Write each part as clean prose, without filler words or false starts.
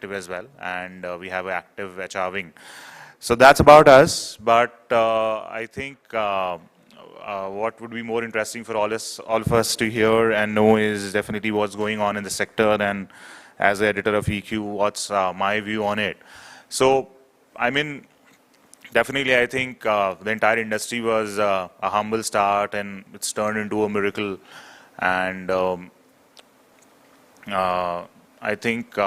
as well, and we have an active HR wing. So that's about us. But I think what would be more interesting for all of us to hear and know is definitely what's going on in the sector. And as the editor of EQ, what's my view on it? So, I mean, definitely, I think the entire industry was a humble start, and it's turned into a miracle. And I think.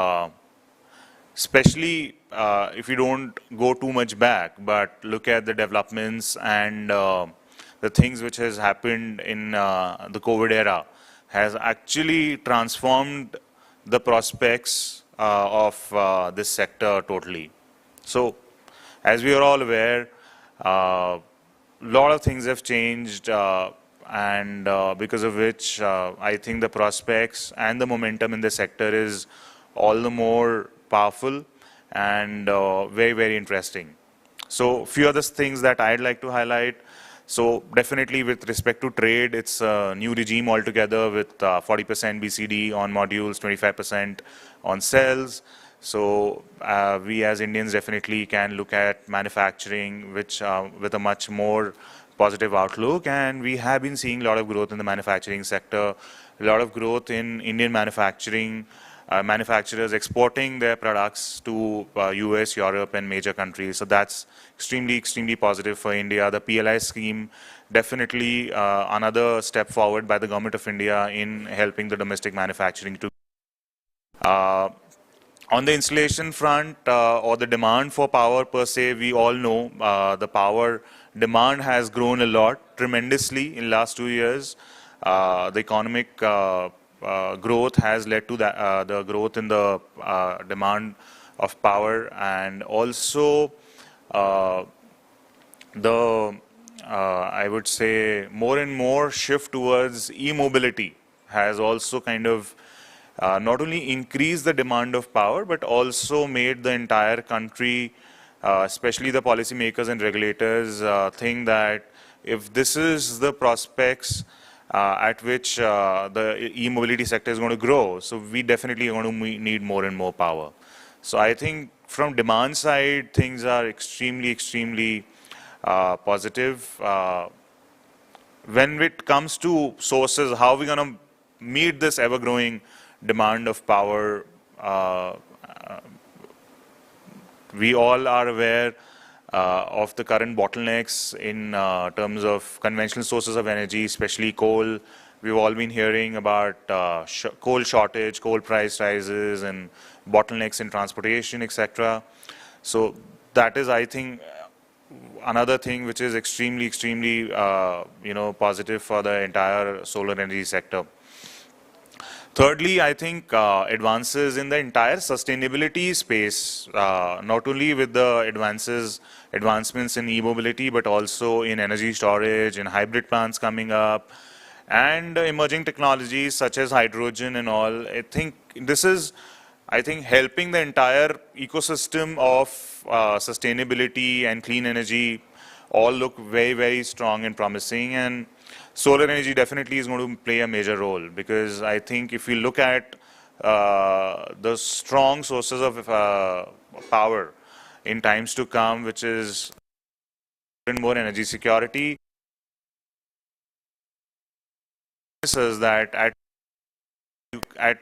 Especially if you don't go too much back, but look at the developments and the things which has happened in the COVID era has actually transformed the prospects of this sector totally. So, as we are all aware, a lot of things have changed, and because of which I think the prospects and the momentum in the sector is all the more powerful and very, very interesting. So, few other things that I'd like to highlight. So, definitely with respect to trade, it's a new regime altogether with 40% BCD on modules, 25% on cells. So we as Indians definitely can look at manufacturing, which with a much more positive outlook, and we have been seeing a lot of growth in the manufacturing sector, a lot of growth in Indian manufacturing, manufacturers exporting their products to US, Europe, and major countries. So that's extremely, extremely positive for India. The PLI scheme definitely another step forward by the government of India in helping the domestic manufacturing to. Uh, on the installation front, or the demand for power per se, we all know the power demand has grown a lot, tremendously in last 2 years. The economic growth has led to the growth in the demand of power, and also uh, the I would say more and more shift towards e-mobility has also kind of not only increased the demand of power, but also made the entire country, especially the policymakers and regulators, think that if this is the prospects at which the e-mobility sector is going to grow, so we definitely are going to need more and more power. So I think from demand side, things are extremely, extremely positive. When it comes to sources, how are we going to meet this ever-growing demand of power? We all are aware of the current bottlenecks in terms of conventional sources of energy, especially coal. We've all been hearing about coal shortage, coal price rises, and bottlenecks in transportation, etc. So that is, I think, another thing which is extremely, extremely, positive for the entire solar energy sector. Thirdly, I think advances in the entire sustainability space, not only with the advancements in e-mobility, but also in energy storage, in hybrid plants coming up, and emerging technologies such as hydrogen and all. I think helping the entire ecosystem of sustainability and clean energy all look very, very strong and promising. And solar energy definitely is going to play a major role, because I think if we look at the strong sources of power in times to come, which is more energy security, is that at I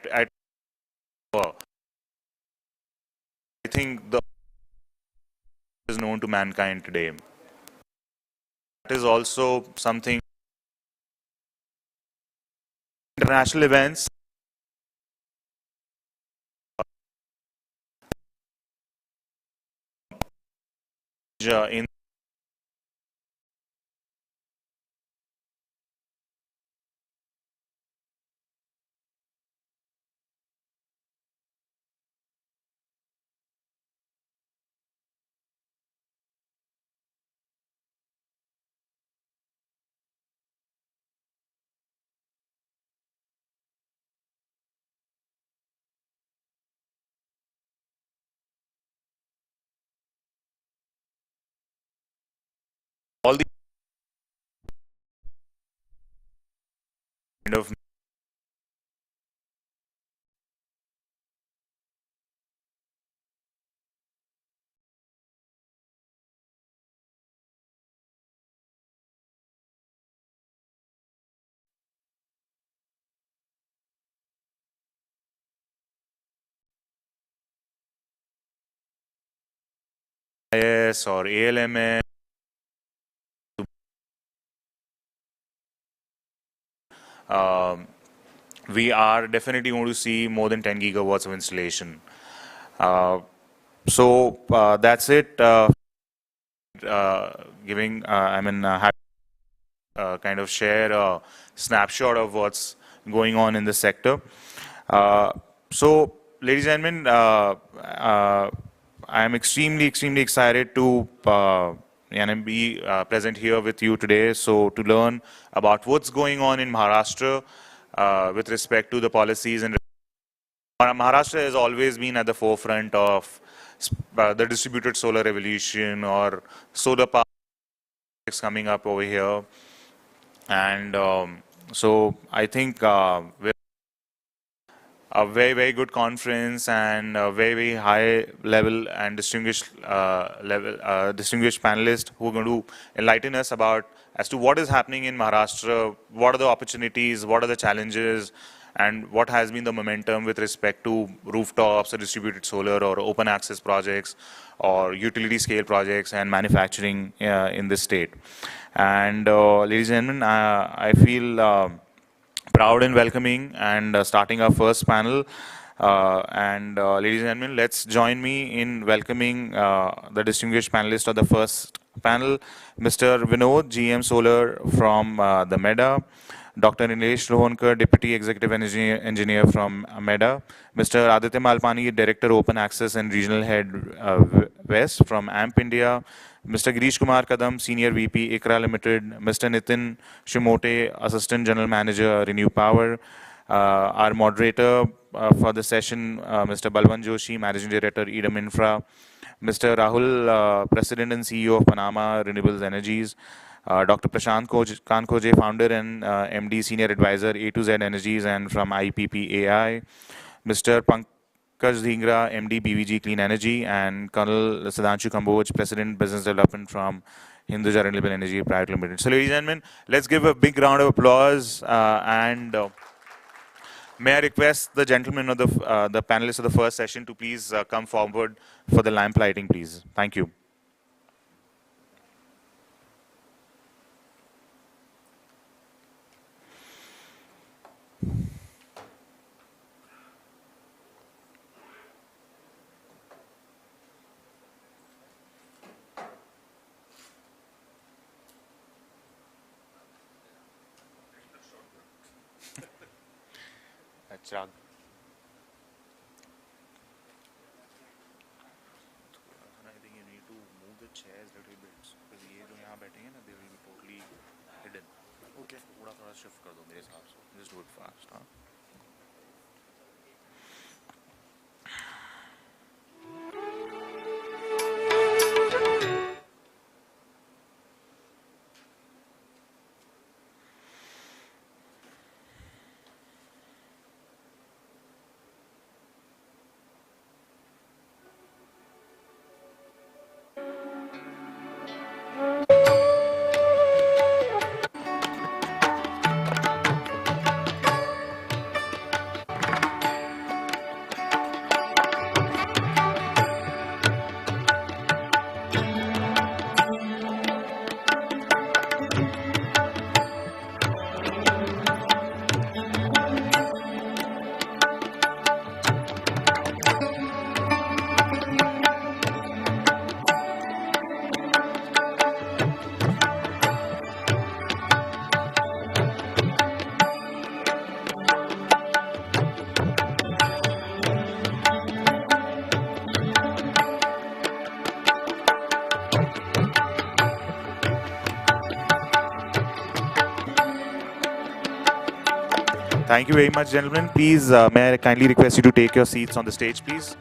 think the is known to mankind today. That is also something. International events in all the kind of ALS or ALMS. Um, we are definitely going to see more than 10 gigawatts of installation. That's it. Giving, kind of share a snapshot of what's going on in the sector. Uh, so, ladies and gentlemen, I am extremely excited to be present here with you today. So, to learn about what's going on in Maharashtra with respect to the policies and Maharashtra has always been at the forefront of the distributed solar revolution or solar power coming up over here. And so I think we're a very good conference and a very high level and distinguished distinguished panelists who are going to enlighten us about as to what is happening in Maharashtra, what are the opportunities, what are the challenges, and what has been the momentum with respect to rooftops or distributed solar or open access projects or utility scale projects and manufacturing in this state. And ladies and gentlemen, I feel proud in welcoming and starting our first panel. Ladies and gentlemen, let's join me in welcoming the distinguished panelist of the first panel, Mr. Vinod, GM Solar from the MEDA, Dr. Nilesh Rohankar, Deputy Executive Engineer from MEDA, Mr. Aditya Malpani, Director Open Access and Regional Head West from AMP India, Mr. Girish Kumar Kadam, Senior VP, ICRA Limited, Mr. Nitin Shimote, Assistant General Manager, Renew Power, our moderator for the session, Mr. Balwan Joshi, Managing Director, EDAM Infra, Mr. Rahul, President and CEO of Panama Renewables Energies, Dr. Prashant Kankoje, Founder and MD, Senior Advisor, A to Z Energies and from IPP Mr. Pankaj Dhingra, MD, BVG Clean Energy, and Colonel Sudhanshu Kamboj, President, Business Development from Hinduja Renewable Energy Private Limited. So, ladies and gentlemen, let's give a big round of applause may I request the gentlemen of the panelists of the first session to please come forward for the lamp lighting, please. Thank you. अच्छा I think you need to move the chairs a little bit because ये जो यहाँ बैठेंगे ना they will be totally hidden. Okay. थोड़ा shift कर दो मेरे हिसाब से. Just do it fast. हाँ. Thank you very much, gentlemen. Please, may I kindly request you to take your seats on the stage, please.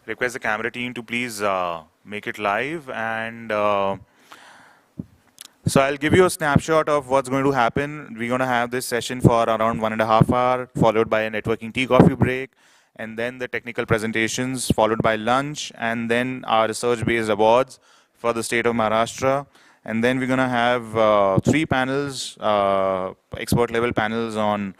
Request the camera team to please make it live. And so I'll give you a snapshot of what's going to happen. We're going to have this session for around 1.5 hours, followed by a networking tea coffee break, and then the technical presentations, followed by lunch, and then our research-based awards for the state of Maharashtra. And then we're going to have 3 panels, expert-level panels on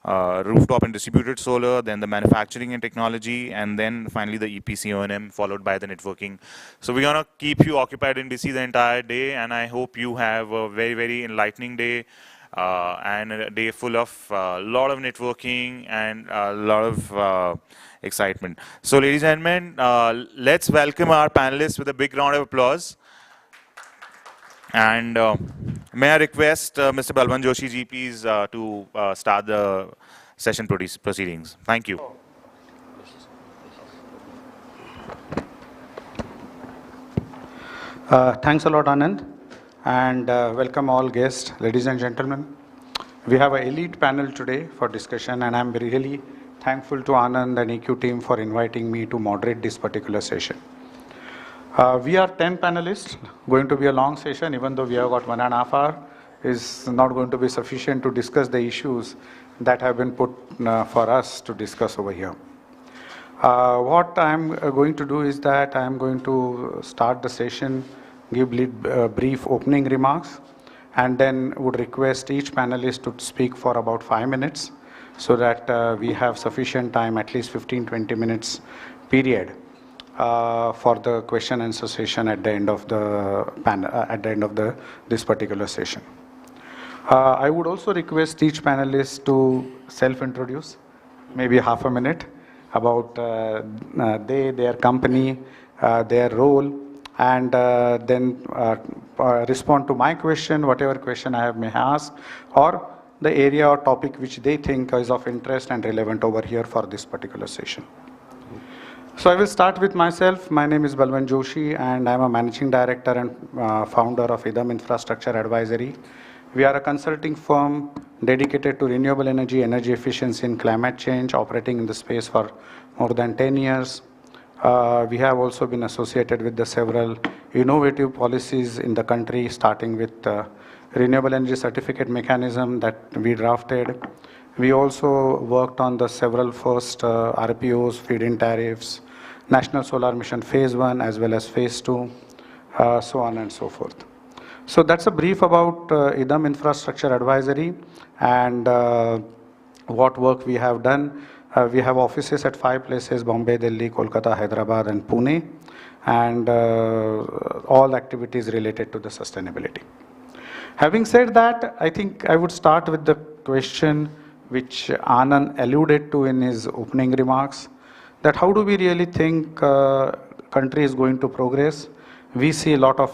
rooftop and distributed solar, then the manufacturing and technology, and then finally the EPC O&M, followed by the networking. So we're gonna keep you occupied in DC the entire day, and I hope you have a very, very enlightening day, and a day full of a lot of networking and a lot of excitement. So ladies and gentlemen, let's welcome our panelists with a big round of applause. And may I request Mr. Balwant Joshi ji, please, to start the session proceedings. Thank you. Thanks a lot, Anand, and welcome all guests, ladies and gentlemen. We have an elite panel today for discussion, and I'm really thankful to Anand and EQ team for inviting me to moderate this particular session. We are 10 panelists, going to be a long session, even though we have got 1.5 hours, is not going to be sufficient to discuss the issues that have been put for us to discuss over here. What I'm going to do is that I'm going to start the session, give brief opening remarks, and then would request each panelist to speak for about 5 minutes so that we have sufficient time, at least 15-20 minutes period, for the question and answer session at the end of the panel, this particular session. I would also request each panelist to self-introduce, maybe half a minute, about their company, their role, and then respond to my question, whatever question I may ask, or the area or topic which they think is of interest and relevant over here for this particular session. So I will start with myself. My name is Balwant Joshi, and I'm a managing director and founder of IDAM Infrastructure Advisory. We are a consulting firm dedicated to renewable energy, energy efficiency, and climate change, operating in the space for more than 10 years. We have also been associated with the several innovative policies in the country, starting with renewable energy certificate mechanism that we drafted. We also worked on the several first RPOs, feed-in tariffs, National Solar Mission Phase 1 as well as Phase 2, so on and so forth. So that's a brief about IDAM Infrastructure Advisory and what work we have done. We have offices at 5 places: Bombay, Delhi, Kolkata, Hyderabad, and Pune, and all activities related to the sustainability. Having said that, I think I would start with the question which Anand alluded to in his opening remarks, that how do we really think country is going to progress? We see a lot of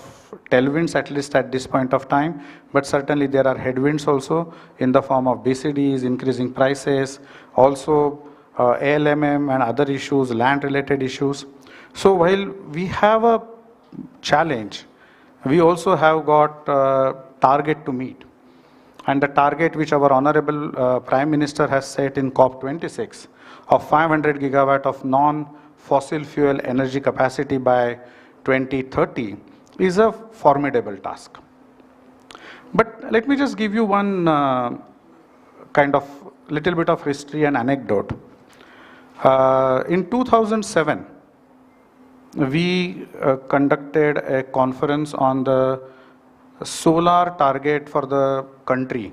tailwinds, at least at this point of time, but certainly there are headwinds also in the form of BCDs, increasing prices, also ALMM and other issues, land-related issues. So while we have a challenge, we also have got a target to meet. And the target which our Honorable Prime Minister has set in COP26 of 500 gigawatt of non-fossil fuel energy capacity by 2030 is a formidable task. But let me just give you one kind of little bit of history and anecdote. In 2007, we conducted a conference on the solar target for the country,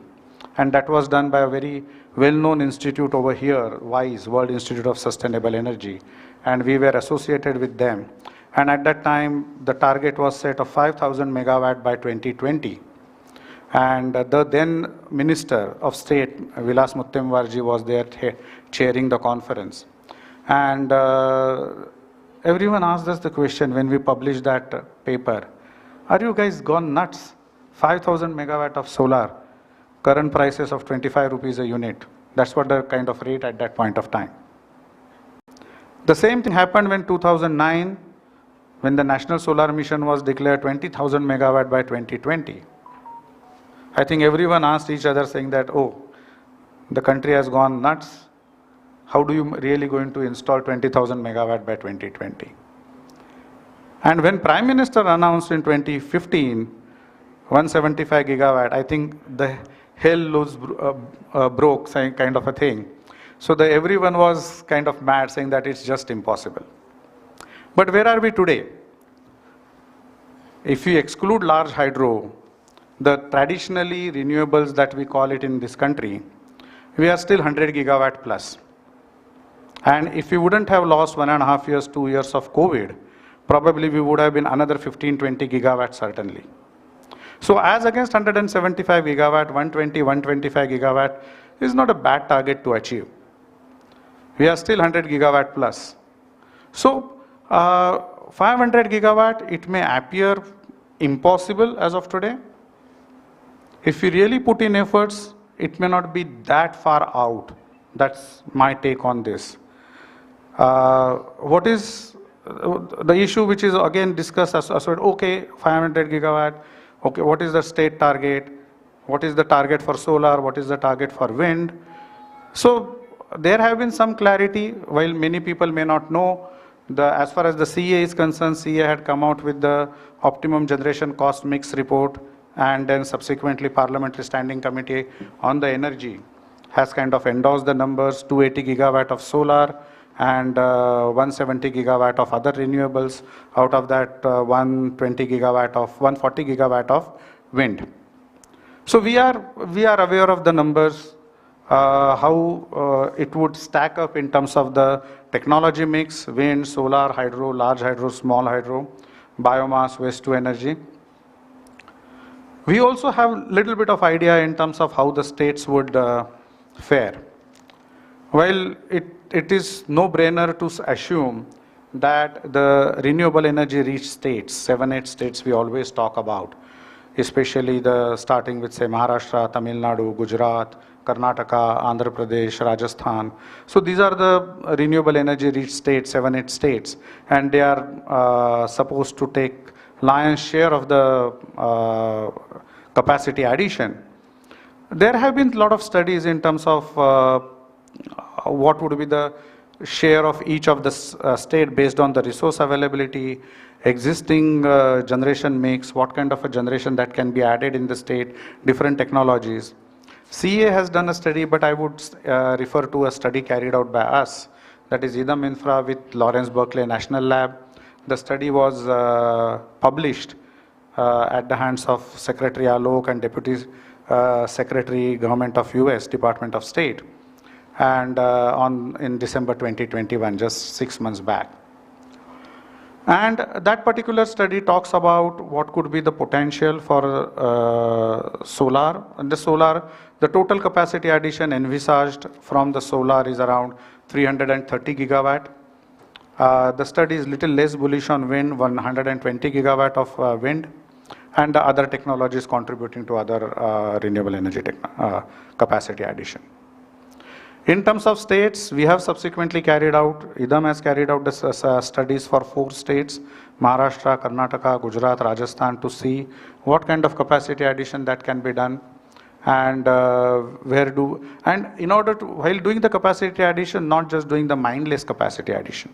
and that was done by a very well-known institute over here, WISE, World Institute of Sustainable Energy, and we were associated with them. And at that time, the target was set of 5,000 megawatt by 2020. And the then Minister of State, Vilas Muttemwarji, was there chairing the conference. And everyone asked us the question when we published that paper, are you guys gone nuts? 5,000 megawatt of solar, current prices of 25 rupees a unit. That's what the kind of rate at that point of time. The same thing happened when 2009, when the National Solar Mission was declared 20,000 megawatt by 2020. I think everyone asked each other saying that, oh, the country has gone nuts. How do you really going to install 20,000 megawatt by 2020? And when Prime Minister announced in 2015, 175 gigawatt, I think the hell loose broke, saying kind of a thing. So everyone was kind of mad, saying that it's just impossible. But where are we today? If we exclude large hydro, the traditionally renewables that we call it in this country, we are still 100 gigawatt plus. And if we wouldn't have lost 1.5 years, 2 years of COVID, probably we would have been another 15, 20 gigawatts certainly. So as against 175 gigawatt, 120, 125 gigawatt is not a bad target to achieve. We are still 100 gigawatt plus. So 500 gigawatt, it may appear impossible as of today. If we really put in efforts, it may not be that far out. That's my take on this. What is the issue which is again discussed as well? Okay, 500 gigawatt. Okay, what is the state target? What is the target for solar? What is the target for wind? So there have been some clarity, while many people may not know. As far as the CEA is concerned, CEA had come out with the optimum generation cost mix report, and then subsequently Parliamentary Standing Committee on the Energy has kind of endorsed the numbers: 280 gigawatt of solar and 170 gigawatt of other renewables. Out of that, 140 gigawatt of wind. So we are aware of the numbers, how it would stack up in terms of the technology mix: wind, solar, hydro, large hydro, small hydro, biomass, waste to energy. We also have a little bit of idea in terms of how the states would fare. While it is no-brainer to assume that the renewable energy rich states, 7-8 states we always talk about, especially starting with say Maharashtra, Tamil Nadu, Gujarat, Karnataka, Andhra Pradesh, Rajasthan. So these are the renewable energy rich states, 7-8 states, and they are supposed to take lion's share of the capacity addition. There have been a lot of studies in terms of what would be the share of each of the state based on the resource availability, existing generation mix, what kind of a generation that can be added in the state, different technologies. CA has done a study, but I would refer to a study carried out by us, that is IDAM Infra with Lawrence Berkeley National Lab. The study was published at the hands of Secretary Alok and Deputy Secretary Government of US, Department of State, and in December 2021, just 6 months back. And that particular study talks about what could be the potential for solar. And the total capacity addition envisaged from the solar is around 330 gigawatt. The study is little less bullish on wind, 120 gigawatt of wind, and the other technologies contributing to other renewable energy capacity addition. In terms of states, we have subsequently carried out, IDAM has carried out the studies for 4 states, Maharashtra, Karnataka, Gujarat, Rajasthan, to see what kind of capacity addition that can be done, and in order to, while doing the capacity addition, not just doing the mindless capacity addition.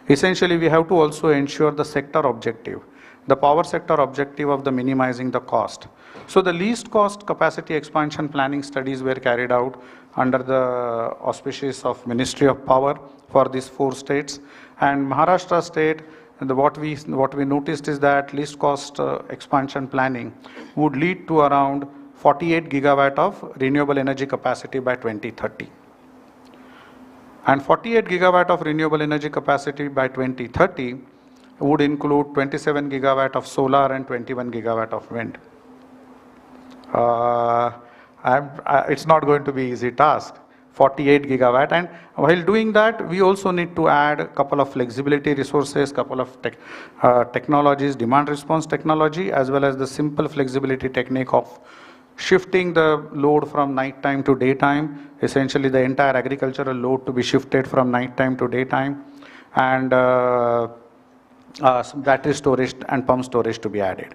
Essentially, we have to also ensure the sector objective, the power sector objective of the minimizing the cost. So the least cost capacity expansion planning studies were carried out under the auspices of Ministry of Power for these 4 states. And Maharashtra state, what we noticed is that least cost expansion planning would lead to around 48 gigawatt of renewable energy capacity by 2030. And 48 gigawatt of renewable energy capacity by 2030 would include 27 gigawatt of solar and 21 gigawatt of wind. It's not going to be easy task, 48 gigawatt. And while doing that, we also need to add a couple of flexibility resources, couple of technologies, demand response technology, as well as the simple flexibility technique of shifting the load from night time to daytime, essentially the entire agricultural load to be shifted from night time to daytime, and battery storage and pump storage to be added.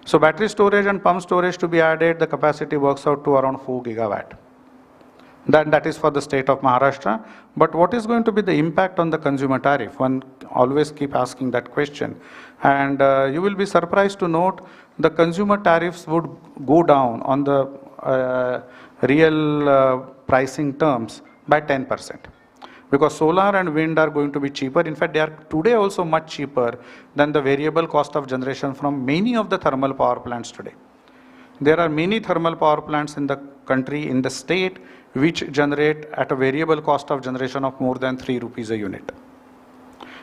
So battery storage and pump storage to be added, the capacity works out to around 4 gigawatt. That is for the state of Maharashtra. But what is going to be the impact on the consumer tariff? One always keep asking that question. And you will be surprised to note the consumer tariffs would go down on the real pricing terms by 10%. Because solar and wind are going to be cheaper. In fact, they are today also much cheaper than the variable cost of generation from many of the thermal power plants today. There are many thermal power plants in the country, in the state, which generate at a variable cost of generation of more than 3 rupees a unit.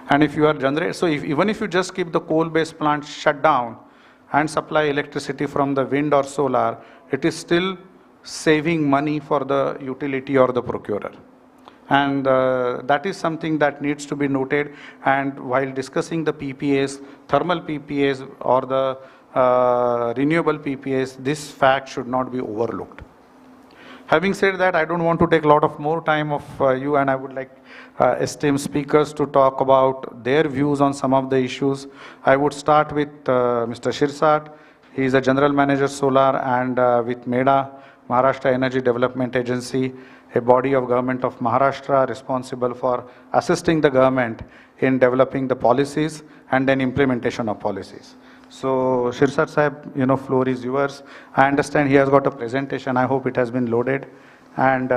And if you are even if you just keep the coal-based plant shut down and supply electricity from the wind or solar, it is still saving money for the utility or the procurer. And that is something that needs to be noted. And while discussing the PPAs, thermal PPAs or the renewable PPAs, this fact should not be overlooked. Having said that, I don't want to take a lot of more time of you, and I would like esteemed speakers to talk about their views on some of the issues. I would start with Mr. Shirsat. He is a General Manager Solar and with MEDA, Maharashtra Energy Development Agency, a body of government of Maharashtra responsible for assisting the government in developing the policies and then implementation of policies. So Shirsat Sahib, floor is yours. I understand he has got a presentation. I hope it has been loaded. And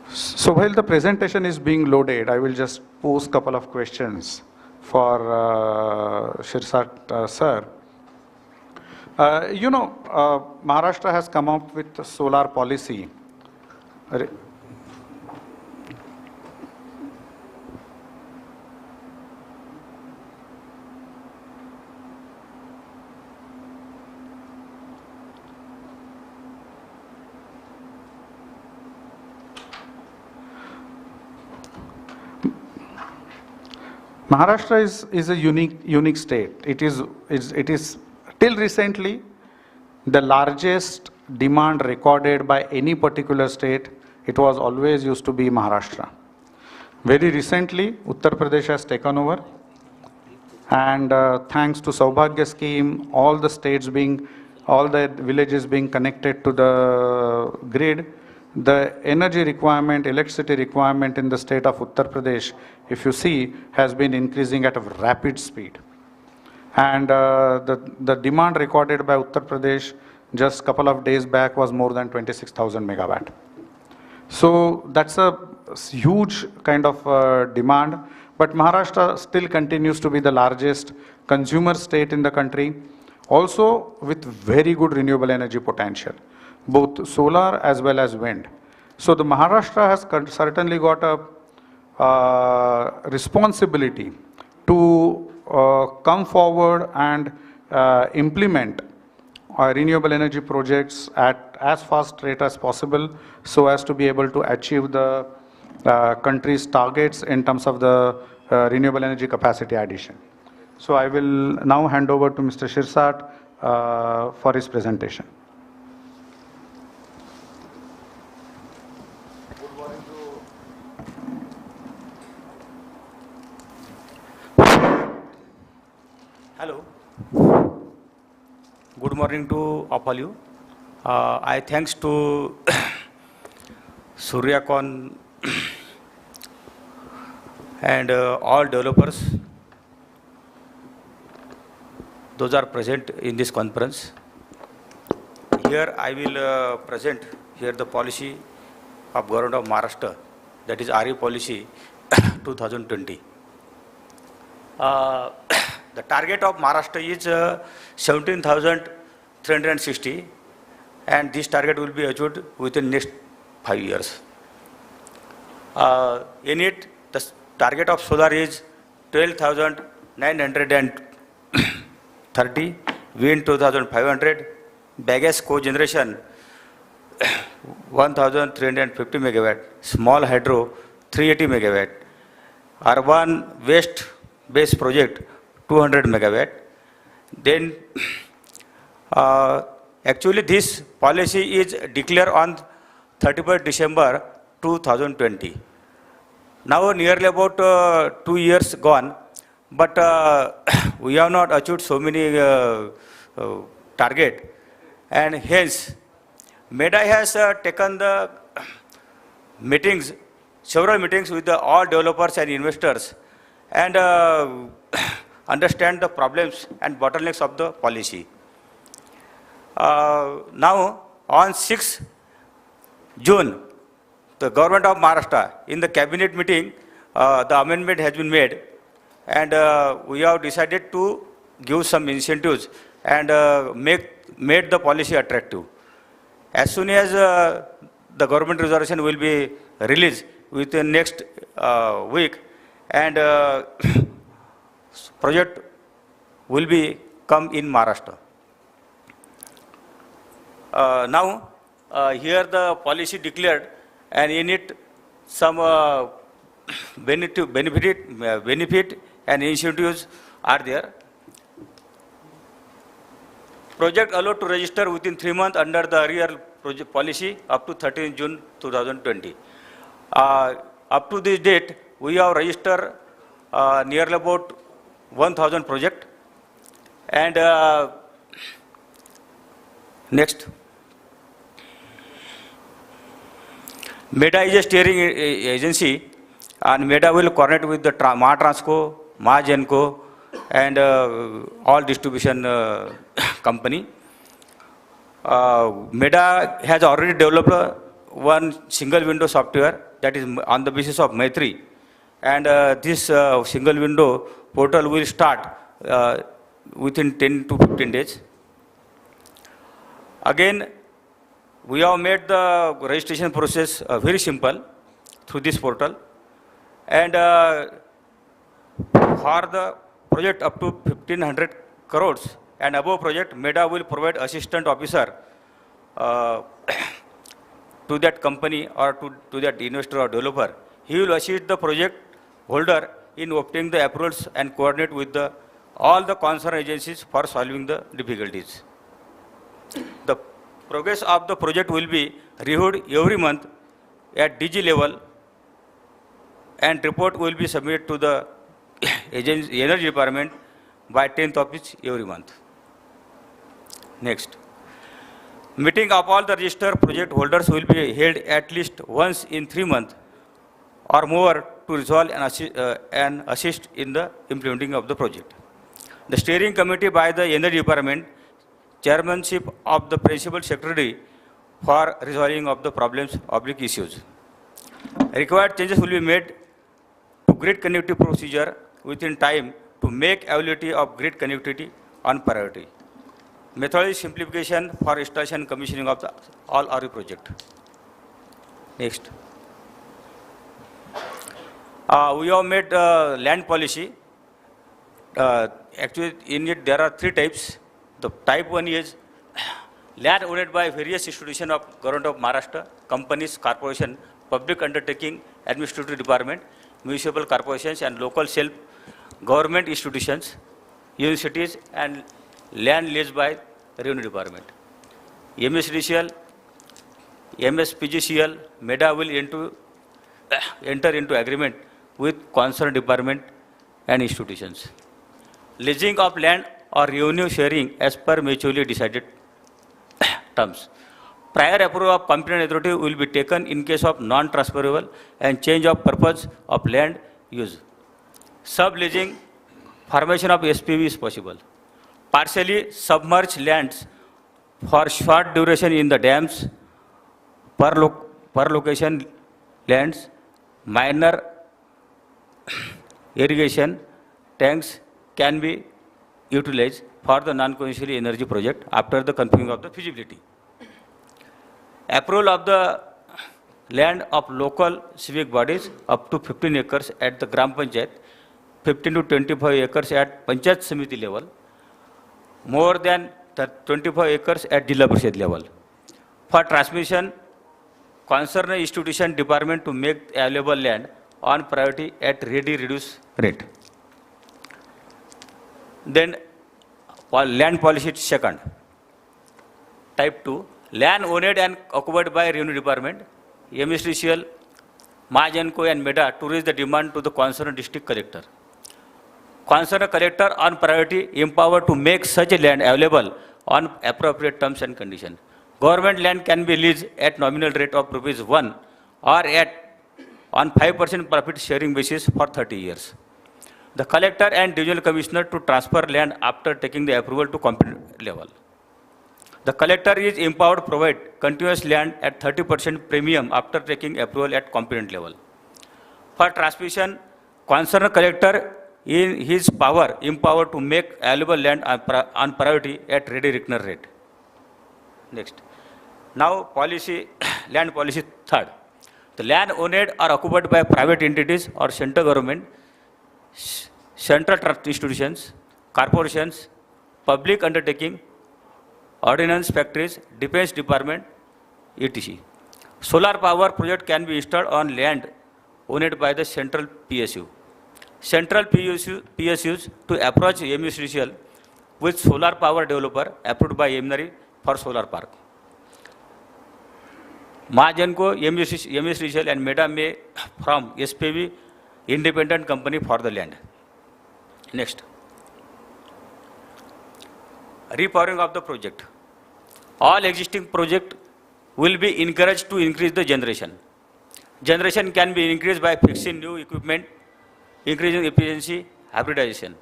so while the presentation is being loaded, I will just pose a couple of questions for Shirsat sir. Maharashtra has come up with a solar policy. Maharashtra is a unique state. It is till recently the largest demand recorded by any particular state. It was always used to be Maharashtra. Very recently, Uttar Pradesh has taken over, and thanks to Saubhagya scheme, all the villages being connected to the grid, the energy requirement, electricity requirement in the state of Uttar Pradesh, if you see, has been increasing at a rapid speed. And the demand recorded by Uttar Pradesh just a couple of days back was more than 26,000 megawatt. So that's a huge kind of demand. But Maharashtra still continues to be the largest consumer state in the country, also with very good renewable energy potential, both solar as well as wind. So the Maharashtra has certainly got a responsibility to come forward and implement renewable energy projects at as fast rate as possible, so as to be able to achieve the country's targets in terms of the renewable energy capacity addition. So I will now hand over to Mr. Shirsat for his presentation. Hello. Good morning to all of you. I thanks to Surya and all developers. Those are present in this conference. Here I will present here the policy of Government of Maharashtra, that is RE policy 2020. The target of Maharashtra is 17,360, and this target will be achieved within next 5 years. In it, the target of solar is 12,930, wind 2,500, bagasse cogeneration 1,350 megawatt, small hydro 380 megawatt, urban waste based project 200 megawatt. Then actually this policy is declared on 31st December 2020. Now nearly about 2 years gone, but we have not achieved so many target, and hence MEDA has taken the meetings, several meetings with all developers and investors, and understand the problems and bottlenecks of the policy. Now, on 6th June, the government of Maharashtra, in the cabinet meeting, the amendment has been made, and we have decided to give some incentives and made the policy attractive. As soon as the government reservation will be released within next week, and project will be come in Maharashtra. Now, here the policy declared, and in it some benefit and incentives are there. Project allowed to register within 3 months under the earlier project policy up to 13 June 2020. Up to this date, we have registered nearly about 1,000 projects. And next. MEDA is a steering agency, and MEDA will coordinate with the Maharashtra, Mahagenco, and all distribution company. MEDA has already developed one single window software that is on the basis of Maitri, and this single window portal will start within 10 to 15 days. Again, we have made the registration process very simple through this portal, and for the project up to 1,500 crores and above project, MEDA will provide assistant officer to that company or to that investor or developer. He will assist the project holder in obtaining the approvals and coordinate with all the concerned agencies for solving the difficulties. The progress of the project will be reviewed every month at DG level, and report will be submitted to the energy department by 10th of each every month. Next. Meeting of all the registered project holders will be held at least once in 3 months or more to resolve and assist in the implementing of the project. The steering committee by the energy department, chairmanship of the principal secretary for resolving of the problems oblique issues. Required changes will be made to grid connectivity procedure within time to make availability of grid connectivity on priority. Methodology simplification for installation and commissioning of the all RE project. Next. We have made land policy. Actually, in it there are 3 types. The type 1 is land owned by various institutions of Government of Maharashtra, companies, corporation, public undertaking, administrative department, municipal corporations, and local self-government institutions, universities, and land leased by Revenue Department. MSDCL, MSPGCL, MEDA will enter into agreement with concerned department and institutions. Leasing of land or revenue sharing as per mutually decided terms. Prior approval of competent authority will be taken in case of non-transferable and change of purpose of land use. Subleasing, formation of SPV is possible. Partially submerged lands for short duration in the dams, per location lands, minor irrigation tanks can be utilized for the non-conventional energy project after the confirming of the feasibility. Approval of the land of local civic bodies up to 15 acres at the Gram Panchayat, 15 to 25 acres at Panchayat Samiti level, more than 25 acres at Jilla Parishad level. For transmission, concerned institution department to make available land on priority at ready reduced rate. Then land policy second. Type 2, land owned and occupied by Revenue Department, MSDCL, Mahagenco and MEDA to raise the demand to the concerned district collector. Concerned collector on priority empowered to make such a land available on appropriate terms and conditions. Government land can be leased at nominal rate of ₹1 or on 5% profit sharing basis for 30 years. The collector and divisional commissioner to transfer land after taking the approval to competent level. The collector is empowered to provide continuous land at 30% premium after taking approval at competent level. For transmission, concerned collector in his power, empowered to make available land on priority at ready reckoner rate. Next. Now policy, land policy third. The land owned or occupied by private entities or central government, central trust institutions, corporations, public undertaking, ordnance factories, defense department, etc. Solar power project can be installed on land owned by the central PSU. Central PSUs to approach MSDCL with solar power developer approved by MNRE for solar park. महाजन को MSDCL and MEDA may from SPV independent company for the land. Next. Repowering of the project. All existing project will be encouraged to increase the generation. Generation can be increased by fixing new equipment, increasing efficiency, hybridization.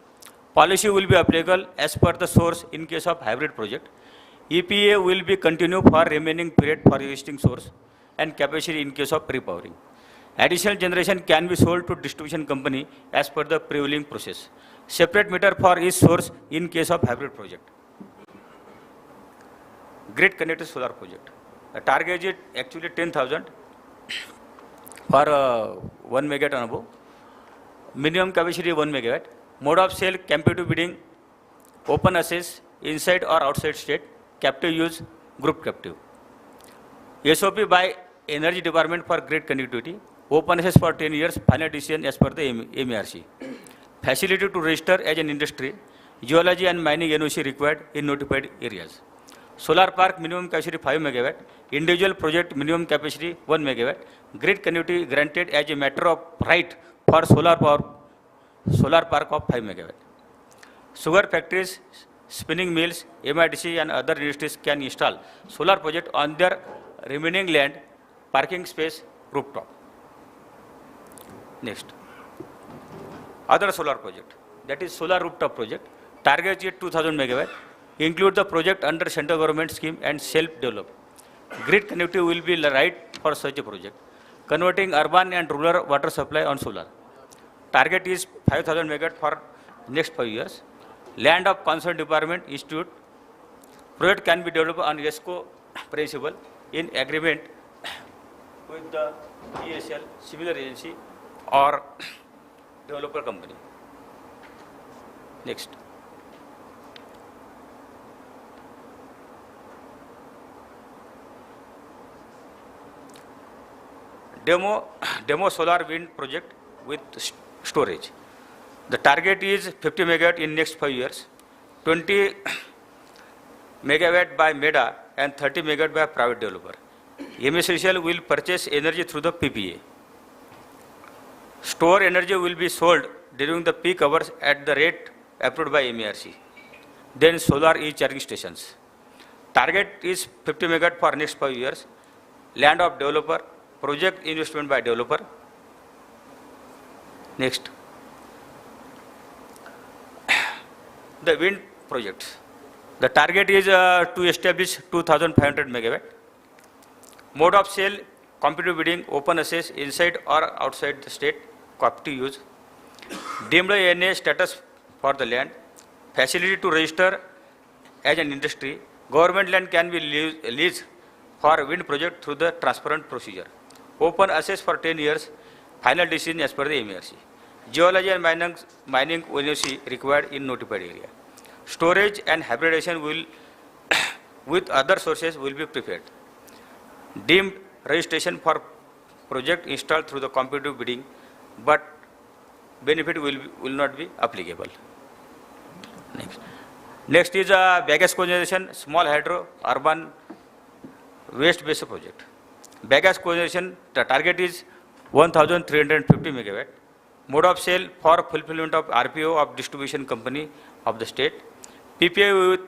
Policy will be applicable as per the source in case of hybrid project. EPA will be continued for remaining period for existing source and capacity in case of repowering. Additional generation can be sold to distribution company as per the prevailing process. Separate meter for each source in case of hybrid project. Grid connected solar project. The target is actually 10,000 for 1 megawatt and above. Minimum capacity 1 megawatt. Mode of sale, competitive bidding, open access, inside or outside state, captive use, group captive. SOP by Energy Department for grid connectivity, open access for 10 years, final decision as per the MERC. Facility to register as an industry, geology and mining NOC required in notified areas. Solar park minimum capacity 5 megawatt, individual project minimum capacity 1 megawatt, grid connectivity granted as a matter of right for solar park of 5 megawatt. Sugar factories, spinning mills, MIDC and other industries can install solar project on their remaining land, parking space, rooftop. Next. Other solar project, that is solar rooftop project, target is 2000 megawatt, include the project under central government scheme and self-develop. Grid connectivity will be the right for such a project. Converting urban and rural water supply on solar. Target is 5000 megawatt for next 5 years. Land of concerned department institute. Project can be developed on ESCO principle in agreement with the ESL, similar agency or developer company. Next. Demo solar wind project with storage. The target is 50 megawatt in next 5 years, 20 megawatt by MEDA and 30 megawatt by private developer. MSDCL will purchase energy through the PPA. Store energy will be sold during the peak hours at the rate approved by MERC. Then solar e-charging stations. Target is 50 megawatt for next 5 years. Land of developer. Project investment by developer. Next. The wind projects. The target is to establish 2500 megawatt. Mode of sale, competitive bidding, open access, inside or outside the state, captive use. Deemed ANA status for the land. Facility to register as an industry. Government land can be leased for wind project through the transparent procedure. Open access for 10 years, final decision as per the MERC. Geology and mining NOC required in notified area. Storage and hybridization will with other sources will be prepared. Deemed registration for project installed through the competitive bidding, but benefit will not be applicable. Next is a bagasse cogeneration, small hydro, urban waste-based project. Bagasse cogeneration, the target is 1350 megawatt. Mode of sale for fulfillment of RPO of distribution company of the state. PPA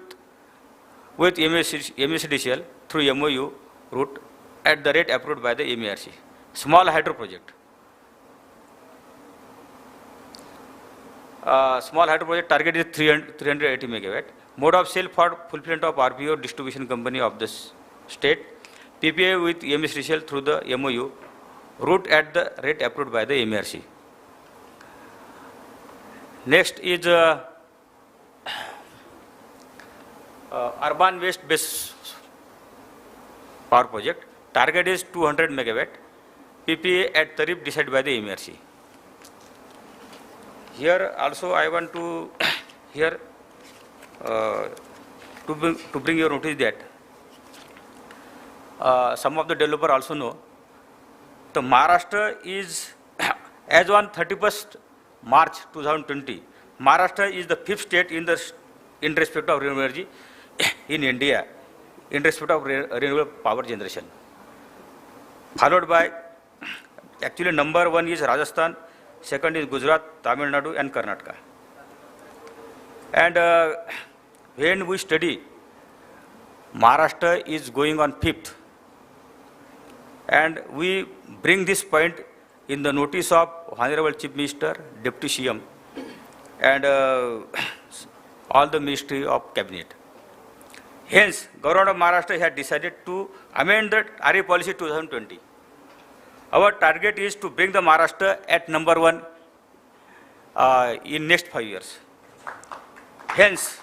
with MSDCL through MOU route at the rate approved by the MERC. Small hydro project. Small hydro project target is 380 megawatt. Mode of sale for fulfillment of RPO distribution company of the state. PPA with MSDCL through the MOU route at the rate approved by the MERC. Next is urban waste based power project. Target is 200 megawatt. PPA at tariff decided by the MRC. Here also I want to here to bring your notice that some of the developer also know the Maharashtra is as on 31st March 2020, Maharashtra is the 5th state in respect of renewable energy in India, in respect of renewable power generation. Followed by, actually number 1 is Rajasthan, second is Gujarat, Tamil Nadu and Karnataka. And when we study, Maharashtra is going on 5th. And we bring this point in the notice of Honorable Chief Minister, Deputy CM, and all the Ministry of Cabinet. Hence, Government of Maharashtra has decided to amend the RE policy 2020. Our target is to bring the Maharashtra at number 1 in next 5 years. Hence,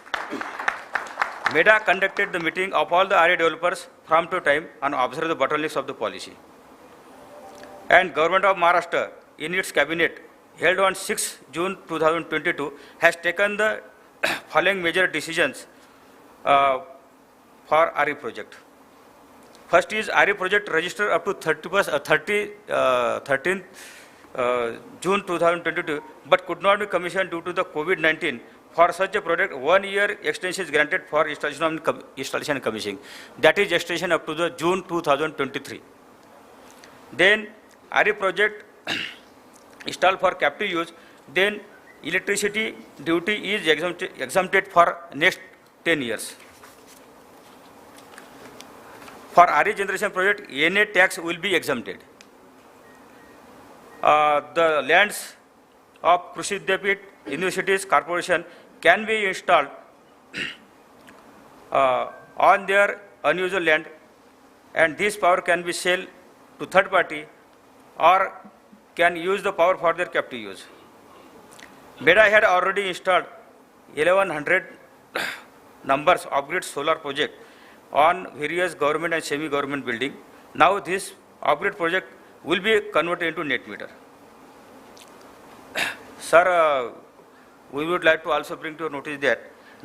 MEDA conducted the meeting of all the RE developers from to time and observed the bottlenecks of the policy. And Government of Maharashtra in its cabinet held on 6 June 2022 has taken the following major decisions for RE project. First is RE project registered up to 13th June 2022 but could not be commissioned due to the COVID-19. For such a project, 1 year extension is granted for installation and commissioning. That is extension up to the June 2023. Then RE project installed for captive use, then electricity duty is exempted for next 10 years. For RE generation project, NA tax will be exempted. The lands of Krishi Vidyapit, universities, corporation can be installed on their unusual land, and this power can be sold to third party or can use the power for their captive use. MEDA had already installed 1100 numbers of grid solar project on various government and semi-government building. Now this off-grid project will be converted into net meter. Sir, we would like to also bring to your notice that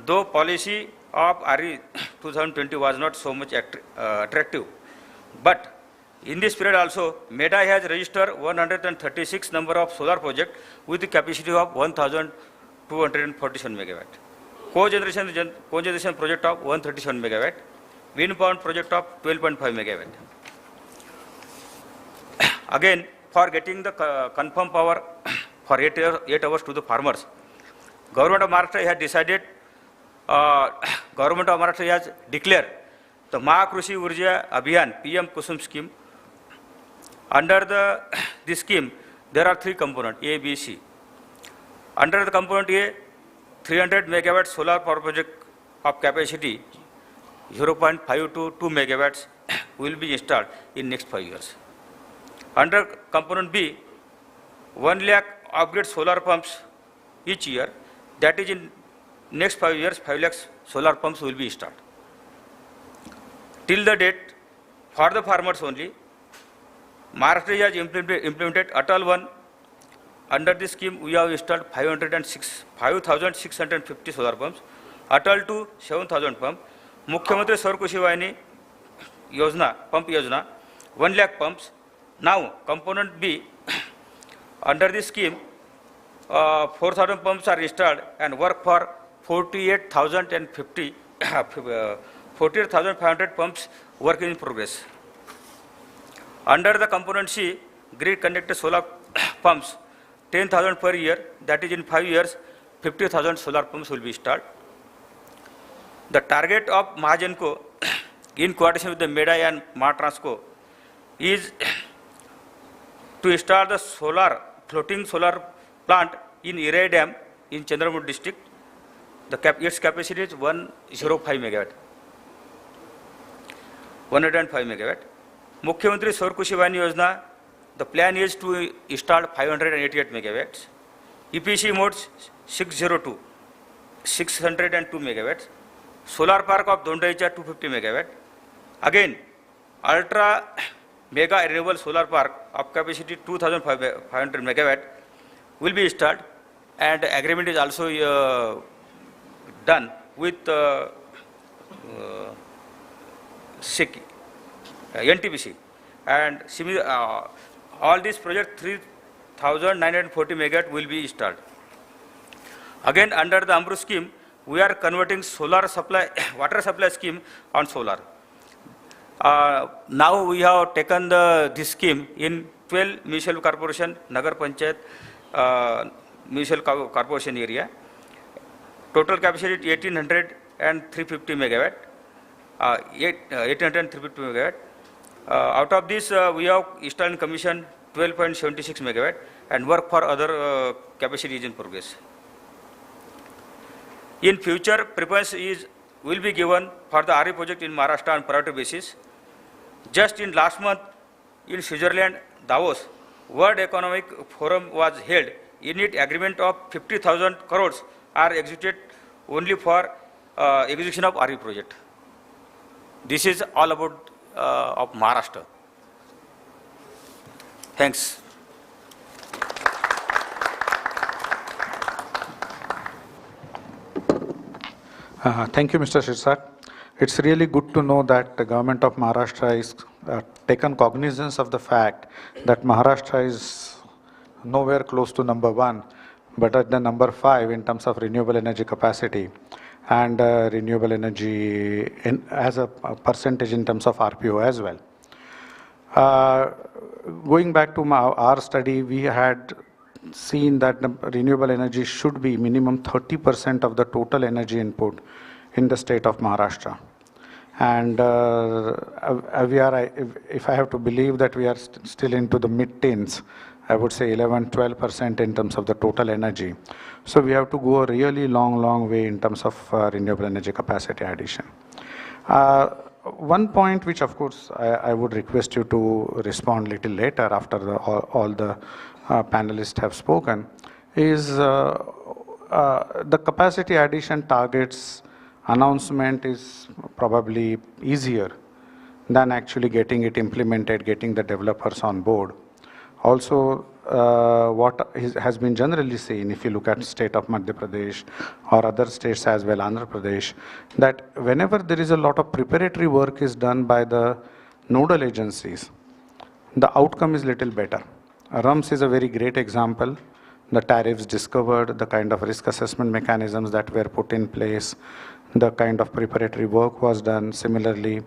though policy of RE 2020 was not so much attractive, but in this period also, MEDA has registered 136 number of solar projects with the capacity of 1,247 megawatt. Cogeneration project of 137 megawatt. Wind power project of 12.5 megawatt. Again, for getting the confirmed power for 8 hours to the farmers, Government of Maharashtra has decided, Government of Maharashtra has declared the Mahakrushi Urja Abhiyan PM Kusum scheme. Under this scheme, there are 3 components, A, B, C. Under the component A, 300 megawatt solar power project of capacity 0.5 to 2 megawatts will be installed in next 5 years. Under component B, 1 lakh upgrade solar pumps each year. That is in next 5 years, 5 lakhs solar pumps will be installed. Till the date, for the farmers only, Maharashtra has implemented Atal 1. Under this scheme, we have installed 5,650 solar pumps. Atal 2, 7,000 pumps. Mukhyamantri Saur Krishi Vahini Yojana, Pump Yojana, 1 lakh pumps. Now, component B, under this scheme, 4,000 pumps are installed and work for 48,500 pumps work in progress. Under the component C, grid connected solar pumps, 10,000 per year, that is in 5 years, 50,000 solar pumps will be installed. The target of Mahagenco, in coordination with the MEDA and Mahatransco, is to install the floating solar plant in Irai Dam in Chandramukhi district. Its capacity is 105 megawatt. 105 megawatt. Mukhyamantri Saur Krishi Vahini Yojana, the plan is to install 588 megawatts. EPC modes 602, 602 megawatts. Solar park of Dondaicha 250 megawatt. Again, ultra mega renewable solar park of capacity 2500 megawatt will be installed, and agreement is also done with NTPC. And all these projects 3940 megawatt will be installed. Again, under the AMRUT scheme, we are converting solar supply, water supply scheme on solar. Now we have taken this scheme in 12 municipal corporation, Nagar Panchayat, municipal corporation area. Total capacity 1800 and 350 megawatt. 1800 and 350 megawatt. Out of this, we have installed and commissioned 12.76 megawatt, and work for other capacity is in progress. In future, preference will be given for the RE project in Maharashtra on priority basis. Just in last month, in Switzerland, Davos, World Economic Forum was held. In it, agreement of 50,000 crores are executed only for execution of RE project. This is all about of Maharashtra. Thanks. Thank you, Mr. Shirsat. It's really good to know that the government of Maharashtra is taken cognizance of the fact that Maharashtra is nowhere close to number 1, but at the number 5 in terms of renewable energy capacity and renewable energy as a percentage in terms of RPO as well. Going back to our study, we had seen that the renewable energy should be minimum 30% of the total energy input in the state of Maharashtra. And we are, if I have to believe that we are still into the mid-teens, I would say 11-12% in terms of the total energy. So we have to go a really long way in terms of renewable energy capacity addition. One point which of course I would request you to respond little later after all the panelists have spoken is the capacity addition targets announcement is probably easier than actually getting it implemented, getting the developers on board. Also, what has been generally seen, if you look at the state of Madhya Pradesh or other states as well, Andhra Pradesh, that whenever there is a lot of preparatory work is done by the nodal agencies, the outcome is little better. RUMS is a very great example. The tariffs discovered, the kind of risk assessment mechanisms that were put in place, the kind of preparatory work was done. Similarly,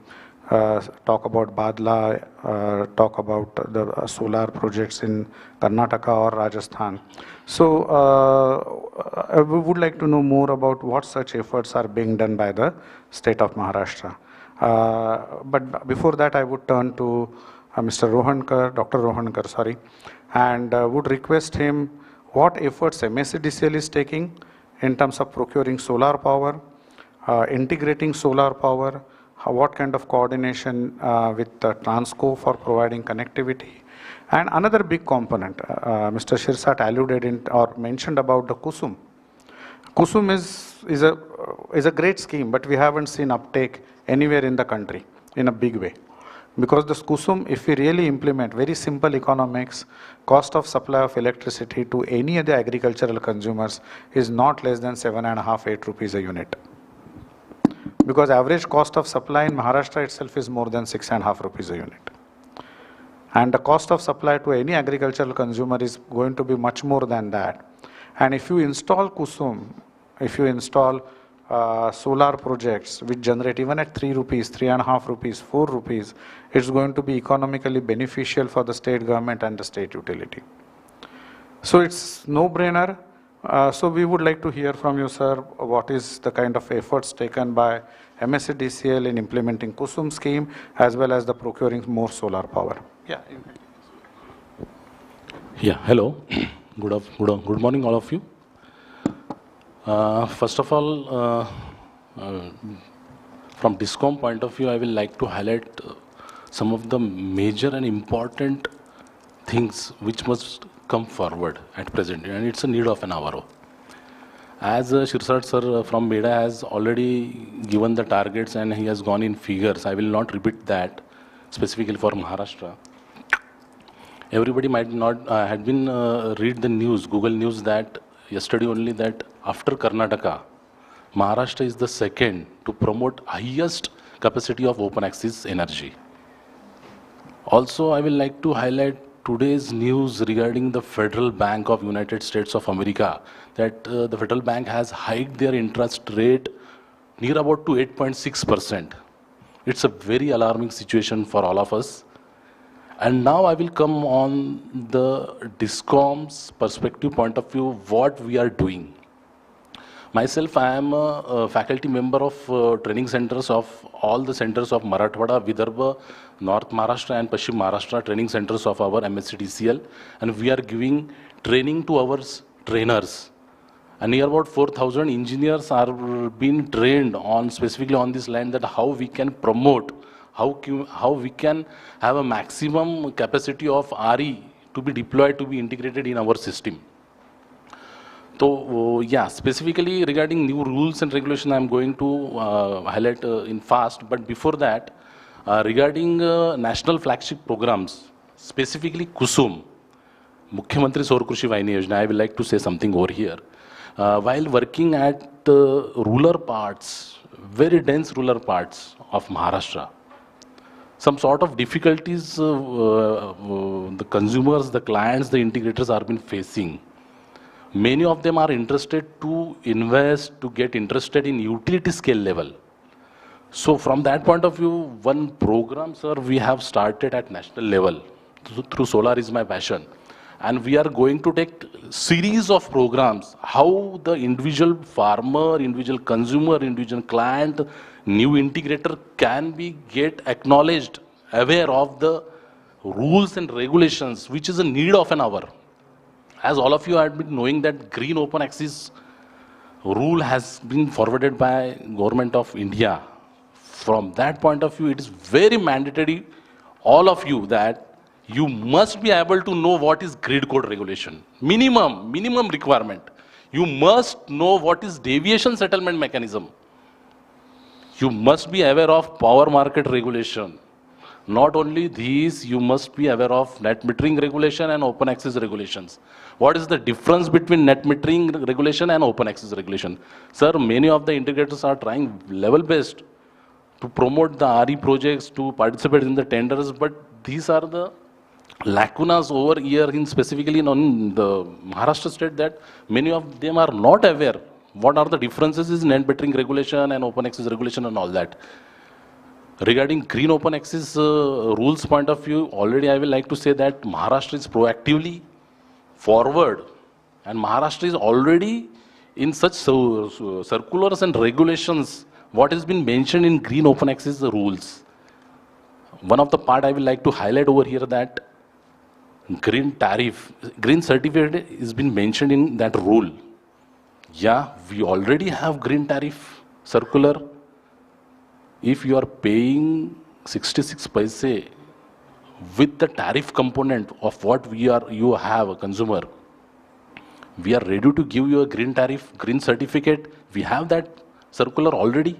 talk about Badla, talk about the solar projects in Karnataka or Rajasthan. So we would like to know more about what such efforts are being done by the state of Maharashtra. But before that, I would turn to Mr. Rohankar, Dr. Rohankar, sorry, and would request him what efforts MSCDCL is taking in terms of procuring solar power, integrating solar power, what kind of coordination with Transco for providing connectivity. And another big component, Mr. Shirsat alluded in or mentioned about the KUSUM. KUSUM is a great scheme, but we haven't seen uptake anywhere in the country in a big way. Because this KUSUM, if we really implement very simple economics, cost of supply of electricity to any of the agricultural consumers is not less than 7.5-8 rupees a unit. Because average cost of supply in Maharashtra itself is more than 6.5 rupees a unit. And the cost of supply to any agricultural consumer is going to be much more than that. And if you install KUSUM, if you install solar projects which generate even at 3 rupees, 3.5 rupees, 4 rupees, it's going to be economically beneficial for the state government and the state utility. So it's no-brainer. So we would like to hear from you, sir, what is the kind of efforts taken by MSCDCL in implementing KUSUM scheme as well as the procuring more solar power. Yeah. Yeah, hello. Good morning, all of you. First of all, from DISCOM point of view, I will like to highlight some of the major and important things which must come forward at present, and it's a need of an hour. As Shirsat sir from MEDA has already given the targets and he has gone in figures, I will not repeat that specifically for Maharashtra. Everybody might not had been read the news, Google News, that yesterday only that after Karnataka, Maharashtra is the second to promote highest capacity of open access energy. Also, I will like to highlight today's news regarding the Federal Bank of United States of America, that the Federal Bank has hiked their interest rate near about to 8.6%. It's a very alarming situation for all of us. And now I will come on the DISCOM's perspective point of view, what we are doing. Myself, I am a faculty member of training centers of all the centers of Marathwada, Vidarbha, North Maharashtra and Paschim Maharashtra training centers of our MSCDCL, and we are giving training to our trainers. And near about 4,000 engineers are being trained on specifically on this line, that how we can promote, how we can have a maximum capacity of RE to be deployed, to be integrated in our system. So, yeah, specifically regarding new rules and regulation, I'm going to highlight in fast. But before that, regarding national flagship programs, specifically KUSUM, Mukhyamantri Saur Krishi Vahini Yojana, I would like to say something over here. While working at the rural parts, very dense rural parts of Maharashtra, some sort of difficulties the consumers, the clients, the integrators are been facing. Many of them are interested to invest, to get interested in utility scale level. So from that point of view, one program, sir, we have started at national level through Solar is My Passion. And we are going to take series of programs, how the individual farmer, individual consumer, individual client, new integrator can be get acknowledged, aware of the rules and regulations, which is a need of an hour. As all of you have been knowing that green open access rule has been forwarded by Government of India. From that point of view, it is very mandatory, all of you, that you must be able to know what is grid code regulation. Minimum requirement. You must know what is deviation settlement mechanism. You must be aware of power market regulation. Not only these, you must be aware of net metering regulation and open access regulations. What is the difference between net metering regulation and open access regulation? Sir, many of the integrators are trying level-based to promote the RE projects, to participate in the tenders, but these are the lacunas over here in specifically on the Maharashtra state, that many of them are not aware what are the differences in net metering regulation and open access regulation and all that. Regarding green open access rules point of view, already I will like to say that Maharashtra is proactively forward, and Maharashtra is already in such circulars and regulations what has been mentioned in green open access rules. One of the part I will like to highlight over here, that green tariff, green certificate is been mentioned in that rule. Yeah, we already have green tariff circular. If you are paying 66 paise with the tariff component of what you have a consumer, we are ready to give you a green tariff, green certificate. We have that circular already.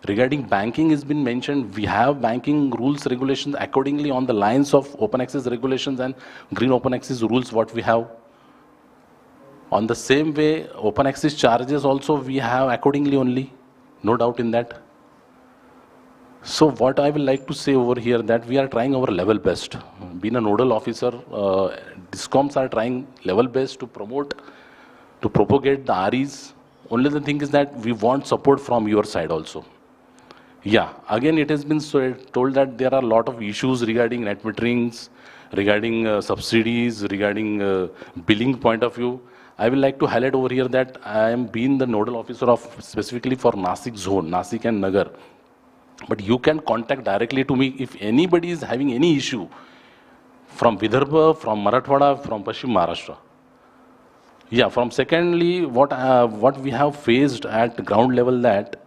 Regarding banking has been mentioned, we have banking rules, regulations accordingly on the lines of open access regulations and green open access rules what we have. On the same way, open access charges also we have accordingly only, no doubt in that. So what I will like to say over here, that we are trying our level best. Being a nodal officer, DISCOMs are trying level best to promote, to propagate the REs. Only the thing is that we want support from your side also. Yeah, again it has been told that there are a lot of issues regarding net meterings, regarding subsidies, regarding billing point of view. I will like to highlight over here that I am being the nodal officer of specifically for Nasik zone, Nasik and Nagar. But you can contact directly to me if anybody is having any issue from Vidarbha, from Marathwada, from Paschim Maharashtra. Yeah, from secondly, what we have faced at ground level, that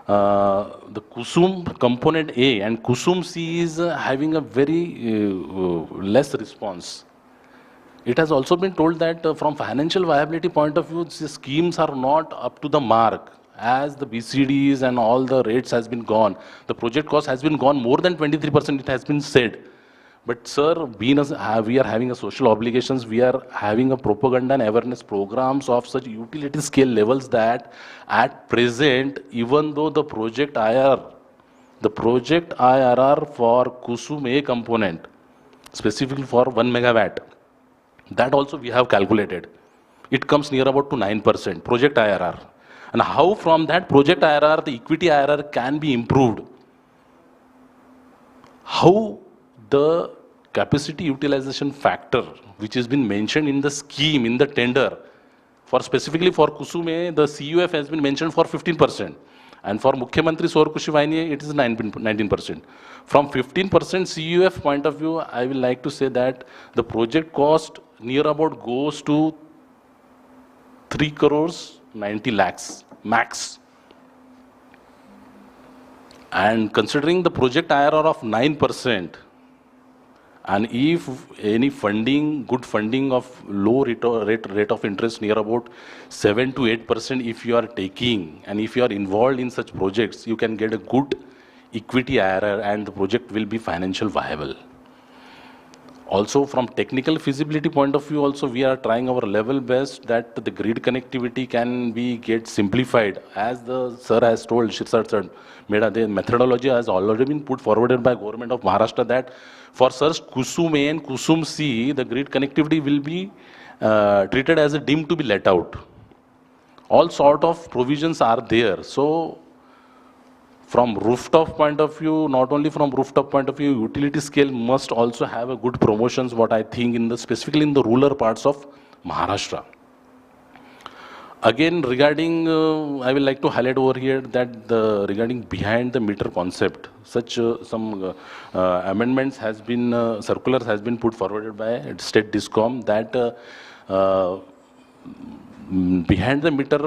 the KUSUM component A and KUSUM C is having a very less response. It has also been told that from financial viability point of view, the schemes are not up to the mark. As the BCDs and all the rates has been gone, the project cost has been gone more than 23%, it has been said. But sir, we are having a social obligations, we are having a propaganda and awareness programs of such utility scale levels that at present, even though the project IRR for Kusum A component, specifically for 1 megawatt, that also we have calculated. It comes near about to 9% project IRR. And how from that project IRR, the equity IRR can be improved? How the capacity utilization factor, which has been mentioned in the scheme, in the tender, for specifically for Kusume, the CUF has been mentioned for 15%. And for Mukhyamantri Saur Kushi Vahini, it is 19%. From 15% CUF point of view, I will like to say that the project cost near about goes to 3 crores 90 lakhs max. And considering the project IRR of 9%, and if any funding, good funding of low rate of interest near about 7 to 8% if you are taking, and if you are involved in such projects, you can get a good equity IRR and the project will be financial viable. Also from technical feasibility point of view also, we are trying our level best that the grid connectivity can be get simplified. As the sir has told, Shirsat sir, the methodology has already been put forwarded by government of Maharashtra that for such Kusum A and Kusum C, the grid connectivity will be treated as a dim to be let out. All sort of provisions are there. So from rooftop point of view, not only from rooftop point of view, utility scale must also have a good promotions, what I think in the specifically in the rural parts of Maharashtra. Again, regarding, I will like to highlight over here that regarding behind the meter concept, such some amendments has been, circulars has been put forwarded by State Discom that behind the meter,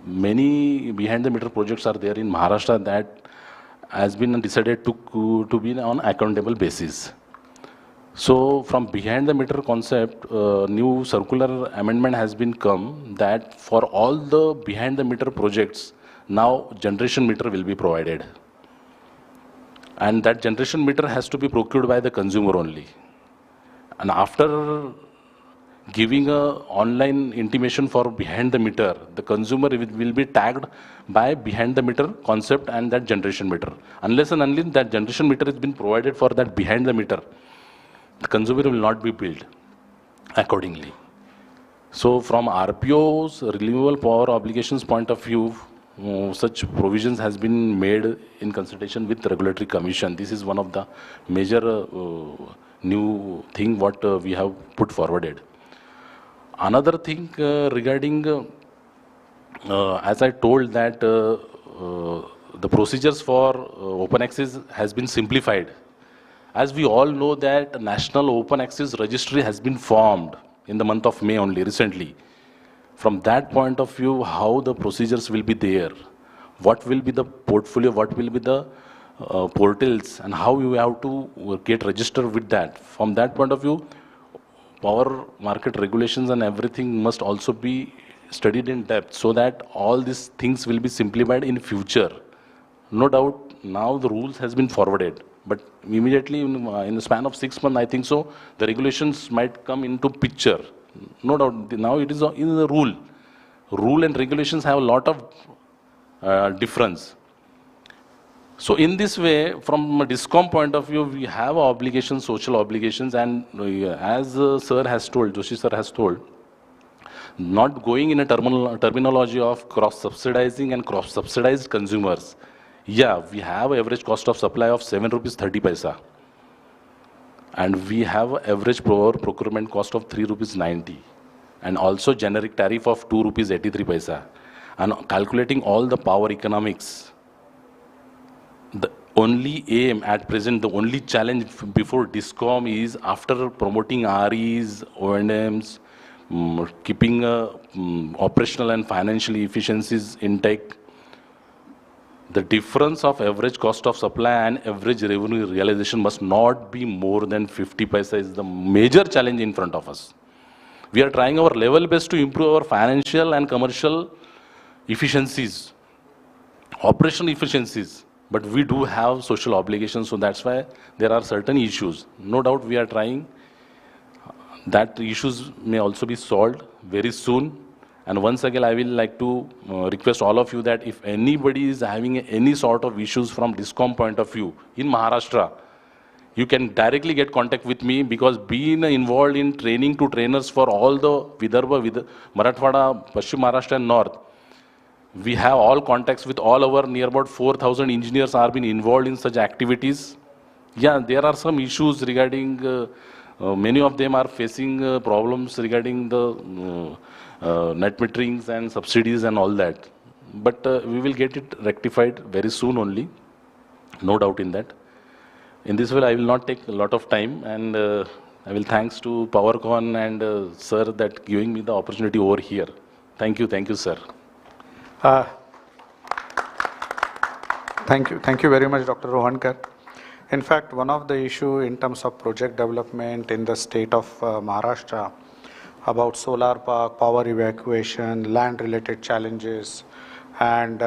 many behind the meter projects are there in Maharashtra that has been decided to be on accountable basis. So from behind the meter concept, new circular amendment has been come that for all the behind the meter projects, now generation meter will be provided. And that generation meter has to be procured by the consumer only. And after giving a online intimation for behind the meter, the consumer will be tagged by behind the meter concept and that generation meter. Unless and until that generation meter has been provided for that behind the meter, the consumer will not be billed accordingly. So from RPO's renewable power obligations point of view, such provisions has been made in consultation with the regulatory commission. This is one of the major new thing what we have put forwarded. Another thing regarding, as I told that the procedures for open access has been simplified. As we all know that National Open Access Registry has been formed in the month of May only recently. From that point of view, how the procedures will be there, what will be the portfolio, what will be the portals, and how you have to get registered with that. From that point of view, power market regulations and everything must also be studied in depth so that all these things will be simplified in future. No doubt now the rules has been forwarded, but immediately in the span of 6 months, I think so, the regulations might come into picture. No doubt now it is in the rule. Rule and regulations have a lot of difference. So in this way, from a DISCOM point of view, we have obligations, social obligations, and as sir has told, Joshi sir has told, not going in a terminology of cross-subsidizing and cross-subsidized consumers. Yeah, we have average cost of supply of 7 rupees 30 paisa. And we have average power procurement cost of 3 rupees 90. And also generic tariff of 2 rupees 83 paisa. And calculating all the power economics, the only aim at present, the only challenge before DISCOM is after promoting REs, O&Ms, operational and financial efficiencies intake, The difference of average cost of supply and average revenue realization must not be more than 50 paisa is the major challenge in front of us. We are trying our level best to improve our financial and commercial efficiencies, operational efficiencies, but we do have social obligations, so that's why there are certain issues. No doubt we are trying. That issues may also be solved very soon. And once again, I will like to request all of you that if anybody is having any sort of issues from DISCOM point of view in Maharashtra, you can directly get contact with me, because being involved in training to trainers for all the Vidarbha, Marathwada, Paschim Maharashtra and North, we have all contacts with all our near about 4,000 engineers are being involved in such activities. Yeah, there are some issues regarding, many of them are facing problems regarding the net meterings and subsidies and all that. But we will get it rectified very soon only, no doubt in that. In this way, I will not take a lot of time, and I will thanks to PowerCon and sir that giving me the opportunity over here. Thank you, sir. Thank you very much, Dr. Rohankar. In fact, one of the issue in terms of project development in the state of Maharashtra about solar park, power evacuation, land-related challenges, and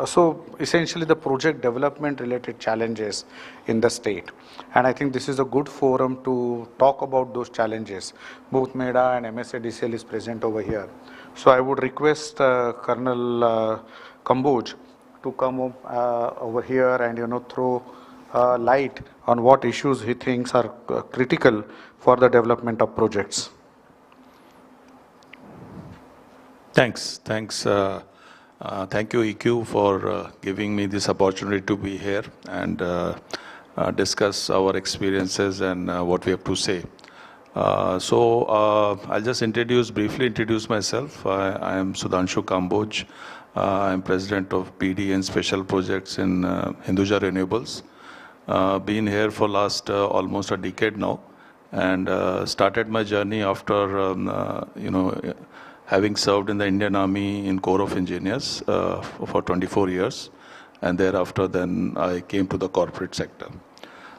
so essentially the project development related challenges in the state. And I think this is a good forum to talk about those challenges. Both MEDA and MSADCL is present over here. So I would request Colonel Kamboj to come over here and throw light on what issues he thinks are critical for the development of projects. Thanks. Thank you, EQ, for giving me this opportunity to be here and discuss our experiences and what we have to say. I'll just briefly introduce myself. I am Sudhanshu Kamboj. I am President of PD and Special Projects in Hinduja Renewables. Been here for last almost a decade now, and started my journey after having served in the Indian Army in Corps of Engineers for 24 years, and thereafter then I came to the corporate sector.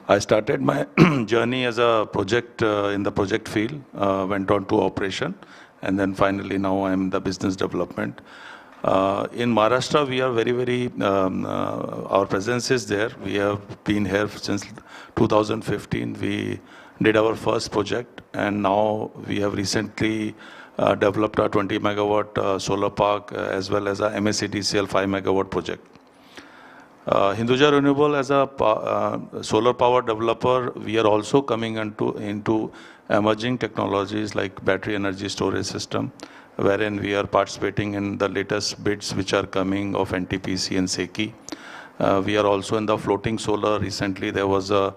I started my journey as a project in the project field, went on to operation, and then finally now I'm in the business development. In Maharashtra, we are very, our presence is there. We have been here since 2015. We did our first project, and now we have recently developed a 20 megawatt solar park as well as a MSADCL 5 megawatt project. Hinduja Renewable as a solar power developer, we are also coming into emerging technologies like battery energy storage system, wherein we are participating in the latest bids which are coming of NTPC and SECI. We are also in the floating solar. Recently there was a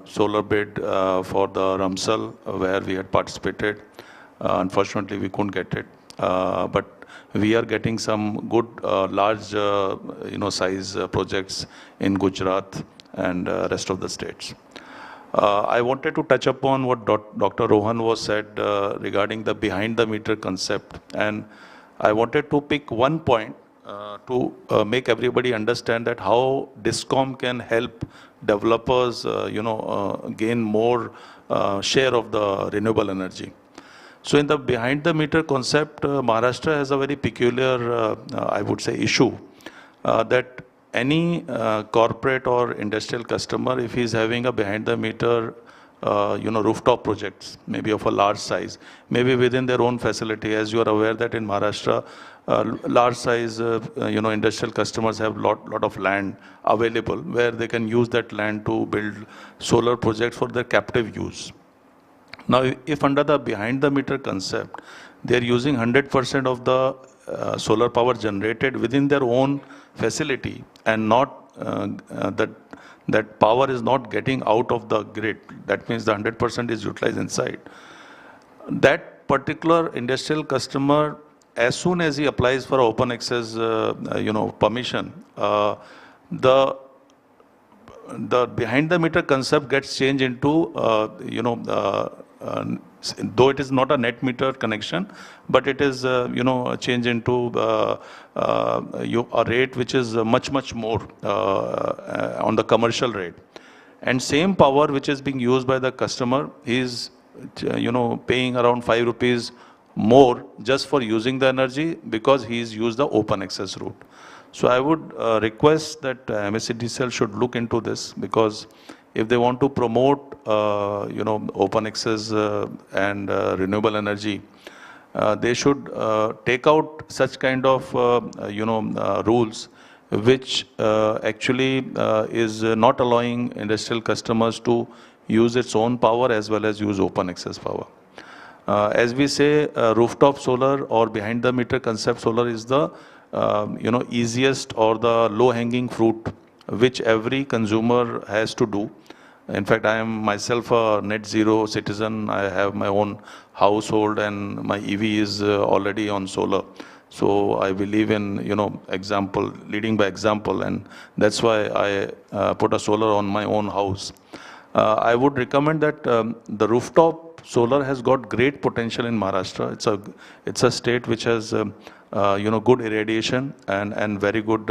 solar bid for the Ramsal where we had participated. Unfortunately we couldn't get it, but we are getting some good large size projects in Gujarat and rest of the states. I wanted to touch upon what Dr. Rohan was said regarding the behind the meter concept, and I wanted to pick one point to make everybody understand that how DISCOM can help developers gain more share of the renewable energy. So in the behind the meter concept, Maharashtra has a very peculiar, I would say, issue that any corporate or industrial customer, if he is having a behind the meter, rooftop projects, maybe of a large size, maybe within their own facility, as you are aware that in Maharashtra, large size, industrial customers have lot of land available where they can use that land to build solar projects for their captive use. Now, if under the behind the meter concept, they are using 100% of the solar power generated within their own facility and not that power is not getting out of the grid. That means the 100% is utilized inside. That particular industrial customer, as soon as he applies for open access, permission, the behind the meter concept gets changed into, though it is not a net meter connection, but it is, a change into a rate which is much more on the commercial rate. And same power which is being used by the customer is, paying around 5 rupees more just for using the energy because he's used the open access route. So I would request that MSCDCL should look into this, because if they want to promote, open access and renewable energy, they should take out such kind of, rules which actually is not allowing industrial customers to use its own power as well as use open access power. As we say, rooftop solar or behind the meter concept solar is the easiest or the low-hanging fruit which every consumer has to do. In fact, I am myself a net zero citizen. I have my own household and my EV is already on solar. So I believe in, leading by example, and that's why I put a solar on my own house. I would recommend that the rooftop solar has got great potential in Maharashtra. It's a state which has good irradiation and very good,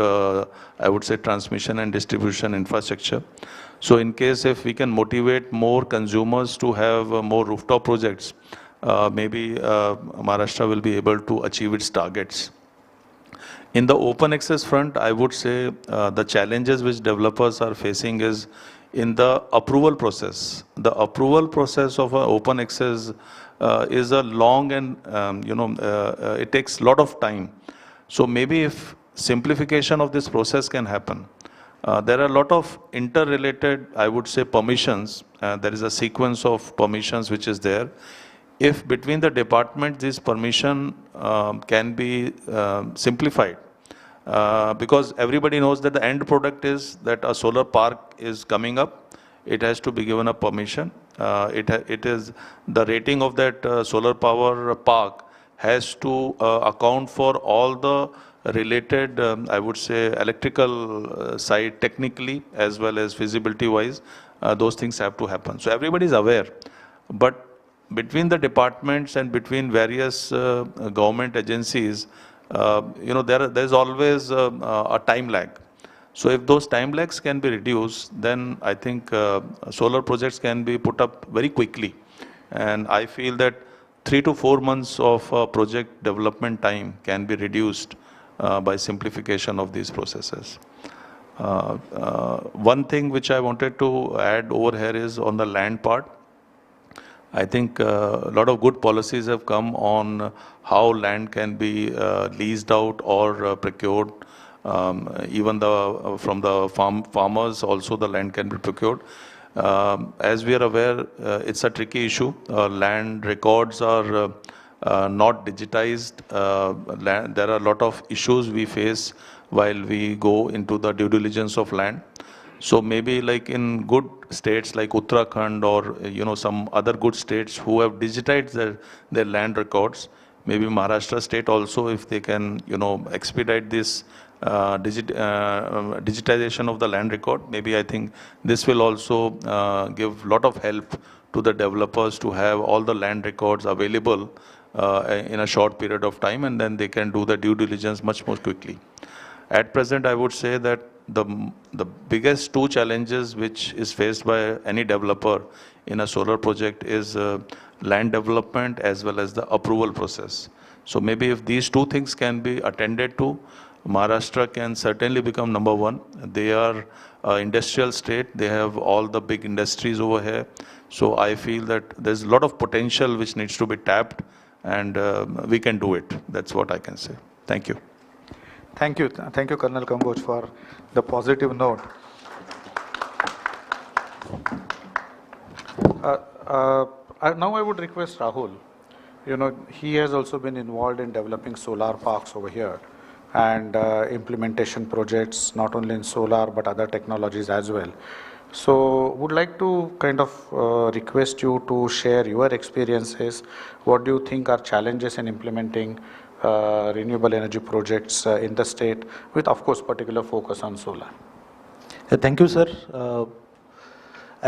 I would say, transmission and distribution infrastructure. So in case if we can motivate more consumers to have more rooftop projects, maybe Maharashtra will be able to achieve its targets. In the open access front, I would say the challenges which developers are facing is in the approval process. The approval process of open access is a long and, it takes a lot of time. So maybe if simplification of this process can happen, there are a lot of interrelated, I would say, permissions. There is a sequence of permissions which is there. If between the departments this permission can be simplified, because everybody knows that the end product is that a solar park is coming up, it has to be given a permission. It is the rating of that solar power park has to account for all the related, I would say, electrical side technically as well as feasibility wise. Those things have to happen. So everybody is aware, but between the departments and between various government agencies, there's always a time lag. So if those time lags can be reduced, then I think solar projects can be put up very quickly. And I feel that 3 to 4 months of project development time can be reduced by simplification of these processes. One thing which I wanted to add over here is on the land part. I think a lot of good policies have come on how land can be leased out or procured. Even from the farmers also the land can be procured. As we are aware, it's a tricky issue. Land records are not digitized. There are a lot of issues we face while we go into the due diligence of land. So maybe like in good states like Uttarakhand or some other good states who have digitized their land records, maybe Maharashtra state also, if they can expedite this digitization of the land record, maybe I think this will also give a lot of help to the developers to have all the land records available in a short period of time, and then they can do the due diligence much more quickly. At present, I would say that the biggest two challenges which is faced by any developer in a solar project is land development as well as the approval process. So maybe if these two things can be attended to, Maharashtra can certainly become number one. They are an industrial state. They have all the big industries over here. So I feel that there's a lot of potential which needs to be tapped, and we can do it. That's what I can say. Thank you. Thank you, Colonel Kamboj, for the positive note. Now I would request Rahul. He has also been involved in developing solar parks over here and implementation projects, not only in solar but other technologies as well. So would like to kind of request you to share your experiences. What do you think are challenges in implementing renewable energy projects in the state, with of course particular focus on solar? Thank you, sir.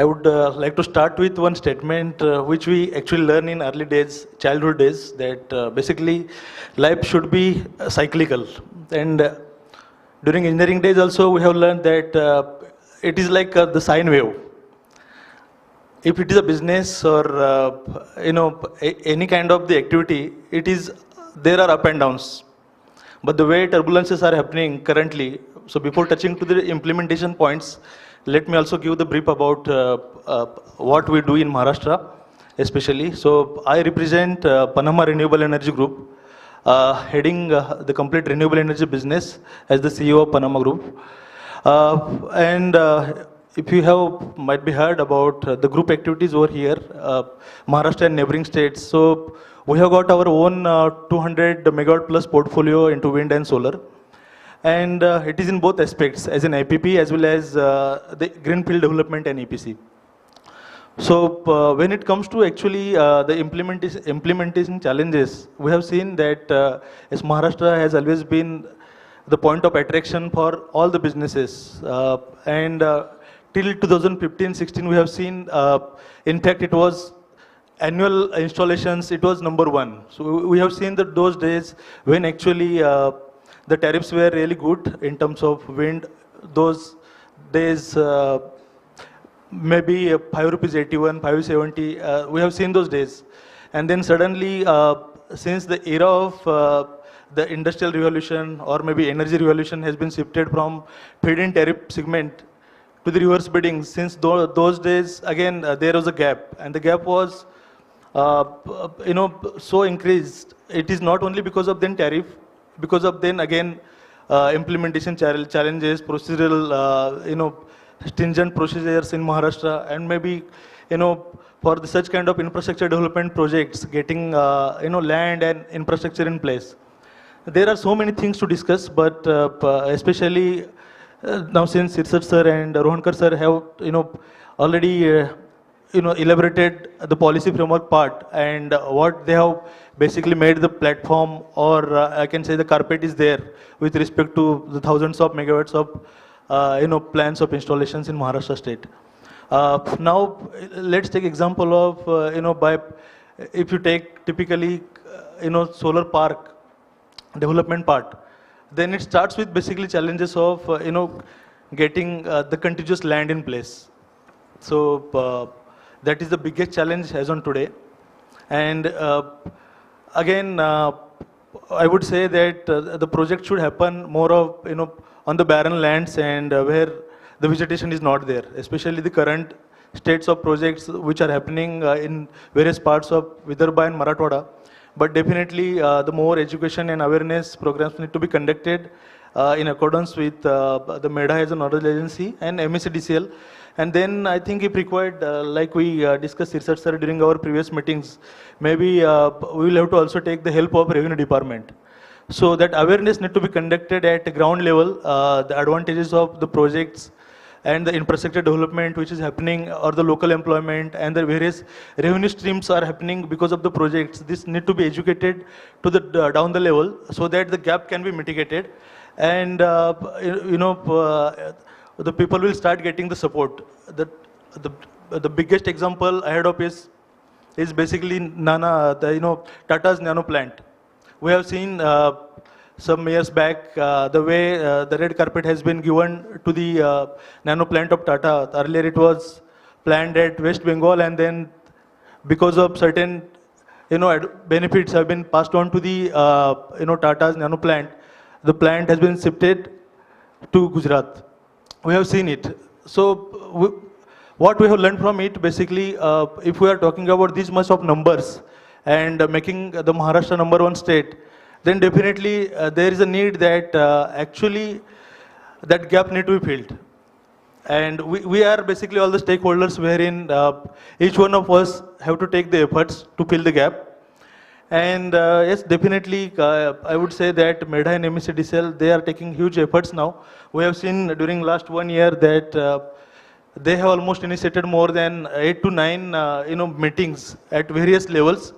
I would like to start with one statement which we actually learn in early days, childhood days, that basically life should be cyclical. And during engineering days also we have learned that it is like the sine wave. If it is a business or any kind of the activity, it is there are up and downs. But the way turbulences are happening currently, so before touching to the implementation points, let me also give the brief about what we do in Maharashtra, especially. So I represent Panama Renewable Energy Group, heading the complete renewable energy business as the CEO of Panama Group. And if you have might be heard about the group activities over here, Maharashtra and neighboring states. So we have got our own 200 megawatt plus portfolio into wind and solar. And it is in both aspects, as an IPP as well as the greenfield development and EPC. So when it comes to actually the implementation challenges, we have seen that as Maharashtra has always been the point of attraction for all the businesses. Till 2015-16, we have seen, in fact, it was annual installations, it was number one. So we have seen that those days when actually the tariffs were really good in terms of wind, those days maybe 5 rupees 81, 570, we have seen those days. And then suddenly, since the era of the industrial revolution or maybe energy revolution has been shifted from feed-in tariff segment to the reverse bidding, since those days, again, there was a gap. And the gap was, so increased. It is not only because of then tariff, because of then again, implementation challenges, procedural, stringent procedures in Maharashtra, and maybe, for the such kind of infrastructure development projects, getting, land and infrastructure in place. There are so many things to discuss, but especially now since Sirsat sir and Rohankar sir have, already, elaborated the policy framework part and what they have basically made the platform, or I can say the carpet is there with respect to the thousands of megawatts of, plans of installations in Maharashtra state. Now, let's take example of, if you take typically, solar park development part, then it starts with basically challenges of, getting the contiguous land in place. So that is the biggest challenge as on today. And again, I would say that the project should happen more of, on the barren lands and where the vegetation is not there, especially the current states of projects which are happening in various parts of Vidarbha and Marathwada. But definitely the more education and awareness programs need to be conducted in accordance with the MEDA as a nodal agency and MSCDCL. And then I think if required, like we discussed Sirsat sir during our previous meetings, maybe we will have to also take the help of revenue department. So that awareness need to be conducted at ground level, the advantages of the projects and the infrastructure development which is happening, or the local employment and the various revenue streams are happening because of the projects. This need to be educated to the down the level so that the gap can be mitigated. And the people will start getting the support. The biggest example ahead of is basically Tata's Nano plant. We have seen some years back the way the red carpet has been given to the Nano plant of Tata. Earlier it was planned at West Bengal, and then because of certain benefits have been passed on to the Tata's Nano plant, the plant has been shifted to Gujarat. We have seen it. So what we have learned from it, basically, if we are talking about this much of numbers and making the Maharashtra number one state, then definitely there is a need that actually that gap need to be filled. And we are basically all the stakeholders wherein each one of us have to take the efforts to fill the gap. And yes, definitely, I would say that MEDA and MSCDCL, they are taking huge efforts now. We have seen during last 1 year that they have almost initiated more than 8 to 9 meetings at various levels.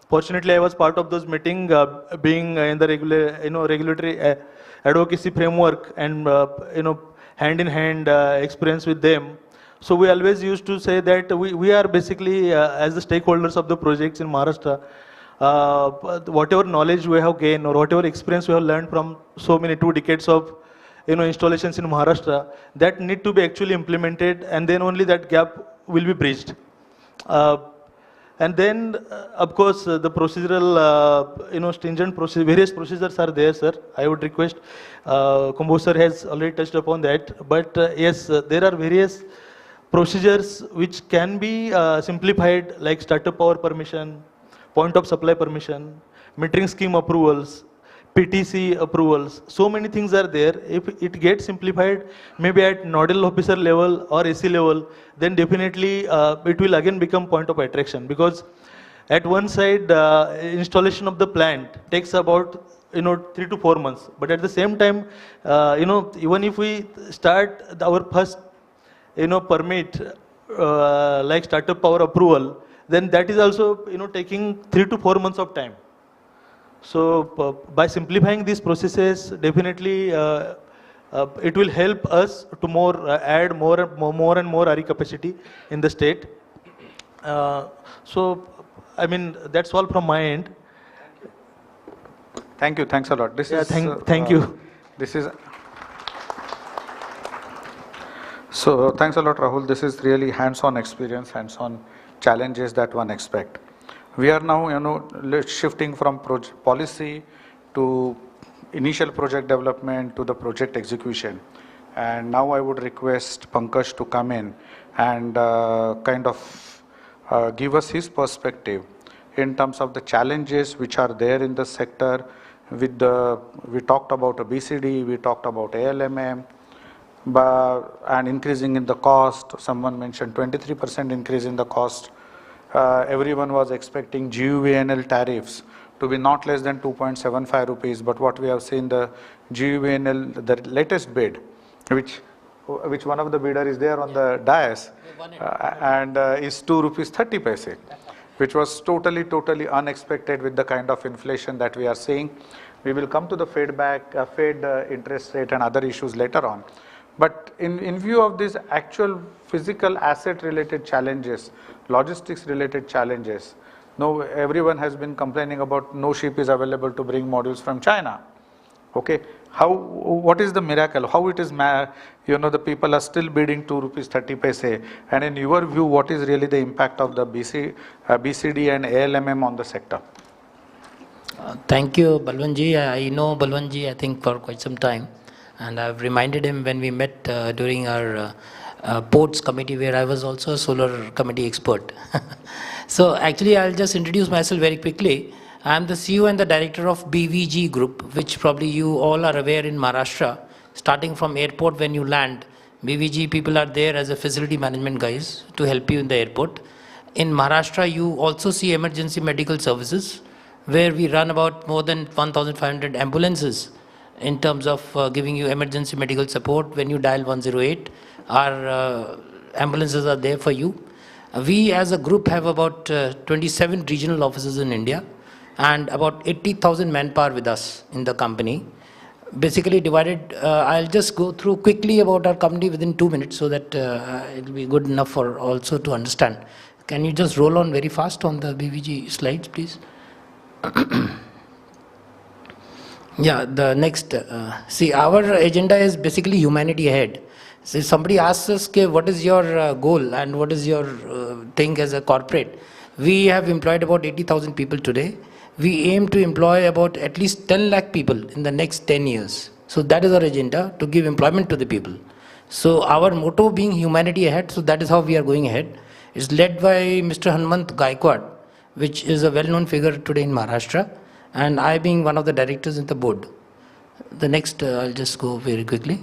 Fortunately, I was part of those meetings, being in the regulatory advocacy framework and hand in hand experience with them. So we always used to say that we are basically, as the stakeholders of the projects in Maharashtra, whatever knowledge we have gained or whatever experience we have learned from so many 2 decades of installations in Maharashtra, that need to be actually implemented, and then only that gap will be bridged. Uh, and then, of course, the procedural, stringent various procedures are there, sir. I would request, Kumbo sir has already touched upon that. But yes, there are various procedures which can be simplified, like startup power permission, point of supply permission, metering scheme approvals, PTC approvals. So many things are there. If it gets simplified, maybe at nodal officer level or AC level, then definitely it will again become point of attraction, because at one side, installation of the plant takes about 3 to 4 months. But at the same time, even if we start our first permit, like startup power approval, then that is also taking 3 to 4 months of time. So by simplifying these processes, definitely it will help us to add more and more RE capacity in the state. So I mean, that's all from my end. Thank you. Thanks a lot. Thank you. This is so. Thanks a lot, Rahul. This is really hands-on experience, hands-on challenges that one expect. We are now, shifting from policy to initial project development to the project execution. And now I would request Pankaj to come in and kind of give us his perspective in terms of the challenges which are there in the sector. We talked about a BCD, we talked about ALMM, and increasing in the cost. Someone mentioned 23% increase in the cost. Everyone was expecting GUVNL tariffs to be not less than 2.75 rupees, but what we have seen, the GUVNL, the latest bid, which one of the bidder is there on the dais, and is 2 rupees 30 paise, which was totally unexpected with the kind of inflation that we are seeing. We will come to the Fed interest rate and other issues later on. But in view of these actual physical asset related challenges, logistics related challenges, everyone has been complaining about no ship is available to bring modules from China. Okay, what is the miracle? How it is, the people are still bidding 2 rupees 30 paise, and in your view, what is really the impact of the BCD and ALMM on the sector? Thank you, Balwanji. I know Balwanji, I think, for quite some time. And I've reminded him when we met during our ports committee, where I was also a solar committee expert. So actually, I'll just introduce myself very quickly. I'm the CEO and the director of BVG Group, which probably you all are aware in Maharashtra. Starting from airport, when you land, BVG people are there as a facility management guys to help you in the airport. In Maharashtra, you also see emergency medical services, where we run about more than 1,500 ambulances in terms of giving you emergency medical support. When you dial 108, our ambulances are there for you. We as a group have about 27 regional offices in India and about 80,000 manpower with us in the company. Basically divided, I'll just go through quickly about our company within 2 minutes so that it'll be good enough for also to understand. Can you just roll on very fast on the BVG slides, please? Yeah, the next. See, our agenda is basically humanity ahead. So if somebody asks us, okay, what is your goal and what is your thing as a corporate? We have employed about 80,000 people today. We aim to employ about at least 10 lakh people in the next 10 years. So that is our agenda, to give employment to the people. So our motto being humanity ahead, so that is how we are going ahead. It's led by Mr. Hanmant Gaikwad, which is a well-known figure today in Maharashtra, and I being one of the directors in the board. The next, I'll just go very quickly.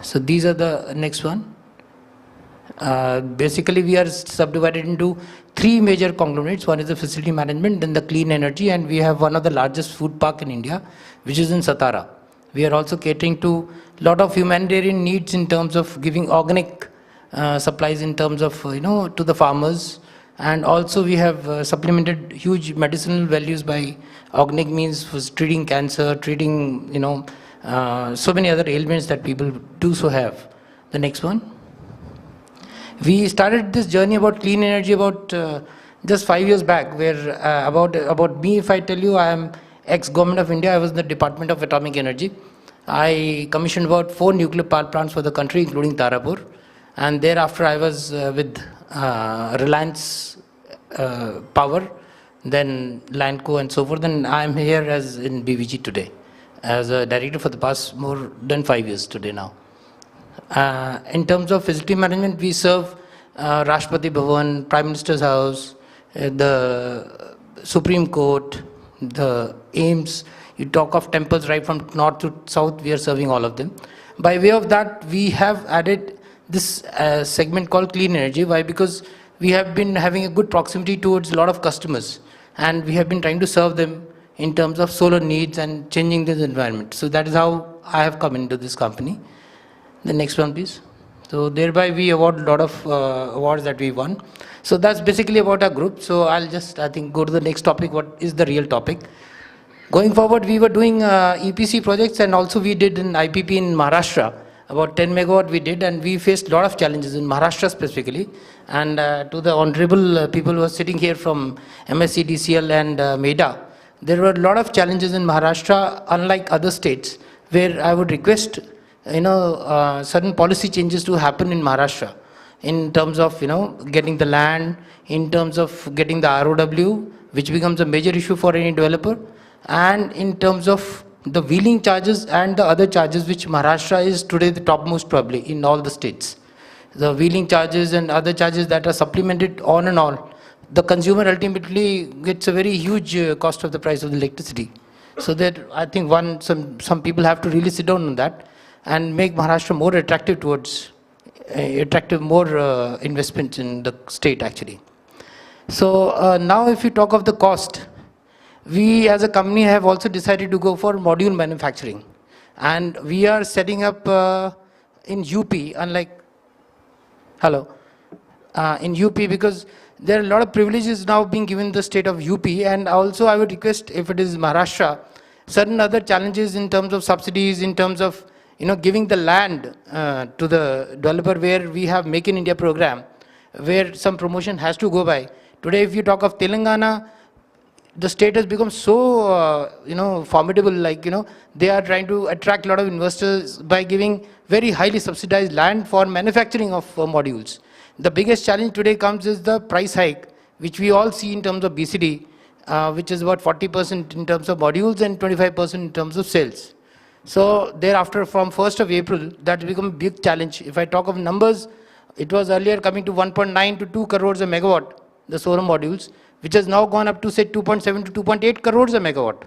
So these are the next one. Basically, we are subdivided into 3 major conglomerates. One is the facility management, then the clean energy, and we have one of the largest food park in India, which is in Satara. We are also catering to a lot of humanitarian needs in terms of giving organic supplies in terms of, to the farmers. And also we have supplemented huge medicinal values by organic means for treating cancer, treating, so many other ailments that people do so have. The next one. We started this journey about clean energy about just 5 years back, where about me, if I tell you, I am ex-government of India. I was in the Department of Atomic Energy. I commissioned about 4 nuclear power plants for the country, including Tarapur. And thereafter, I was with Reliance Power, then Landco and so forth. And I'm here as in BVG today, as a director for the past more than 5 years today now. In terms of facility management, we serve Rashtrapati Bhavan, Prime Minister's House, the Supreme Court, the AIMS. You talk of temples right from north to south, we are serving all of them. By way of that, we have added this segment called clean energy. Why? Because we have been having a good proximity towards a lot of customers, and we have been trying to serve them in terms of solar needs and changing this environment. So that is how I have come into this company. The next one, please. So thereby we award a lot of awards that we won. So that's basically about our group. So I'll just, I think, go to the next topic. What is the real topic? Going forward, we were doing EPC projects, and also we did an IPP in Maharashtra. About 10 megawatt we did, and we faced a lot of challenges in Maharashtra specifically. And to the honorable people who are sitting here from MSCDCL and MEDA, there were a lot of challenges in Maharashtra, unlike other states, where I would request certain policy changes to happen in Maharashtra in terms of, getting the land, in terms of getting the ROW, which becomes a major issue for any developer, and in terms of the wheeling charges and the other charges, which Maharashtra is today the topmost probably in all the states. The wheeling charges and other charges that are supplemented on and on. The consumer ultimately gets a very huge cost of the price of the electricity. So that I think some people have to really sit down on that and make Maharashtra more attractive towards more investments in the state actually. So now if you talk of the cost, we as a company have also decided to go for module manufacturing, and we are setting up in UP, unlike in UP, because there are a lot of privileges now being given the state of UP, and also I would request, if it is Maharashtra, certain other challenges in terms of subsidies, in terms of giving the land to the developer, where we have Make in India program, where some promotion has to go by. Today, if you talk of Telangana, the state has become so formidable, they are trying to attract a lot of investors by giving very highly subsidized land for manufacturing of modules. The biggest challenge today comes is the price hike, which we all see in terms of BCD, which is about 40% in terms of modules and 25% in terms of sales. So thereafter, from 1st of April, that will become a big challenge. If I talk of numbers, it was earlier coming to 1.9 to 2 crores a megawatt, the solar modules, which has now gone up to say 2.7 to 2.8 crores a megawatt.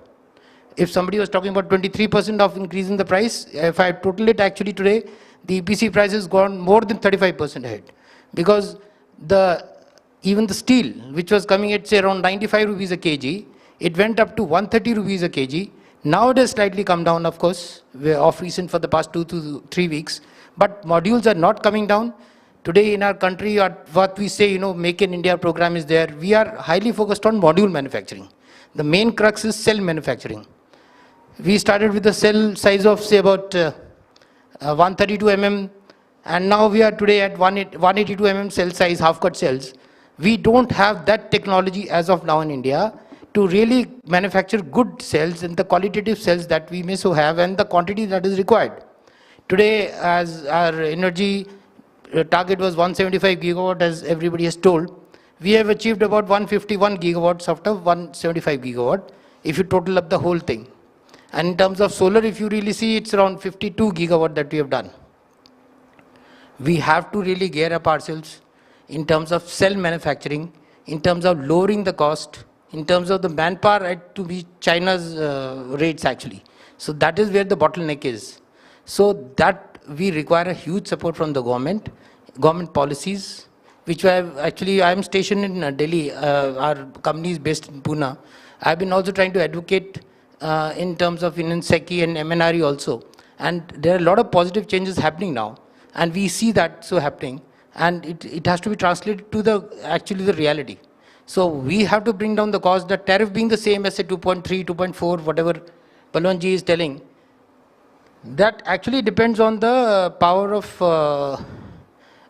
If somebody was talking about 23% of increase in the price, if I total it, actually today, the EPC price has gone more than 35% ahead. Because even the steel, which was coming at say around 95 rupees a kg, it went up to 130 rupees a kg. Now it has slightly come down, of course, of recent for the past 2 to 3 weeks. But modules are not coming down. Today in our country, what we say, Make in India program is there. We are highly focused on module manufacturing. The main crux is cell manufacturing. We started with a cell size of say about 132 mm, and now we are today at 182 mm cell size, half-cut cells. We don't have that technology as of now in India to really manufacture good cells and the qualitative cells that we may so have and the quantity that is required. Today, as our energy target was 175 gigawatt, as everybody has told, we have achieved about 151 gigawatts out of 175 gigawatt, if you total up the whole thing. And in terms of solar, if you really see, it's around 52 gigawatt that we have done. We have to really gear up ourselves in terms of cell manufacturing, in terms of lowering the cost, in terms of the manpower to be China's rates actually. So that is where the bottleneck is. So that we require a huge support from the government policies, which I am stationed in Delhi. Our company is based in Pune. I've been also trying to advocate in terms of SECI and MNRE also. And there are a lot of positive changes happening now. And we see that so happening. And it has to be translated to the reality. So we have to bring down the cost, the tariff being the same as say 2.3, 2.4, whatever Balwanji is telling. That actually depends on the power of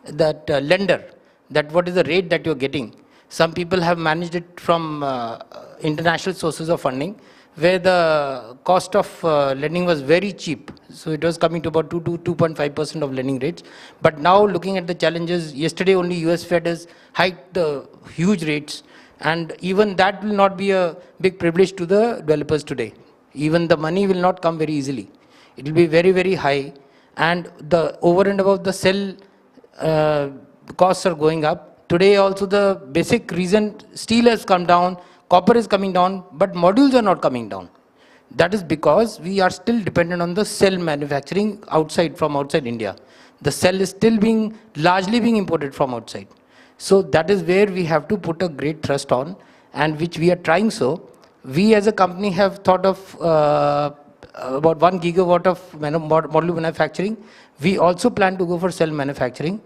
that lender, that what is the rate that you're getting. Some people have managed it from international sources of funding, where the cost of lending was very cheap. So it was coming to about 2 to 2.5% of lending rates. But now looking at the challenges, yesterday only US Fed has hiked the huge rates, and even that will not be a big privilege to the developers today. Even the money will not come very easily. It will be very, very high, and the over and above the cell costs are going up. Today also the basic reason steel has come down, copper is coming down, but modules are not coming down. That is because we are still dependent on the cell manufacturing from outside India. The cell is still largely being imported from outside. So that is where we have to put a great thrust on, and which we are trying so. We as a company have thought of about 1 gigawatt of module manufacturing. We also plan to go for cell manufacturing,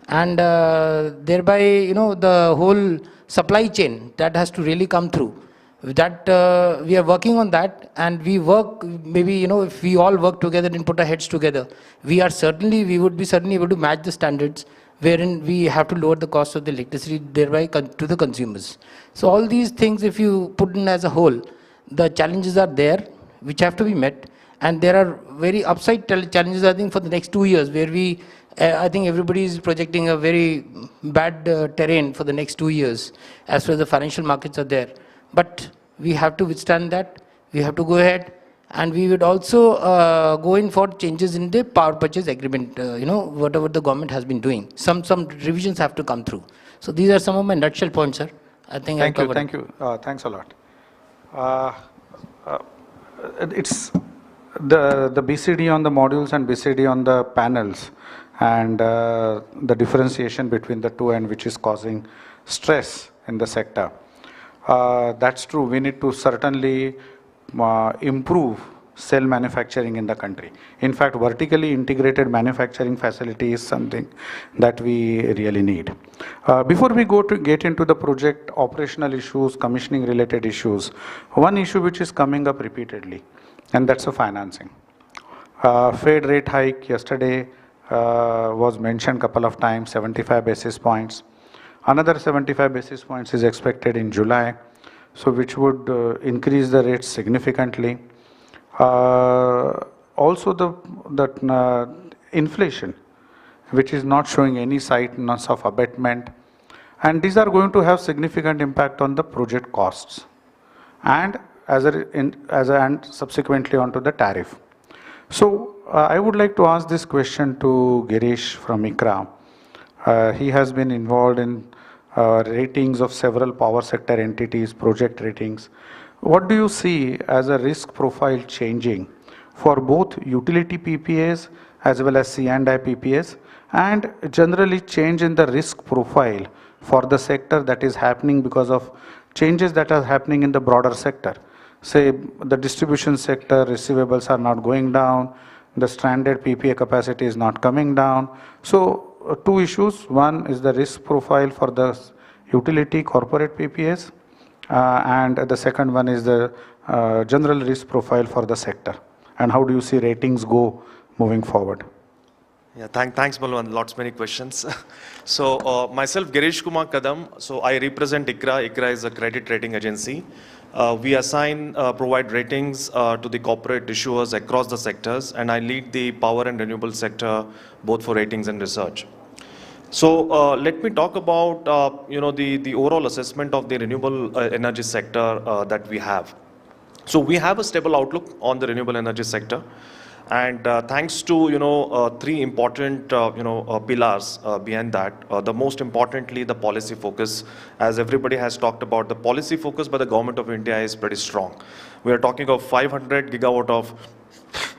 and thereby, the whole supply chain that has to really come through. That we are working on that, and we work, maybe, if we all work together and put our heads together, we would be certainly able to match the standards, wherein we have to lower the cost of the electricity, thereby to the consumers. So all these things, if you put in as a whole, the challenges are there, which have to be met, and there are very upside challenges, I think, for the next 2 years, where I think everybody is projecting a very bad terrain for the next 2 years, as far as the financial markets are there. But we have to withstand that. We have to go ahead, and we would also go in for changes in the power purchase agreement. Whatever the government has been doing, some revisions have to come through. So these are some of my nutshell points, sir. I think Thank you. Thanks a lot. It's the BCD on the modules and BCD on the panels, and the differentiation between the two, and which is causing stress in the sector. That's true. We need to certainly improve cell manufacturing in the country. In fact, vertically integrated manufacturing facility is something that we really need. Before we get into the project operational issues, commissioning related issues, one issue which is coming up repeatedly, and that's the financing. Fed rate hike yesterday was mentioned couple of times, 75 basis points. Another 75 basis points is expected in July, so which would increase the rates significantly. Also the inflation, which is not showing any signs of abatement, and these are going to have significant impact on the project costs, and and subsequently onto the tariff. So I would like to ask this question to Girish from ICRA. He has been involved in ratings of several power sector entities, project ratings. What do you see as a risk profile changing for both utility PPAs as well as C&I PPAs, and generally change in the risk profile for the sector that is happening because of changes that are happening in the broader sector? Say the distribution sector receivables are not going down, the stranded PPA capacity is not coming down. So two issues. One is the risk profile for the utility corporate PPAs, and the second one is the general risk profile for the sector. And how do you see ratings go moving forward? Yeah, thanks, Balwan. Many questions. So myself, Girish Kumar Kadam. So I represent ICRA. ICRA is a credit rating agency. We provide ratings to the corporate issuers across the sectors, and I lead the power and renewable sector both for ratings and research. So let me talk about the overall assessment of the renewable energy sector that we have. So we have a stable outlook on the renewable energy sector, and thanks to three important pillars behind that. The most importantly, the policy focus. As everybody has talked about, the policy focus by the government of India is pretty strong. We are talking of 500 gigawatt of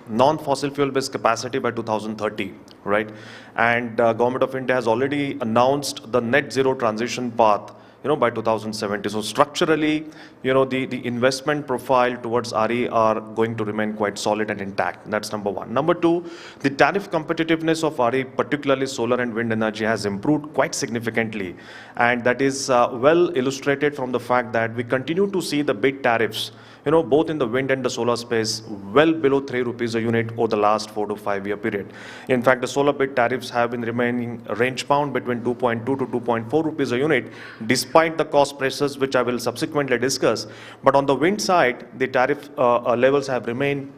non-fossil fuel based capacity by 2030, right? And government of India has already announced the net zero transition path, by 2070. So structurally, the investment profile towards RE are going to remain quite solid and intact. That's number one. Number two, the tariff competitiveness of RE, particularly solar and wind energy, has improved quite significantly. And that is well illustrated from the fact that we continue to see the bid tariffs both in the wind and the solar space, well below 3 rupees a unit over the last 4 to 5 year period. In fact, the solar bit tariffs have been remaining range bound between 2.2 to 2.4 rupees a unit, despite the cost pressures, which I will subsequently discuss. But on the wind side, the tariff levels have remained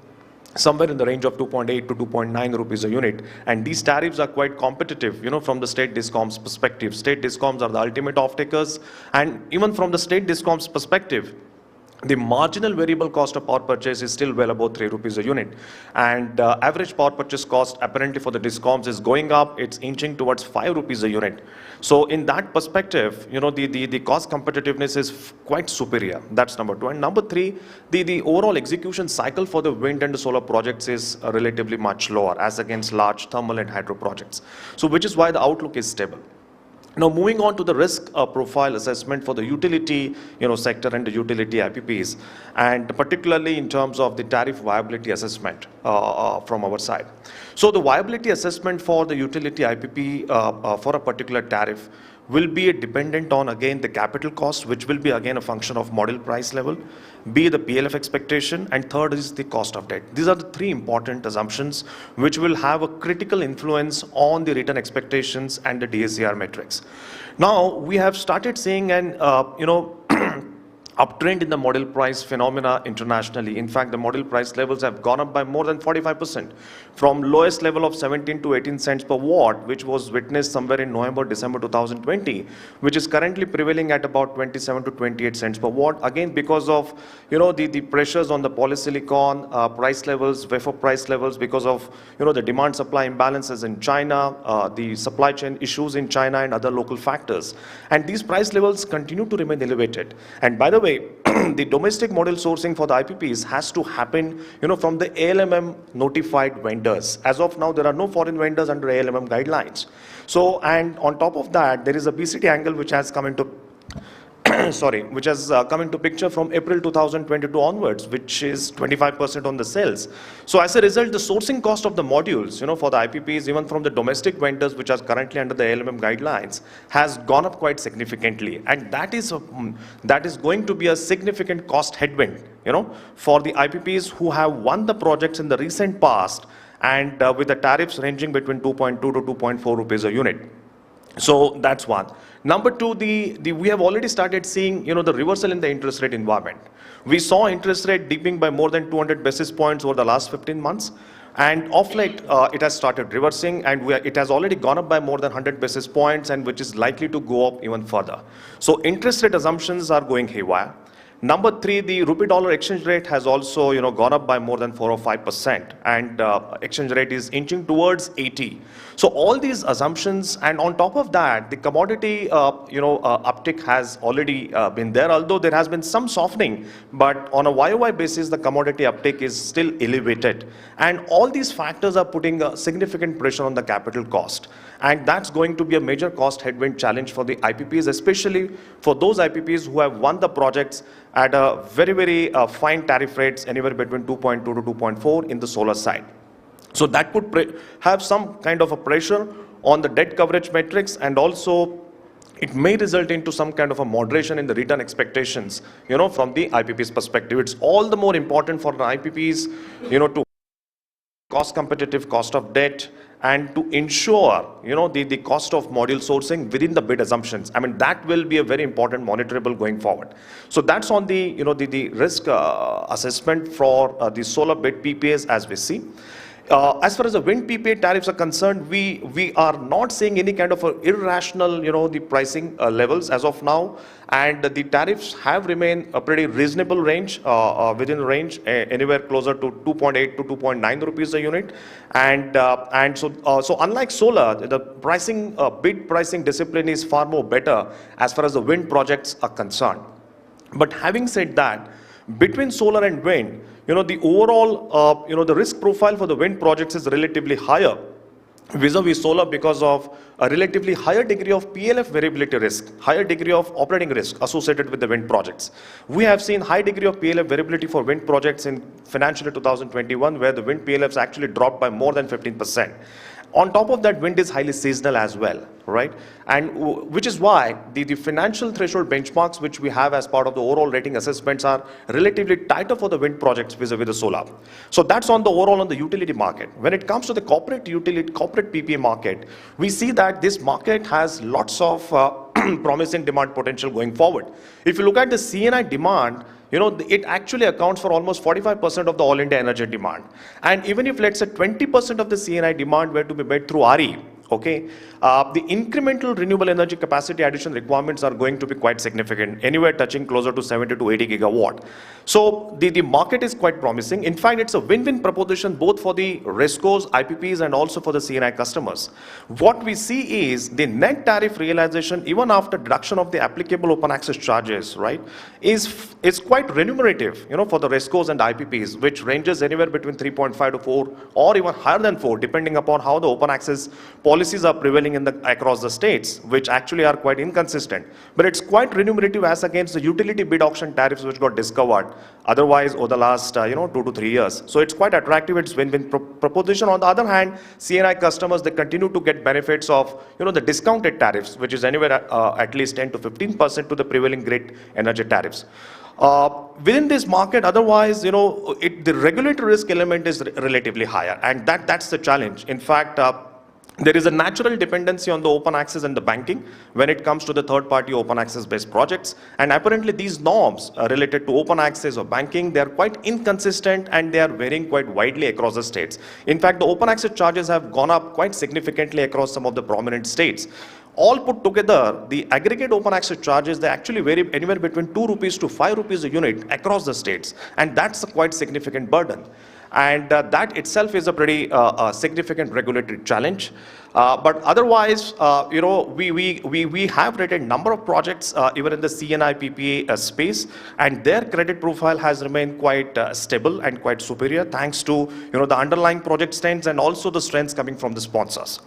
somewhere in the range of 2.8 to 2.9 rupees a unit, and these tariffs are quite competitive, from the state discoms perspective. State discoms are the ultimate off-takers, and even from the state discoms perspective, the marginal variable cost of power purchase is still well above 3 rupees a unit. And average power purchase cost apparently for the discoms is going up. It's inching towards 5 rupees a unit. So in that perspective, the cost competitiveness is quite superior. That's number two. And number three, the overall execution cycle for the wind and the solar projects is relatively much lower as against large thermal and hydro projects. So which is why the outlook is stable. Now, moving on to the risk profile assessment for the utility sector and the utility IPPs, and particularly in terms of the tariff viability assessment from our side. So the viability assessment for the utility IPP for a particular tariff will be dependent on, again, the capital cost, which will be, again, a function of module price level, B, the PLF expectation, and third is the cost of debt. These are the three important assumptions which will have a critical influence on the return expectations and the DSCR metrics. Now, we have started seeing an, uptrend in the module price phenomena internationally. In fact, the module price levels have gone up by more than 45%, from lowest level of 17 to 18 cents per watt, which was witnessed somewhere in November, December 2020, which is currently prevailing at about 27 to 28 cents per watt. Again, because of the pressures on the polysilicon price levels, wafer price levels, because of the demand supply imbalances in China, the supply chain issues in China, and other local factors. And these price levels continue to remain elevated. And by the way, the domestic model sourcing for the IPPs has to happen, from the ALMM notified vendors. As of now, there are no foreign vendors under ALMM guidelines. So, and on top of that, there is a BCT angle which has come into which has come into picture from April 2022 onwards, which is 25% on the cells. So as a result, the sourcing cost of the modules, for the IPPs, even from the domestic vendors, which are currently under the ALMM guidelines, has gone up quite significantly. And that is going to be a significant cost headwind, for the IPPs who have won the projects in the recent past, and with the tariffs ranging between 2.2 to 2.4 rupees a unit. So that's one. Number two, we have already started seeing, the reversal in the interest rate environment. We saw interest rate dipping by more than 200 basis points over the last 15 months. And of late, it has started reversing, and it has already gone up by more than 100 basis points, and which is likely to go up even further. So interest rate assumptions are going haywire. Number three, the rupee dollar exchange rate has also, gone up by more than 4 or 5%, and exchange rate is inching towards 80. So all these assumptions, and on top of that, the commodity, uptick has already been there, although there has been some softening, but on a YOY basis, the commodity uptick is still elevated. And all these factors are putting a significant pressure on the capital cost. And that's going to be a major cost headwind challenge for the IPPs, especially for those IPPs who have won the projects at a very, very fine tariff rates, anywhere between 2.2 to 2.4 in the solar side. So that could have some kind of a pressure on the debt coverage metrics, and also it may result into some kind of a moderation in the return expectations, from the IPP's perspective. It's all the more important for the IPPs, to cost competitive cost of debt, and to ensure, the cost of module sourcing within the bid assumptions. I mean, that will be a very important monitorable going forward. So that's on the, the risk assessment for the solar bid PPAs as we see. As far as the wind PPA tariffs are concerned, we are not seeing any kind of irrational, the pricing levels as of now, and the tariffs have remained a pretty reasonable range, within range, anywhere closer to 2.8 to 2.9 rupees a unit, and so unlike solar, the pricing bid pricing discipline is far more better as far as the wind projects are concerned. But having said that, between solar and wind, the overall, the risk profile for the wind projects is relatively higher vis-a-vis solar, because of a relatively higher degree of PLF variability risk, higher degree of operating risk associated with the wind projects. We have seen high degree of PLF variability for wind projects in financial year 2021, where the wind PLFs actually dropped by more than 15%. On top of that, wind is highly seasonal as well, right? And which is why the financial threshold benchmarks which we have as part of the overall rating assessments are relatively tighter for the wind projects vis-a-vis the solar. So that's on the overall on the utility market. When it comes to the corporate utility, corporate PPA market, we see that this market has lots of promising demand potential going forward. If you look at the CNI demand, it actually accounts for almost 45% of the all India energy demand. And even if let's say 20% of the CNI demand were to be made through RE, okay, the incremental renewable energy capacity addition requirements are going to be quite significant, anywhere touching closer to 70 to 80 gigawatt. So the market is quite promising. In fact, it's a win-win proposition both for the RESCOs, IPPs, and also for the CNI customers. What we see is the net tariff realization, even after deduction of the applicable open access charges, right, is quite remunerative, for the RESCOs and IPPs, which ranges anywhere between 3.5 to 4 or even higher than 4, depending upon how the open access policies are prevailing across the states, which actually are quite inconsistent. But it's quite remunerative as against the utility bid auction tariffs which got discovered otherwise over the last 2 to 3 years. So it's quite attractive. It's win-win proposition. On the other hand, CNI customers, they continue to get benefits of the discounted tariffs, which is anywhere at least 10 to 15% to the prevailing grid energy tariffs. Within this market, otherwise, the regulatory risk element is relatively higher, and that's the challenge. In fact, there is a natural dependency on the open access and the banking when it comes to the third-party open access-based projects. And apparently these norms related to open access or banking, they are quite inconsistent and they are varying quite widely across the states. In fact, the open access charges have gone up quite significantly across some of the prominent states. All put together, the aggregate open access charges, they actually vary anywhere between 2 rupees to 5 rupees a unit across the states. And that's a quite significant burden. And that itself is a pretty significant regulatory challenge. But otherwise, we have rated number of projects even in the CNI PPA space, and their credit profile has remained quite stable and quite superior, thanks to the underlying project strengths and also the strengths coming from the sponsors.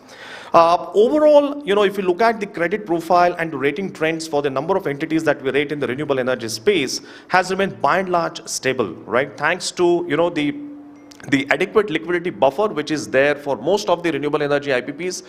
Overall, if you look at the credit profile and the rating trends for the number of entities that we rate in the renewable energy space has remained by and large stable, right? Thanks to the adequate liquidity buffer which is there for most of the renewable energy IPPs,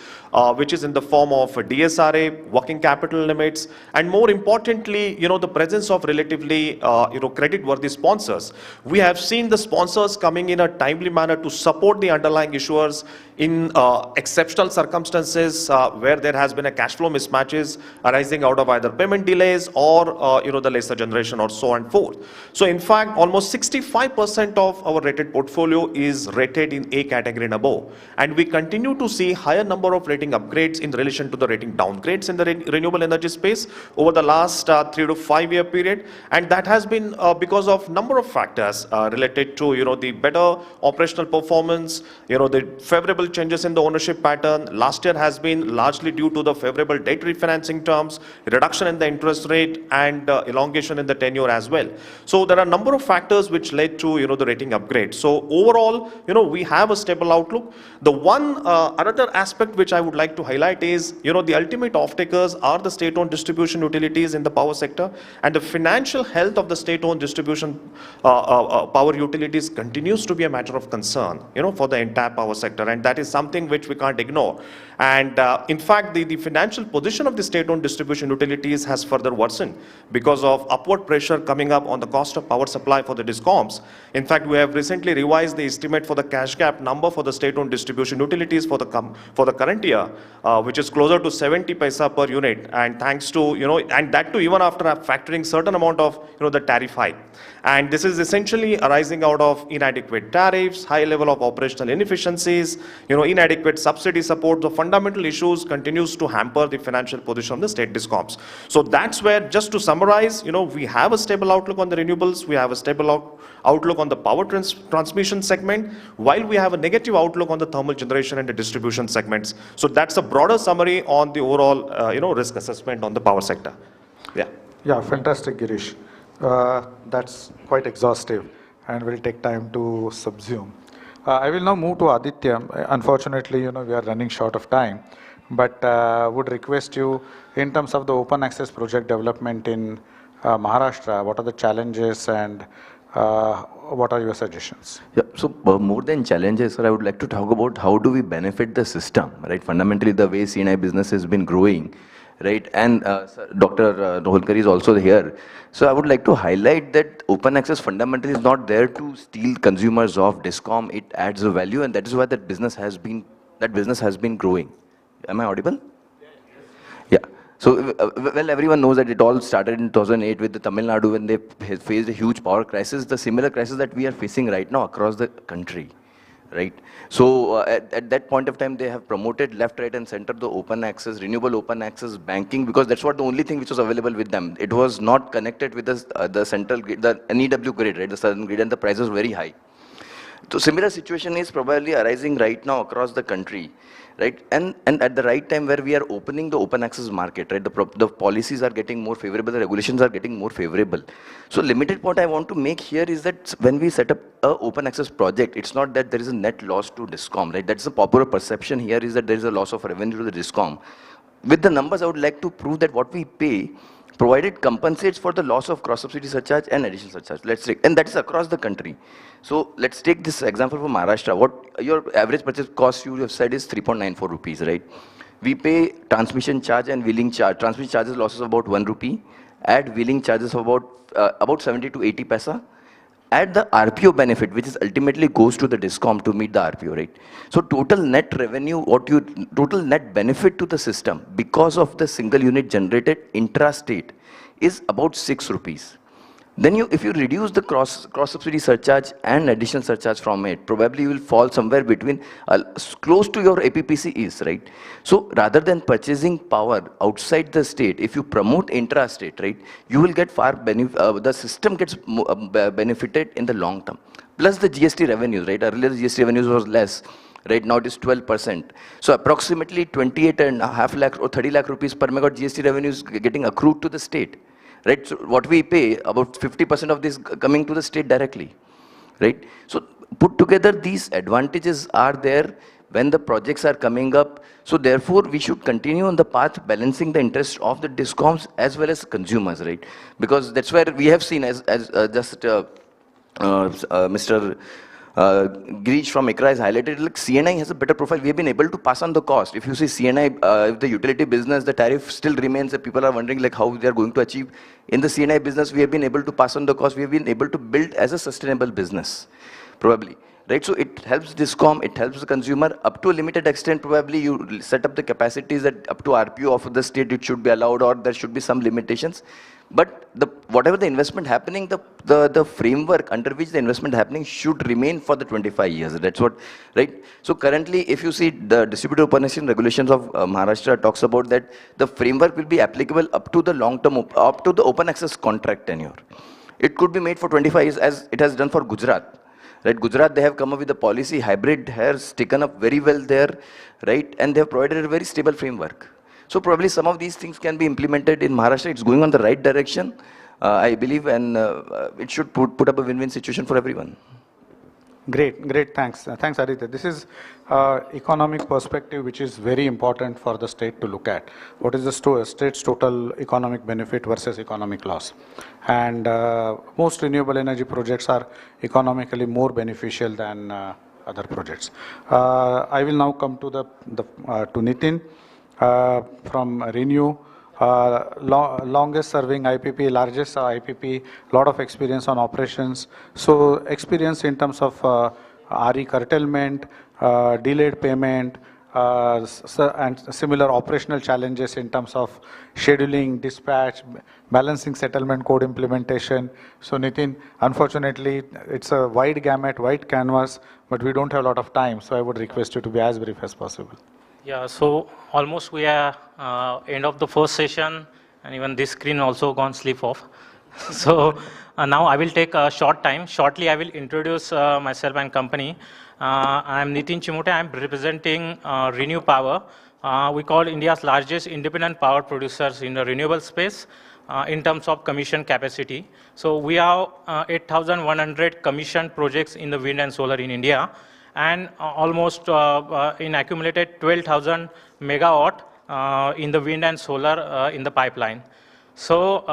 which is in the form of DSRA, working capital limits, and more importantly, the presence of relatively, credit-worthy sponsors. We have seen the sponsors coming in a timely manner to support the underlying issuers in exceptional circumstances where there has been a cash flow mismatches arising out of either payment delays or the lesser generation or so and forth. So in fact, almost 65% of our rated portfolio is rated in A category and above, and we continue to see higher number of rating upgrades in relation to the rating downgrades in the renewable energy space over the last 3 to 5 year period, and that has been because of number of factors related to the better operational performance, the favorable changes in the ownership pattern. Last year has been largely due to the favorable debt refinancing terms, reduction in the interest rate, and elongation in the tenure as well. So there are a number of factors which led to the rating upgrade. So overall, we have a stable outlook. The one another aspect which I would like to highlight is the ultimate off-takers are the state-owned distribution utilities in the power sector, and the financial health of the state-owned distribution power utilities continues to be a matter of concern for the entire power sector, and that is something which we can't ignore. And in fact, the financial position of the state-owned distribution utilities has further worsened because of upward pressure coming up on the cost of power supply for the DISCOMs. In fact, we have recently revised the estimate for the cash gap number for the state-owned distribution utilities for the current year, which is closer to 70 paisa per unit, and thanks to and that too even after factoring certain amount of the tariff hike. And this is essentially arising out of inadequate tariffs, high level of operational inefficiencies, inadequate subsidy support. The fundamental issues continues to hamper the financial position of the state DISCOMs. So that's where, just to summarize, we have a stable outlook on the renewables, we have a stable outlook on the power transmission segment, while we have a negative outlook on the thermal generation and the distribution segments. So that's a broader summary on the overall, risk assessment on the power sector. Yeah. Yeah, fantastic, Girish. That's quite exhaustive and will take time to subsume. I will now move to Aditya. Unfortunately, we are running short of time, but would request you, in terms of the open access project development in Maharashtra, what are the challenges and what are your suggestions? Yeah, so more than challenges, sir, I would like to talk about how do we benefit the system, right? Fundamentally, the way CNI business has been growing, right? And sir, Dr. Rohalkar is also here. So I would like to highlight that open access fundamentally is not there to steal consumers off Discom. It adds a value, and that is why that business has been growing. Am I audible? Yeah. So, well, everyone knows that it all started in 2008 with the Tamil Nadu when they faced a huge power crisis, the similar crisis that we are facing right now across the country, right? So, at that point of time, they have promoted left, right, and center the open access, renewable open access banking, because that's what the only thing which was available with them. It was not connected with the central grid, the NEW grid, right, the southern grid, and the prices were very high. So similar situation is probably arising right now across the country, right? And at the right time where we are opening the open access market, right? The policies are getting more favorable, the regulations are getting more favorable. So limited point I want to make here is that when we set up a open access project, it's not that there is a net loss to Discom, right? That's the popular perception here is that there is a loss of revenue to the Discom. With the numbers, I would like to prove that what we pay provided compensates for the loss of cross-subsidy surcharge and additional surcharge. Let's take, and that is across the country. So let's take this example for Maharashtra. What your average purchase cost you have said is 3.94 rupees, right? We pay transmission charge and wheeling charge. Transmission charges losses of about 1 rupee. Add wheeling charges of about 70 to 80 paisa. Add the RPO benefit, which is ultimately goes to the Discom to meet the RPO, right? So total net revenue, total net benefit to the system because of the single unit generated intra-state is about 6 rupees. Then if you reduce the cross-subsidy surcharge and additional surcharge from it, probably you will fall somewhere between, close to your APPC is, right? So rather than purchasing power outside the state, if you promote intra-state, right, you will get the system gets benefited in the long term. Plus the GST revenues, right? Earlier the GST revenues was less. Right now it is 12%. So approximately 28.5 lakh or 30 lakh rupees per megawatt GST revenues getting accrued to the state. Right, so what we pay, about 50% of this coming to the state directly, right? So put together, these advantages are there when the projects are coming up. So therefore, we should continue on the path balancing the interest of the Discoms as well as consumers, right? Because that's where we have seen Mr. Girish from ICRA has highlighted, like CNI has a better profile. We have been able to pass on the cost. If you see CNI, if the utility business, the tariff still remains. People are wondering like how they are going to achieve. In the CNI business, we have been able to pass on the cost. We have been able to build as a sustainable business, probably. Right, so it helps Discom, it helps the consumer up to a limited extent. Probably you set up the capacities that up to RPO of the state it should be allowed, or there should be some limitations. But whatever the investment happening, the framework under which the investment happening should remain for the 25 years. That's what, right? So currently, if you see the distributed open access regulations of Maharashtra talks about that the framework will be applicable up to the long term, up to the open access contract tenure. It could be made for 25 years as it has done for Gujarat. Right, Gujarat, they have come up with a policy, hybrid has taken up very well there, right? And they have provided a very stable framework. So probably some of these things can be implemented in Maharashtra. It's going on the right direction, I believe, and it should put up a win-win situation for everyone. Great, thanks. Thanks, Aditya. This is economic perspective, which is very important for the state to look at. What is the state's total economic benefit versus economic loss? And most renewable energy projects are economically more beneficial than other projects. I will now come to to Nitin from Renew. Longest serving IPP, largest IPP, lot of experience on operations. So experience in terms of RE curtailment, delayed payment, and similar operational challenges in terms of scheduling, dispatch, balancing settlement code implementation. So Nitin, unfortunately, it's a wide gamut, wide canvas, but we don't have a lot of time. So I would request you to be as brief as possible. Yeah, so almost we are end of the first session, and even this screen also gone sleep off. So now I will take a short time. Shortly, I will introduce myself and company. I am Nitin Chimute. I am representing Renew Power. We call India's largest independent power producers in the renewable space in terms of commission capacity. So we have 8,100 commissioned projects in the wind and solar in India, and almost in accumulated 12,000 megawatt in the wind and solar in the pipeline. So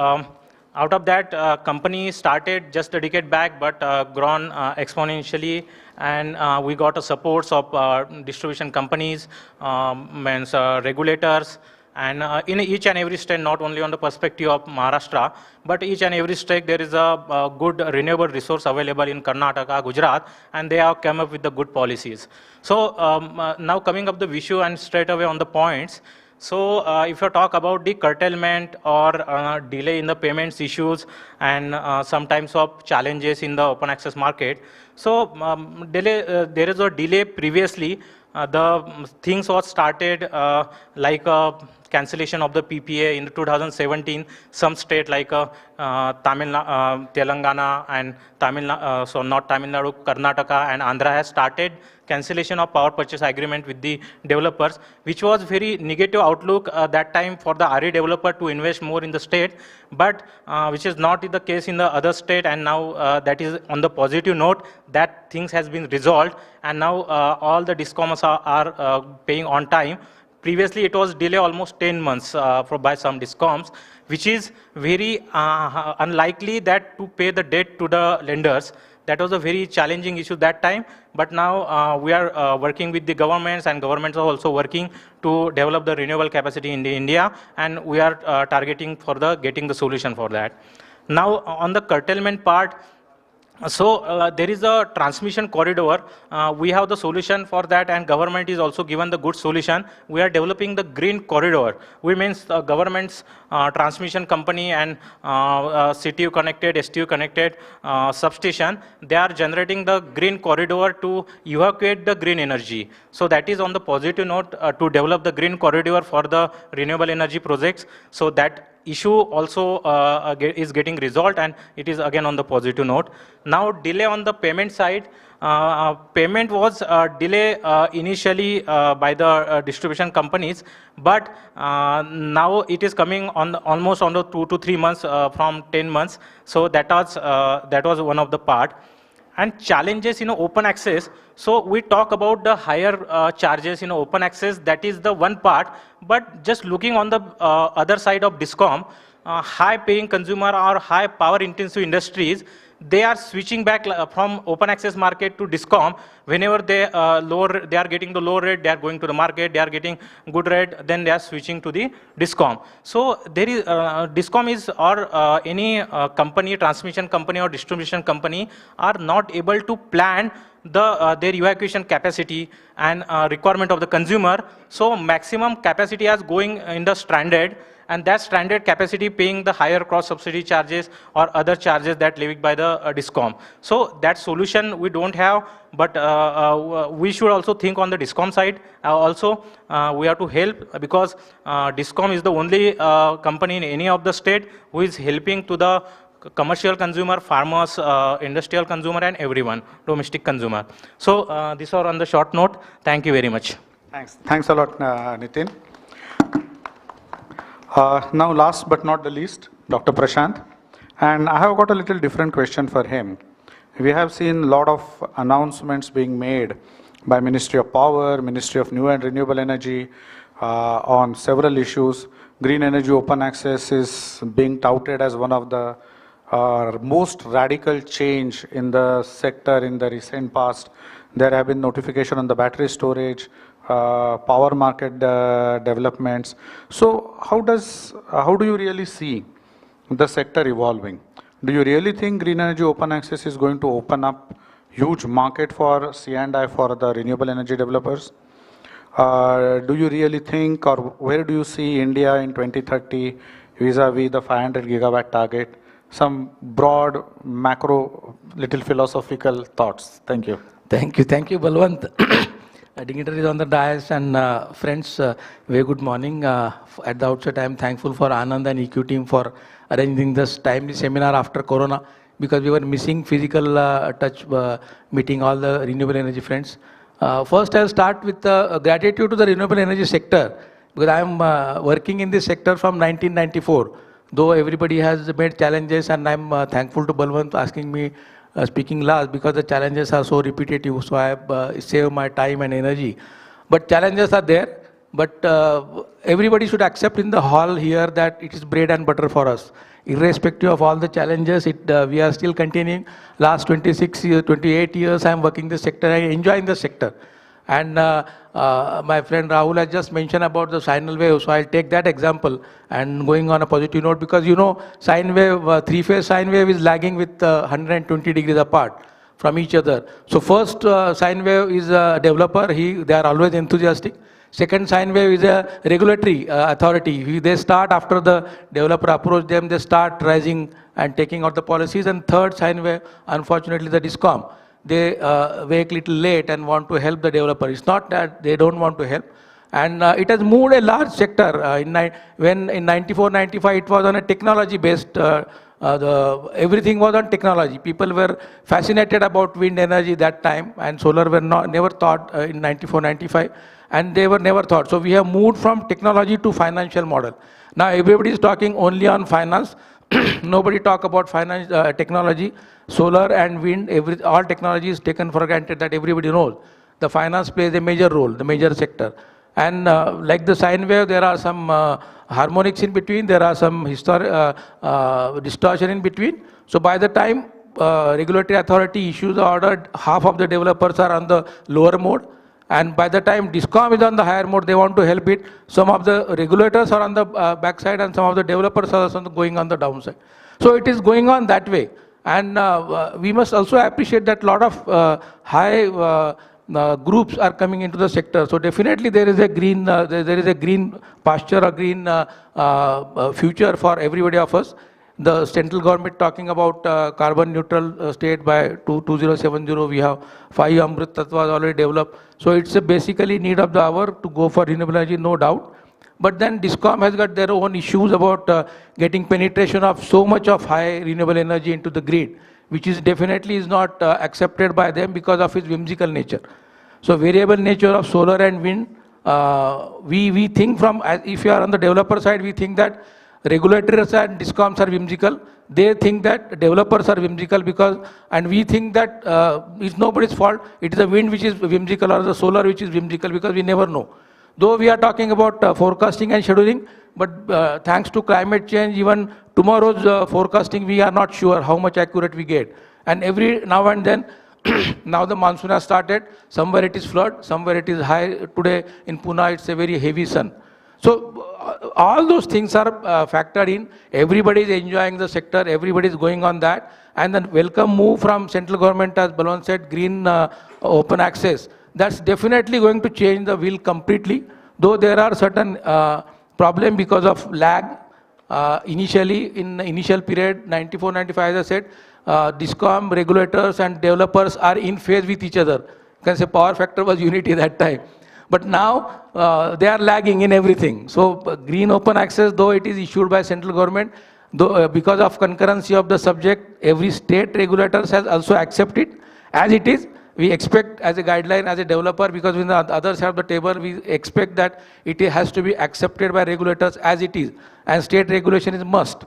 Out of that, company started just a decade back, but grown exponentially, and we got a support of distribution companies, means regulators, and in each and every state, not only on the perspective of Maharashtra, but each and every state there is a good renewable resource available in Karnataka, Gujarat, and they have come up with the good policies. So now coming up the issue and straight away on the points. So if you talk about the curtailment or delay in the payments issues and sometimes of challenges in the open access market, so there is a delay previously. The things was started like cancellation of the PPA in 2017. Some state like Telangana and so not Tamil Nadu, Karnataka and Andhra has started cancellation of power purchase agreement with the developers, which was very negative outlook that time for the RE developer to invest more in the state, but which is not the case in the other state, and now that is on the positive note that things has been resolved, and now all the discoms are paying on time. Previously, it was delay almost 10 months by some discoms, which is very unlikely that to pay the debt to the lenders. That was a very challenging issue that time, but now we are working with the governments, and governments are also working to develop the renewable capacity in India, and we are targeting for the getting the solution for that. Now on the curtailment part, so there is a transmission corridor. We have the solution for that, and government is also given the good solution. We are developing the green corridor. We means government's transmission company and CTU connected, STU connected substation. They are generating the green corridor to evacuate the green energy. So that is on the positive note to develop the green corridor for the renewable energy projects. So that issue also is getting resolved, and it is again on the positive note. Now delay on the payment side, payment was delay initially by the distribution companies, but now it is coming on almost on the 2 to 3 months from 10 months. So that was one of the part. And challenges in open access. So we talk about the higher charges in open access. That is the one part. But just looking on the other side of DISCOM, high paying consumer or high power intensive industries, they are switching back from open access market to DISCOM. Whenever they are getting the low rate, they are going to the market. They are getting good rate, then they are switching to the DISCOM. So there is DISCOM is or any company, transmission company or distribution company are not able to plan their evacuation capacity and requirement of the consumer. So maximum capacity is going in the stranded, and that stranded capacity paying the higher cross subsidy charges or other charges that levied by the DISCOM. So that solution we don't have, but we should also think on the DISCOM side. Also, we have to help, because DISCOM is the only company in any of the state who is helping to the commercial consumer, farmers, industrial consumer, and everyone, domestic consumer. So these are on the short note. Thank you very much. Thanks a lot, Nitin. Now, last but not the least, Dr. Prashant. And I have got a little different question for him. We have seen a lot of announcements being made by Ministry of Power, Ministry of New and Renewable Energy on several issues. Green energy open access is being touted as one of the most radical change in the sector in the recent past. There have been notification on the battery storage, power market developments. So how do you really see the sector evolving? Do you really think green energy open access is going to open up huge market for C&I for the renewable energy developers? Do you really think, or where do you see India in 2030 vis-a-vis the 500 gigawatt target? Some broad, macro, little philosophical thoughts. Thank you. Thank you, Balwant. Dignitaries on the dais and friends, very good morning. At the outset, I am thankful for Anand and EQ team for arranging this timely seminar after Corona, because we were missing physical touch meeting all the renewable energy friends. First, I'll start with gratitude to the renewable energy sector, because I am working in this sector from 1994. Though everybody has made challenges, and I'm thankful to Balwant asking me speaking last, because the challenges are so repetitive, so I have saved my time and energy. But challenges are there. But everybody should accept in the hall here that it is bread and butter for us. Irrespective of all the challenges, we are still continuing. Last 26 years, 28 years, I am working the sector. I enjoy the sector. And my friend Rahul has just mentioned about the sine wave, so I'll take that example and going on a positive note, because you know sine wave, three-phase sine wave is lagging with 120 degrees apart from each other. So first sine wave is a developer, they are always enthusiastic. Second sine wave is a regulatory authority. They start after the developer approach them, they start rising and taking out the policies. And third sine wave, unfortunately, the DISCOM. They wake little late and want to help the developer. It's not that they don't want to help. And it has moved a large sector. When in 94, 95, it was on a technology-based, everything was on technology. People were fascinated about wind energy that time, and solar were never thought in 94, 95, and they were never thought. So we have moved from technology to financial model. Now everybody is talking only on finance. Nobody talk about finance, technology, solar and wind. All technology is taken for granted that everybody knows. The finance plays a major role, the major sector. And like the sine wave, there are some harmonics in between. There are some distortion in between. So by the time regulatory authority issues the order, half of the developers are on the lower mode. And by the time DISCOM is on the higher mode, they want to help it. Some of the regulators are on the backside and some of the developers are also going on the downside. So it is going on that way. And we must also appreciate that a lot of high groups are coming into the sector. So definitely there is a green, green pasture, a green future for everybody of us. The central government talking about carbon neutral state by 2070. We have 5 Amrit Tattvas already developed. So it's a basically need of the hour to go for renewable energy, no doubt. But then DISCOM has got their own issues about getting penetration of so much of high renewable energy into the grid, which is definitely is not accepted by them because of its whimsical nature. So variable nature of solar and wind, we think from, if you are on the developer side, we think that regulators and DISCOMs are whimsical. They think that developers are whimsical because, and we think that it's nobody's fault. It is the wind which is whimsical or the solar which is whimsical, because we never know. Though we are talking about forecasting and scheduling, but thanks to climate change, even tomorrow's forecasting, we are not sure how much accurate we get. And every now and then, now the monsoon has started, somewhere it is flood, somewhere it is high. Today in Pune, it's a very heavy sun. So all those things are factored in. Everybody is enjoying the sector, everybody is going on that. And then welcome move from central government, as Balwant said, green open access. That's definitely going to change the wheel completely. Though there are certain problems because of lag. Initially, in the initial period, 94, 95, as I said, DISCOM, regulators and developers are in phase with each other. You can say power factor was unity that time. But now they are lagging in everything. So green open access, though it is issued by central government, though because of concurrency of the subject, every state regulators has also accepted as it is. We expect as a guideline, as a developer, because when the other side of the table, we expect that it has to be accepted by regulators as it is. And state regulation is must.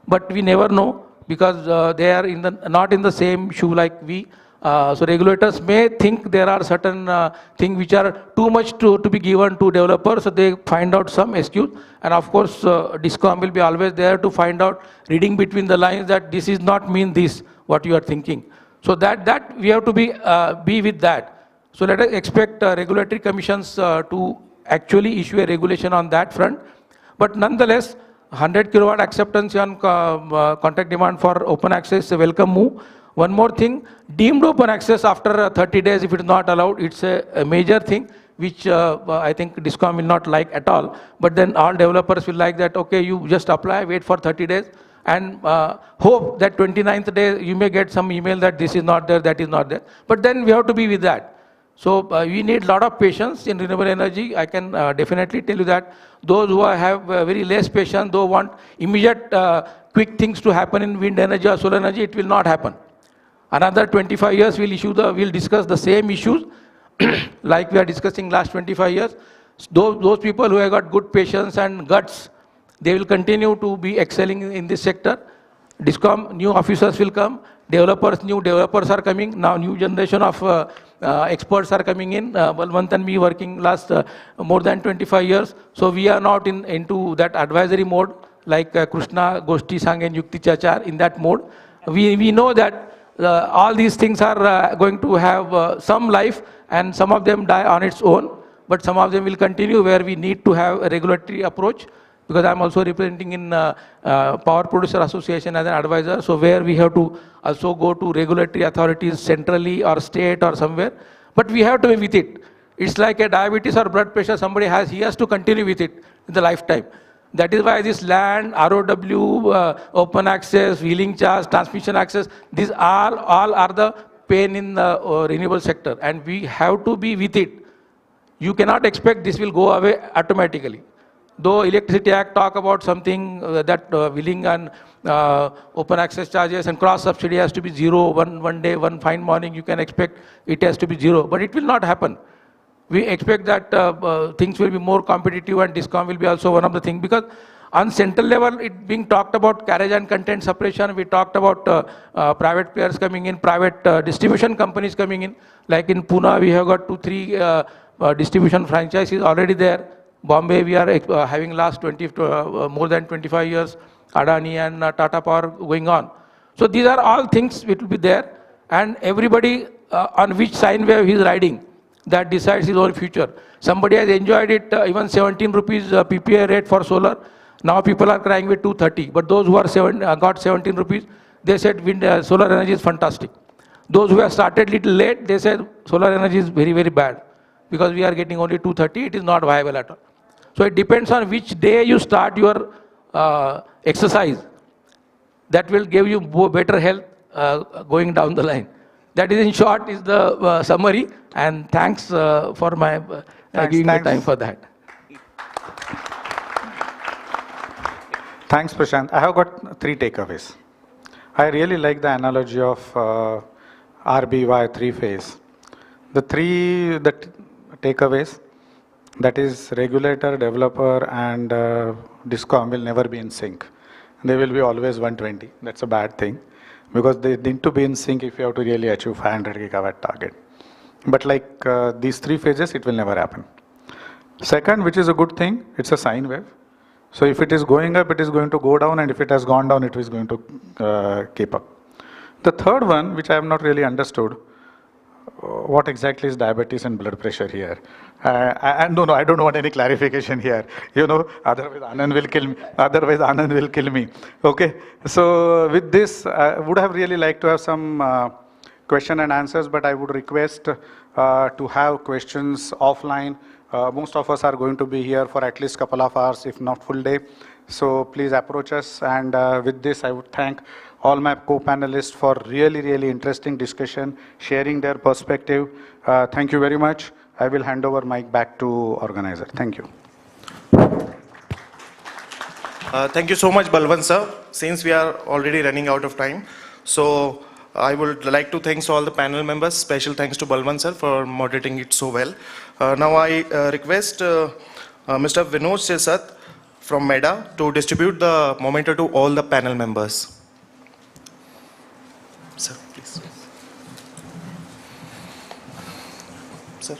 But we never know, because they are not in the same shoe like we. So regulators may think there are certain things which are too much to be given to developers, so they find out some excuse. And of course, DISCOM will be always there to find out, reading between the lines, that this is not mean this, what you are thinking. So that we have to be with that. So let us expect regulatory commissions to actually issue a regulation on that front. But nonetheless, 100 kilowatt acceptance on contract demand for open access is a welcome move. One more thing, deemed open access after 30 days, if it is not allowed, it's a major thing, which I think DISCOM will not like at all. But then all developers will like that, okay, you just apply, wait for 30 days, and hope that 29th day you may get some email that this is not there, that is not there. But then we have to be with that. So we need a lot of patience in renewable energy. I can definitely tell you that those who have very less patience, those want immediate quick things to happen in wind energy or solar energy, it will not happen. Another 25 years we'll discuss the same issues like we are discussing last 25 years. Those people who have got good patience and guts, they will continue to be excelling in this sector. DISCOM, new officers will come, new developers are coming. Now new generation of experts are coming in. Balwant and me working last more than 25 years. So we are not into that advisory mode like Krishna, Goshti Sang and Yukti Chachar in that mode. We know that all these things are going to have some life and some of them die on its own, but some of them will continue where we need to have a regulatory approach, because I'm also representing in Power Producer Association as an advisor, so where we have to also go to regulatory authorities centrally or state or somewhere, but we have to be with it. It's like a diabetes or blood pressure somebody has, he has to continue with it in the lifetime. That is why this land, ROW, open access, wheeling charge, transmission access, these all are the pain in the renewable sector, and we have to be with it. You cannot expect this will go away automatically. Though Electricity Act talk about something that wheeling and open access charges and cross subsidy has to be zero, one day, one fine morning you can expect it has to be zero, but it will not happen. We expect that things will be more competitive and discount will be also one of the things, because on central level it being talked about carriage and content separation, we talked about private players coming in, private distribution companies coming in, like in Pune we have got 2-3 distribution franchises already there. Bombay we are having last more than 25 years, Adani and Tata Power going on. So these are all things which will be there, and everybody on which sine wave he is riding, that decides his own future. Somebody has enjoyed it, even 17 rupees PPA rate for solar. Now people are crying with 230. But those who are got 17 rupees, they said wind, solar energy is fantastic. Those who have started little late, they said solar energy is very, very bad, because we are getting only 230, it is not viable at all. So it depends on which day you start your exercise. That will give you better health going down the line. That is, in short, is the summary, and thanks for my giving the time for that. Thanks, Prashant. I have got 3 takeaways. I really like the analogy of RBY 3-phase. The takeaways, that is regulator, developer and DISCOM will never be in sync. They will be always 120. That's a bad thing, because they need to be in sync if you have to really achieve 500 gigawatt target. But like these 3 phases, it will never happen. Second, which is a good thing, it's a sine wave. So if it is going up, it is going to go down, and if it has gone down, it is going to keep up. The third one, which I have not really understood, what exactly is diabetes and blood pressure here? I don't want any clarification here. You know, otherwise Anand will kill me. Otherwise Anand will kill me. Okay. So with this, I would have really liked to have some question and answers, but I would request to have questions offline. Most of us are going to be here for at least couple of hours, if not full day. So please approach us. And with this, I would thank all my co-panelists for really, really interesting discussion, sharing their perspective. Thank you very much. I will hand over mic back to organizer. Thank you. Thank you so much, Balwant sir. Since we are already running out of time, so I would like to thank all the panel members. Special thanks to Balwant sir for moderating it so well. Now I request Mr. Vinod Sesat from MEDA to distribute the memento to all the panel members. Sir, please. Sir.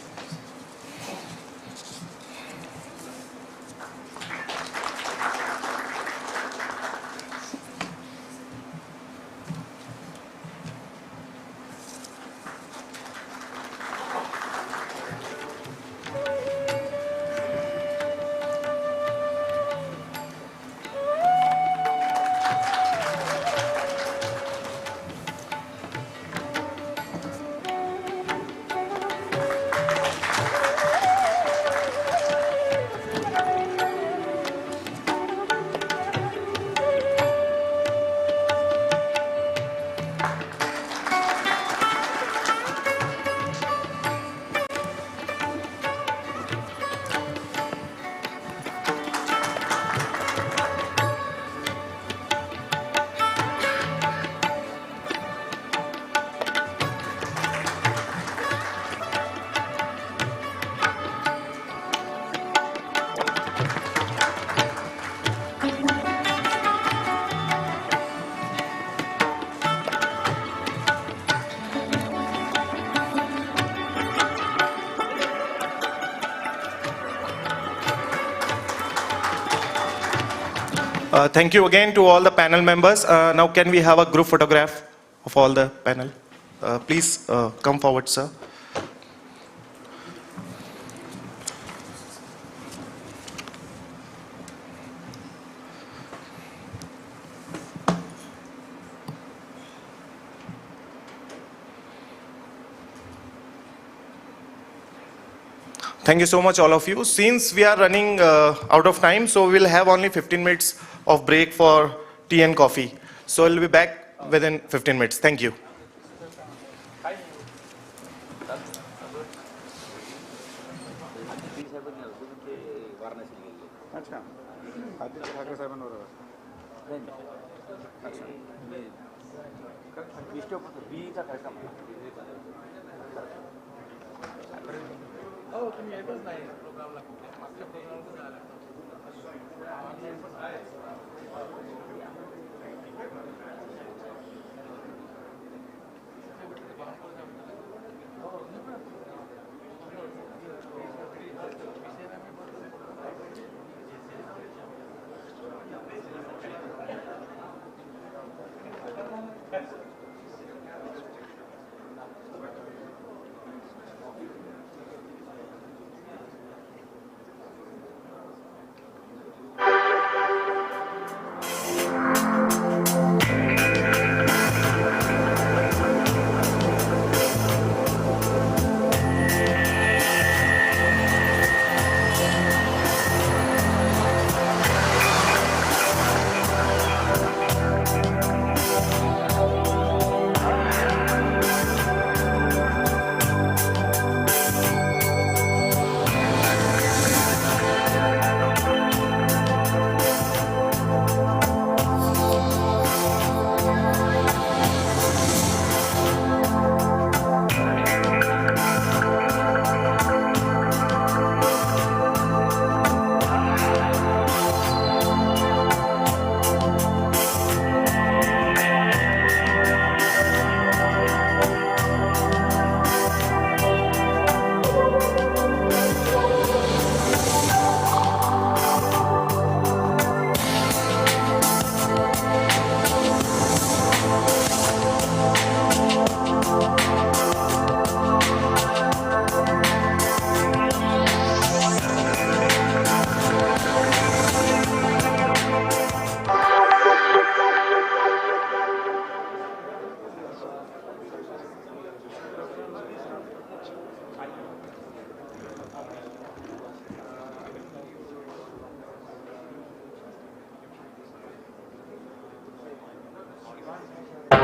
Thank you again to all the panel members. Now can we have a group photograph of all the panel? Please come forward, sir. Thank you so much, all of you. Since we are running out of time, so we'll have only 15 minutes of break for tea and coffee. So we'll be back within 15 minutes. Thank you.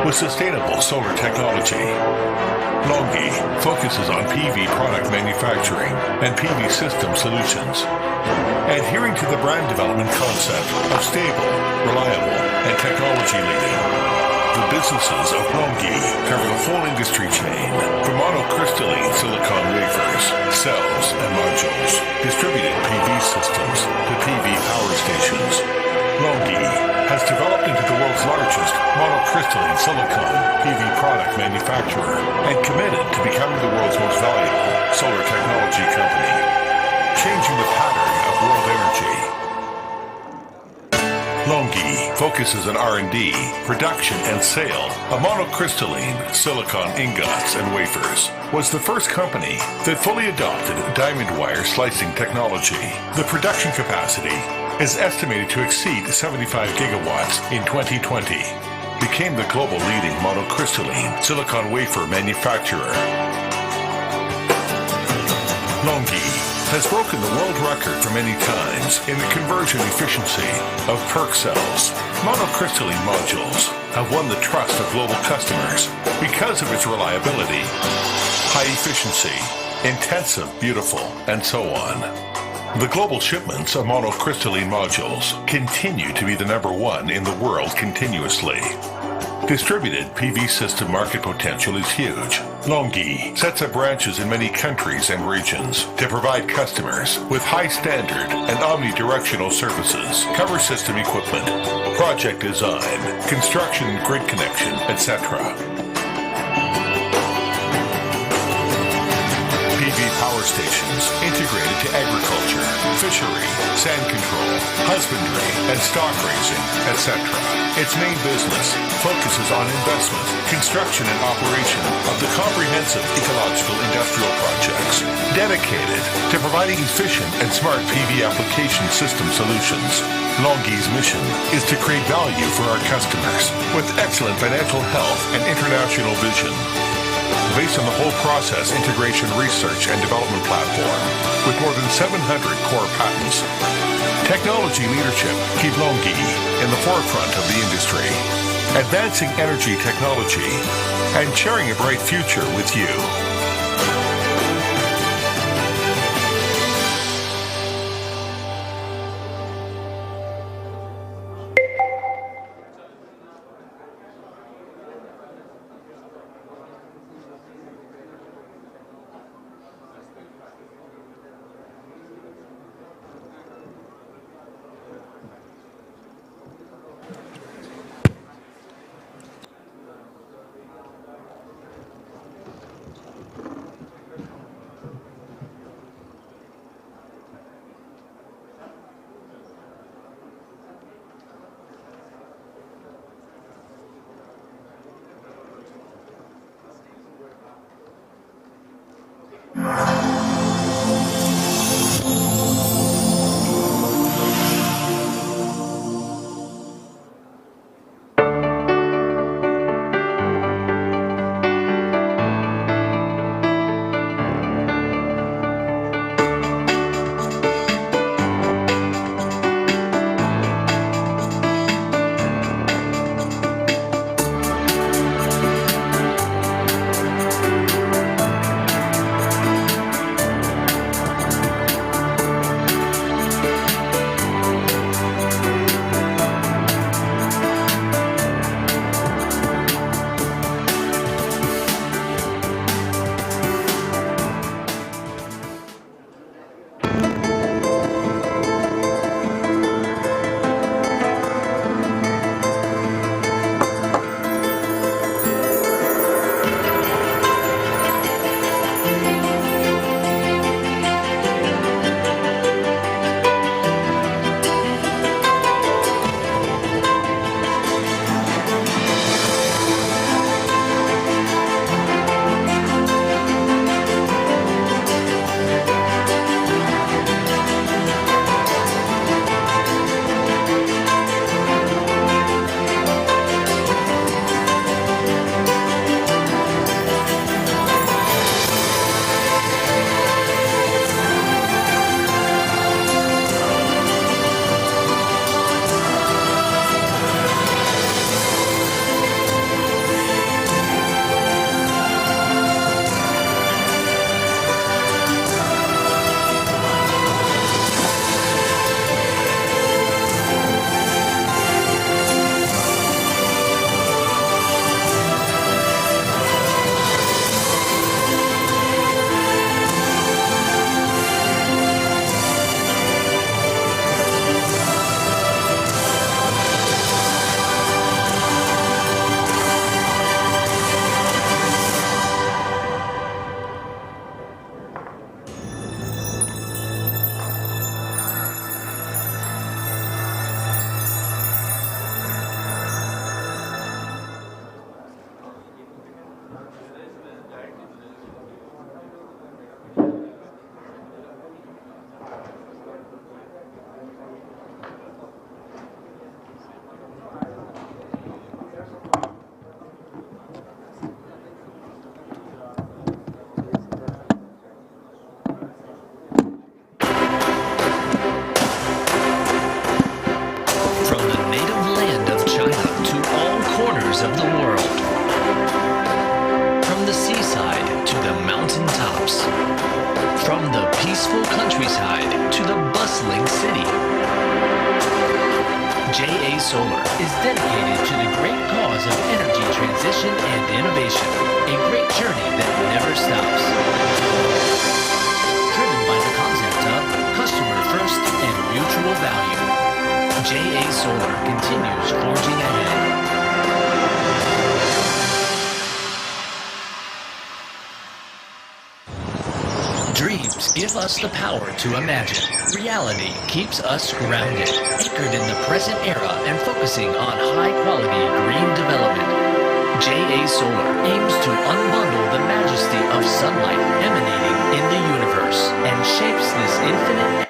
With sustainable solar technology, Longi focuses on PV product manufacturing and PV system solutions, adhering to the brand development concept of stable, reliable, and technology leading. The businesses of Longi cover the whole industry chain, from monocrystalline silicon wafers, cells, and modules, distributed PV systems to PV power stations. Longi has developed into the world's largest monocrystalline silicon PV product manufacturer and committed to becoming the world's most valuable solar technology company, changing the pattern of world energy. Longi focuses on R&D, production, and sale of monocrystalline silicon ingots and wafers, was the first company that fully adopted diamond wire slicing technology. The production capacity is estimated to exceed 75 gigawatts in 2020, became the global leading monocrystalline silicon wafer manufacturer. Longi has broken the world record for many times in the conversion efficiency of PERC cells. Monocrystalline modules have won the trust of global customers because of its reliability, high efficiency, intensive, beautiful, and so on. The global shipments of monocrystalline modules continue to be the #1 in the world continuously. Distributed PV system market potential is huge. Longi sets up branches in many countries and regions to provide customers with high standard and omnidirectional services, cover system equipment, project design, construction and grid connection, etc. PV power stations integrated to agriculture, fishery, sand control, husbandry, and stock raising, etc. Its main business focuses on investment, construction, and operation of the comprehensive ecological industrial projects dedicated to providing efficient and smart PV application system solutions. Longi's mission is to create value for our customers with excellent financial health and international vision. Based on the whole process integration research and development platform with more than 700 core patents, technology leadership keep Longi in the forefront of the industry, advancing energy technology and sharing a bright future with you. of the world. From the seaside to the mountain tops. From the peaceful countryside to the bustling city. JA Solar is dedicated to the great cause of energy transition and innovation, a great journey that never stops. Driven by the concept of customer first and mutual value, JA Solar continues forging ahead. Dreams give us the power to imagine. Reality keeps us grounded, anchored in the present era and focusing on high-quality green development. JA Solar aims to unbundle the majesty of sunlight emanating in the universe and shapes this infinite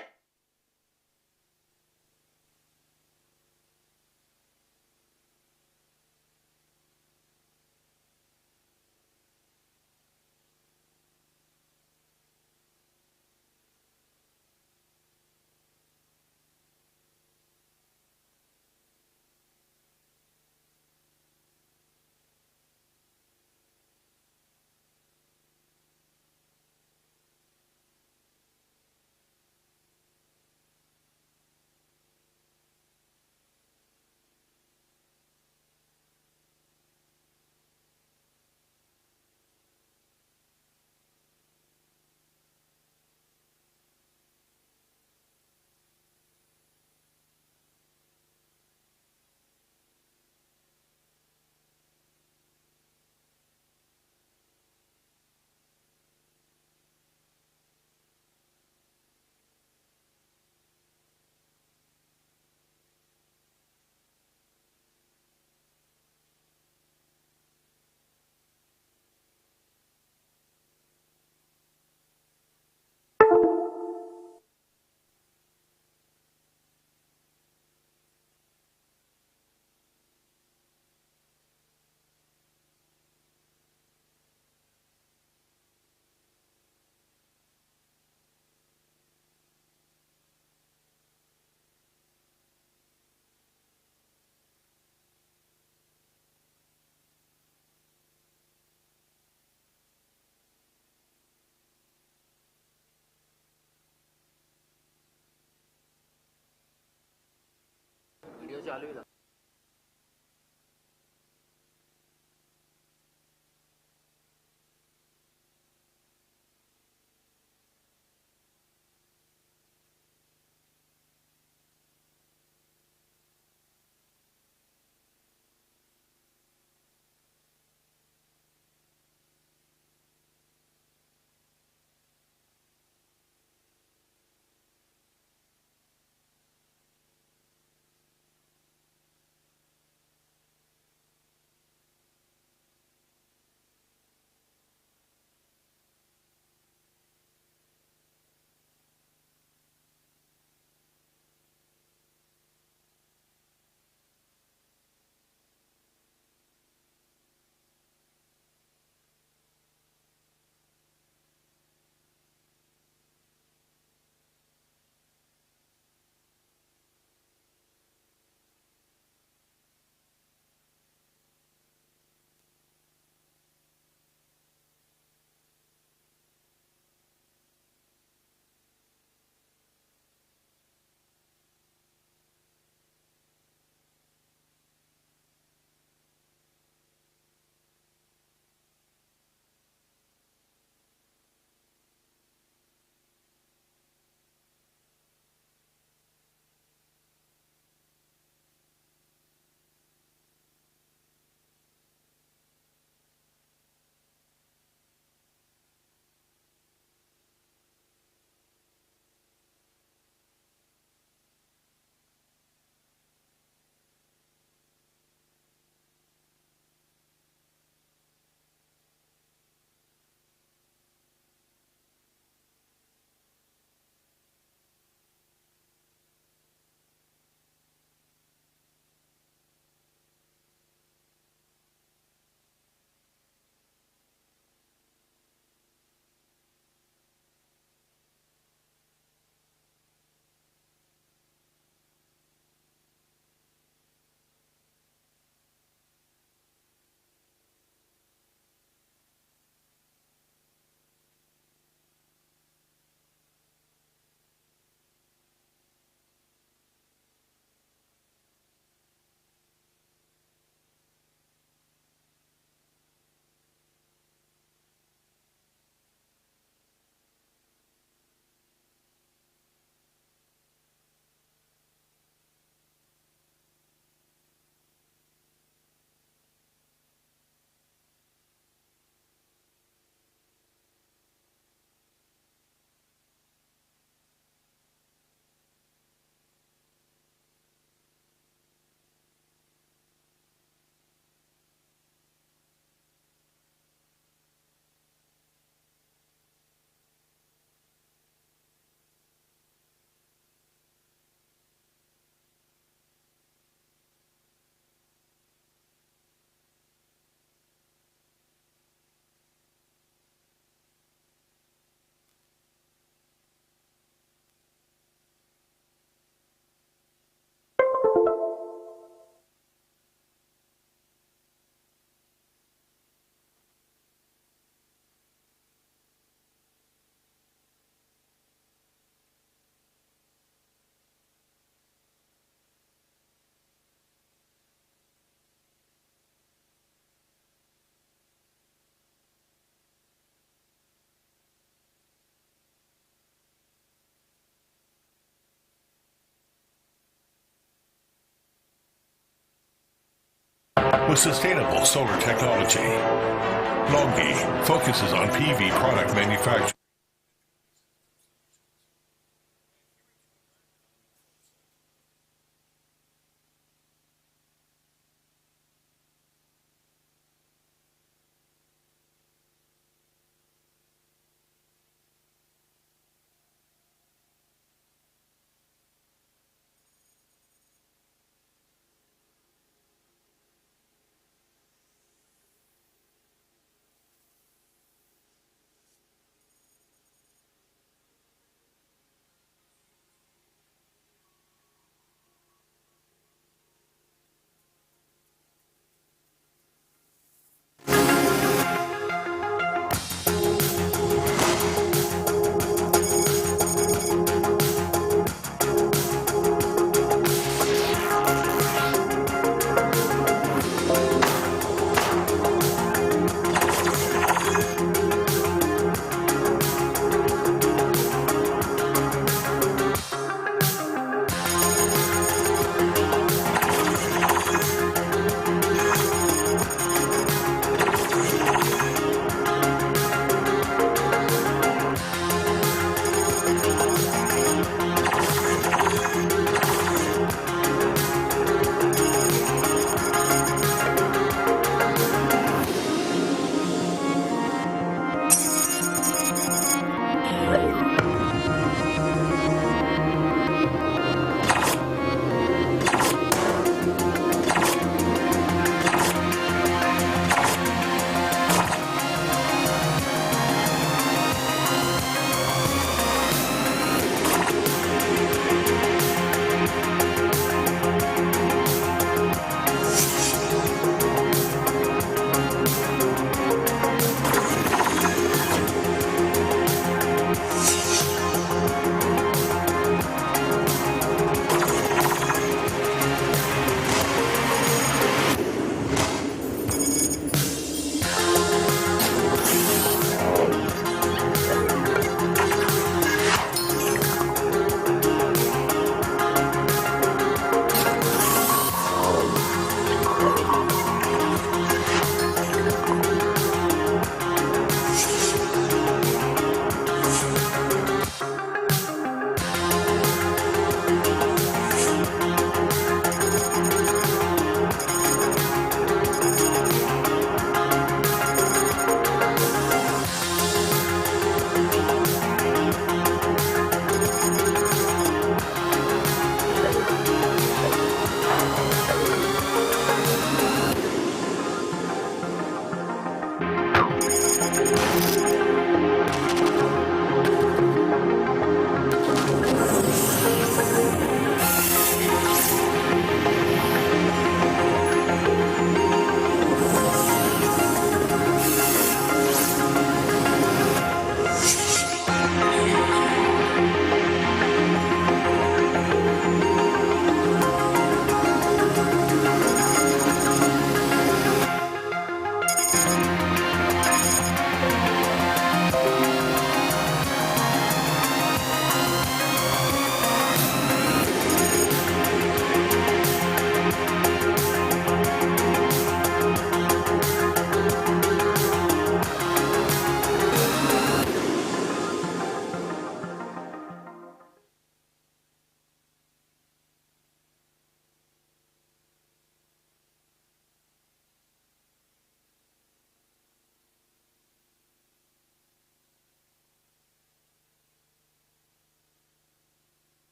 with sustainable solar technology. Longi focuses on PV product manufacturing.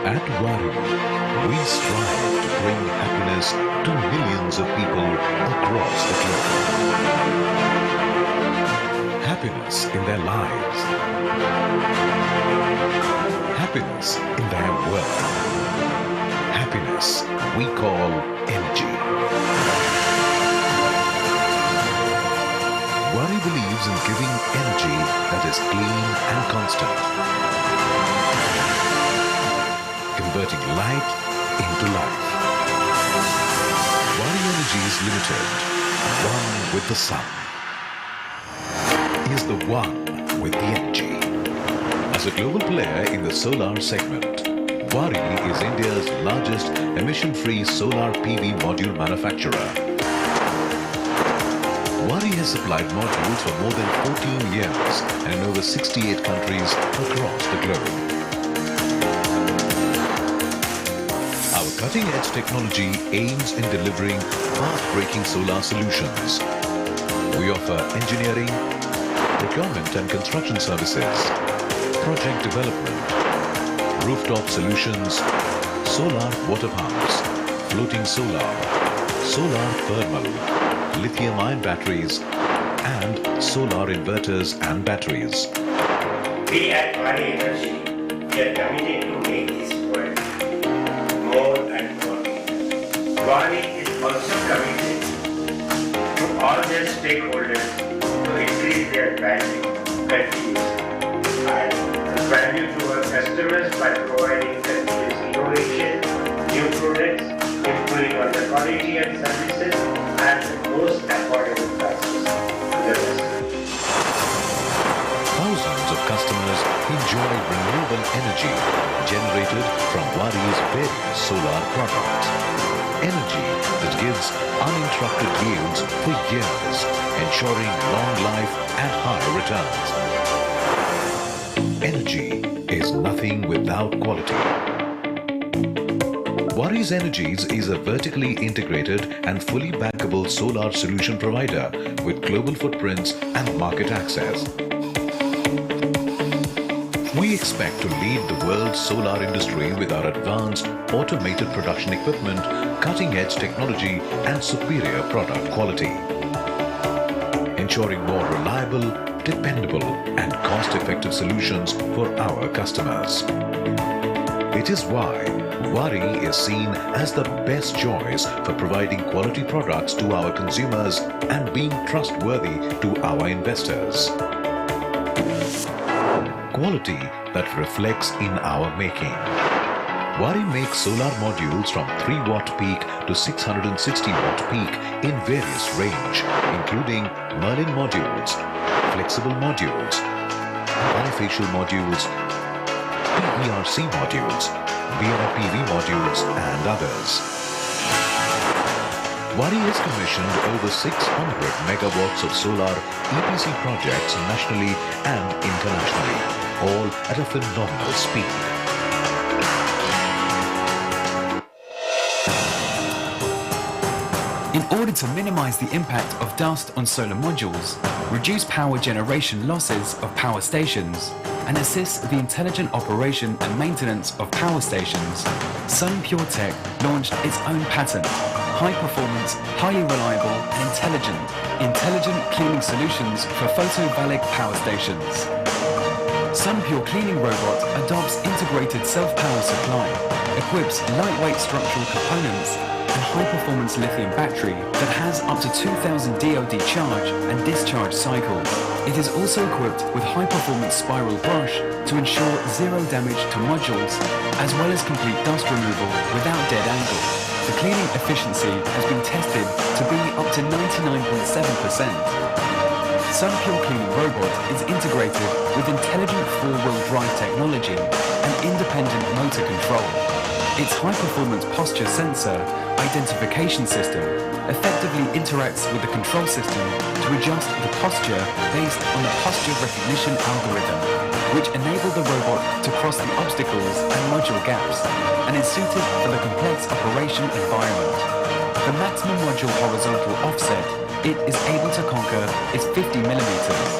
At Varu, we strive to bring happiness to millions of people across the globe. Happiness in their lives. Happiness in their work. Happiness we call energy. Varu believes in giving energy that is clean and constant, converting light into life. Varu Energies Limited, one with the sun. is the one with the energy. As a global player in the solar segment, Wari is India's largest emission-free solar PV module manufacturer. Wari has supplied modules for more than 14 years and in over 68 countries across the globe. Our cutting-edge technology aims in delivering path-breaking solar solutions. We offer engineering, procurement and construction services, project development, rooftop solutions, solar water pumps, floating solar, solar thermal, lithium-ion batteries, and solar inverters and batteries. We at Wari Energy, we are committed to make this world more and more. Wari is also committed to all their stakeholders to increase their value continuously and value to our customers by providing continuous innovation, new products, improving on the quality and services at the most affordable prices to the customers. Thousands of customers enjoy renewable energy generated from Wari's various solar products. Energy that gives uninterrupted yields for years, ensuring long life and high returns. Energy is nothing without quality. Wari's Energies is a vertically integrated and fully bankable solar solution provider with global footprints and market access. We expect to lead the world's solar industry with our advanced automated production equipment, cutting-edge technology and superior product quality, ensuring more reliable, dependable and cost-effective solutions for our customers. It is why Wari is seen as the best choice for providing quality products to our consumers and being trustworthy to our investors. Quality that reflects in our making. Wari makes solar modules from 3 watt peak to 660 watt peak in various range, including Merlin modules, flexible modules, bifacial modules, PERC modules, BIPV modules and others. Wari has commissioned over 600 megawatts of solar EPC projects nationally and internationally, all at a phenomenal speed. In order to minimize the impact of dust on solar modules, reduce power generation losses of power stations, and assist the intelligent operation and maintenance of power stations, Sun Pure Tech launched its own patent, high-performance, highly reliable and intelligent cleaning solutions for photovoltaic power stations. Sun Pure Cleaning Robot adopts integrated self-power supply, equips lightweight structural components and high-performance lithium battery that has up to 2000 DOD charge and discharge cycles. It is also equipped with high-performance spiral brush to ensure zero damage to modules, as well as complete dust removal without dead angle. The cleaning efficiency has been tested to be up to 99.7%. Sun Pure Cleaning Robot is integrated with intelligent four-wheel drive technology and independent motor control. Its high-performance posture sensor identification system effectively interacts with the control system to adjust the posture based on the posture recognition algorithm, which enable the robot to cross the obstacles and module gaps, and is suited for the complex operation environment. The maximum module horizontal offset it is able to conquer is 50 millimeters.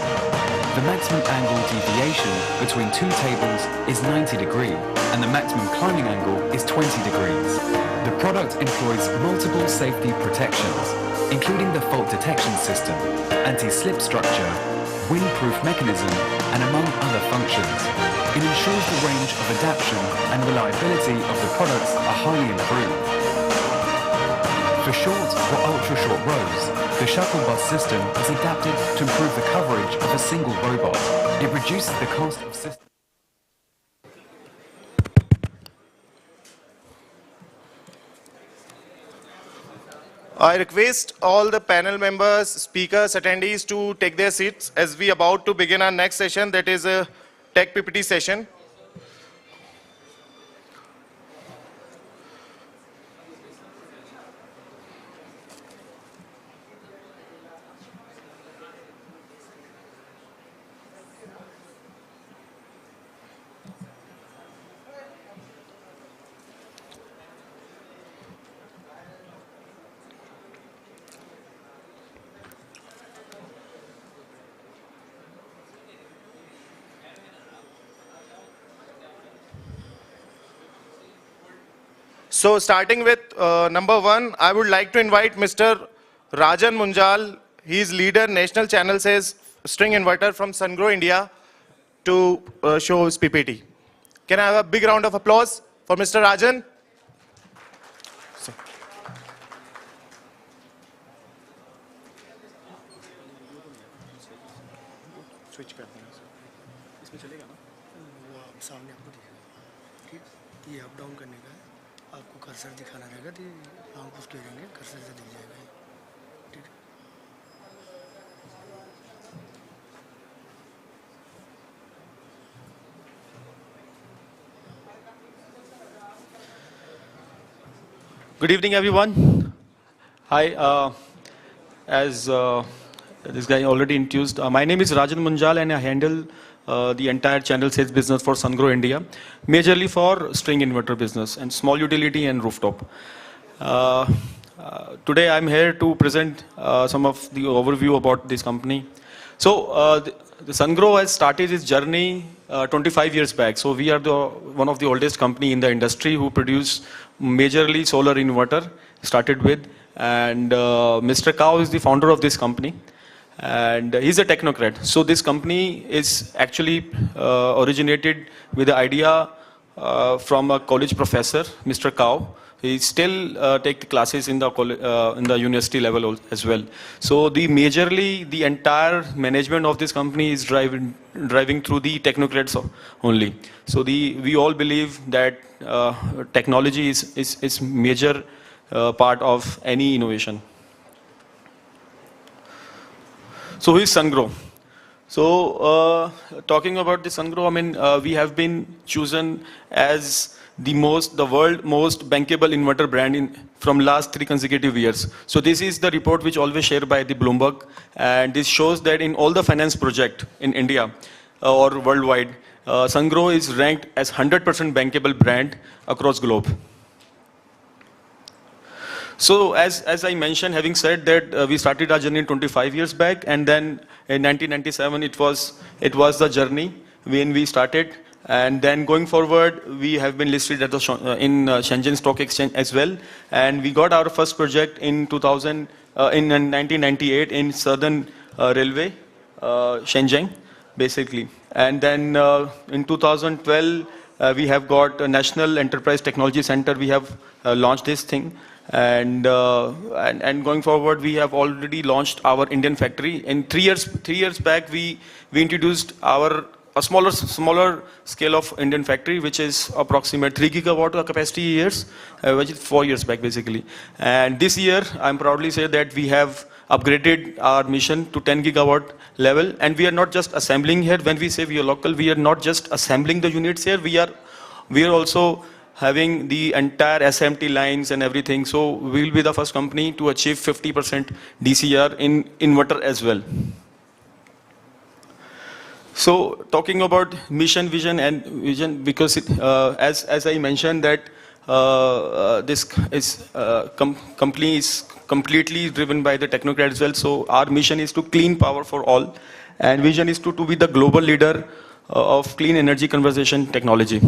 The maximum angle deviation between two tables is 90 degrees, and the maximum climbing angle is 20 degrees. The product employs multiple safety protections, including the fault detection system, anti-slip structure, windproof mechanism, and among other functions. It ensures the range of adaptation and reliability of the products are highly improved. For short or ultra-short rows, the shuttle bus system is adapted to improve the coverage of a single robot. It reduces the cost of system. I request all the panel members, speakers, attendees to take their seats as we are about to begin our next session, that is a Tech PPT session. So starting with number one, I would like to invite Mr. Rajan Munjal. He is leader national channel sales string inverter from Sungrow India to show his PPT. Can I have a big round of applause for Mr. Rajan? Switch कर देना इसमें चलेगा ना वो सामने आपको दिखेगा ठीक ये अप डाउन करने का है आपको कर्सर दिखाना रहेगा तो हम पुश करेंगे कर्सर से दिख जाएगा ठीक Good evening, everyone. Hi, as this guy already introduced, my name is Rajan Munjal and I handle the entire channel sales business for Sungrow India, majorly for string inverter business and small utility and rooftop. Today I'm here to present some of the overview about this company. So the Sungrow has started its journey 25 years back. So we are one of the oldest company in the industry who produce majorly solar inverter, started with. And Mr. Kao is the founder of this company. And he's a technocrat. So this company is actually originated with the idea from a college professor, Mr. Kao. He still take the classes in the university level as well. So majorly the entire management of this company is driving through the technocrats only. So we all believe that technology is major part of any innovation. So who is Sungrow? So talking about the Sungrow, I mean, we have been chosen as the world most bankable inverter brand from last 3 consecutive years. So this is the report which always shared by the Bloomberg, and this shows that in all the finance project in India or worldwide, Sungrow is ranked as 100% bankable brand across globe. So as I mentioned, having said that, we started our journey 25 years back, and then in 1997 it was the journey when we started. And then going forward, we have been listed at in Shenzhen Stock Exchange as well. And we got our first project in 1998 in Southern Railway, Shenzhen, basically. And then in 2012, we have got a National Enterprise Technology Center. We have launched this thing. And going forward, we have already launched our Indian factory. In 3 years back, we introduced a smaller scale of Indian factory, which is approximate 3 gigawatt capacity years, which is 4 years back basically. And this year, I'm proudly say that we have upgraded our mission to 10 gigawatt level. And we are not just assembling here. When we say we are local, we are not just assembling the units here. We are also having the entire SMT lines and everything. So we will be the first company to achieve 50% DCR in inverter as well. So talking about mission, vision, and vision, because as I mentioned that this company is completely driven by the technocrat as well. So our mission is to clean power for all, and vision is to be the global leader of clean energy conservation technology.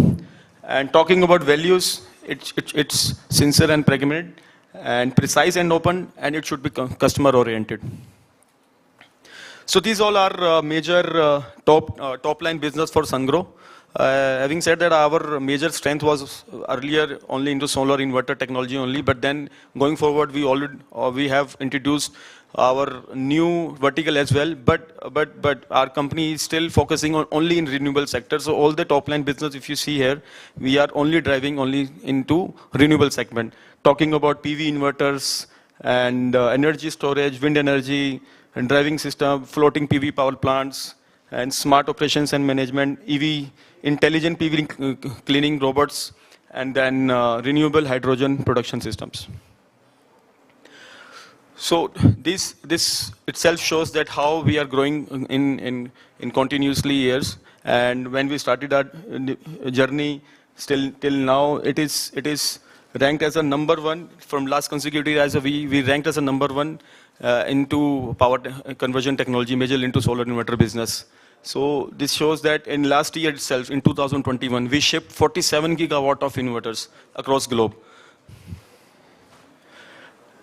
And talking about values, it's sincere and pragmatic, and precise and open, and it should be customer oriented. So these all are major top line business for Sungrow. Having said that, our major strength was earlier only into solar inverter technology only, but then going forward, we have introduced our new vertical as well. But our company is still focusing on only in renewable sector. So all the top line business, if you see here, we are only driving only into renewable segment. Talking about PV inverters and energy storage, wind energy, and driving system, floating PV power plants, and smart operations and management, EV, intelligent PV cleaning robots, and then renewable hydrogen production systems. So this itself shows that how we are growing in continuously years. And when we started our journey, still till now, it is ranked as a number one from last consecutive years. We ranked as a number one into power conversion technology, majorly into solar inverter business. So this shows that in last year itself, in 2021, we shipped 47 gigawatt of inverters across globe.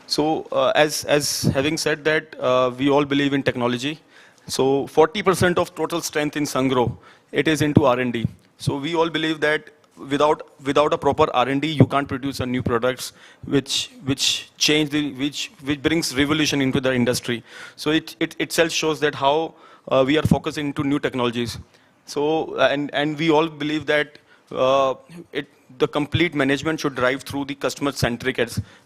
So as having said that, we all believe in technology. So 40% of total strength in Sangro, it is into R&D. So we all believe that without a proper R&D, you can't produce a new products which brings revolution into the industry. So it itself shows that how we are focusing into new technologies. So and we all believe that the complete management should drive through the customer-centric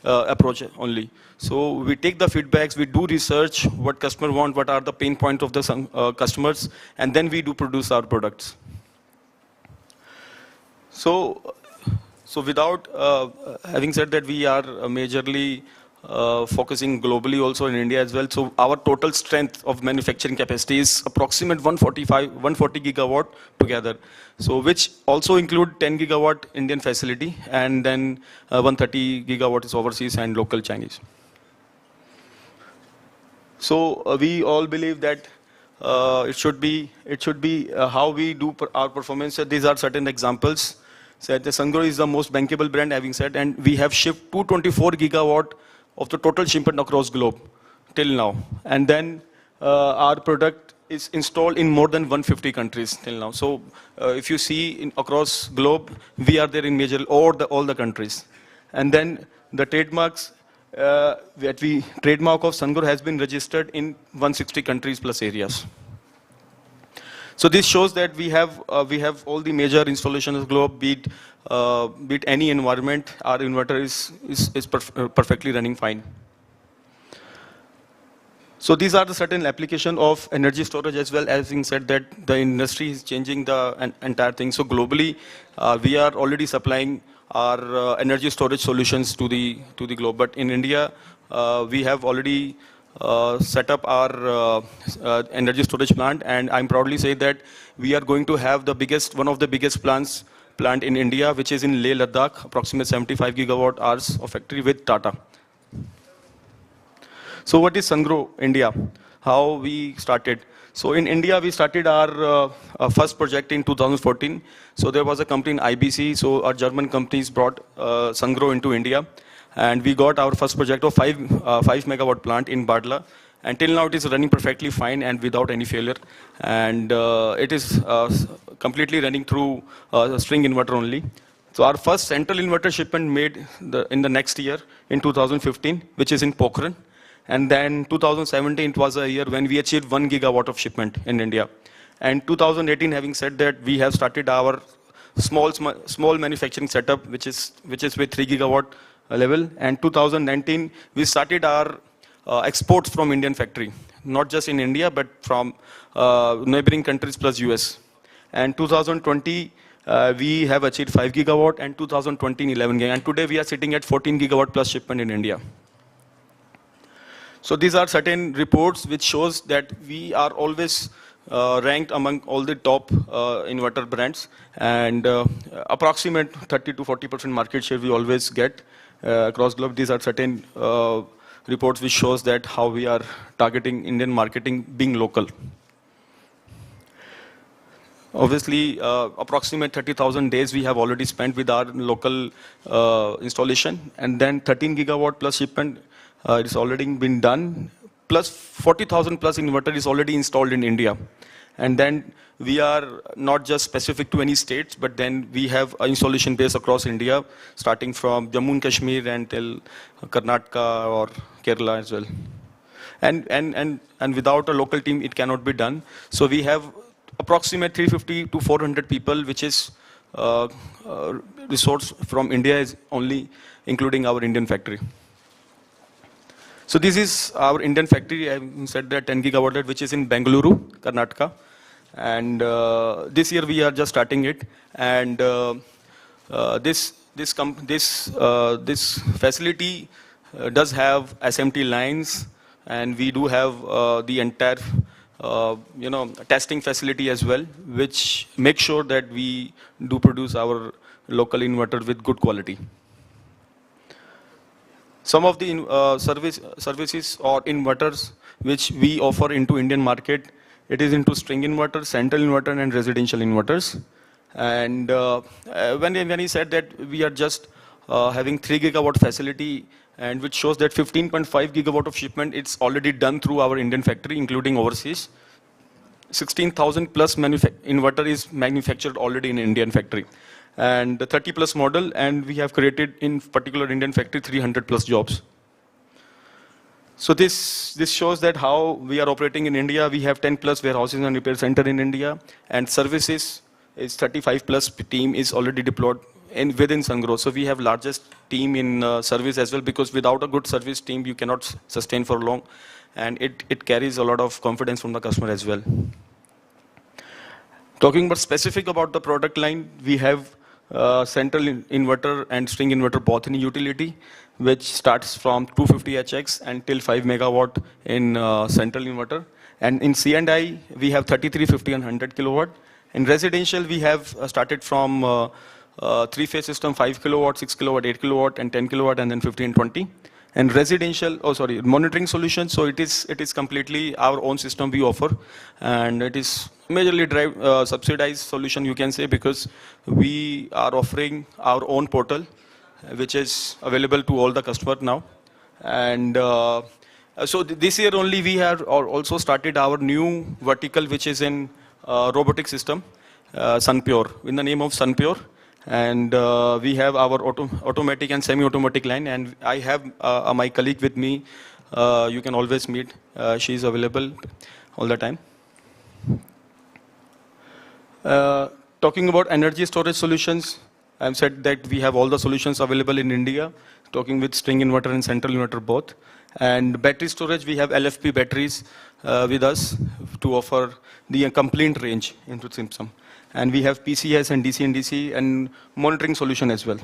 approach only. So we take the feedbacks, we do research, what customer want, what are the pain points of the customers, and then we do produce our products. So without having said that, we are majorly focusing globally also in India as well. So our total strength of manufacturing capacity is approximate 140 gigawatt together. So which also include 10 gigawatt Indian facility, and then 130 gigawatt is overseas and local Chinese. So we all believe that it should be how we do our performance. So these are certain examples. So the Sangro is the most bankable brand, having said, and we have shipped 224 gigawatt of the total shipment across globe till now. And then our product is installed in more than 150 countries till now. So if you see across globe, we are there in major all the countries. And then the trademarks trademark of Sangro has been registered in 160 countries plus areas. So this shows that we have all the major installations of globe, be it any environment, our inverter is perfectly running fine. So these are the certain application of energy storage, as well as being said that the industry is changing the entire thing. So globally, we are already supplying our energy storage solutions to the globe. But in India, we have already set up our energy storage plant, and I'm proudly say that we are going to have one of the biggest plant in India, which is in Leh, Ladakh, approximately 75 gigawatt hours of factory with Tata. So what is Sangro India? How we started? So in India, we started our first project in 2014. So there was a company in IBC. So our German companies brought Sangro into India. And we got our first project of 5 megawatt plant in Badla. Until now, it is running perfectly fine and without any failure. And it is completely running through string inverter only. So our first central inverter shipment made in the next year, in 2015, which is in Pokhran. And then 2017, it was a year when we achieved 1 gigawatt of shipment in India. And 2018, having said that, we have started our small manufacturing setup, which is with 3 gigawatt level. And 2019, we started our exports from Indian factory, not just in India, but from neighboring countries plus US. And 2020, we have achieved 5 gigawatt, and 2020, 11 gigawatt. And today, we are sitting at 14 gigawatt plus shipment in India. So these are certain reports which shows that we are always ranked among all the top inverter brands, and approximate 30 to 40% market share we always get across globe. These are certain reports which shows that how we are targeting Indian marketing being local. Obviously, approximate 30,000 days we have already spent with our local installation, and then 13 gigawatt plus shipment it's already been done, plus 40,000 plus inverter is already installed in India. And then we are not just specific to any states, but then we have an installation base across India, starting from Jammu and Kashmir until Karnataka or Kerala as well. And without a local team, it cannot be done. So we have approximate 350 to 400 people, which is resource from India is only including our Indian factory. So this is our Indian factory. I said that 10 gigawatt, which is in Bengaluru, Karnataka. And this year we are just starting it. And this facility does have SMT lines, and we do have the entire testing facility as well, which makes sure that we do produce our local inverter with good quality. Some of the services or inverters which we offer into Indian market, it is into string inverter, central inverter, and residential inverters. And when he said that we are just having 3 gigawatt facility, and which shows that 15.5 gigawatt of shipment, it's already done through our Indian factory, including overseas. 16,000 plus inverter is manufactured already in Indian factory. And the 30 plus model, and we have created in particular Indian factory 300 plus jobs. So this shows that how we are operating in India. We have 10 plus warehouses and repair center in India, and services is 35 plus team is already deployed within Sangro. So we have largest team in service as well, because without a good service team you cannot sustain for long, and it carries a lot of confidence from the customer as well. Talking about specific about the product line, we have central inverter and string inverter both in utility, which starts from 250 HX until 5 megawatt in central inverter. And in C&I, we have 33, 50 and 100 kilowatt. In residential, we have started from three-phase system, 5 kilowatt, 6 kilowatt, 8 kilowatt, and 10 kilowatt, and then 50 and 20. And residential, monitoring solution, so it is completely our own system we offer, and it is majorly subsidized solution, you can say, because we are offering our own portal, which is available to all the customer now. And so this year only we have also started our new vertical, which is in robotic system, SunPure, in the name of SunPure. And we have our automatic and semi-automatic line, and I have my colleague with me. You can always meet. She is available all the time. Talking about energy storage solutions, I've said that we have all the solutions available in India, talking with string inverter and central inverter both. And battery storage, we have LFP batteries with us to offer the complete range into system. And we have PCS and DC and monitoring solution as well.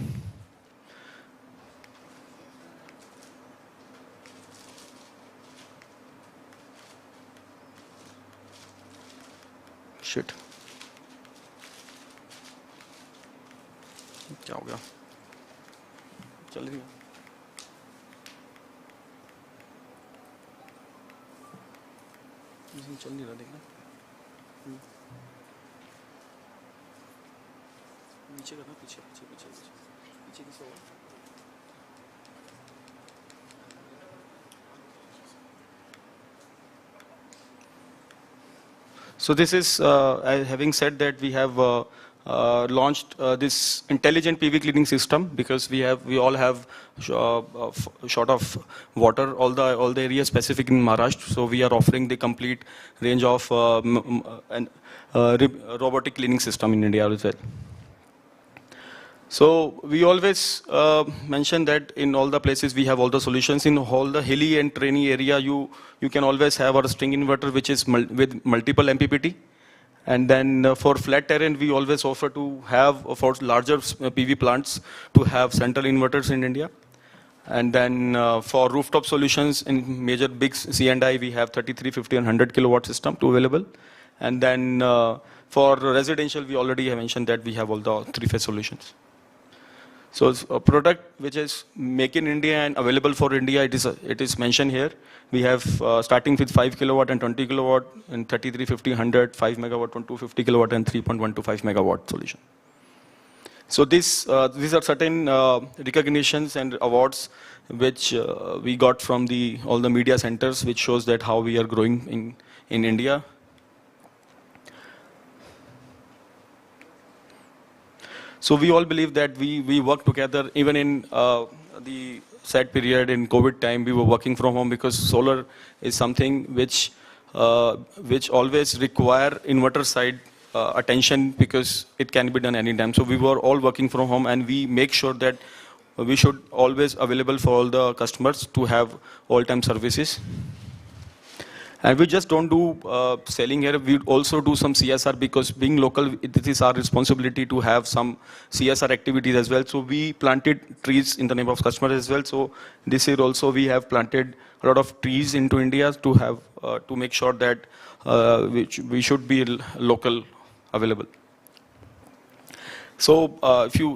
Shit. क्या हो गया? चल रही है? चल नहीं रहा, देखना. नीचे करना, पीछे किसी और. So this is, having said that, we have launched this intelligent PV cleaning system, because we all have short of water, all the areas specific in Maharashtra. So we are offering the complete range of robotic cleaning system in India as well. So we always mention that in all the places we have all the solutions. In all the hilly and terrainy area, you can always have our string inverter, which is with multiple MPPT. And then for flat terrain, we always offer to have, for larger PV plants, to have central inverters in India. And then for rooftop solutions in major big C&I, we have 33, 50 and 100 kilowatt system available. And then for residential, we already have mentioned that we have all the three-phase solutions. So it's a product which is made in India and available for India. It is mentioned here. We have starting with 5 kilowatt and 20 kilowatt and 33, 50, 100, 5 megawatt, 250 kilowatt and 3.125 megawatt solution. So these are certain recognitions and awards which we got from all the media centers, which shows that how we are growing in India. So we all believe that we work together. Even in the sad period in COVID time, we were working from home, because solar is something which always require inverter side attention, because it can be done anytime. So we were all working from home, and we make sure that we should always available for all the customers to have all-time services. And we just don't do selling here, we also do some CSR, because being local, it is our responsibility to have some CSR activities as well. So we planted trees in the name of customers as well. So this year also we have planted a lot of trees into India to have, to make sure that we should be local available. So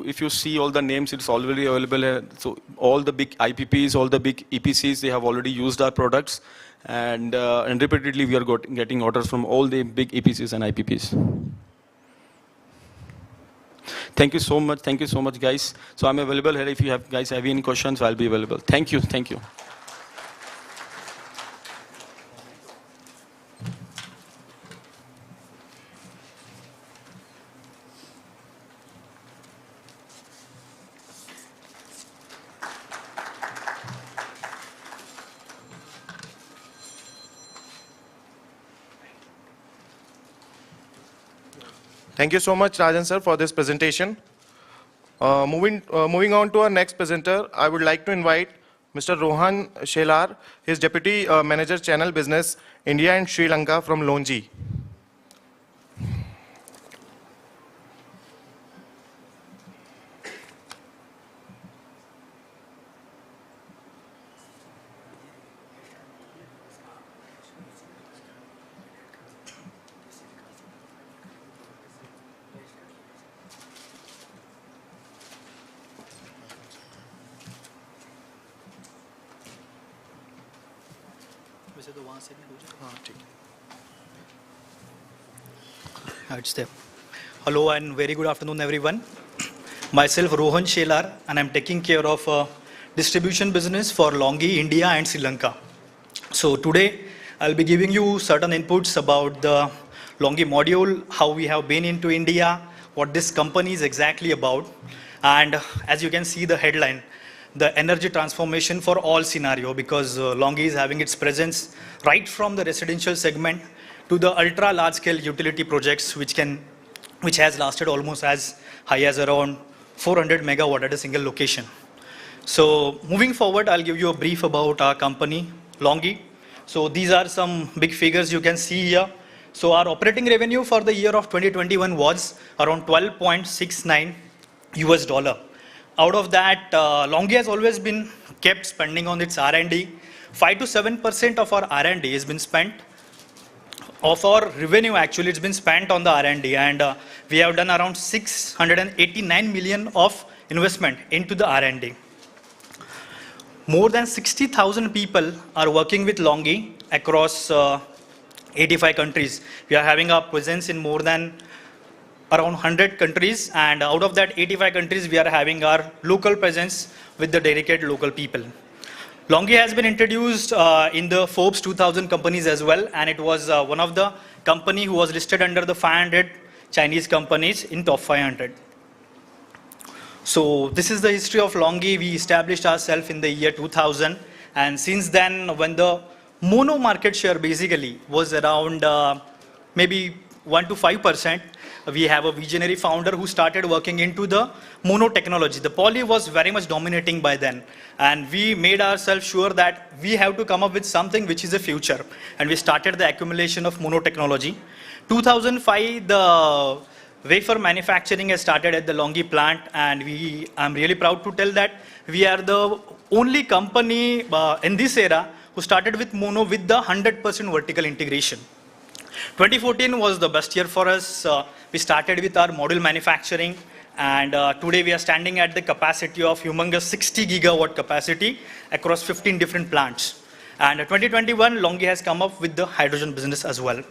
if you see all the names, it's already available here. So all the big IPPs, all the big EPCs, they have already used our products. And repeatedly we are getting orders from all the big EPCs and IPPs. Thank you so much guys. So I'm available here if you guys have any questions, I'll be available. Thank you. Thank you so much, Rajan sir, for this presentation. Moving on to our next presenter, I would like to invite Mr. Rohan Shelar, his Deputy Manager Channel Business, India and Sri Lanka from Longi. It's there. Hello and very good afternoon, everyone. Myself, Rohan Shelar, and I'm taking care of distribution business for Longi, India and Sri Lanka. So today, I'll be giving you certain inputs about the Longi module, how we have been into India, what this company is exactly about, and as you can see the headline, the energy transformation for all scenario, because Longi is having its presence right from the residential segment to the ultra large scale utility projects, which has lasted almost as high as around 400 megawatt at a single location. So moving forward, I'll give you a brief about our company, Longi. So these are some big figures you can see here. So our operating revenue for the year of 2021 was around $12.69 US. Out of that, Longi has always been kept spending on its R&D. 5 to 7% of our R&D has been spent. Of our revenue, actually, it's been spent on the R&D, and we have done around 689 million of investment into the R&D. More than 60,000 people are working with Longi across 85 countries. We are having a presence in more than around 100 countries, and out of that 85 countries, we are having our local presence with the dedicated local people. Longi has been introduced in the Forbes 2000 companies as well, and it was one of the company who was listed under the 500 Chinese companies in top 500. So this is the history of Longi. We established ourselves in the year 2000, and since then, when the mono market share basically was around maybe 1 to 5%, we have a visionary founder who started working into the mono technology. The poly was very much dominating by then, and we made ourselves sure that we have to come up with something which is a future, and we started the accumulation of mono technology. 2005, the wafer manufacturing has started at the Longi plant, and I'm really proud to tell that we are the only company in this era who started with mono with the 100% vertical integration. 2014 was the best year for us. We started with our module manufacturing, and today we are standing at the capacity of humongous 60 gigawatt capacity across 15 different plants. And 2021, Longi has come up with the hydrogen business as well.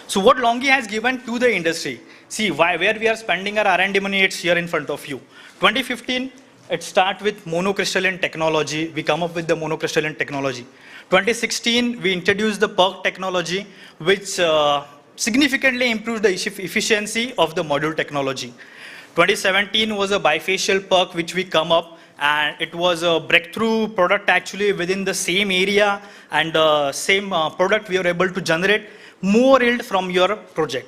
So what Longi has given to the industry, see where we are spending our R&D money, it's here in front of you. 2015, it started with monocrystalline technology. We come up with the monocrystalline technology. 2016, we introduced the PERC technology, which significantly improved the efficiency of the module technology. 2017 was a bifacial PERC, which we come up, and it was a breakthrough product actually within the same area, and the same product we were able to generate more yield from your project.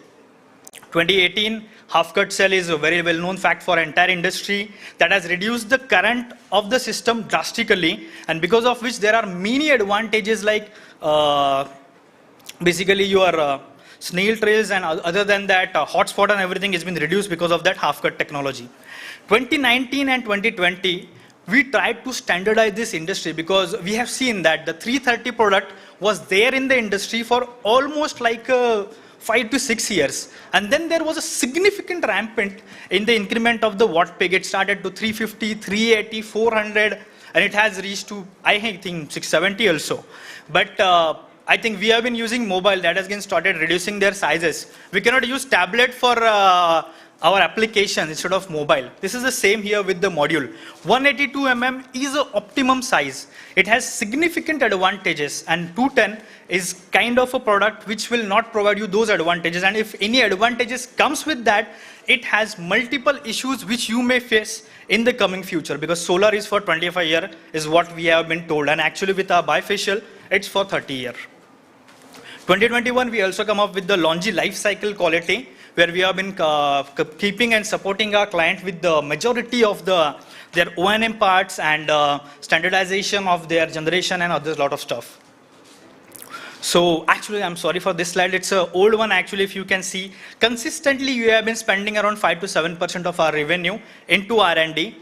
2018, half-cut cell is a very well-known fact for entire industry that has reduced the current of the system drastically, and because of which there are many advantages like basically your snail trails, and other than that, hotspot and everything has been reduced because of that half-cut technology. 2019 and 2020, we tried to standardize this industry because we have seen that the 330 product was there in the industry for almost like 5 to 6 years. And then there was a significant rampant in the increment of the watt peak. It started to 350, 380, 400, and it has reached to, I think, 670 also. But I think we have been using mobile that has been started reducing their sizes. We cannot use tablet for our application instead of mobile. This is the same here with the module. 182 mm is an optimum size. It has significant advantages, and 210 is kind of a product which will not provide you those advantages, and if any advantages comes with that, it has multiple issues which you may face in the coming future, because solar is for 25 years is what we have been told, and actually with our bifacial it's for 30 years. 2021 we also come up with the Longi life cycle quality, where we have been keeping and supporting our client with the majority of their O&M parts and standardization of their generation and other lot of stuff. So actually, I'm sorry for this slide. It's an old one actually. If you can see, consistently we have been spending around 5 to 7% of our revenue into R&D.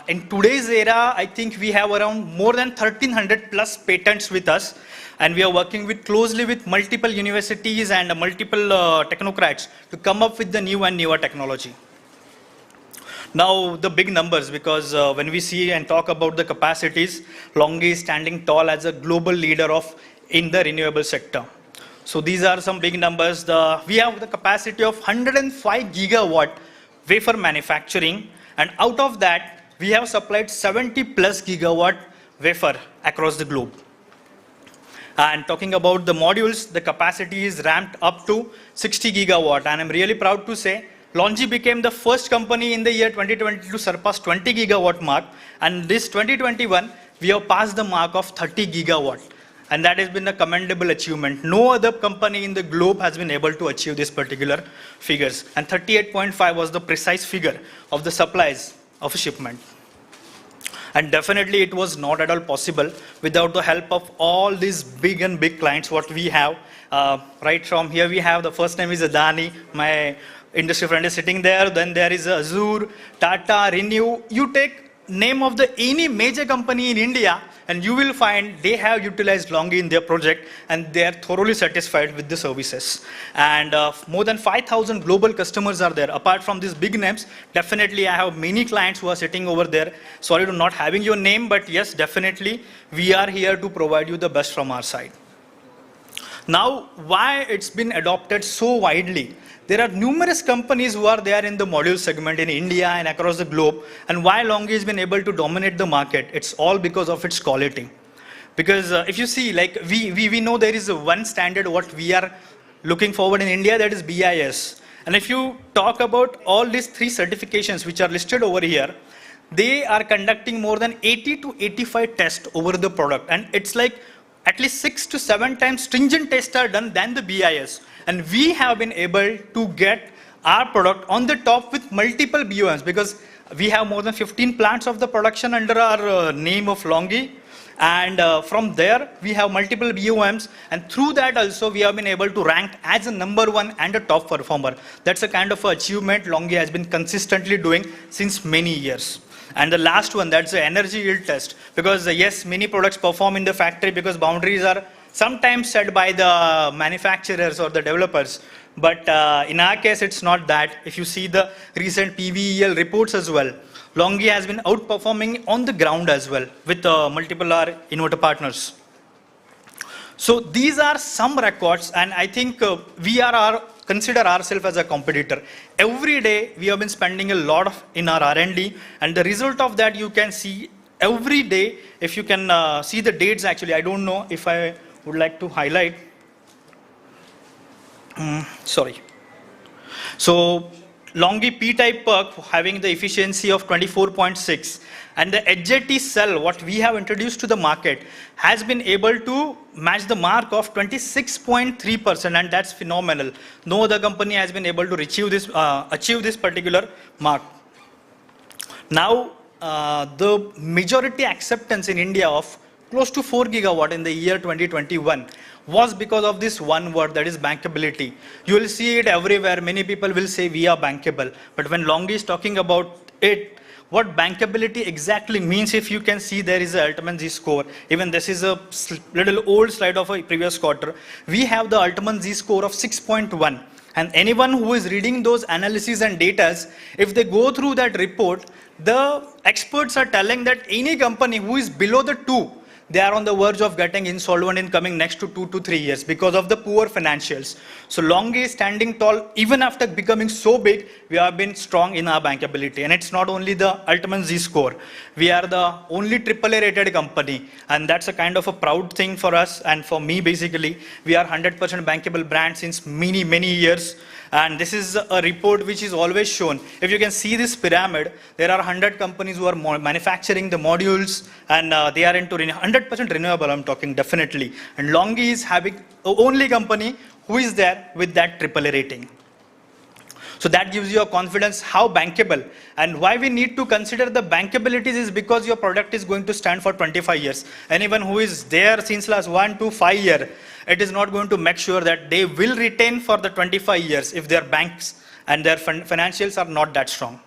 In today's era, I think we have around more than 1,300 plus patents with us, and we are working closely with multiple universities and multiple technocrats to come up with the new and newer technology. Now the big numbers, because when we see and talk about the capacities, Longi is standing tall as a global leader in the renewable sector. So these are some big numbers. We have the capacity of 105 gigawatt wafer manufacturing, and out of that we have supplied 70 plus gigawatt wafer across the globe. And talking about the modules, the capacity is ramped up to 60 gigawatt, and I'm really proud to say Longi became the first company in the year 2020 to surpass 20 gigawatt mark, and this 2021 we have passed the mark of 30 gigawatt, and that has been a commendable achievement. No other company in the globe has been able to achieve this particular figures, and 38.5 was the precise figure of the supplies of a shipment. And definitely it was not at all possible without the help of all these big clients what we have. Right from here we have, the first name is Adani, my industry friend is sitting there. Then there is Azure, Tata, Renew. You take name of any major company in India and you will find they have utilized Longi in their project, and they are thoroughly satisfied with the services. And more than 5,000 global customers are there. Apart from these big names, definitely I have many clients who are sitting over there. Sorry to not having your name, but yes, definitely we are here to provide you the best from our side. Now, why it's been adopted so widely? There are numerous companies who are there in the module segment in India and across the globe, and why Longi has been able to dominate the market? It's all because of its quality. Because if you see, like we know there is one standard what we are looking forward in India, that is BIS. And if you talk about all these 3 certifications which are listed over here, they are conducting more than 80 to 85 tests over the product, and it's like at least 6 to 7 times stringent tests are done than the BIS. And we have been able to get our product on the top with multiple BOMs, because we have more than 15 plants of the production under our name of Longi. And from there, we have multiple BOMs. And through that also, we have been able to rank as a #1 and a top performer. That's a kind of achievement Longi has been consistently doing since many years. And the last one, that's the energy yield test. Because yes, many products perform in the factory because boundaries are sometimes set by the manufacturers or the developers. But in our case, it's not that. If you see the recent PVEL reports as well, Longi has been outperforming on the ground as well with multiple our inverter partners. So these are some records, and I think we consider ourselves as a competitor. Every day we have been spending a lot in our R&D, and the result of that you can see every day. If you can see the dates, actually, I don't know if I would like to highlight. Sorry. So Longi P-type perk having the efficiency of 24.6, and the HJT cell, what we have introduced to the market, has been able to match the mark of 26.3%, and that's phenomenal. No other company has been able to achieve this particular mark. Now, the majority acceptance in India of close to 4 gigawatt in the year 2021 was because of this one word, that is bankability. You will see it everywhere. Many people will say we are bankable. But when Longi is talking about it, what bankability exactly means, if you can see, there is a Altman Z-score. Even this is a little old slide of a previous quarter. We have the Altman Z-score of 6.1. And anyone who is reading those analyses and data, if they go through that report, the experts are telling that any company who is below the 2, they are on the verge of getting insolvent in coming next to 2 to 3 years because of the poor financials. So Longi is standing tall. Even after becoming so big, we have been strong in our bankability. And it's not only the Altman Z-score. We are the only AAA rated company. And that's a kind of a proud thing for us. And for me, basically, we are 100% bankable brand since many, many years. And this is a report which is always shown. If you can see this pyramid, there are 100 companies who are manufacturing the modules, and they are into 100% renewable, I'm talking definitely. And Longi is having the only company who is there with that AAA rating. So that gives you a confidence how bankable, and why we need to consider the bankabilities is because your product is going to stand for 25 years. Anyone who is there since last 1 to 5 years, it is not going to make sure that they will retain for the 25 years if their banks and their financials are not that strong.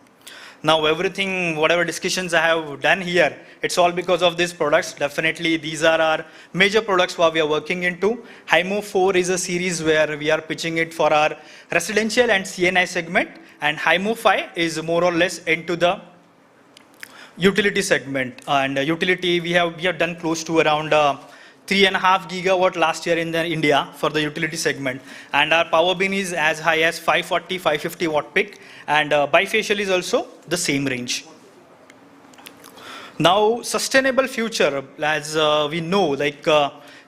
Now everything, whatever discussions I have done here, it's all because of these products. Definitely these are our major products what we are working into. HIMO 4 is a series where we are pitching it for our residential and CNI segment, and HIMO 5 is more or less into the utility segment. And utility, we have done close to around 3.5 gigawatt last year in India for the utility segment. And our power bin is as high as 540, 550 watt peak. And bifacial is also the same range. Now, sustainable future, as we know, like,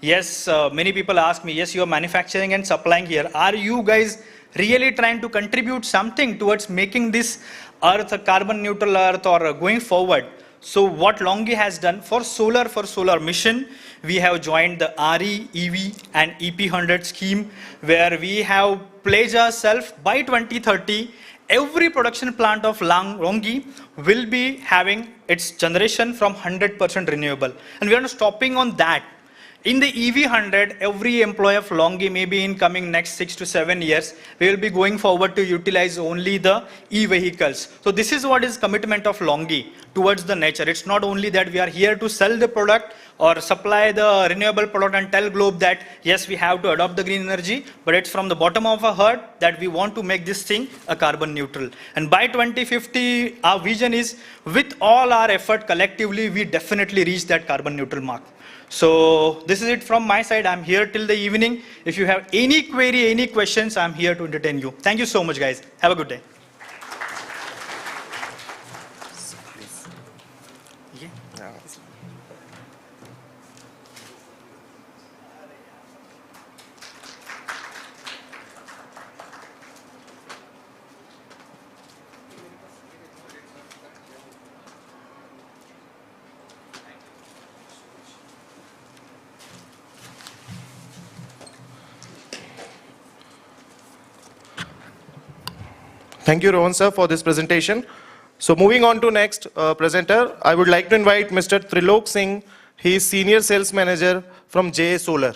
yes, many people ask me, yes, you are manufacturing and supplying here. Are you guys really trying to contribute something towards making this earth a carbon neutral earth or going forward? So what Longi has done for solar mission, we have joined the RE, EV and EP100 scheme, where we have pledged ourselves by 2030, every production plant of Longi will be having its generation from 100% renewable. And we are not stopping on that. In the EV100, every employee of Longi, maybe in coming next 6 to 7 years, we will be going forward to utilize only the e-vehicles. So this is what is commitment of Longi towards the nature. It's not only that we are here to sell the product or supply the renewable product and tell globe that, yes, we have to adopt the green energy, but it's from the bottom of our heart that we want to make this thing a carbon neutral. And by 2050, our vision is, with all our effort collectively, we definitely reach that carbon neutral mark. So this is it from my side. I'm here till the evening. If you have any query, any questions, I'm here to entertain you. Thank you so much, guys. Have a good day. Thank you, Rohan sir, for this presentation. So moving on to next presenter, I would like to invite Mr. Trilok Singh. He is Senior Sales Manager from JA Solar.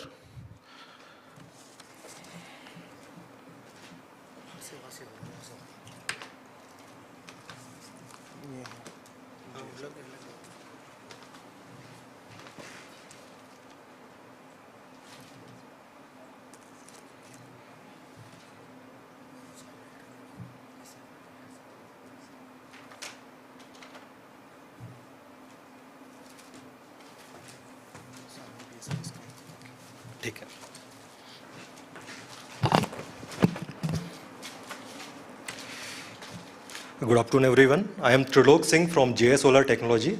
Good afternoon, everyone. I am Trilok Singh from JA Solar Technology.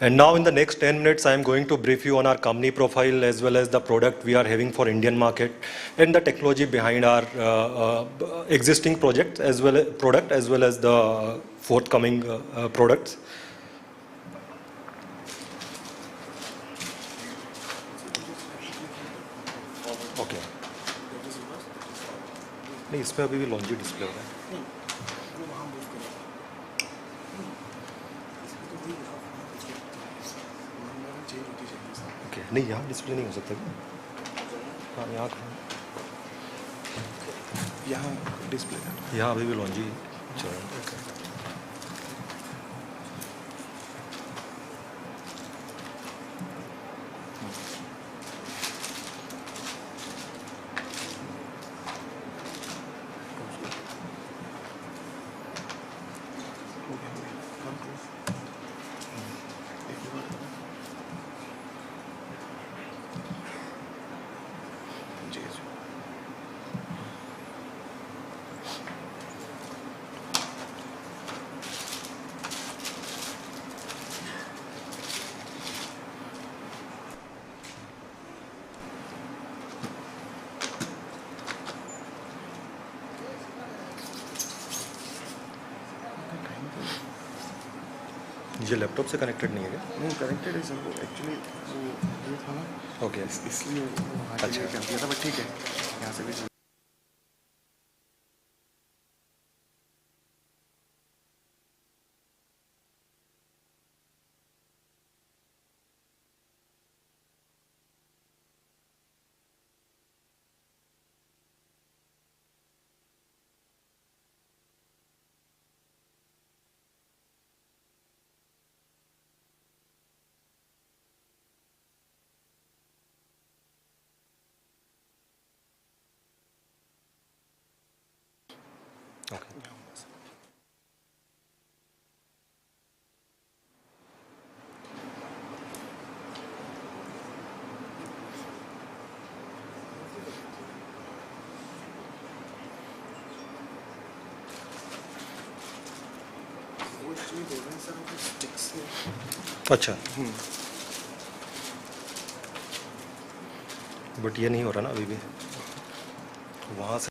And now in the next 10 minutes, I am going to brief you on our company profile as well as the product we are having for Indian market and the technology behind our existing project as well as the forthcoming products. Okay. नहीं इसमें अभी भी लॉन्जी display हो रहा है नहीं यहाँ display नहीं हो सकता क्या हाँ यहाँ डिस्प्ले यहाँ अभी भी लॉन्जी चल रहा है ये लैपटॉप से कनेक्टेड नहीं है क्या? नहीं कनेक्टेड है सर वो एक्चुअली वो ये था ना ओके इसलिए वो अच्छा कर दिया था बट ठीक है यहाँ से भी अच्छा बट ये नहीं हो रहा ना अभी भी वहाँ से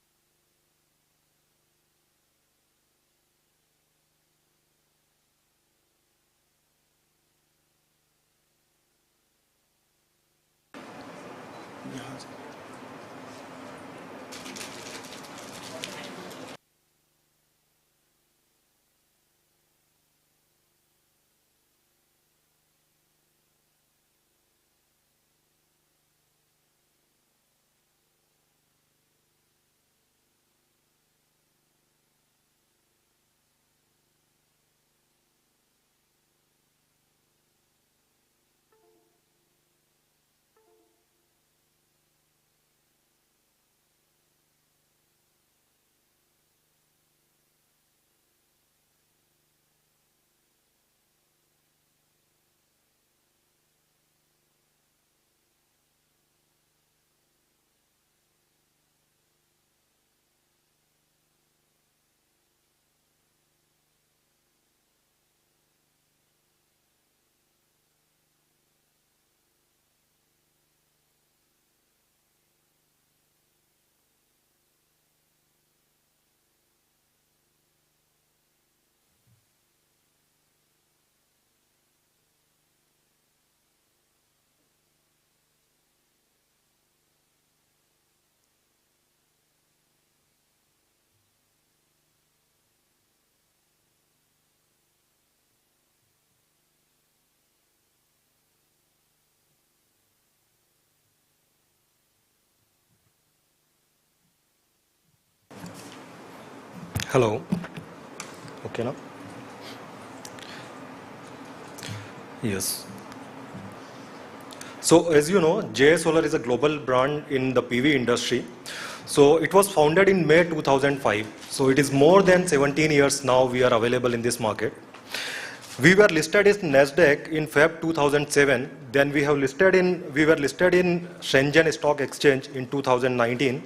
Hello. Okay now? Yes. So as you know, JA Solar is a global brand in the PV industry. So it was founded in May 2005. So it is more than 17 years now we are available in this market. We were listed in Nasdaq in Feb 2007. Then we were listed in Shenzhen Stock Exchange in 2019.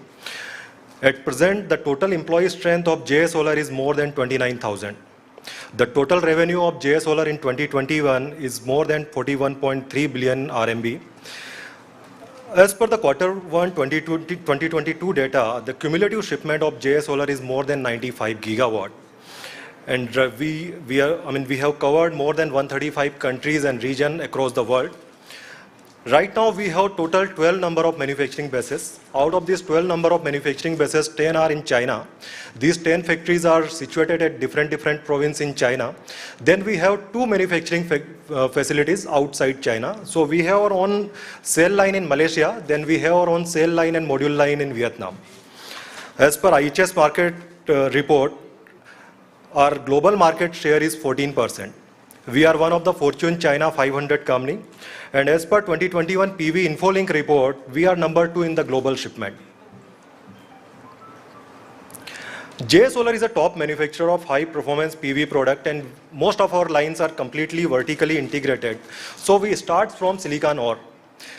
At present, the total employee strength of JA Solar is more than 29,000. The total revenue of JA Solar in 2021 is more than 41.3 billion RMB. As per the Q1 2022 data, the cumulative shipment of JA Solar is more than 95 gigawatt. And we have covered more than 135 countries and regions across the world. Right now, we have total 12 number of manufacturing bases. Out of these 12 number of manufacturing bases, 10 are in China. These 10 factories are situated at different provinces in China. Then we have 2 manufacturing facilities outside China. So we have our own cell line in Malaysia. Then we have our own cell line and module line in Vietnam. As per IHS market report, our global market share is 14%. We are one of the Fortune China 500 company. And as per 2021 PV Infolink report, we are number 2 in the global shipment. JA Solar is a top manufacturer of high performance PV product, and most of our lines are completely vertically integrated. So we start from silicon ore.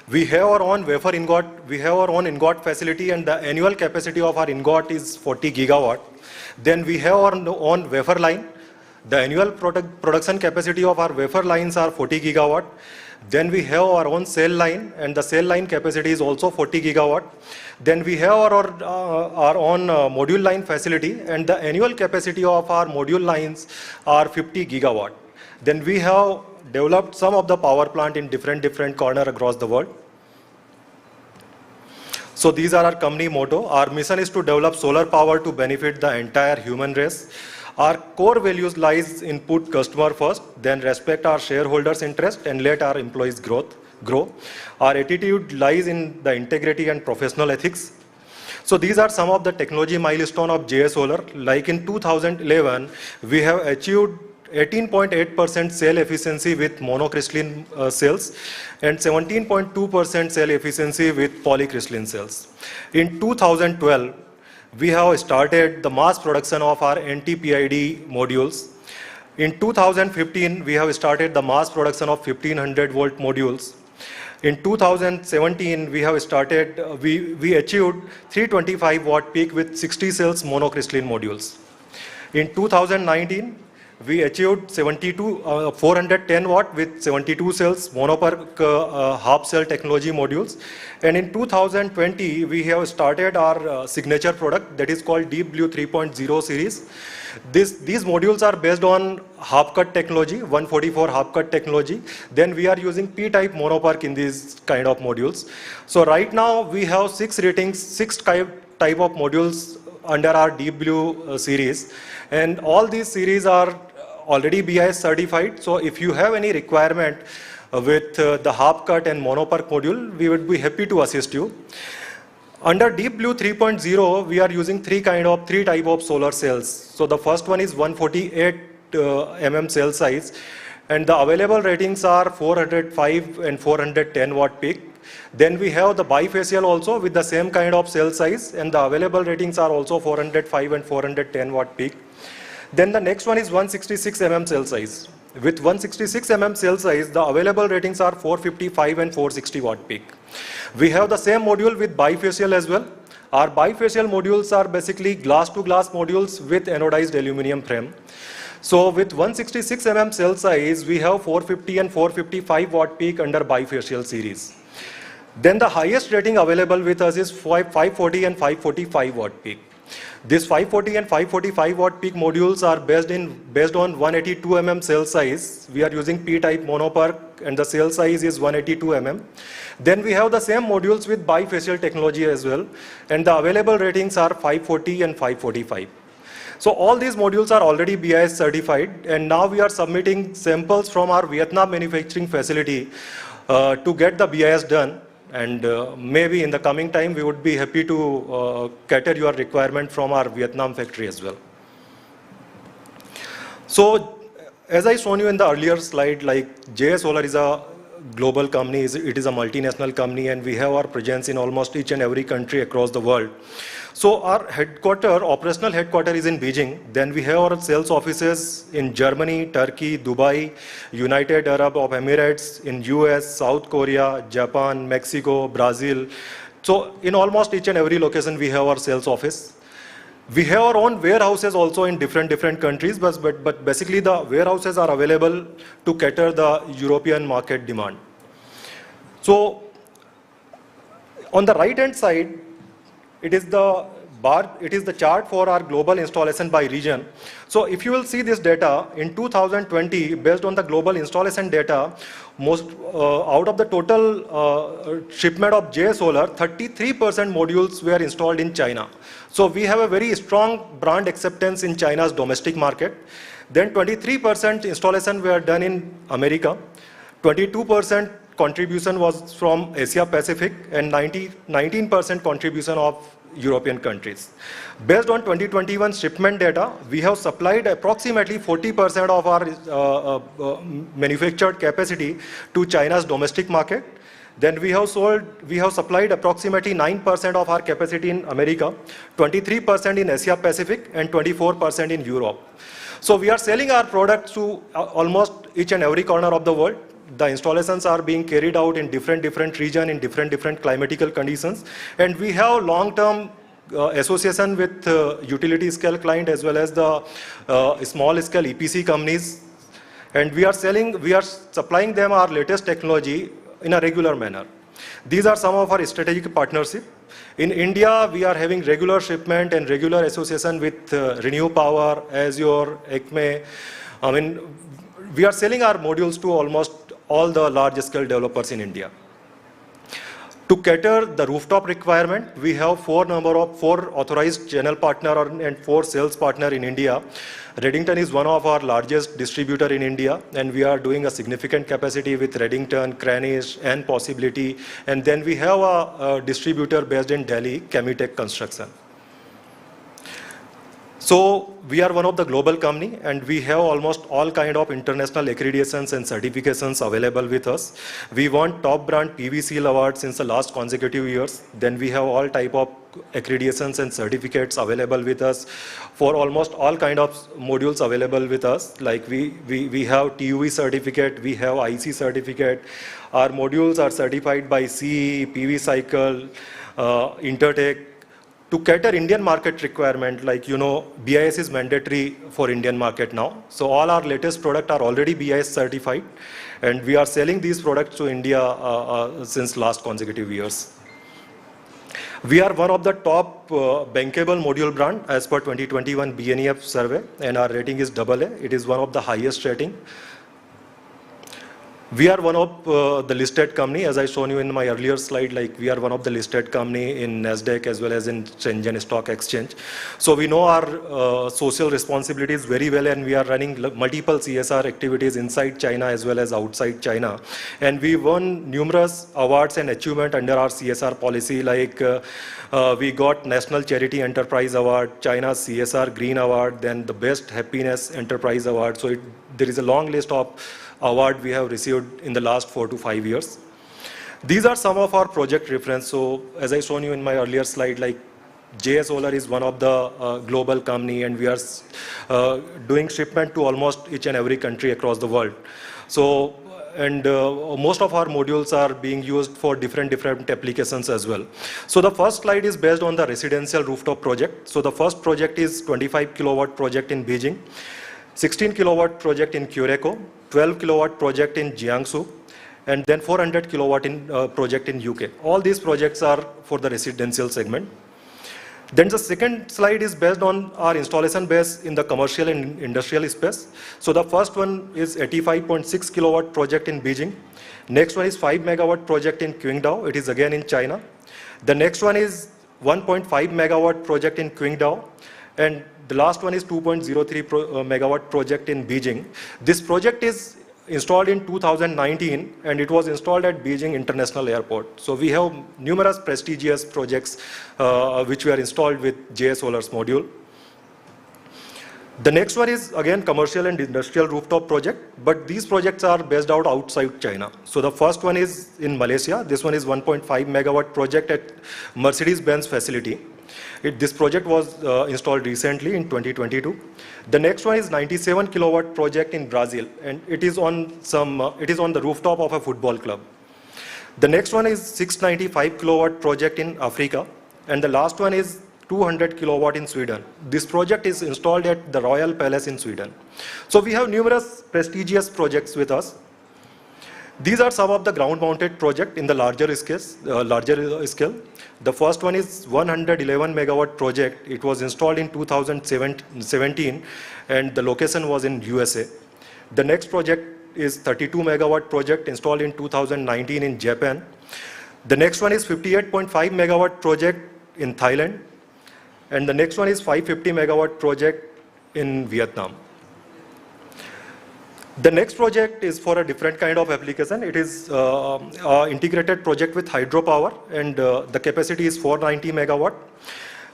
We have our own wafer ingot, we have our own ingot facility, and the annual capacity of our ingot is 40 gigawatt. Then we have our own wafer line. The annual production capacity of our wafer lines are 40 gigawatt. Then we have our own cell line, and the cell line capacity is also 40 gigawatt. Then we have our own module line facility, and the annual capacity of our module lines are 50 gigawatt. Then we have developed some of the power plant in different corners across the world. So these are our company motto. Our mission is to develop solar power to benefit the entire human race. Our core values lies in put customer first, then respect our shareholders' interest and let our employees grow. Our attitude lies in the integrity and professional ethics. So these are some of the technology milestones of JA Solar. Like in 2011, we have achieved 18.8% cell efficiency with monocrystalline cells and 17.2% cell efficiency with polycrystalline cells. In 2012, we have started the mass production of our NT-PID modules. In 2015, we have started the mass production of 1500 volt modules. In 2017, we have started, we achieved 325 watt peak with 60 cells monocrystalline modules. In 2019, we achieved 410 watt with 72 cells monoPERC half cell technology modules. And in 2020, we have started our signature product that is called Deep Blue 3.0 series. These modules are based on half cut technology, 144 half cut technology. Then we are using P-type monoPERC in these kind of modules. So right now we have 6 ratings, 6 type of modules under our Deep Blue series. And all these series are already BIS certified. So if you have any requirement with the half cut and monoPERC module, we would be happy to assist you. Under Deep Blue 3.0, we are using three type of solar cells. So the first one is 148 mm cell size, and the available ratings are 405 and 410 watt peak. Then we have the bifacial also with the same kind of cell size, and the available ratings are also 405 and 410 watt peak. Then the next one is 166 mm cell size. With 166 mm cell size, the available ratings are 455 and 460 watt peak. We have the same module with bifacial as well. Our bifacial modules are basically glass-to-glass modules with anodized aluminum frame. So with 166 mm cell size, we have 450 and 455 watt peak under bifacial series. Then the highest rating available with us is 540 and 545 watt peak. This 540 and 545 watt peak modules are based on 182 mm cell size. We are using P-type monoPERC and the cell size is 182 mm. Then we have the same modules with bifacial technology as well, and the available ratings are 540 and 545. So all these modules are already BIS certified, and now we are submitting samples from our Vietnam manufacturing facility to get the BIS done. And maybe in the coming time, we would be happy to cater your requirement from our Vietnam factory as well. So as I shown you in the earlier slide, like JA Solar is a global company, it is a multinational company, and we have our presence in almost each and every country across the world. So our operational headquarters is in Beijing. Then we have our sales offices in Germany, Turkey, Dubai, United Arab Emirates, in US, South Korea, Japan, Mexico, Brazil. So in almost each and every location we have our sales office. We have our own warehouses also in different countries, but basically the warehouses are available to cater the European market demand. So on the right hand side, it is the chart for our global installation by region. So if you will see this data, in 2020, based on the global installation data, out of the total shipment of JA Solar, 33% modules were installed in China. So we have a very strong brand acceptance in China's domestic market. Then 23% installation were done in America, 22% contribution was from Asia Pacific, and 19% contribution of European countries. Based on 2021 shipment data, we have supplied approximately 40% of our manufactured capacity to China's domestic market. Then we have supplied approximately 9% of our capacity in America, 23% in Asia Pacific, and 24% in Europe. So we are selling our products to almost each and every corner of the world. The installations are being carried out in different regions, in different climatical conditions. And we have long-term association with utility scale client as well as the small scale EPC companies. And we are supplying them our latest technology in a regular manner. These are some of our strategic partnerships. In India, we are having regular shipment and regular association with Renew Power, Azure, ECME. I mean, we are selling our modules to almost all the large-scale developers in India. To cater the rooftop requirement, we have four authorized channel partner and 4 sales partner in India. Redington is one of our largest distributor in India, and we are doing a significant capacity with Redington, Cranish, and Possibility. And then we have a distributor based in Delhi, Chemitech Construction. So we are one of the global company, and we have almost all kind of international accreditations and certifications available with us. We won top brand PV Seal Award since the last consecutive years. Then we have all type of accreditations and certificates available with us for almost all kind of modules available with us. Like we have TUV certificate, we have IC certificate. Our modules are certified by CE, PV Cycle, Intertech. To cater Indian market requirement, like BIS is mandatory for Indian market now. So all our latest products are already BIS certified, and we are selling these products to India since last consecutive years. We are one of the top bankable module brand as per 2021 BNEF survey, and our rating is AA. It is one of the highest rating. We are one of the listed company, as I shown you in my earlier slide, like we are one of the listed company in NASDAQ as well as in Shenzhen Stock Exchange. So we know our social responsibilities very well, and we are running multiple CSR activities inside China as well as outside China. And we won numerous awards and achievement under our CSR policy, like we got National Charity Enterprise Award, China's CSR Green Award, then the Best Happiness Enterprise Award. So there is a long list of award we have received in the last 4 to 5 years. These are some of our project reference. So as I shown you in my earlier slide, like JA Solar is one of the global company, and we are doing shipment to almost each and every country across the world. So, and most of our modules are being used for different applications as well. So the first slide is based on the residential rooftop project. So the first project is 25 kilowatt project in Beijing, 16 kilowatt project in Curacao, 12 kilowatt project in Jiangsu, and then 400 kilowatt project in UK. All these projects are for the residential segment. Then the second slide is based on our installation base in the commercial and industrial space. So the first one is 85.6 kilowatt project in Beijing. Next one is 5 megawatt project in Qingdao. It is again in China. The next one is 1.5 megawatt project in Qingdao. And the last one is 2.03 megawatt project in Beijing. This project is installed in 2019, and it was installed at Beijing International Airport. So we have numerous prestigious projects which were installed with JA Solar's module. The next one is again commercial and industrial rooftop project, but these projects are based out outside China. So the first one is in Malaysia. This one is 1.5 megawatt project at Mercedes-Benz facility. This project was installed recently in 2022. The next one is 97 kilowatt project in Brazil, and it is on the rooftop of a football club. The next one is 695 kilowatt project in Africa, and the last one is 200 kilowatt in Sweden. This project is installed at the Royal Palace in Sweden. So we have numerous prestigious projects with us. These are some of the ground-mounted projects in the larger scale. The first one is 111 megawatt project. It was installed in 2017, and the location was in USA. The next project is 32 megawatt project installed in 2019 in Japan. The next one is 58.5 megawatt project in Thailand. And the next one is 550 megawatt project in Vietnam. The next project is for a different kind of application. It is an integrated project with hydropower, and the capacity is 490 megawatt.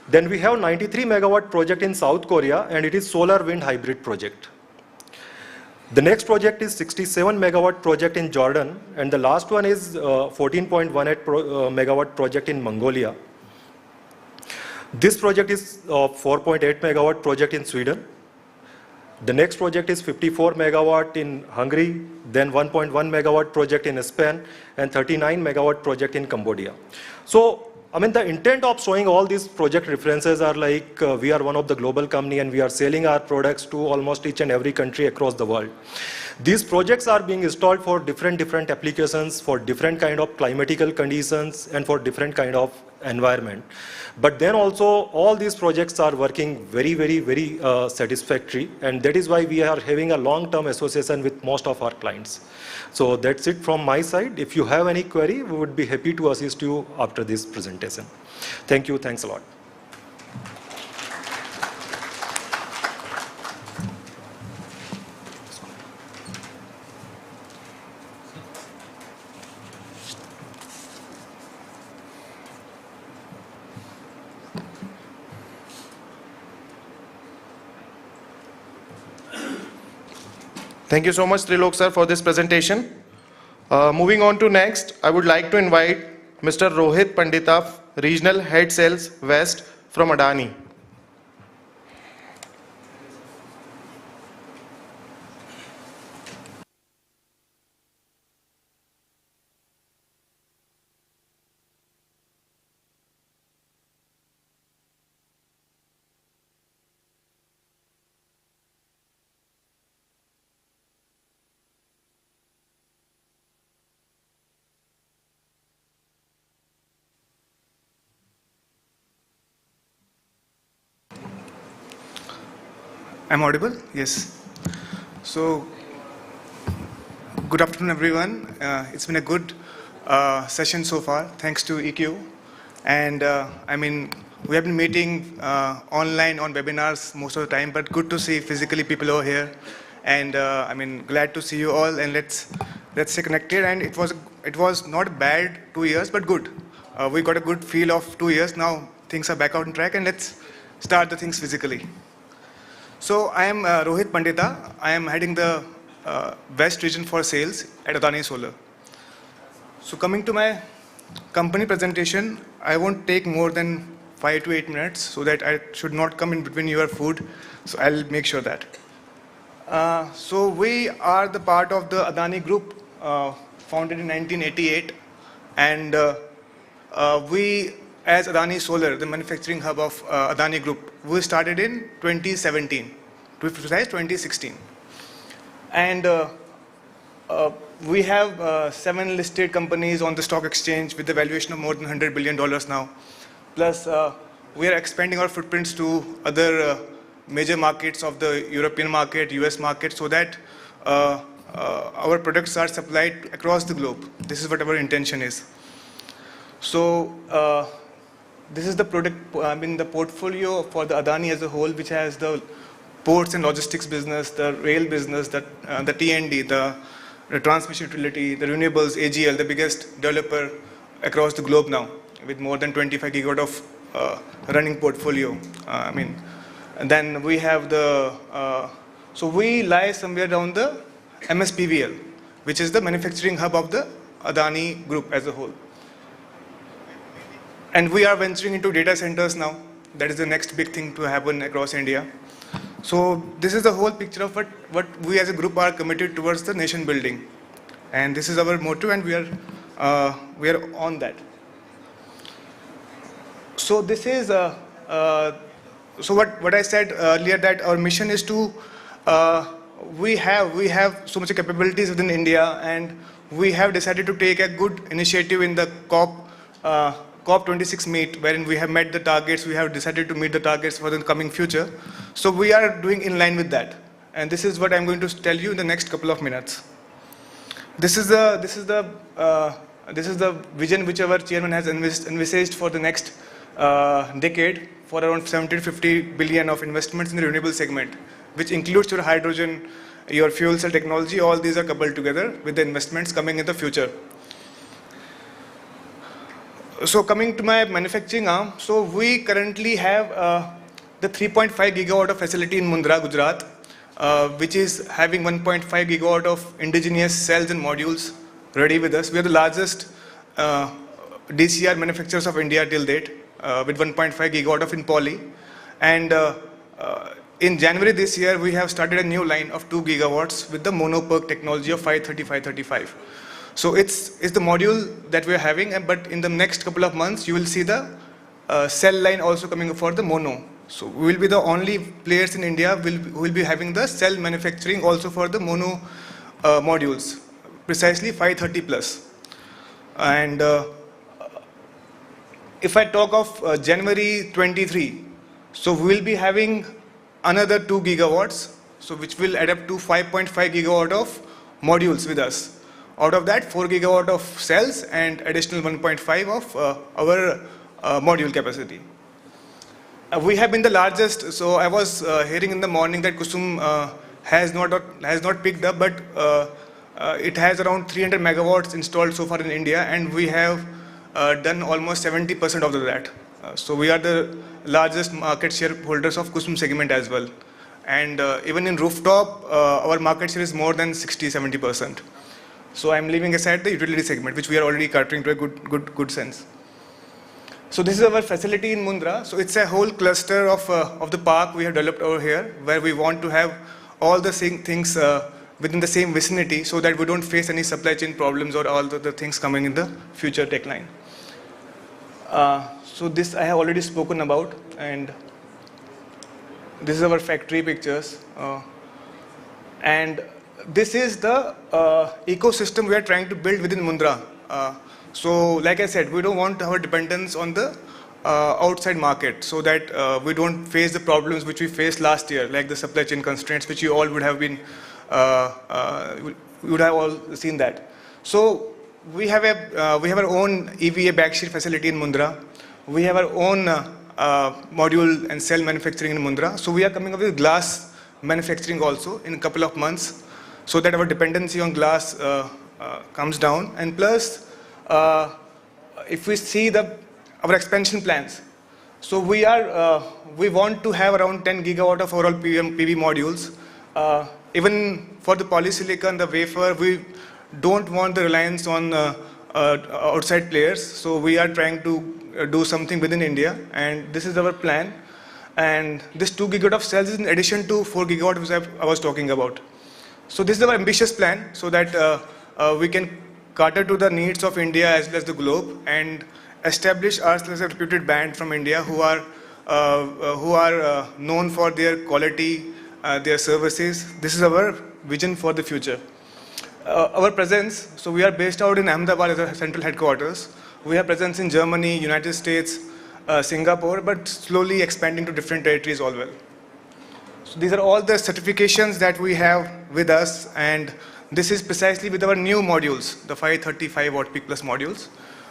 Then we have 93 megawatt project in South Korea, and it is solar wind hybrid project. The next project is 67 megawatt project in Jordan, and the last one is 14.18 megawatt project in Mongolia. This project is 4.8 megawatt project in Sweden. The next project is 54 megawatt in Hungary, then 1.1 megawatt project in Spain, and 39 megawatt project in Cambodia. So, I mean, the intent of showing all these project references are like we are one of the global company and we are selling our products to almost each and every country across the world. These projects are being installed for different applications, for different kind of climatical conditions, and for different kind of environment. But then also all these projects are working very satisfactory, and that is why we are having a long-term association with most of our clients. So that's it from my side. If you have any query, we would be happy to assist you after this presentation. Thank you. Thanks a lot. Thank you so much, Trilok sir, for this presentation. Moving on to next, I would like to invite Mr. Rohit Pandita, Regional Head Sales West from Adani. I'm audible? Yes. So, good afternoon, everyone. It's been a good session so far, thanks to EQ. And I mean, we have been meeting online on webinars most of the time, but good to see physically people over here. And I mean, glad to see you all, and let's stay connected. And it was not bad 2 years, but good. We got a good feel of 2 years. Now things are back on track, and let's start the things physically. So I am Rohit Pandita. I am heading the West region for sales at Adani Solar. So coming to my company presentation, I won't take more than 5 to 8 minutes so that I should not come in between your food. So I'll make sure that. So we are the part of the Adani Group, founded in 1988. And we, as Adani Solar, the manufacturing hub of Adani Group, we started in 2017, to be precise, 2016. And we have 7 listed companies on the stock exchange with a valuation of more than $100 billion now. Plus, we are expanding our footprints to other major markets of the European market, US market, so that our products are supplied across the globe. This is what our intention is. So, this is the product, the portfolio for the Adani as a whole, which has the ports and logistics business, the rail business, the T&D, the transmission utility, the renewables, AGL, the biggest developer across the globe now, with more than 25 gigawatt of running portfolio. And then we have the, so we lie somewhere around the MSPVL, which is the manufacturing hub of the Adani Group as a whole. And we are venturing into data centers now. That is the next big thing to happen across India. So this is the whole picture of what we as a group are committed towards the nation building. And this is our motto, and we are on that. So this is so what I said earlier, that our mission is to, we have so much capabilities within India, and we have decided to take a good initiative in the COP26 meet, wherein we have met the targets. We have decided to meet the targets for the coming future. So we are doing in line with that. And this is what I'm going to tell you in the next couple of minutes. This is the vision which our chairman has envisaged for the next decade, for around 70 to 50 billion of investments in the renewable segment, which includes your hydrogen, your fuel cell technology. All these are coupled together with the investments coming in the future. So coming to my manufacturing arm, so we currently have the 3.5 gigawatt of facility in Mundra, Gujarat, which is having 1.5 gigawatt of indigenous cells and modules ready with us. We are the largest DCR manufacturers of India till date, with 1.5 gigawatt of in poly. And in January this year, we have started a new line of 2 gigawatts with the mono PERC technology of 535. So it's the module that we are having, but in the next couple of months, you will see the cell line also coming for the mono. So we will be the only players in India who will be having the cell manufacturing also for the mono modules, precisely 530 plus. And if I talk of January 23, so we will be having another 2 gigawatts, so which will add up to 5.5 gigawatt of modules with us. Out of that, 4 gigawatt of cells and additional 1.5 of our module capacity. We have been the largest. So I was hearing in the morning that Kusum has not picked up, but it has around 300 megawatts installed so far in India, and we have done almost 70% of that. So we are the largest market share holders of Kusum segment as well. And even in rooftop, our market share is more than 60-70%. So I'm leaving aside the utility segment, which we are already catering to a good sense. So this is our facility in Mundra. So it's a whole cluster of the park we have developed over here, where we want to have all the same things within the same vicinity, so that we don't face any supply chain problems or all the things coming in the future tech line. So this I have already spoken about, and this is our factory pictures. And this is the ecosystem we are trying to build within Mundra. So like I said, we don't want our dependence on the outside market, so that we don't face the problems which we faced last year, like the supply chain constraints, which you all would have been, you would have all seen that. So we have our own EVA backsheet facility in Mundra. We have our own module and cell manufacturing in Mundra. So we are coming up with glass manufacturing also in a couple of months, so that our dependency on glass comes down. And plus, if we see our expansion plans, so we want to have around 10 gigawatt of overall PV modules. Even for the polysilicon, the wafer, we don't want the reliance on outside players. So we are trying to do something within India, and this is our plan. And this 2 gigawatt of cells is in addition to 4 gigawatt which I was talking about. So this is our ambitious plan, so that we can cater to the needs of India as well as the globe, and establish ourselves as a reputed brand from India who are known for their quality, their services. This is our vision for the future. Our presence, so we are based out in Ahmedabad as a central headquarters. We have presence in Germany, United States, Singapore, but slowly expanding to different territories as well. So these are all the certifications that we have with us, and this is precisely with our new modules, the 535 watt peak plus modules.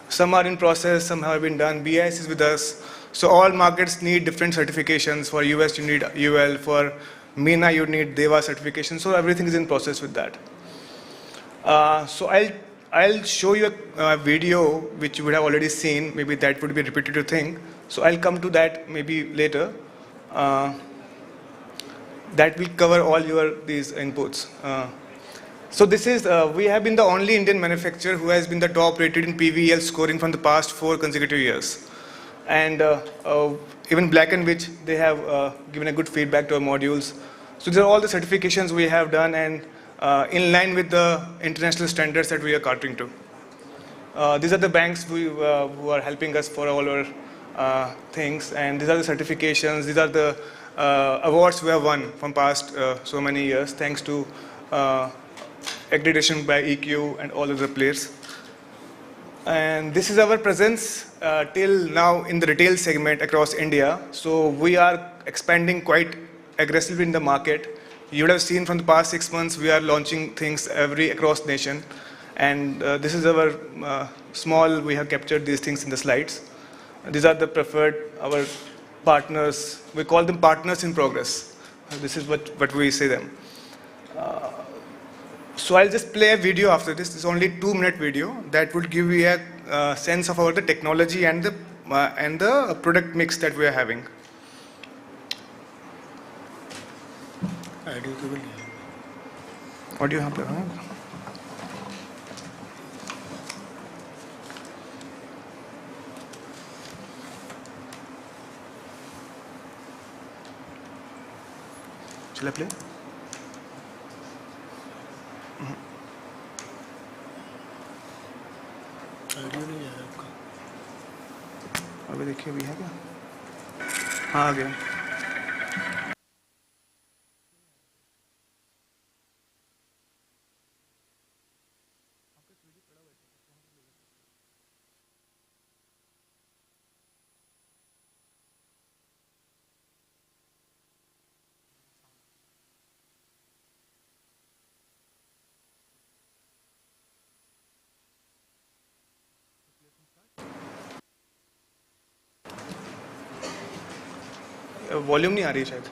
Some are in process, some have been done. BIS is with us. So all markets need different certifications. For US, you need UL. For MENA, you need DEWA certification. So everything is in process with that. So I'll show you a video which you would have already seen. Maybe that would be a repetitive thing. So I'll come to that maybe later. That will cover all these inputs. So this is, we have been the only Indian manufacturer who has been the top rated in PVL scoring from the past 4 consecutive years. And even Black & Which, they have given a good feedback to our modules. So these are all the certifications we have done, and in line with the international standards that we are catering to. These are the banks who are helping us for all our things, and these are the certifications, these are the awards we have won from past so many years, thanks to accreditation by EQ and all other players. And this is our presence till now in the retail segment across India. So we are expanding quite aggressively in the market. You would have seen from the past 6 months, we are launching things across nation. And this is our small, we have captured these things in the slides. These are the preferred, our partners. We call them partners in progress. This is what we say them. So I'll just play a video after this. It's only 2-minute video that will give you a sense of the technology and the product mix that we are having. Audio यहाँ पे है? Shall I play? Audio नहीं जा रहा आपका। अभी देखिए अभी है क्या? हाँ आ गया। वॉल्यूम नहीं आ रही है शायद।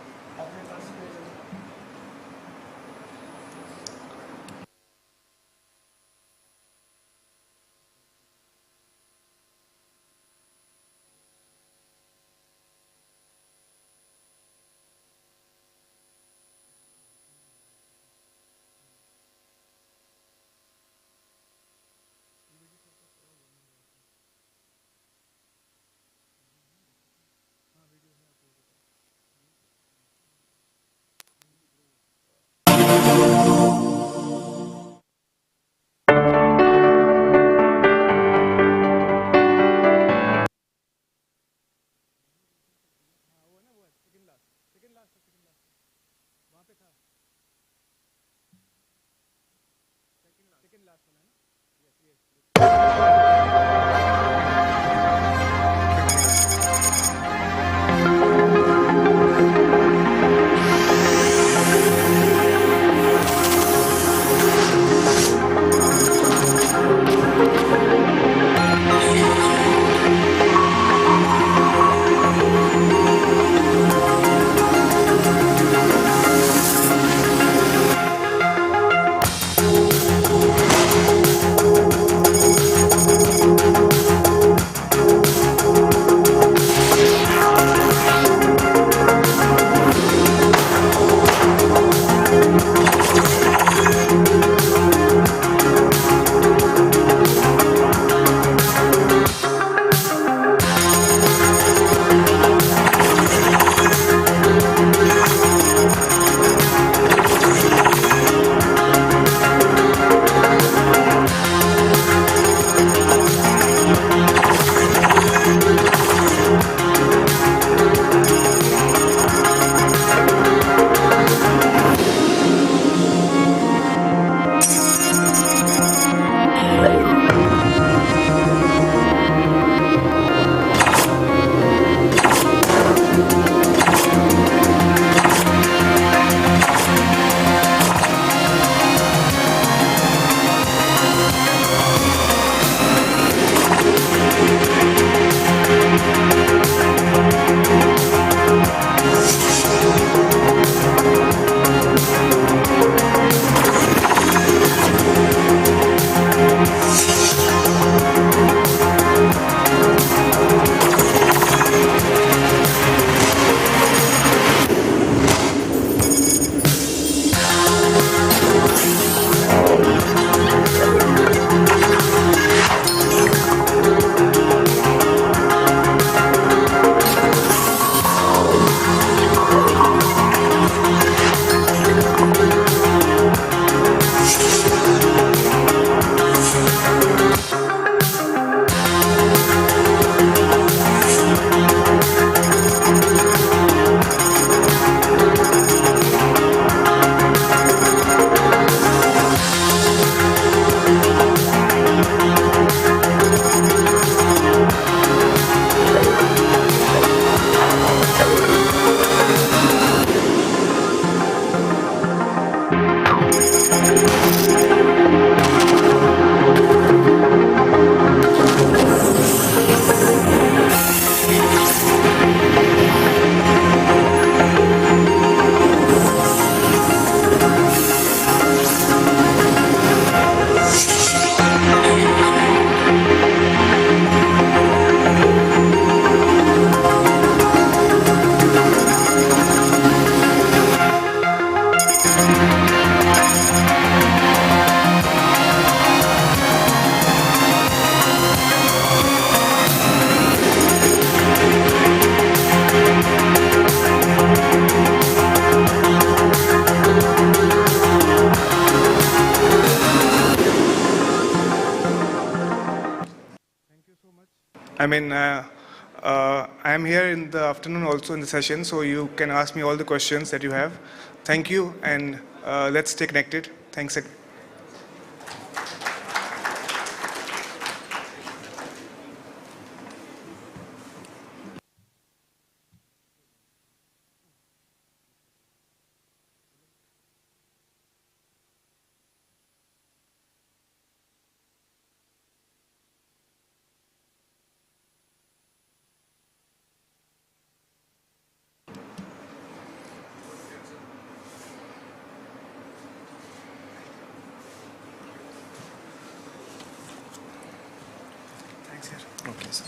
I mean, I am here in the afternoon also in the session, so you can ask me all the questions that you have. Thank you, and let's stay connected. Thanks. Thanks, sir. Okay, sir.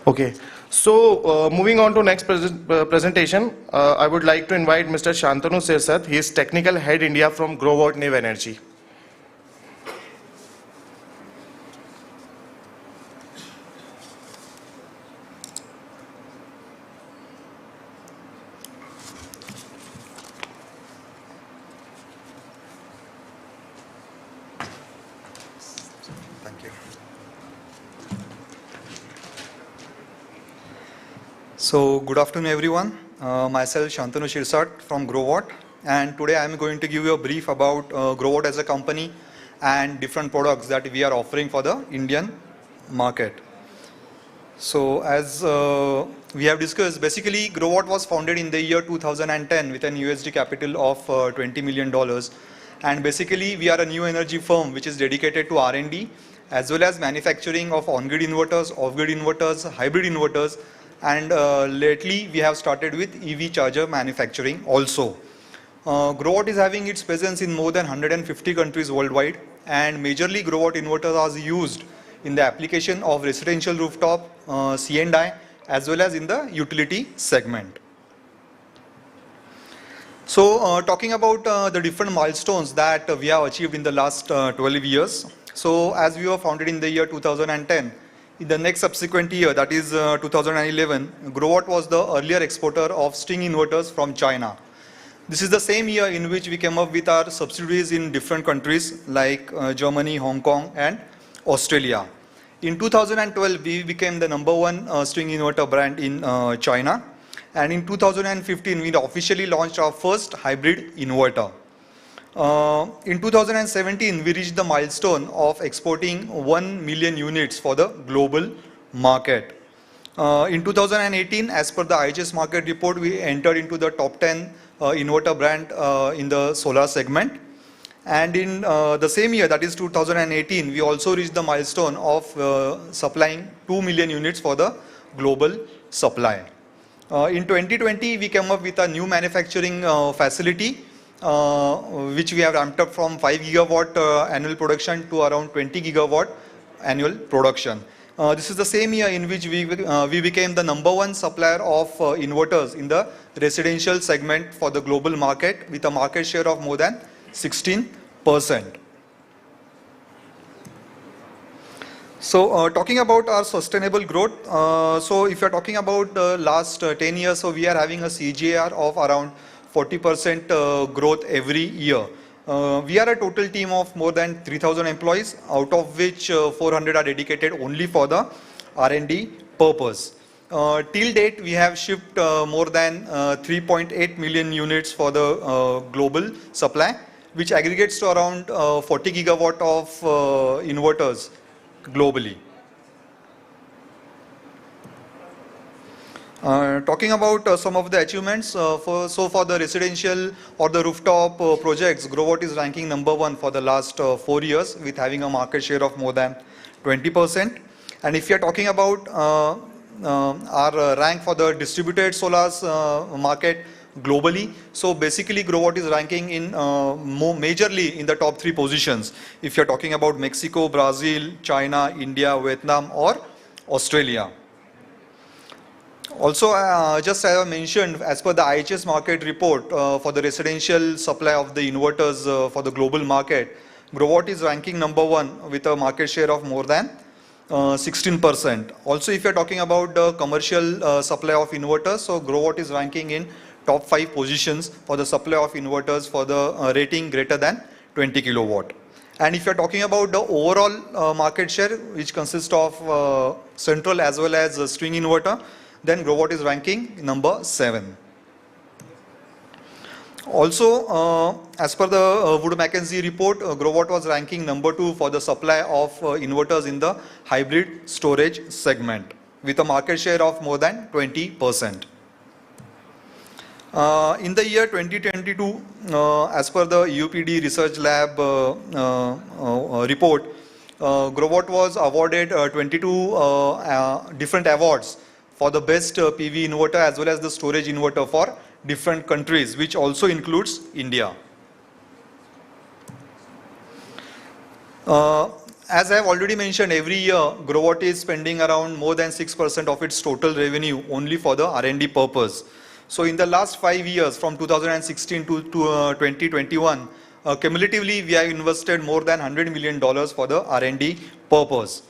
Okay, so moving on to next presentation, I would like to invite Mr. Shantanu Sirsat. He is Technical Head India from Growart New Energy. Thank you. So, good afternoon everyone. Myself Shantanu Sirsat from Growart, and today I am going to give you a brief about Growart as a company and different products that we are offering for the Indian market. So, as we have discussed, basically Growart was founded in the year 2010 with an USD capital of $20 million, and basically we are a new energy firm which is dedicated to R&D as well as manufacturing of on-grid inverters, off-grid inverters, hybrid inverters, and lately we have started with EV charger manufacturing also. Growart is having its presence in more than 150 countries worldwide, and majorly Growart inverters are used in the application of residential rooftop, C&I, as well as in the utility segment. So talking about the different milestones that we have achieved in the last 12 years. So as we were founded in the year 2010, in the next subsequent year, that is 2011, Growart was the earlier exporter of string inverters from China. This is the same year in which we came up with our subsidiaries in different countries like Germany, Hong Kong, and Australia. In 2012, we became the #1 string inverter brand in China. And in 2015, we officially launched our first hybrid inverter. In 2017, we reached the milestone of exporting 1 million units for the global market. In 2018, as per the IHS market report, we entered into the top 10 inverter brand in the solar segment. And in the same year, that is 2018, we also reached the milestone of supplying 2 million units for the global supply. In 2020, we came up with a new manufacturing facility, which we have ramped up from 5 gigawatt annual production to around 20 gigawatt annual production. This is the same year in which we became the #1 supplier of inverters in the residential segment for the global market with a market share of more than 16%. So talking about our sustainable growth, so if you're talking about the last 10 years, so we are having a CAGR of around 40% growth every year. We are a total team of more than 3,000 employees, out of which 400 are dedicated only for the R&D purpose. Till date, we have shipped more than 3.8 million units for the global supply, which aggregates to around 40 gigawatt of inverters globally. Talking about some of the achievements, for the residential or the rooftop projects, Growatt is ranking number 1 for the last 4 years with having a market share of more than 20%. And if you are talking about our rank for the distributed solars market globally, so basically Growatt is ranking in majorly in the top 3 positions. If you are talking about Mexico, Brazil, China, India, Vietnam or Australia. Also, just as I mentioned, as per the IHS market report for the residential supply of the inverters for the global market, Growatt is ranking number 1 with a market share of more than 16%. Also, if you are talking about the commercial supply of inverters, so Growatt is ranking in top 5 positions for the supply of inverters for the rating greater than 20 kilowatt. And if you are talking about the overall market share, which consists of central as well as string inverter, then Growatt is ranking number 7. Also, as per the Wood Mackenzie report, Growatt was ranking number 2 for the supply of inverters in the hybrid storage segment with a market share of more than 20%. In the year 2022, as per the UPD Research Lab report, Growatt was awarded 22 different awards for the best PV inverter as well as the storage inverter for different countries, which also includes India. As I have already mentioned, every year Growatt is spending around more than 6% of its total revenue only for the R&D purpose. So in the last 5 years, from 2016 to 2021, cumulatively we have invested more than $100 million for the R&D purpose.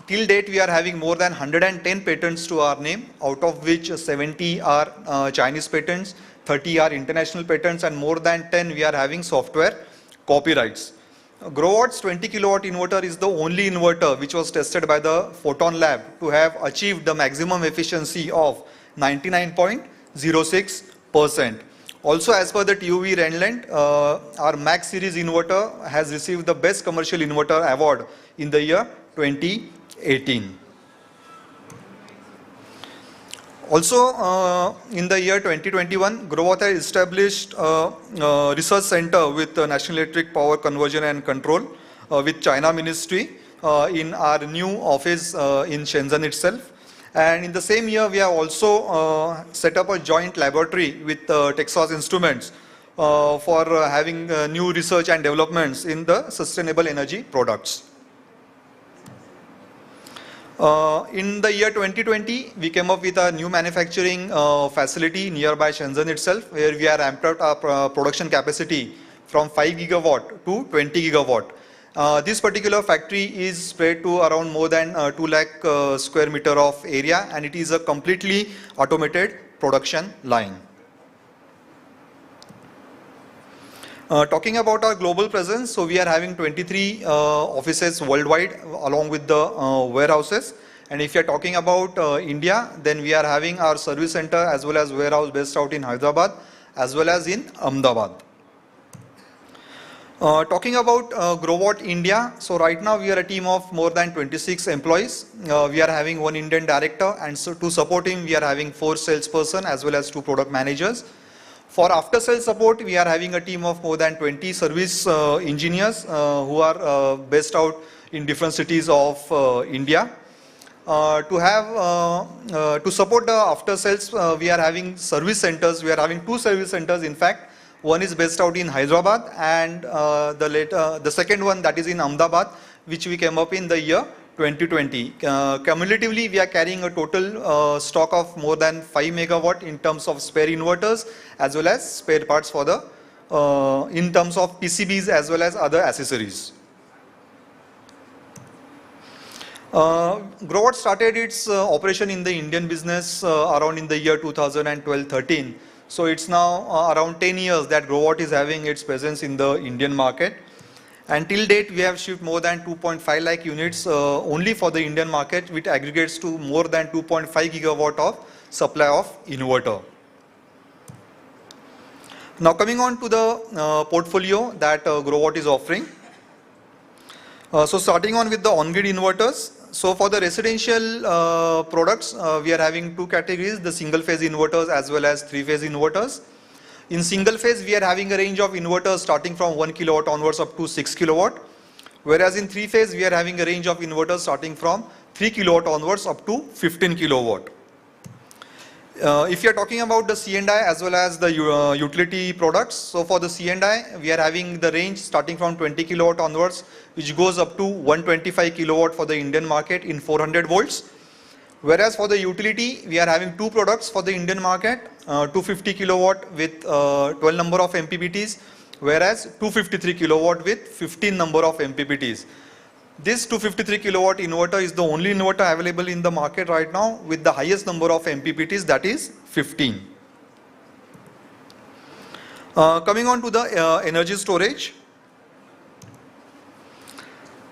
Till date, we are having more than 110 patents to our name, out of which 70 are Chinese patents, 30 are international patents, and more than 10 we are having software copyrights. Growatt's 20 kilowatt inverter is the only inverter which was tested by the Photon Lab to have achieved the maximum efficiency of 99.06%. Also, as per the TUV Rhineland, our Max series inverter has received the best commercial inverter award in the year 2018. Also, in the year 2021, Growatt has established a research center with National Electric Power Conversion and Control with China Ministry in our new office in Shenzhen itself. And in the same year, we have also set up a joint laboratory with Texas Instruments for having new research and developments in the sustainable energy products. In the year 2020, we came up with a new manufacturing facility nearby Shenzhen itself, where we are ramped up our production capacity from 5 gigawatt to 20 gigawatt. This particular factory is spread to around more than 2 lakh square meter of area, and it is a completely automated production line. Talking about our global presence, so we are having 23 offices worldwide along with the warehouses. And if you are talking about India, then we are having our service center as well as warehouse based out in Hyderabad as well as in Ahmedabad. Talking about Growatt India, so right now we are a team of more than 26 employees. We are having 1 Indian director, and so to support him we are having 4 salesperson as well as 2 product managers. For after sales support, we are having a team of more than 20 service engineers who are based out in different cities of India. To support the after sales, we are having service centers. We are having 2 service centers in fact. One is based out in Hyderabad, and the second one, that is in Ahmedabad, which we came up in the year 2020. Cumulatively, we are carrying a total stock of more than 5 megawatt in terms of spare inverters as well as spare parts for the in terms of PCBs as well as other accessories. Growatt started its operation in the Indian business around in the year 2012-13. So it's now around 10 years that Growatt is having its presence in the Indian market. And till date, we have shipped more than 2.5 lakh units only for the Indian market, which aggregates to more than 2.5 gigawatt of supply of inverter. Now coming on to the portfolio that Growwatt is offering. So starting on with the on-grid inverters. So for the residential products, we are having two categories, the single phase inverters as well as three phase inverters. In single phase, we are having a range of inverters starting from 1 kilowatt onwards up to 6 kilowatt. Whereas in three phase, we are having a range of inverters starting from 3 kilowatt onwards up to 15 kilowatt. If you are talking about the C&I as well as the utility products, so for the C&I, we are having the range starting from 20 kilowatt onwards, which goes up to 125 kilowatt for the Indian market in 400 volts. Whereas for the utility, we are having two products for the Indian market, 250 kilowatt with 12 number of MPPTs, whereas 253 kilowatt with 15 number of MPPTs. This 253 kilowatt inverter is the only inverter available in the market right now with the highest number of MPPTs, that is 15. Coming on to the energy storage.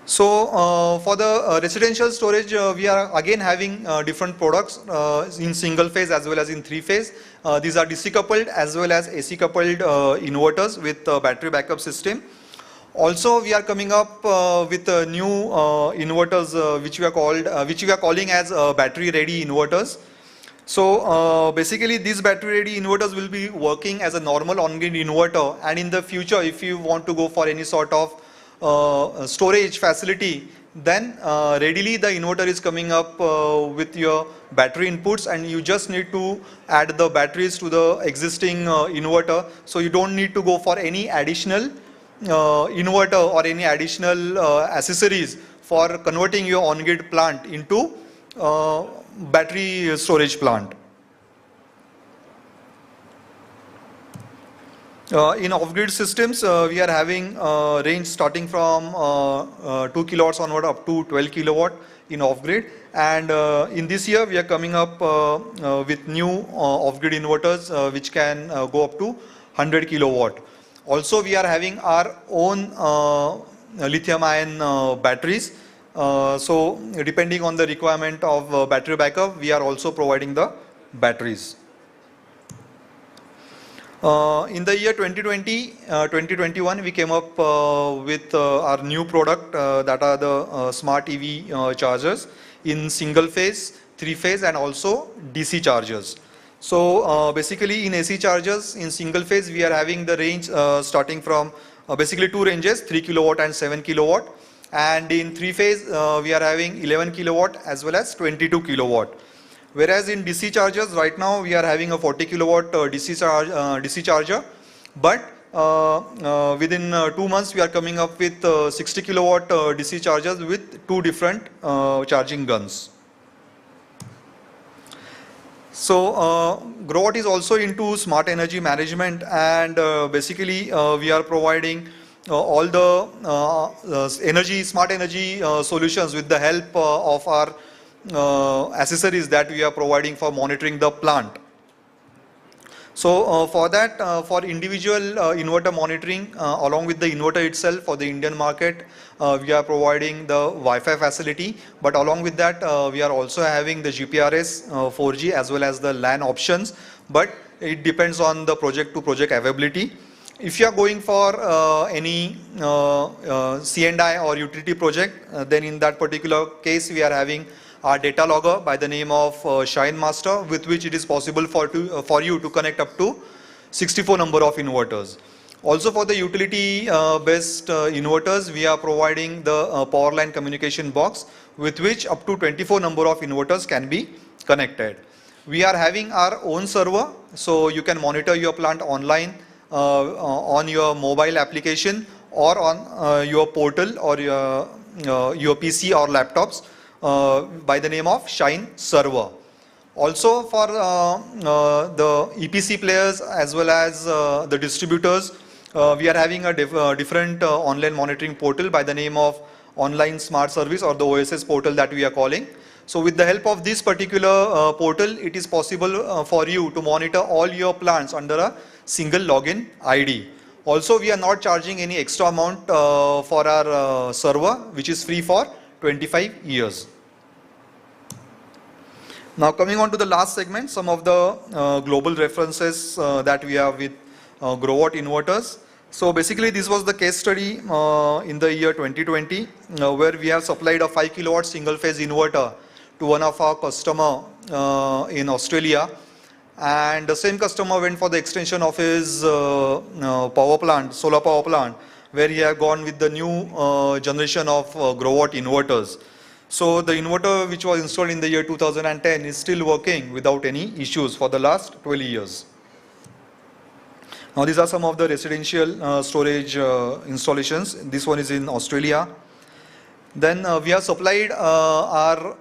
So for the residential storage, we are again having different products in single phase as well as in three phase. These are DC coupled as well as AC coupled inverters with battery backup system. Also, we are coming up with new inverters which we are calling as battery ready inverters. So basically, these battery ready inverters will be working as a normal on-grid inverter, and in the future, if you want to go for any sort of storage facility, then readily the inverter is coming up with your battery inputs, and you just need to add the batteries to the existing inverter. So you don't need to go for any additional inverter or any additional accessories for converting your on-grid plant into battery storage plant. In off-grid systems, we are having range starting from 2 kilowatts onward up to 12 kilowatt in off-grid. And in this year, we are coming up with new off-grid inverters which can go up to 100 kilowatt. Also, we are having our own lithium-ion batteries. So, depending on the requirement of battery backup, we are also providing the batteries. In the year 2020-2021, we came up with our new product that are the smart EV chargers in single phase, three phase, and also DC chargers. So basically in AC chargers in single phase, we are having the range starting from basically two ranges, 3 kilowatt and 7 kilowatt. And in three phase, we are having 11 kilowatt as well as 22 kilowatt. Whereas in DC chargers, right now we are having a 40 kilowatt DC charger, but within 2 months we are coming up with 60 kilowatt DC chargers with two different charging guns. So Growwatt is also into smart energy management, and basically we are providing all the smart energy solutions with the help of our accessories that we are providing for monitoring the plant. So for that, for individual inverter monitoring along with the inverter itself for the Indian market, we are providing the Wi-Fi facility, but along with that we are also having the GPRS 4G as well as the LAN options, but it depends on the project to project availability. If you are going for any C&I or utility project, then in that particular case we are having our data logger by the name of Shine Master, with which it is possible for you to connect up to 64 number of inverters. Also for the utility based inverters, we are providing the power line communication box with which up to 24 number of inverters can be connected. We are having our own server, so you can monitor your plant online on your mobile application or on your portal or your PC or laptops by the name of Shine Server. Also for the EPC players as well as the distributors, we are having a different online monitoring portal by the name of Online Smart Service, or the OSS portal that we are calling. So with the help of this particular portal, it is possible for you to monitor all your plants under a single login ID. Also, we are not charging any extra amount for our server, which is free for 25 years. Now coming on to the last segment, some of the global references that we have with grow-out inverters. So basically this was the case study in the year 2020 where we have supplied a 5 kilowatt single phase inverter to one of our customer in Australia, and the same customer went for the extension of his power plant, solar power plant, where he had gone with the new generation of grow-out inverters. So the inverter which was installed in the year 2010 is still working without any issues for the last 12 years. Now these are some of the residential storage installations. This one is in Australia. Then we have supplied our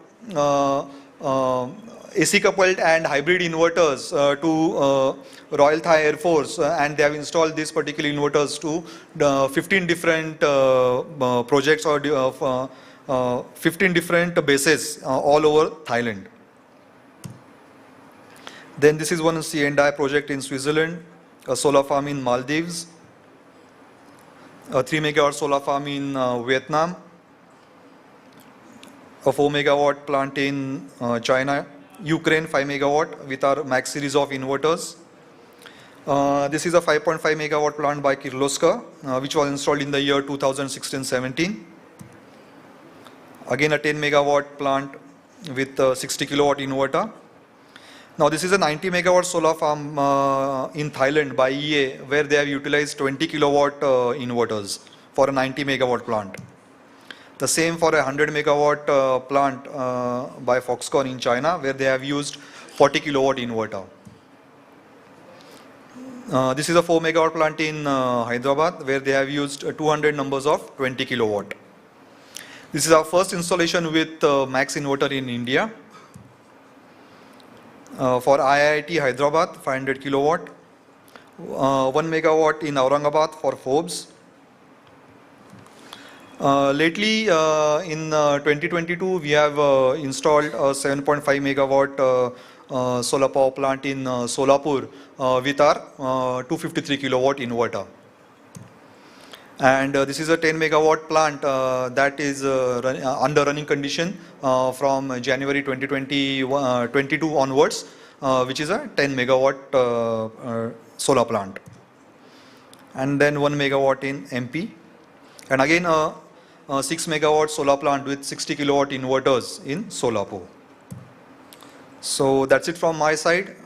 AC coupled and hybrid inverters to Royal Thai Air Force, and they have installed these particular inverters to 15 different projects or 15 different bases all over Thailand. Then this is one C&I project in Switzerland, a solar farm in Maldives, a 3 megawatt solar farm in Vietnam, a 4 megawatt plant in China, Ukraine 5 megawatt with our Max series of inverters. This is a 5.5 megawatt plant by Kirloskar, which was installed in the year 2016-17. Again a 10 megawatt plant with 60 kilowatt inverter. Now this is a 90 megawatt solar farm in Thailand by EA, where they have utilized 20 kilowatt inverters for a 90 megawatt plant. The same for a 100 megawatt plant by Foxconn in China, where they have used 40 kilowatt inverter. This is a 4 megawatt plant in Hyderabad, where they have used 200 numbers of 20 kilowatt. This is our first installation with Max inverter in India. For IIT Hyderabad, 500 kilowatt. 1 megawatt in Aurangabad for Forbes. Lately, in 2022, we have installed a 7.5 megawatt solar power plant in Solapur with our 253 kilowatt inverter. And this is a 10 megawatt plant that is under running condition from January 2022 onwards, which is a 10 megawatt solar plant. And then 1 megawatt in MP. And again a 6 megawatt solar plant with 60 kilowatt inverters in Solapur. So that's it from my side.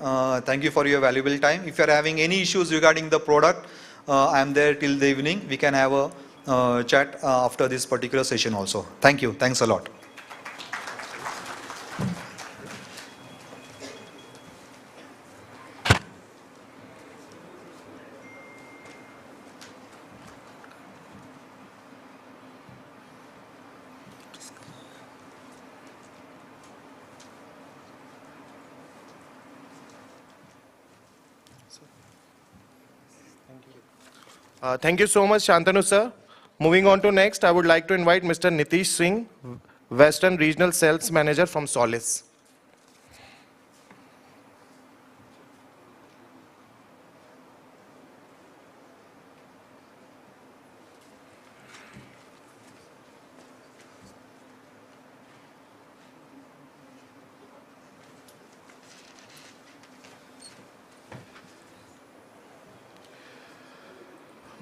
Thank you for your valuable time. If you are having any issues regarding the product, I am there till the evening. We can have a chat after this particular session also. Thank you. Thanks a lot. Thank you so much, Shantanu sir. Moving on to next, I would like to invite Mr. Nitish Singh, Western Regional Sales Manager from Solis.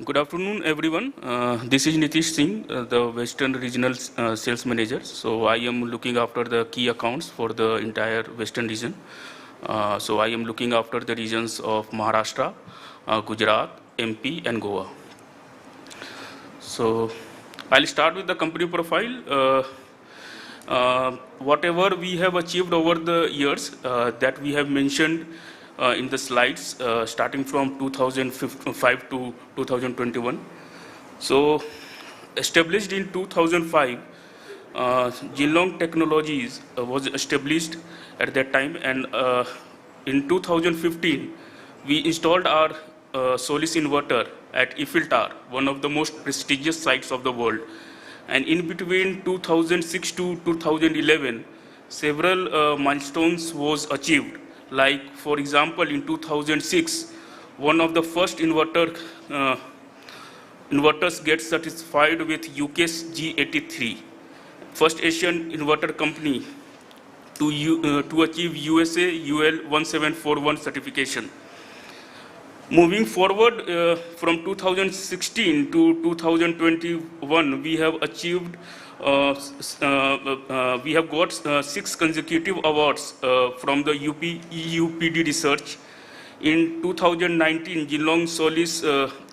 Good afternoon, everyone. This is Nitish Singh, the Western Regional Sales Manager. So I am looking after the key accounts for the entire Western region. So I am looking after the regions of Maharashtra, Gujarat, MP, and Goa. So I'll start with the company profile. Whatever we have achieved over the years that we have mentioned in the slides, starting from 2005 to 2021. So, established in 2005, Jinlong Technologies was established at that time, and in 2015, we installed our Solis inverter at Eiffel Tower, one of the most prestigious sites of the world. And in between 2006 to 2011, several milestones was achieved. Like, for example, in 2006, one of the first inverters get certified with UK's G83, first Asian inverter company to achieve USA UL 1741 certification. Moving forward, from 2016 to 2021, we have achieved, we have got 6 consecutive awards from the EUPD research. In 2019, Geelong Solis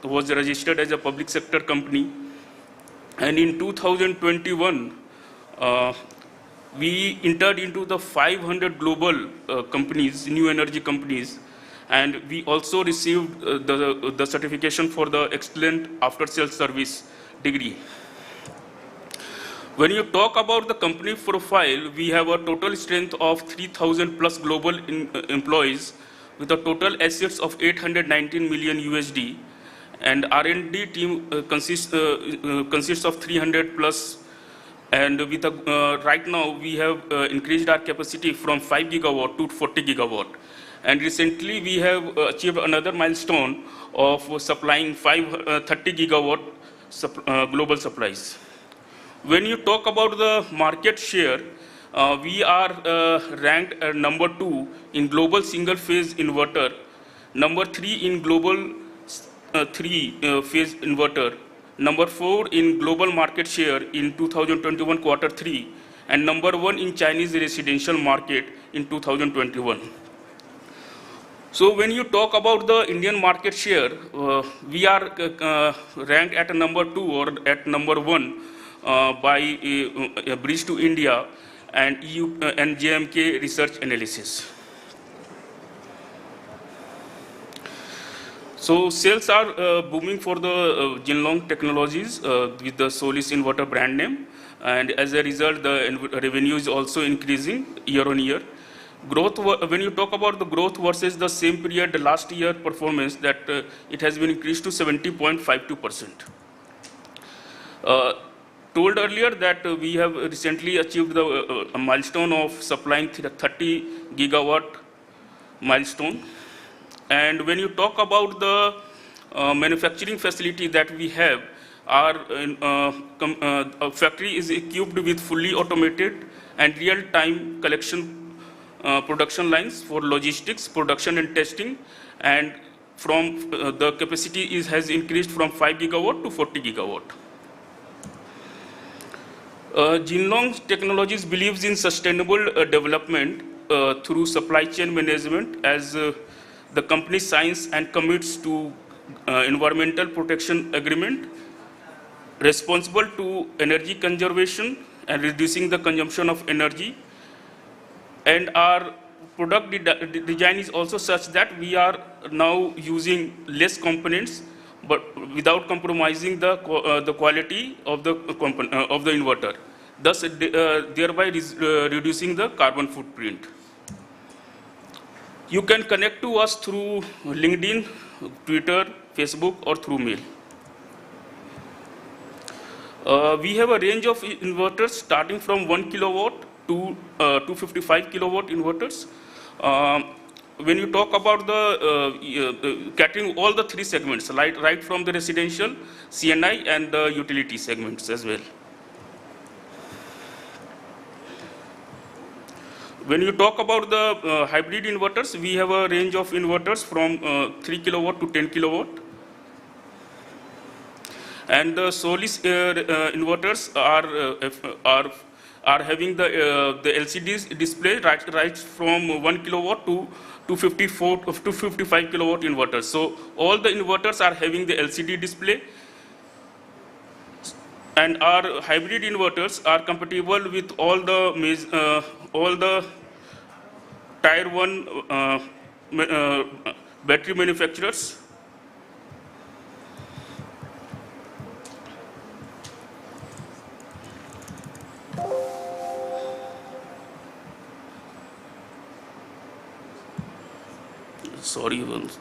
was registered as a public sector company. And in 2021, we entered into the 500 global companies, new energy companies, and we also received the certification for the excellent after-sales service degree. When you talk about the company profile, we have a total strength of 3,000 plus global employees with a total assets of 819 million USD, and R&D team consists of 300 plus. And with right now, we have increased our capacity from 5 gigawatt to 40 gigawatt. And recently, we have achieved another milestone of supplying 30 gigawatt global supplies. When you talk about the market share, we are ranked at number 2 in global single-phase inverter, number 3 in global 3-phase inverter, number 4 in global market share in 2021 quarter 3, and number 1 in Chinese residential market in 2021. So when you talk about the Indian market share, we are ranked at number 2 or at number 1 by Bridge to India and EU and JMK research analysis. So sales are booming for the Jinlong Technologies with the Solis inverter brand name, and as a result, the revenue is also increasing year on year. Growth, when you talk about the growth versus the same period last year performance, that it has been increased to 70.52%. Told earlier that we have recently achieved the milestone of supplying 30 gigawatt milestone. And when you talk about the manufacturing facility that we have, our factory is equipped with fully automated and real-time collection production lines for logistics, production and testing, and from the capacity has increased from 5 gigawatt to 40 gigawatt. Jinlong Technologies believes in sustainable development through supply chain management as the company signs and commits to environmental protection agreement, responsible to energy conservation and reducing the consumption of energy. And our product design is also such that we are now using less components, but without compromising the quality of the inverter, thus thereby reducing the carbon footprint. You can connect to us through LinkedIn, Twitter, Facebook, or through mail. We have a range of inverters starting from 1 kilowatt to 255 kilowatt inverters. When you talk about the catering all the 3 segments, right from the residential, CNI, and the utility segments as well. When you talk about the hybrid inverters, we have a range of inverters from 3 kilowatt to 10 kilowatt. And the Solis inverters are having the LCD display right from 1 kilowatt to 55 kilowatt inverters. So all the inverters are having the LCD display, and our hybrid inverters are compatible with all the tier 1 battery manufacturers. Sorry, once.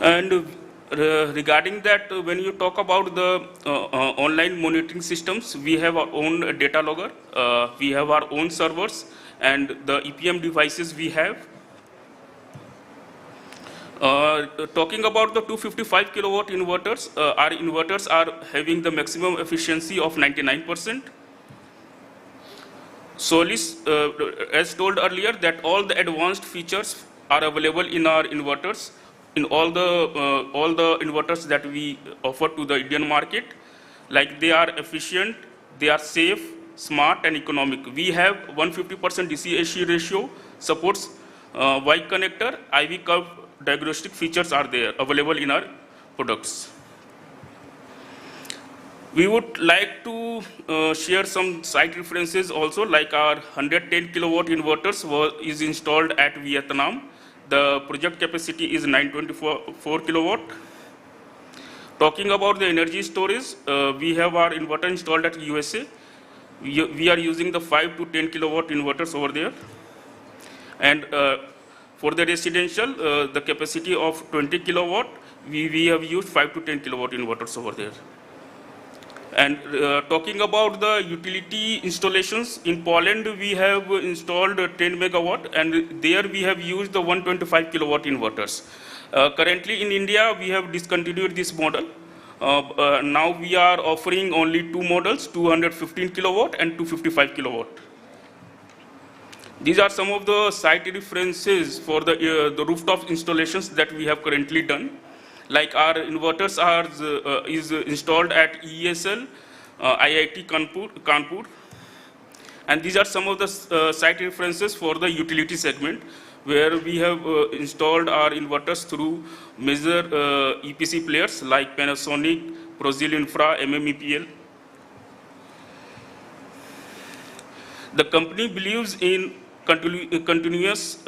And regarding that, when you talk about the online monitoring systems, we have our own data logger, we have our own servers, and the EPM devices we have. Talking about the 255 kilowatt inverters, our inverters are having the maximum efficiency of 99%. Solis, as told earlier, that all the advanced features are available in our inverters, in all the inverters that we offer to the Indian market. Like they are efficient, they are safe, smart, and economic. We have 150% DC-AC ratio, supports Y connector, IV curve diagnostic features are there available in our products. We would like to share some site references also, like our 110 kilowatt inverters is installed at Vietnam. The project capacity is 924 kilowatt. Talking about the energy storage, we have our inverter installed at USA. We are using the 5 to 10 kilowatt inverters over there. And for the residential, the capacity of 20 kilowatt, we have used 5 to 10 kilowatt inverters over there. And talking about the utility installations, in Poland we have installed 10 megawatt, and there we have used the 125 kilowatt inverters. Currently in India we have discontinued this model. Now we are offering only two models, 215 kilowatt and 255 kilowatt. These are some of the site references for the rooftop installations that we have currently done. Like our inverters is installed at ESL, IIT Kanpur. And these are some of the site references for the utility segment, where we have installed our inverters through major EPC players like Panasonic, Prozil Infra, MMEPL. The company believes in continuous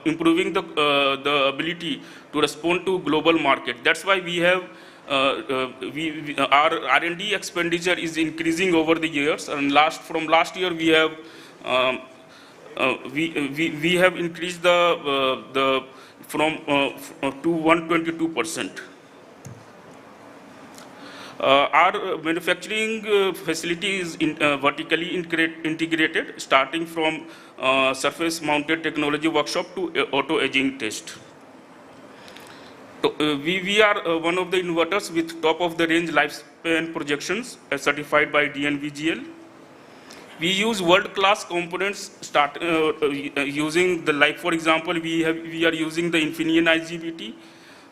improving the ability to respond to global market. That's why we have our R&D expenditure is increasing over the years, and from last year we have we have increased the from to 122%. Our manufacturing facility is vertically integrated, starting from surface mounted technology workshop to auto aging test. We are one of the inverters with top of the range lifespan projections certified by DNVGL. We use world-class components using for example, we are using the Infineon IGBT.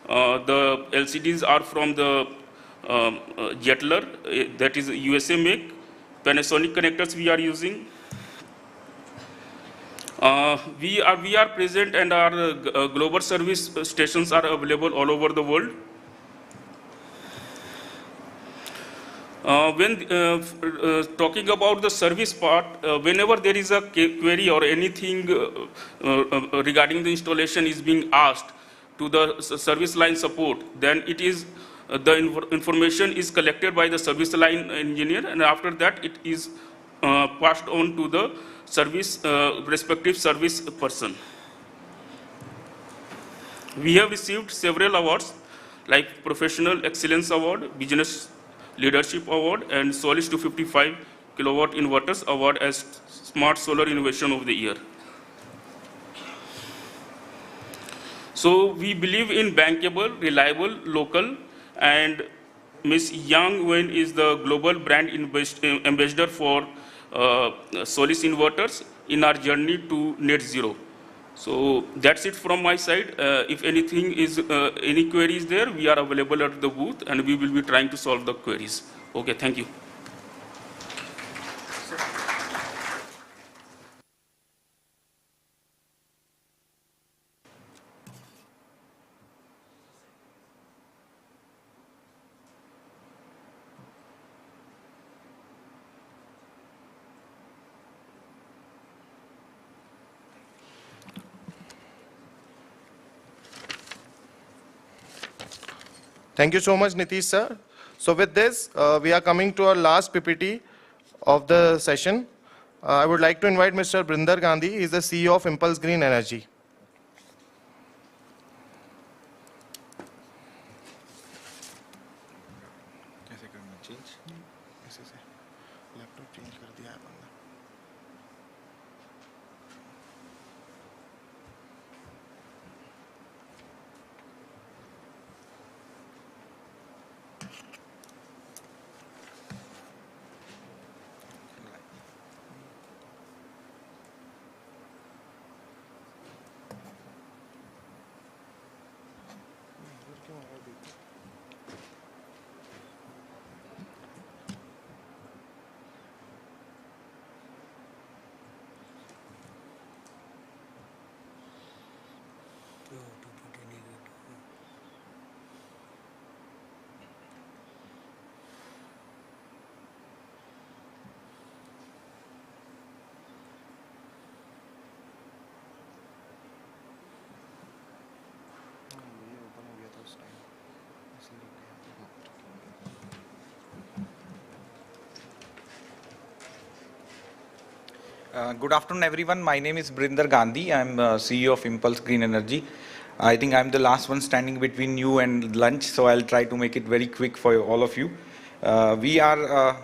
The LCDs are from the Jetler, that is USA make. Panasonic connectors we are using. We are present, and our global service stations are available all over the world. When talking about the service part, whenever there is a query or anything regarding the installation is being asked to the service line support, then it is the information is collected by the service line engineer, and after that it is passed on to the respective service person. We have received several awards like Professional Excellence Award, Business Leadership Award, and Solis 255 kilowatt inverters award as Smart Solar Innovation of the Year. So we believe in bankable, reliable, local, and Ms. Yang Wen is the global brand ambassador for Solis inverters in our journey to net zero. So that's it from my side. If anything is, any queries there, we are available at the booth, and we will be trying to solve the queries. Okay, thank you. Thank you so much, Nitish sir. So with this, we are coming to our last PPT of the session. I would like to invite Mr. Brinder Gandhi. He is the CEO of Impulse Green Energy. Good afternoon, everyone. My name is Brinder Gandhi. I'm CEO of Impulse Green Energy. I think I'm the last one standing between you and lunch, so I'll try to make it very quick for all of you. We are a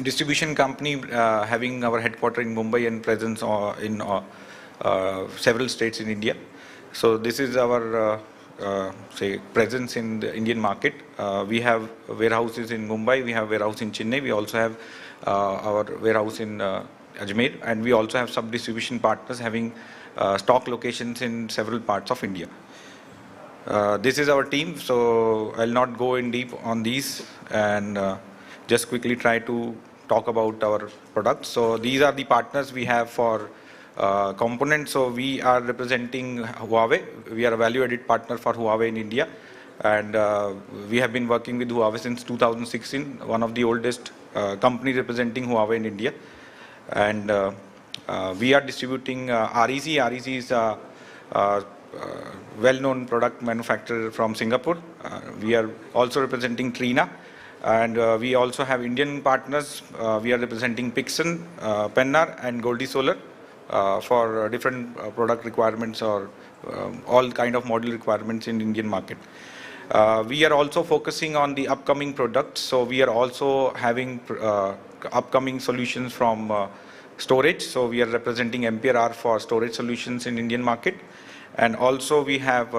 distribution company having our headquarters in Mumbai and presence in several states in India. So this is our say presence in the Indian market. We have warehouses in Mumbai, we have warehouse in Chennai, we also have our warehouse in Ajmer, and we also have sub-distribution partners having stock locations in several parts of India. This is our team, so I'll not go in deep on these and just quickly try to talk about our products. So these are the partners we have for components. So we are representing Huawei. We are a value-added partner for Huawei in India, and we have been working with Huawei since 2016, one of the oldest company representing Huawei in India. And we are distributing REC. REC is a well-known product manufacturer from Singapore. We are also representing Trina, and we also have Indian partners. We are representing Pixon, Pennar, and Goldie Solar for different product requirements or all kind of module requirements in Indian market. We are also focusing on the upcoming products. So we are also having upcoming solutions from storage. So we are representing MPR for storage solutions in Indian market. And also we have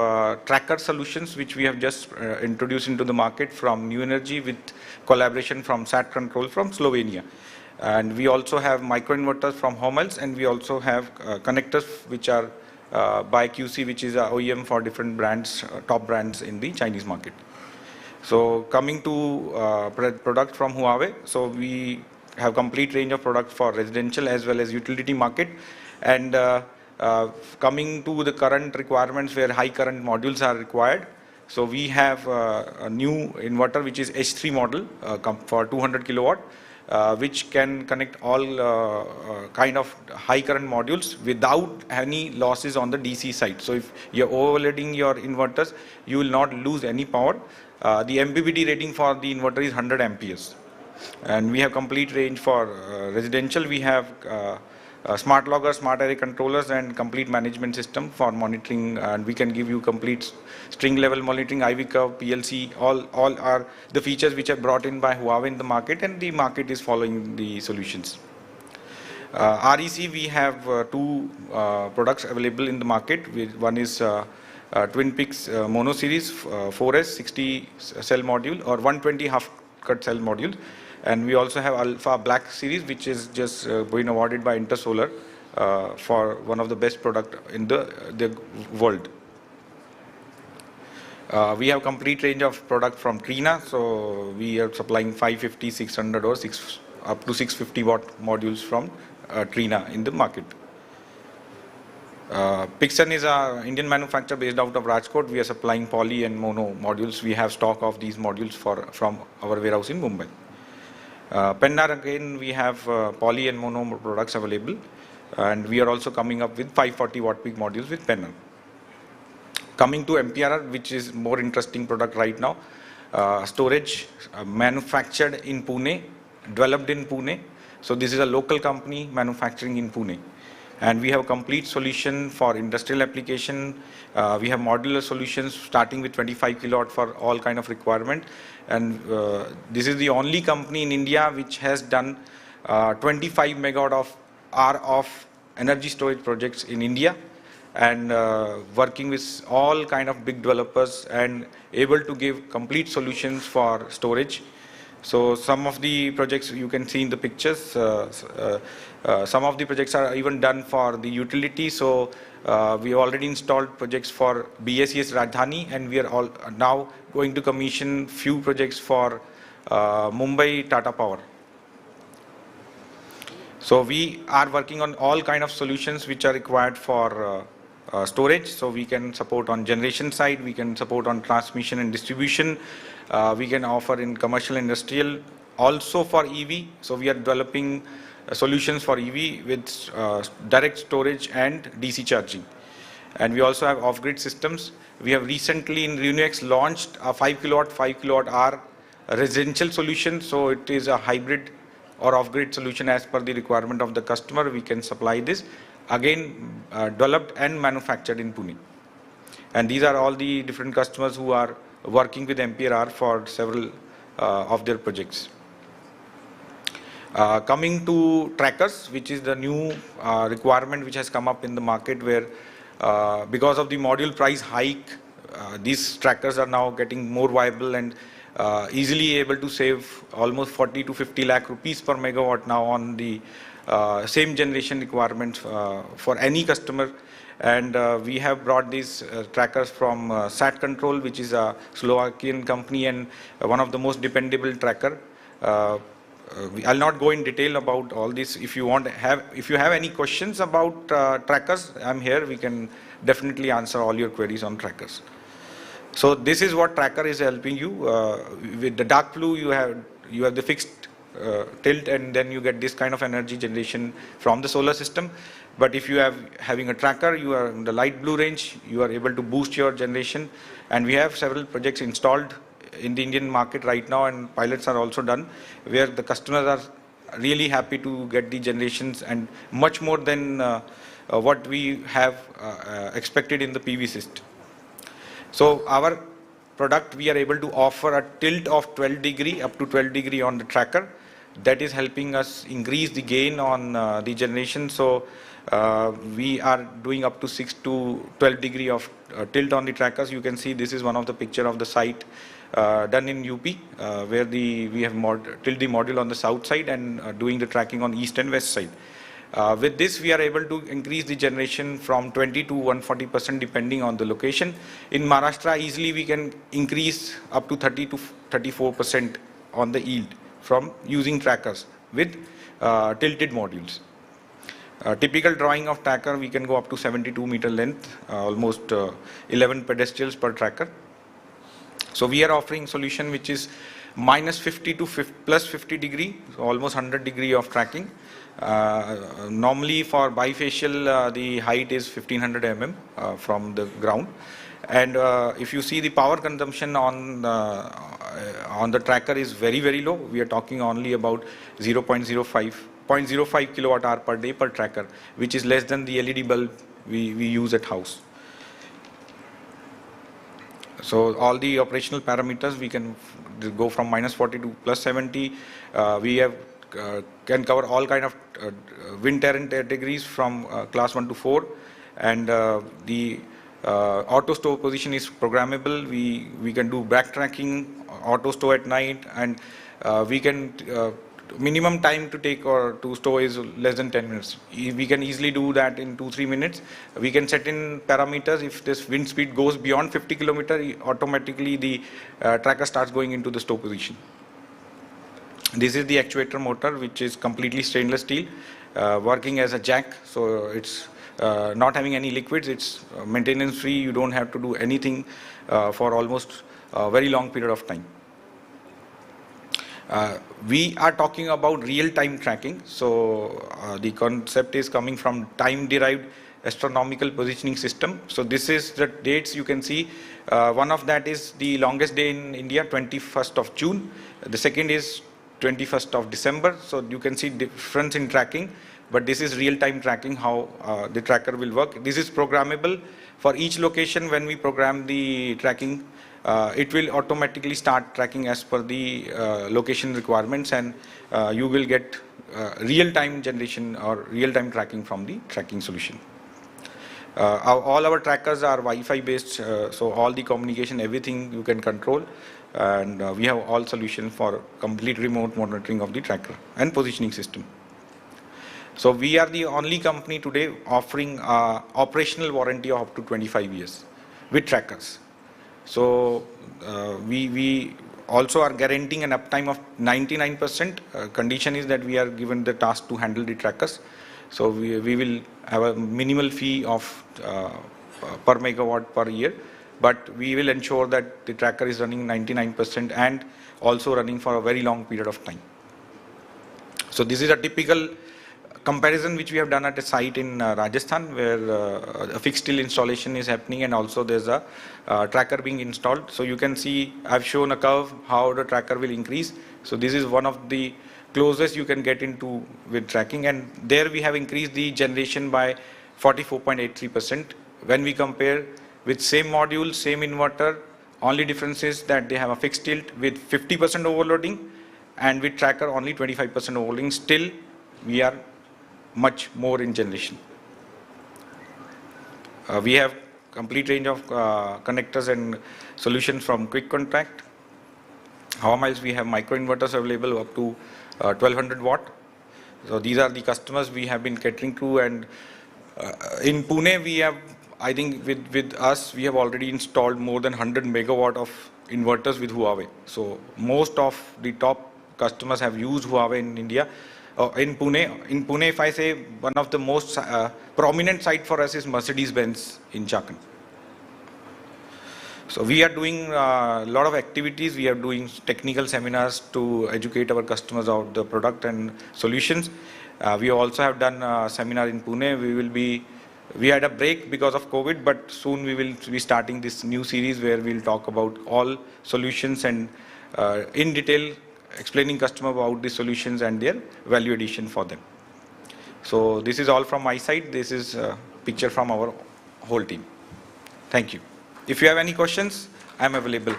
tracker solutions, which we have just introduced into the market from New Energy with collaboration from SAT Control from Slovenia. And we also have microinverters from Hummels, and we also have connectors which are by QC, which is a OEM for different brands, top brands in the Chinese market. So coming to product from Huawei, so we have complete range of products for residential as well as utility market. And coming to the current requirements where high current modules are required, so we have a new inverter which is H3 model for 200 kilowatt, which can connect all kind of high current modules without any losses on the DC side. So if you're overloading your inverters, you will not lose any power. The MPPT rating for the inverter is 100 amperes. And we have complete range for residential. We have smart logger, smart array controllers, and complete management system for monitoring. And we can give you complete string level monitoring, IV curve, PLC. All are the features which are brought in by Huawei in the market, and the market is following the solutions. REC, we have two products available in the market. One is Twin Peaks Mono Series 4S 60 cell module or 120 half cut cell module. And we also have Alpha Black series, which is just been awarded by Intersolar for one of the best product in the world. We have complete range of product from Trina. So we are supplying 550, 600 or up to 650 watt modules from Trina in the market. Pixon is an Indian manufacturer based out of Rajkot. We are supplying poly and mono modules. We have stock of these modules from our warehouse in Mumbai. Pennar, again, we have poly and mono products available, and we are also coming up with 540 watt peak modules with Pennar. Coming to MPRR, which is more interesting product right now, storage manufactured in Pune, developed in Pune. So this is a local company manufacturing in Pune. And we have a complete solution for industrial application. We have modular solutions starting with 25 kilowatt for all kind of requirement. And this is the only company in India which has done 25 megawatt of hour of energy storage projects in India, and working with all kind of big developers and able to give complete solutions for storage. So some of the projects you can see in the pictures, some of the projects are even done for the utility. So we have already installed projects for BSES Rajdhani, and we are now going to commission few projects for Mumbai Tata Power. So we are working on all kind of solutions which are required for storage. So we can support on generation side, we can support on transmission and distribution, we can offer in commercial industrial, also for EV. So we are developing solutions for EV with direct storage and DC charging. And we also have off-grid systems. We have recently in RenewX launched a 5 kilowatt hour residential solution. So it is a hybrid or off-grid solution as per the requirement of the customer, we can supply this. Again, developed and manufactured in Pune. And these are all the different customers who are working with MPRR for several of their projects. Coming to trackers, which is the new requirement which has come up in the market, where because of the module price hike, these trackers are now getting more viable and easily able to save almost 40 to 50 lakh rupees per megawatt now on the same generation requirements for any customer. And we have brought these trackers from SAT Control, which is a Slovakian company and one of the most dependable tracker. I'll not go in detail about all this. If you have any questions about trackers, I'm here. We can definitely answer all your queries on trackers. So this is what tracker is helping you. With the dark blue, you have the fixed tilt, and then you get this kind of energy generation from the solar system. But if you having a tracker, you are in the light blue range, you are able to boost your generation. And we have several projects installed in the Indian market right now, and pilots are also done, where the customers are really happy to get the generations and much more than what we have expected in the PV system. So our product, we are able to offer a tilt of 12 degree up to 12 degree on the tracker. That is helping us increase the gain on the generation. So we are doing up to 6 to 12 degree of tilt on the trackers. You can see this is one of the picture of the site done in UP, where we have tilt the module on the south side and doing the tracking on east and west side. With this, we are able to increase the generation from 20 to 140% depending on the location. In Maharashtra, easily we can increase up to 30 to 34% on the yield from using trackers with tilted modules. Typical drawing of tracker, we can go up to 72 meter length, almost 11 pedestals per tracker. So we are offering solution which is minus 50 to plus 50 degree, so almost 100 degree of tracking. Normally for bifacial, the height is 1500 mm from the ground. And if you see the power consumption on the tracker is very, very low. We are talking only about 0.05 kilowatt hour per day per tracker, which is less than the LED bulb we use at house. So all the operational parameters, we can go from minus 40 to plus 70. We have can cover all kind of wind terrain categories from class 1 to 4, and the auto stow position is programmable. We can do backtracking, auto stow at night, and we can minimum time to take or to stow is less than 10 minutes. We can easily do that in 2-3 minutes. We can set in parameters. If this wind speed goes beyond 50 kilometer, automatically the tracker starts going into the stow position. This is the actuator motor, which is completely stainless steel, working as a jack. So it's not having any liquids. It's maintenance free. You don't have to do anything for almost a very long period of time. We are talking about real-time tracking. So the concept is coming from time-derived astronomical positioning system. So this is the dates you can see. One of that is the longest day in India, 21st of June. The second is 21st of December. So you can see difference in tracking, but this is real-time tracking, how the tracker will work. This is programmable. For each location, when we program the tracking, it will automatically start tracking as per the location requirements, and you will get real-time generation or real-time tracking from the tracking solution. All our trackers are Wi-Fi based, so all the communication, everything you can control, and we have all solutions for complete remote monitoring of the tracker and positioning system. So we are the only company today offering operational warranty of up to 25 years with trackers. So we also are guaranteeing an uptime of 99%. Condition is that we are given the task to handle the trackers. So we will have a minimal fee of per megawatt per year, but we will ensure that the tracker is running 99% and also running for a very long period of time. So this is a typical comparison which we have done at a site in Rajasthan, where a fixed steel installation is happening and also there's a tracker being installed. So you can see I've shown a curve how the tracker will increase. So this is one of the closest you can get into with tracking. And there we have increased the generation by 44.83% when we compare with same module, same inverter. Only difference is that they have a fixed tilt with 50% overloading, and with tracker only 25% overloading. Still, we are much more in generation. We have complete range of connectors and solutions from quick contract. Hour miles, we have micro inverters available up to 1200 watt. So these are the customers we have been catering to. And in Pune, we have, I think with us, we have already installed more than 100 megawatt of inverters with Huawei. So most of the top customers have used Huawei in India. In Pune, if I say one of the most prominent site for us is Mercedes-Benz in Chakan. So we are doing a lot of activities. We are doing technical seminars to educate our customers about the product and solutions. We also have done a seminar in Pune. We had a break because of COVID, but soon we will be starting this new series where we'll talk about all solutions and in detail explaining customer about the solutions and their value addition for them. So this is all from my side. This is a picture from our whole team. Thank you. If you have any questions, I am available.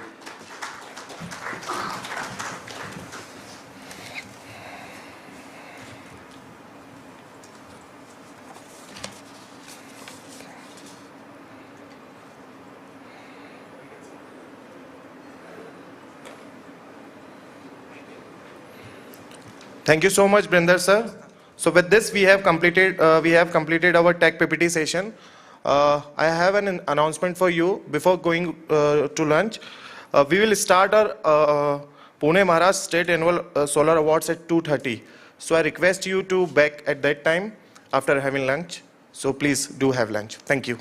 Thank you so much, Brinder sir. So with this, we have completed our tech PPT session. I have an announcement for you before going to lunch. We will start our Pune Maharashtra State Annual Solar Awards at 2:30. So I request you to back at that time after having lunch. So please do have lunch. Thank you.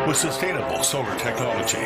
With sustainable solar technology,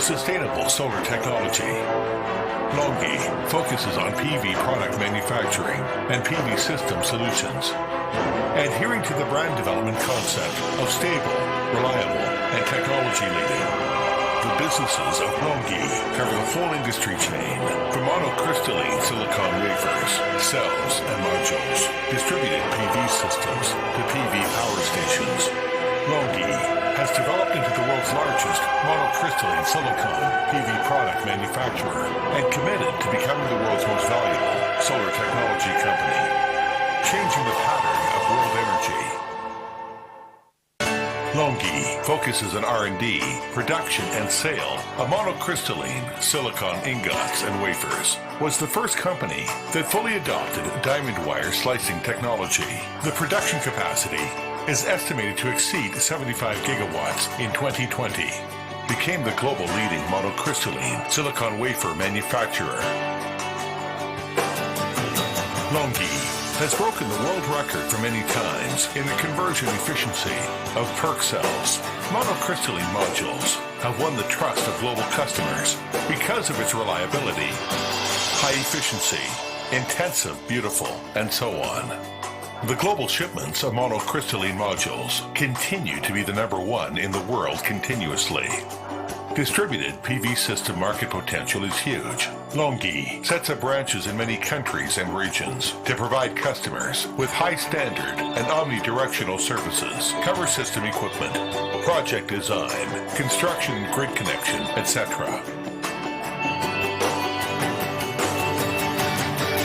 sustainable solar technology. Longi focuses on PV product manufacturing and PV system solutions, adhering to the brand development concept of stable, reliable, and technology leading. The businesses of Longi cover the whole industry chain, from monocrystalline silicon wafers, cells, and modules, distributed PV systems to PV power stations. Longi has developed into the world's largest monocrystalline silicon PV product manufacturer and committed to becoming the world's most valuable solar technology company, changing the pattern of world energy. Longi focuses on R&D, production, and sale of monocrystalline silicon ingots and wafers, was the first company that fully adopted diamond wire slicing technology. The production capacity is estimated to exceed 75 gigawatts in 2020, became the global leading monocrystalline silicon wafer manufacturer. Longi has broken the world record for many times in the conversion efficiency of PERC cells. Monocrystalline modules have won the trust of global customers because of its reliability, high efficiency, intensive, beautiful, and so on. The global shipments of monocrystalline modules continue to be the #1 in the world continuously. Distributed PV system market potential is huge. Longi sets up branches in many countries and regions to provide customers with high standard and omnidirectional services, cover system equipment, project design, construction and grid connection, etc.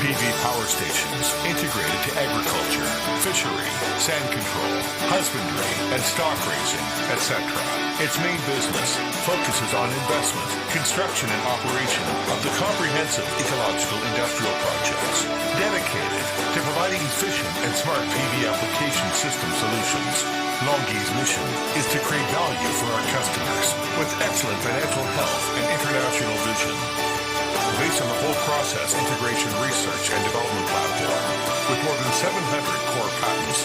PV power stations integrated to agriculture, fishery, sand control, husbandry, and stock raising, etc. Its main business focuses on investment, construction, and operation of the comprehensive ecological industrial projects dedicated to providing efficient and smart PV application system solutions. Longi's mission is to create value for our customers with excellent financial health and international vision. Based on the whole process integration research and development platform with more than 700 core patents.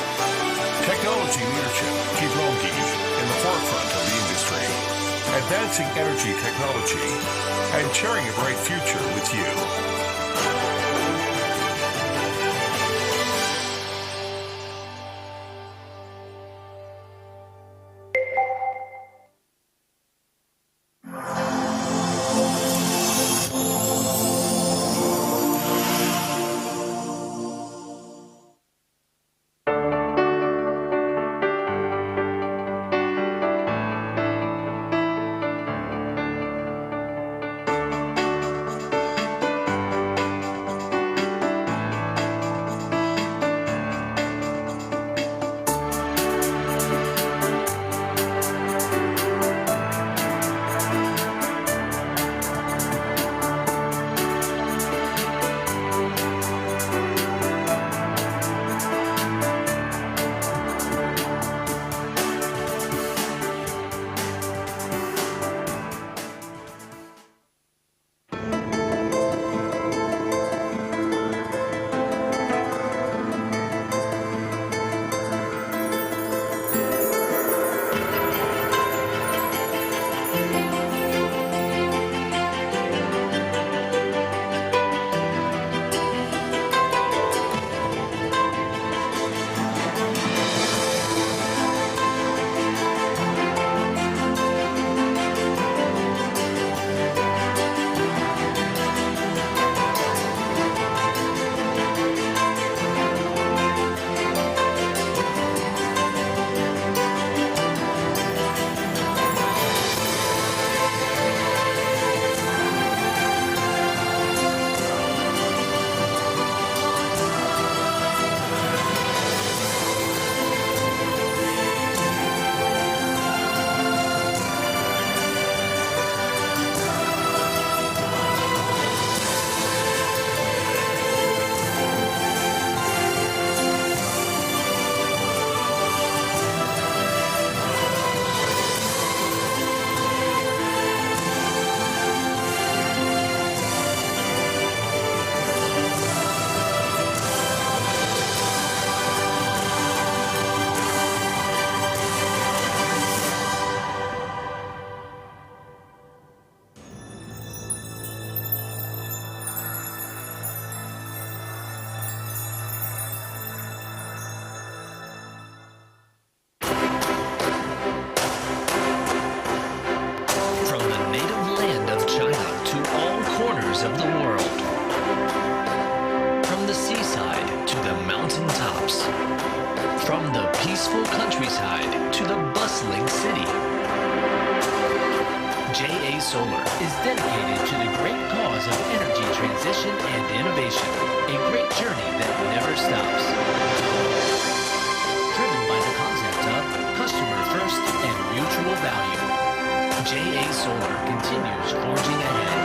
Technology leadership keep Longi in the forefront of the industry, advancing energy technology and sharing a bright future with you. corners of the world. From the seaside to the mountaintops. From the peaceful countryside to the bustling city. JA Solar is dedicated to the great cause of energy transition and innovation, a great journey that never stops. Driven by the concept of customer first and mutual value, JA Solar continues forging ahead.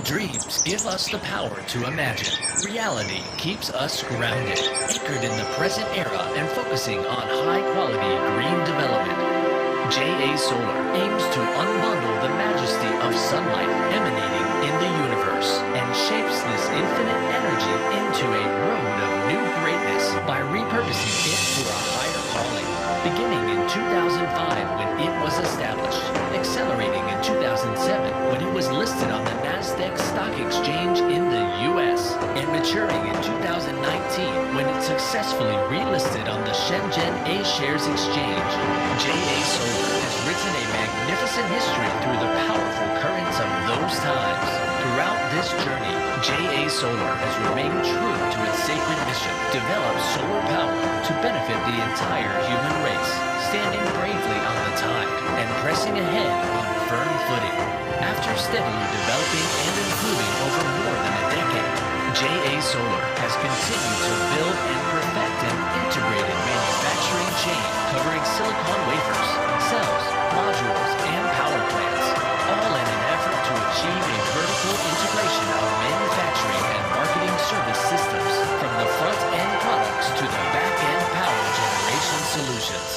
Dreams give us the power to imagine. Reality keeps us grounded, anchored in the present era and focusing on high-quality green development. JA Solar aims to unbundle the majesty of sunlight emanating in the universe and shapes this infinite energy into a road of new greatness by repurposing it for a higher calling. Beginning in 2005 when it was established, accelerating in 2007 when it was listed on the Nasdaq Stock Exchange in the US, and maturing in 2019 when it successfully relisted on the Shenzhen A-Shares Exchange. JA Solar has written a magnificent history through the powerful currents of those times. Throughout this journey, JA Solar has remained true to its sacred mission, develop solar power to benefit the entire human race, standing bravely on the tide and pressing ahead on firm footing. After steadily developing and improving over more than a decade, JA Solar has continued to build and perfect an integrated manufacturing chain covering silicon wafers, cells, modules, and power plants, all in an effort to achieve a vertical integration of manufacturing and marketing service systems, from the front-end products to the back-end power generation solutions.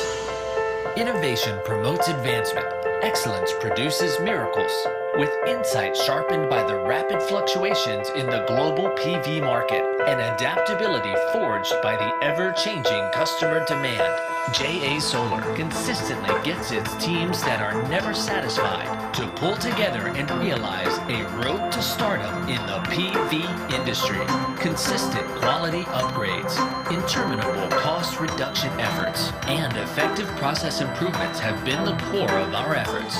Innovation promotes advancement. Excellence produces miracles. With insight sharpened by the rapid fluctuations in the global PV market and adaptability forged by the ever-changing customer demand, JA Solar consistently gets its teams that are never satisfied to pull together and realize a road to stardom in the PV industry. Consistent quality upgrades, interminable cost reduction efforts, and effective process improvements have been the core of our efforts.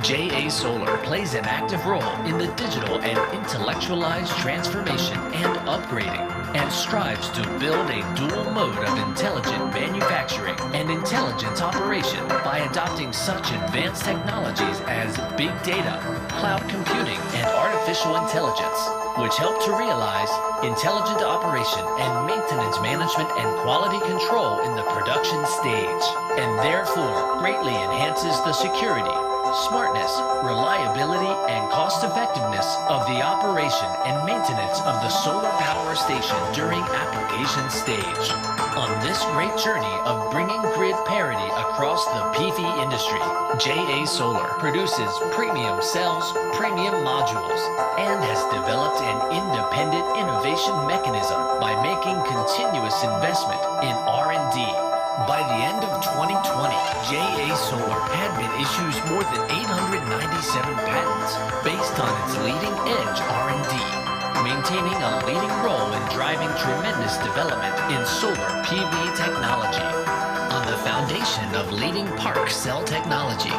JA Solar plays an active role in the digital and intellectualized transformation and upgrading, and strives to build a dual mode of intelligent manufacturing and intelligent operation by adopting such advanced technologies as big data, cloud computing, and artificial intelligence, which help to realize intelligent operation and maintenance management and quality control in the production stage, and therefore greatly enhances the security, smartness, reliability, and cost-effectiveness of the operation and maintenance of the solar power station during application stage. On this great journey of bringing grid parity across the PV industry, JA Solar produces premium cells, premium modules, and has developed an independent innovation mechanism by making continuous investment in R&D. By the end of 2020, JA Solar had been issued more than 897 patents based on its leading-edge R&D, maintaining a leading role in driving tremendous development in solar PV technology. On the foundation of leading park cell technology,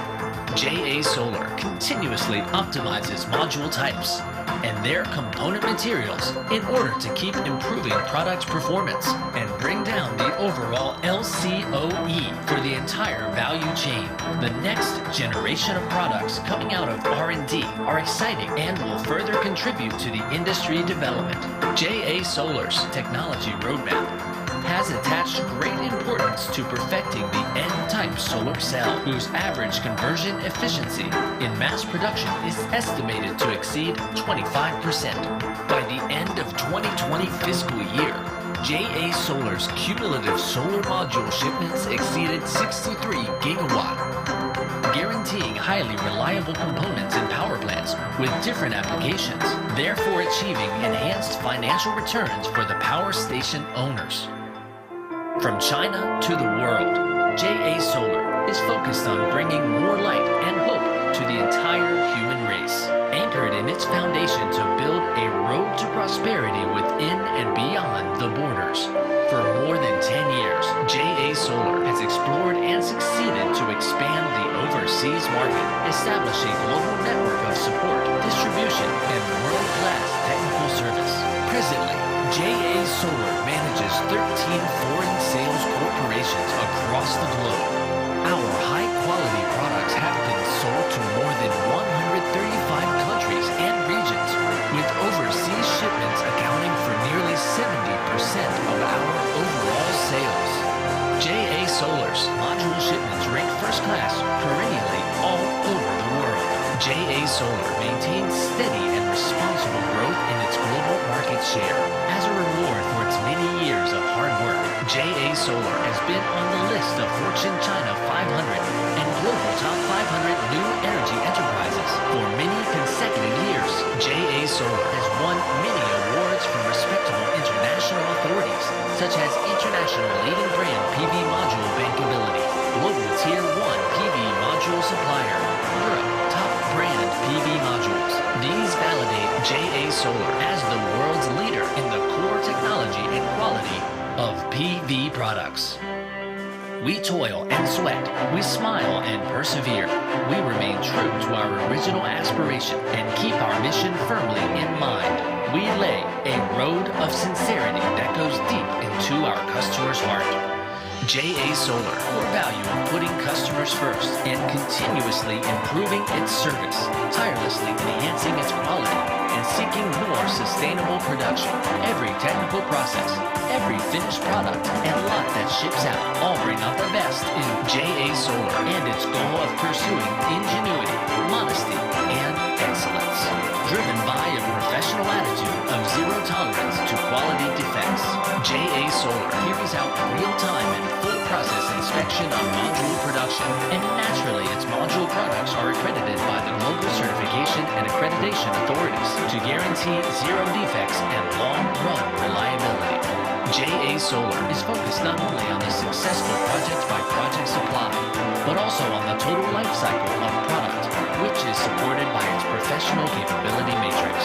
JA Solar continuously optimizes module types and their component materials in order to keep improving product performance and bring down the overall LCOE for the entire value chain. The next generation of products coming out of R&D are exciting and will further contribute to the industry development. JA Solar's technology roadmap has attached great importance to perfecting the N-type solar cell, whose average conversion efficiency in mass production is estimated to exceed 25%. By the end of 2020 fiscal year, JA Solar's cumulative solar module shipments exceeded 63 gigawatt, guaranteeing highly reliable components in power plants with different applications, therefore achieving enhanced financial returns for the power station owners. From China to the world, JA Solar is focused on bringing more light and hope to the entire human race, anchored in its foundation to build a road to prosperity within and beyond the borders. For more than 10 years, JA Solar has explored and succeeded to overseas market, establish a global network of support, distribution, and world-class technical service. Presently, JA Solar manages 13 foreign sales corporations across the globe. Our high-quality products have been sold to more than 135 countries and regions, with overseas shipments accounting for nearly 70% of our overall sales. JA Solar's module shipments rank first class perennially all over the world. JA Solar maintains steady and responsible growth in its global market share. As a reward for its many years of hard work, JA Solar has been on the list of Fortune China 500 and Global Top 500 New Energy Enterprises for many consecutive years. JA Solar has won many awards from respectable international authorities, such as International Leading Brand PV Module Bankability, Global Tier 1 PV Module Supplier, Europe Top Brand PV Modules. These validate JA Solar as the world's leader in the core technology and quality of PV products. We toil and sweat, we smile and persevere. We remain true to our original aspiration and keep our mission firmly in mind. We lay a road of sincerity that goes deep into our customer's heart. JA Solar, core value of putting customers first and continuously improving its service, tirelessly enhancing its quality, and seeking more sustainable production. Every technical process, every finished product, and lot that ships out all bring out the best in JA Solar and its goal of pursuing ingenuity, modesty, and excellence. Driven by a professional attitude of zero tolerance to quality defects, JA Solar carries out real-time and full process inspection of module production, and naturally its module products are accredited by the global certification and accreditation authorities to guarantee zero defects and long-run reliability. JA Solar is focused not only on the successful project-by-project supply, but also on the total life cycle of product, which is supported by its professional capability matrix.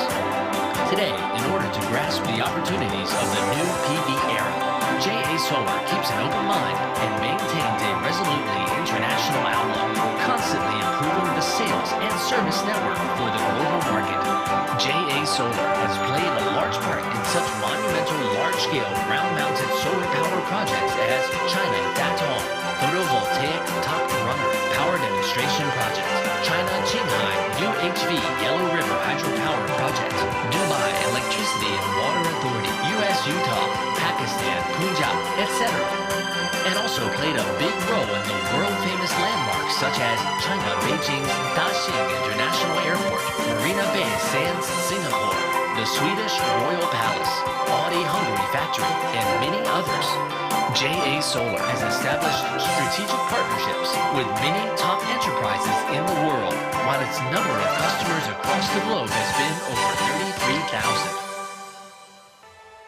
Today, in order to grasp the opportunities of the new PV era, JA Solar keeps an open mind and maintains a resolutely international outlook, constantly improving the sales and service network for the global market. JA Solar has played a large part in such monumental large-scale ground-mounted solar power projects as China Datong Photovoltaic Top Runner Power Demonstration Project, China Qinghai UHV Yellow River Hydropower Project, Dubai Electricity and Water Authority, US Utah, Pakistan, Punjab, etc. And also played a big role in the world-famous landmarks such as China Beijing's Daxing International Airport, Marina Bay Sands, Singapore, the Swedish Royal Palace, Audi Hungary Factory, and many others. JA Solar has established strategic partnerships with many top enterprises in the world, while its number of customers across the globe has been over 33,000.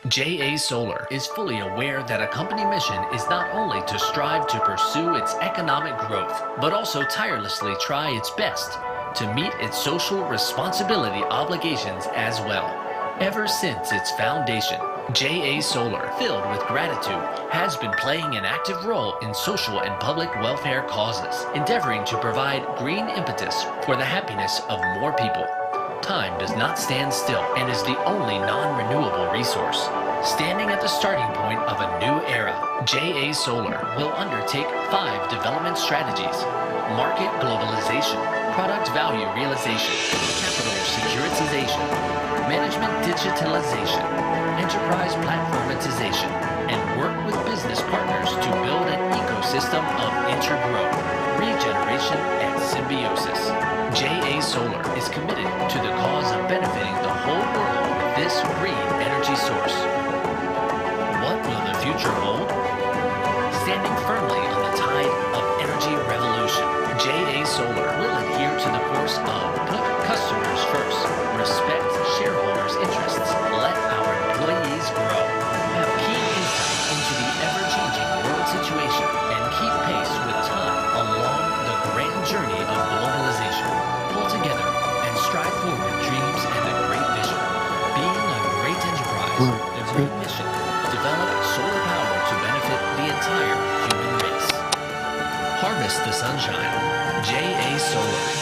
JA Solar is fully aware that a company mission is not only to strive to pursue its economic growth, but also tirelessly try its best to meet its social responsibility obligations as well. Ever since its foundation, JA Solar, filled with gratitude, has been playing an active role in social and public welfare causes, endeavoring to provide green impetus for the happiness of more people. Time does not stand still and is the only non-renewable resource. Standing at the starting point of a new era, JA Solar will undertake 5 development strategies: market globalization, product value realization, capital securitization, management digitalization, enterprise platformatization, and work with business partners to build an ecosystem of intergrowth, regeneration, and symbiosis. JA Solar is committed to the cause of benefiting the whole world with this green energy source. What will the future hold? Standing firmly on the tide of energy revolution, JA Solar will adhere to the course of put customers first, respect shareholders' interests, let our employees grow, have keen insight into the ever-changing world situation, and keep pace with time along the grand journey of globalization. Pull together and strive forward dreams and a great vision. Being a great enterprise, the great mission, develop solar power to benefit the entire human race. Harvest the sunshine. JA Solar.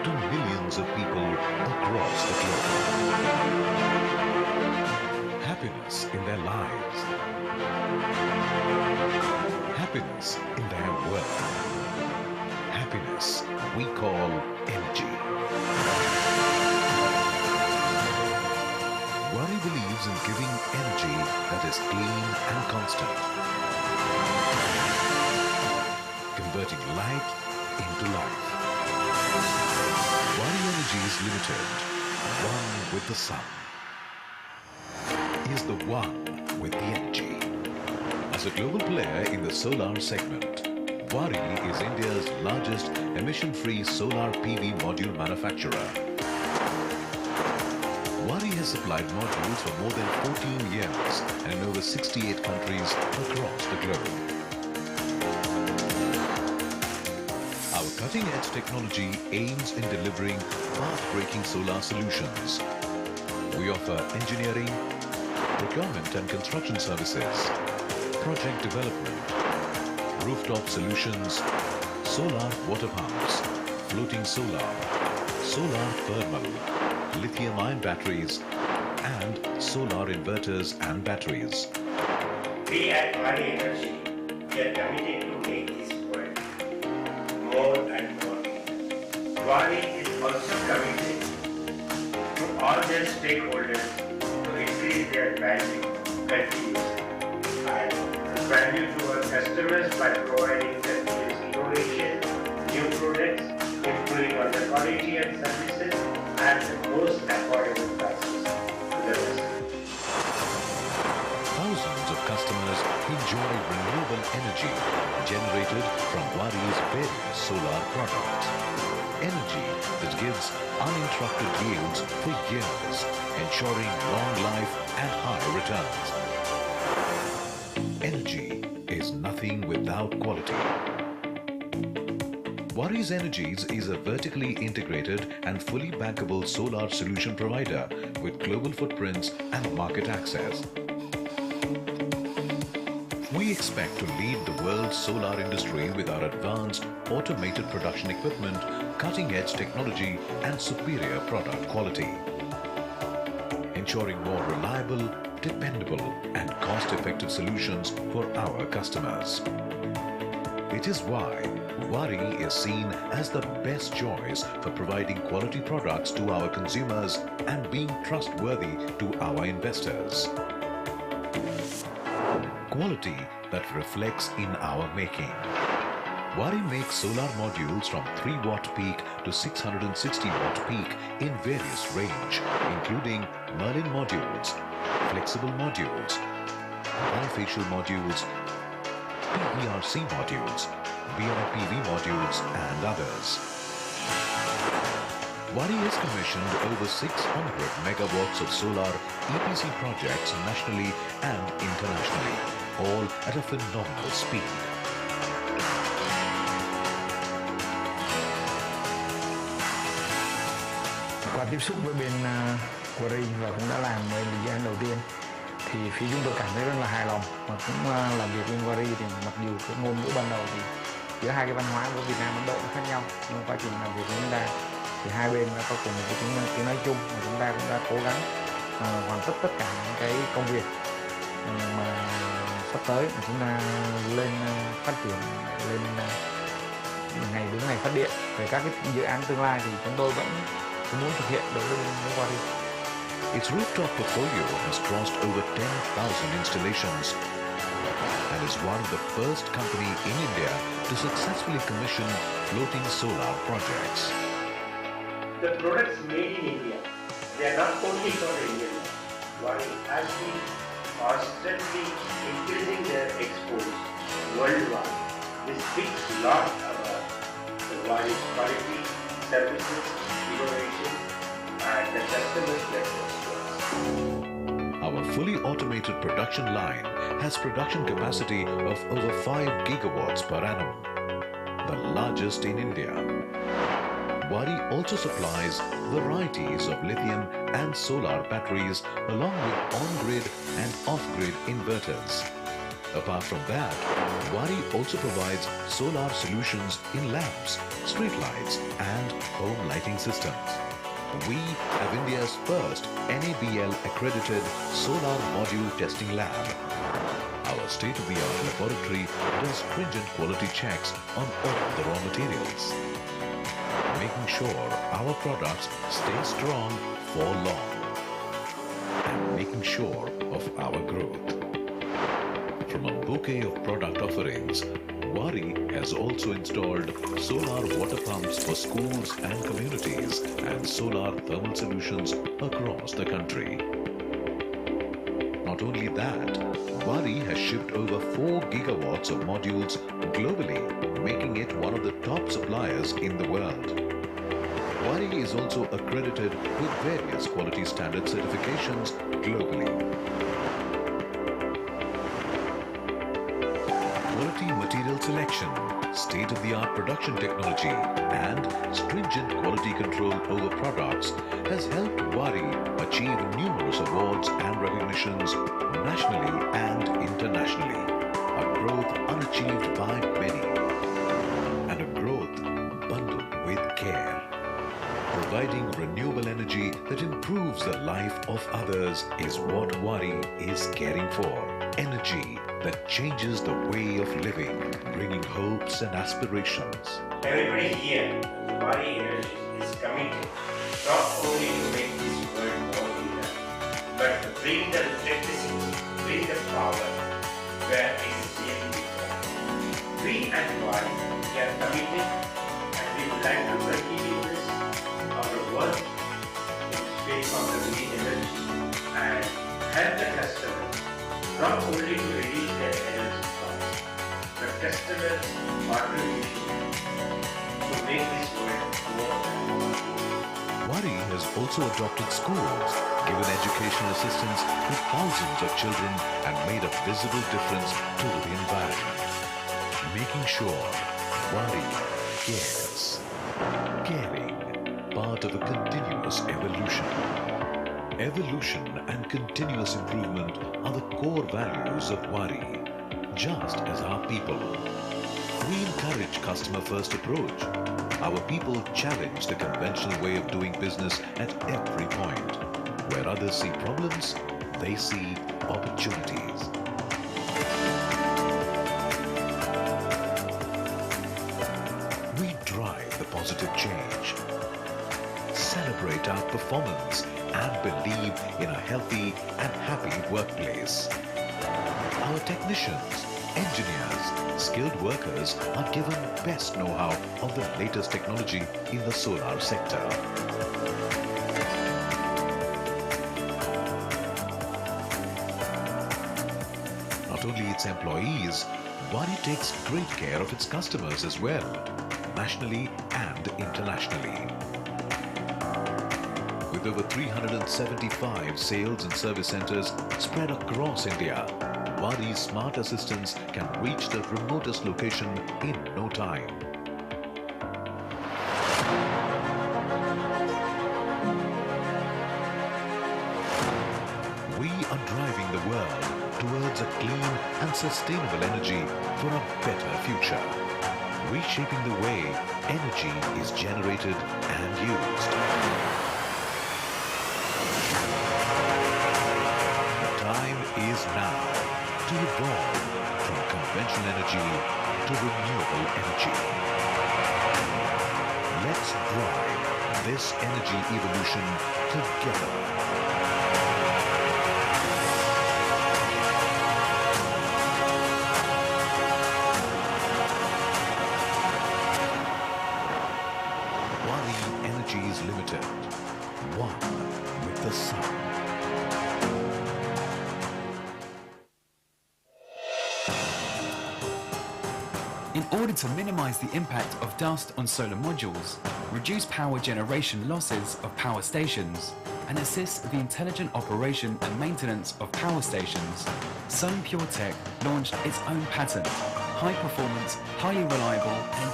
to millions of people across the globe. Happiness in their lives. Happiness in their work. Happiness we call energy. Worry believes in giving energy that is clean and constant, converting light into life. Worry Energies Limited, one with the sun, is the one with the energy. As a global player in the solar segment, Worry is India's largest emission-free solar PV module manufacturer. Worry has supplied modules for more than 14 years and in over 68 countries across the globe. Our cutting-edge technology aims in delivering path-breaking solar solutions. We offer engineering, procurement and construction services, project development, rooftop solutions, solar water pumps, floating solar, solar thermal, lithium-ion batteries, and solar inverters and batteries. We at Worry Energy, we are committed to make this world more and more. Worry is also committed to all their stakeholders to increase their value continuously and value to our customers by providing continuous innovation, new products, improving on the quality and services, and the most affordable prices to the customers. Thousands of customers enjoy renewable energy generated from Worry's various solar products. Energy that gives uninterrupted yields for years, ensuring long life and high returns. Energy is nothing without quality. Worry's Energies is a vertically integrated and fully bankable solar solution provider with global footprints and market access. We expect to lead the world's solar industry with our advanced automated production equipment, cutting-edge technology and superior product quality, ensuring more reliable, dependable and cost-effective solutions for our customers. It is why Worry is seen as the best choice for providing quality products to our consumers and being trustworthy to our investors. Quality that reflects in our making. Worry makes solar modules from 3 watt peak to 660 watt peak in various range, including Merlin modules, flexible modules, bifacial modules, PERC modules, BIPV modules and others. Worry has commissioned over 600 megawatts of solar EPC projects nationally and internationally, all at a phenomenal speed. Qua tiếp xúc với bên Worry và cũng đã làm với dự án đầu tiên thì phía chúng tôi cảm thấy rất là hài lòng và cũng làm việc với Worry thì mặc dù cái ngôn ngữ ban đầu thì giữa hai cái văn hóa của Việt Nam Ấn Độ nó khác nhau, nhưng quá trình làm việc với chúng ta thì hai bên đã có cùng một cái tiếng nói chung và chúng ta cũng đã cố gắng hoàn tất tất cả những cái công việc mà sắp tới mà chúng ta lên phát triển lên ngày đến ngày phát điện. Về các cái dự án tương lai thì chúng tôi vẫn muốn thực hiện đối với Worry. Its rooftop portfolio has crossed over 10,000 installations and is one of the first company in India to successfully commission floating solar projects. The products made in India, they are not only for India. Worry has been constantly increasing their exports worldwide. This speaks a lot about the Worry's quality, services, innovation, and the customer's preference to us. Our fully automated production line has production capacity of over 5 gigawatts per annum, the largest in India. Worry also supplies varieties of lithium and solar batteries along with on-grid and off-grid inverters. Apart from that, Wari also provides solar solutions in lamps, street lights and home lighting systems. We have India's first NABL accredited solar module testing lab. Our state-of-the-art laboratory does stringent quality checks on all the raw materials, making sure our products stay strong for long and making sure of our growth. From a bouquet of product offerings, Wari has also installed solar water pumps for schools and communities and solar thermal solutions across the country. Not only that, Wari has shipped over 4 gigawatts of modules globally, making it one of the top suppliers in the world. Wari is also accredited with various quality standard certifications globally. Quality material selection, state-of-the-art production technology and stringent quality control over products has helped Wari achieve numerous awards and recognitions nationally and internationally. A growth unachieved by many and a growth bundled with care. Providing renewable energy that improves the life of others is what Wari is caring for. Energy that changes the way of living, bringing hopes and aspirations. Everybody here, Wari Energy is committed not only to make this world more cleaner, but to bring the electricity, bring the power where it is really required. We at Wari are committed and we would like to continue this, our work in the space of the green energy and help the customers not only to reduce their energy costs, but customers' contribution to make this world more and more. Wari has also adopted schools, given educational assistance to thousands of children and made a visible difference to the environment. Making sure Wari cares. Caring, part of a continuous evolution. Evolution and continuous improvement are the core values of Wari, just as our people. We encourage customer-first approach. Our people challenge the conventional way of doing business at every point. Where others see problems, they see opportunities. We drive the positive change, celebrate our performance, and believe in a healthy and happy workplace. Our technicians, engineers, skilled workers are given best know-how of the latest technology in the solar sector. Not only its employees, Wari takes great care of its customers as well, nationally and internationally. With over 375 sales and service centers spread across India, Wari's smart assistants can reach the remotest location in no time. We are driving the world towards a clean and sustainable energy for a better future, reshaping the way energy is generated and used. Is now to evolve from conventional energy to renewable energy. Let's drive this energy evolution together. Wari Energies Limited, one with the sun. In order to minimize the impact of dust on solar modules, reduce power generation losses of power stations, and assist the intelligent operation and maintenance of power stations, Sun Pure Tech launched its own patent, high performance, highly reliable, and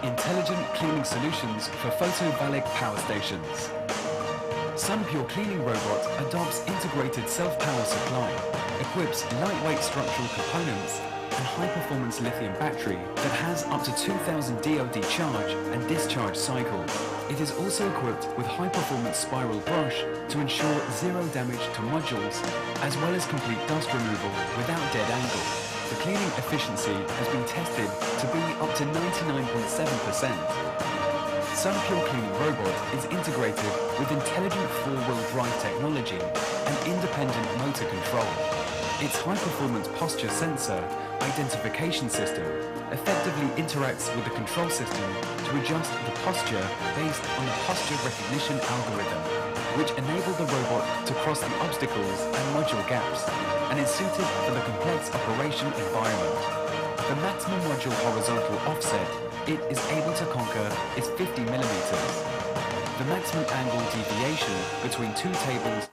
intelligent cleaning solutions for photovoltaic power stations. Sun Pure Cleaning Robot adopts integrated self-power supply, equips lightweight structural components, and high-performance lithium battery that has up to 2000 DOD charge and discharge cycles. It is also equipped with high-performance spiral brush to ensure zero damage to modules, as well as complete dust removal without dead angle. The cleaning efficiency has been tested to be up to 99.7%. Sun Pure Cleaning Robot is integrated with intelligent four-wheel drive technology and independent motor control. Its high-performance posture sensor identification system effectively interacts with the control system to adjust the posture based on the posture recognition algorithm, which enable the robot to cross the obstacles and module gaps, and is suited for the complex operation environment. The maximum module horizontal offset it is able to conquer is 50 millimeters. The maximum angle deviation between two tables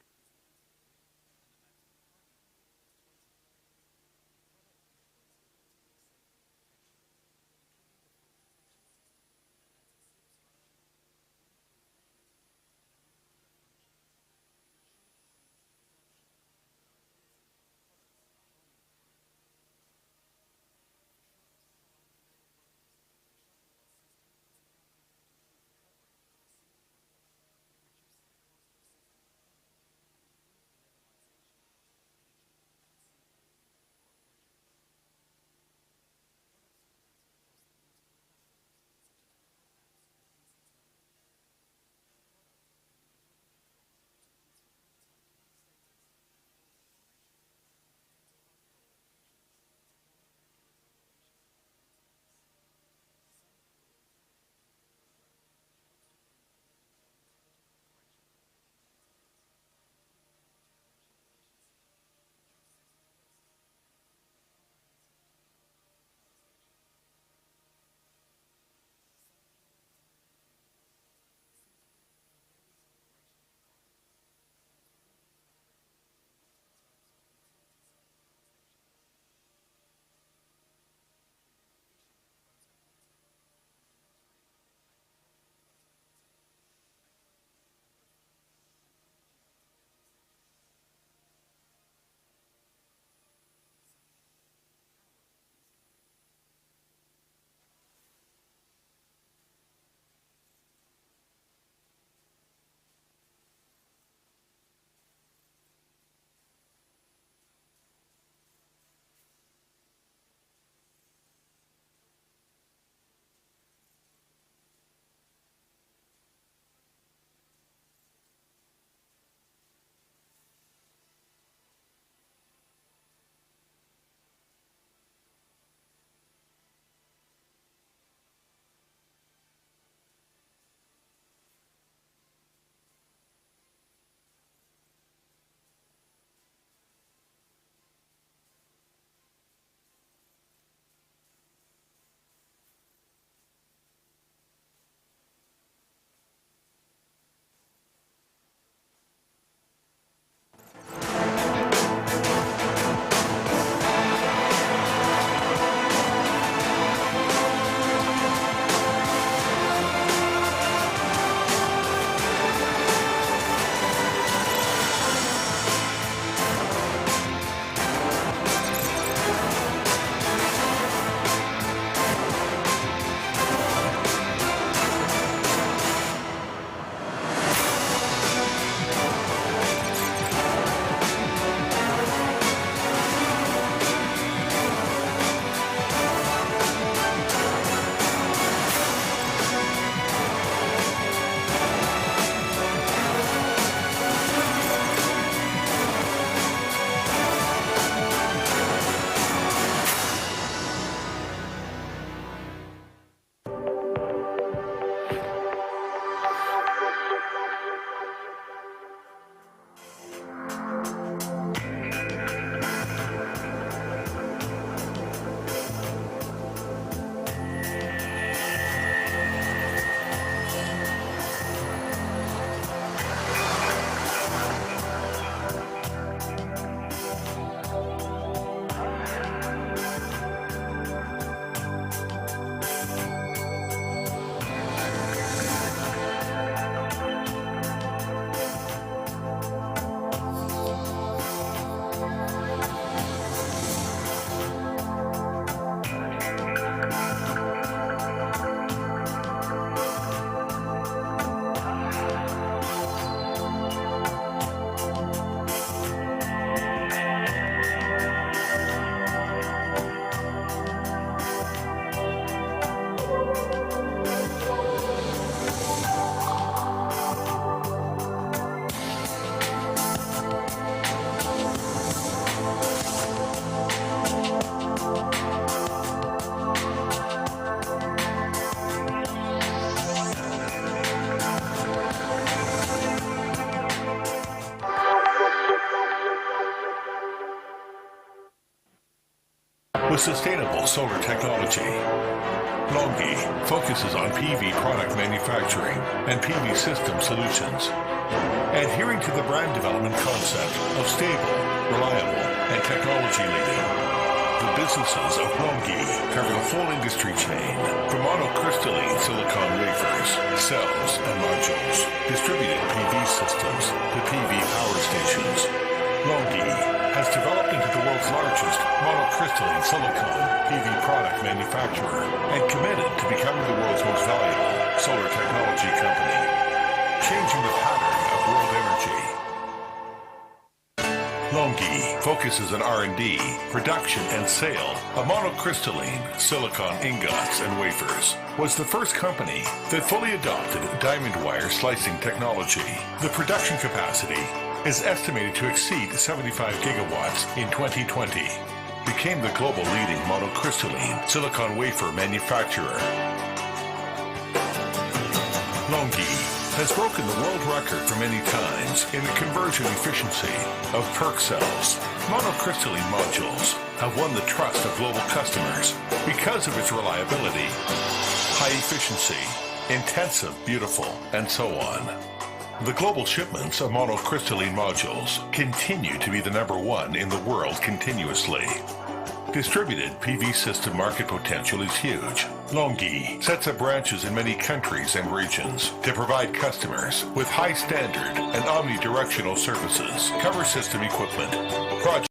with sustainable solar technology. Longi focuses on PV product manufacturing and PV system solutions, adhering to the brand development concept of stable, reliable, and technology leading. The businesses of Longi cover the whole industry chain, from monocrystalline silicon wafers, cells, and modules, distributed PV systems to PV power stations. Longi has developed into the world's largest monocrystalline silicon PV product manufacturer and committed to becoming the world's most valuable solar technology company, changing the pattern of world energy. Longi focuses on R&D, production, and sale of monocrystalline silicon ingots and wafers, was the first company that fully adopted diamond wire slicing technology. The production capacity is estimated to exceed 75 gigawatts in 2020, became the global leading monocrystalline silicon wafer manufacturer. Longi has broken the world record for many times in the conversion efficiency of PERC cells. Monocrystalline modules have won the trust of global customers because of its reliability, high efficiency, intensive, beautiful, and so on. The global shipments of monocrystalline modules continue to be the #1 in the world continuously. Distributed PV system market potential is huge. Longi sets up branches in many countries and regions to provide customers with high standard and omnidirectional services, cover system equipment, project.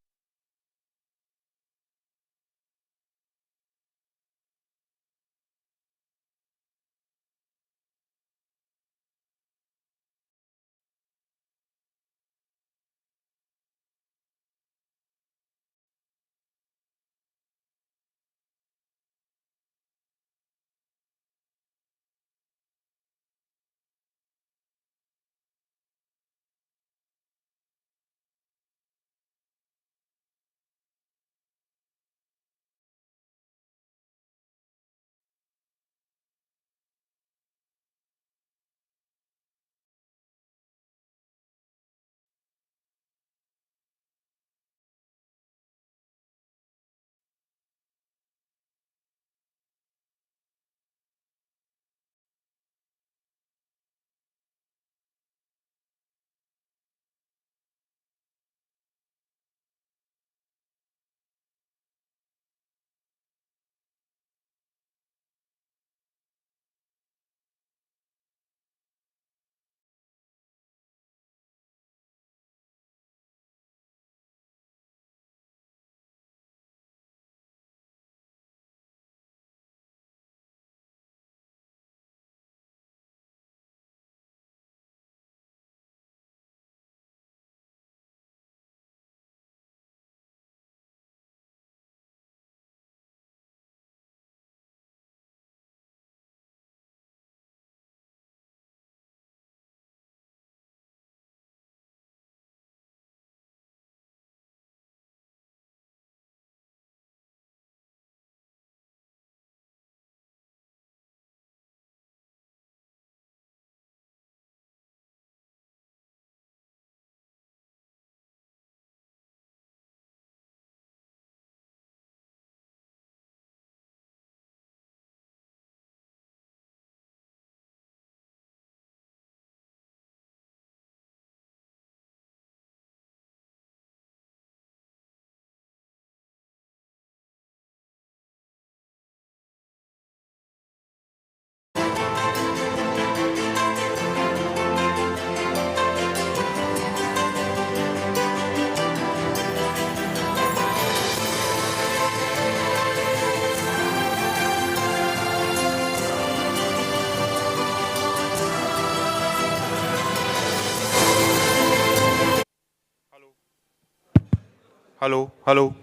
Hello, hello,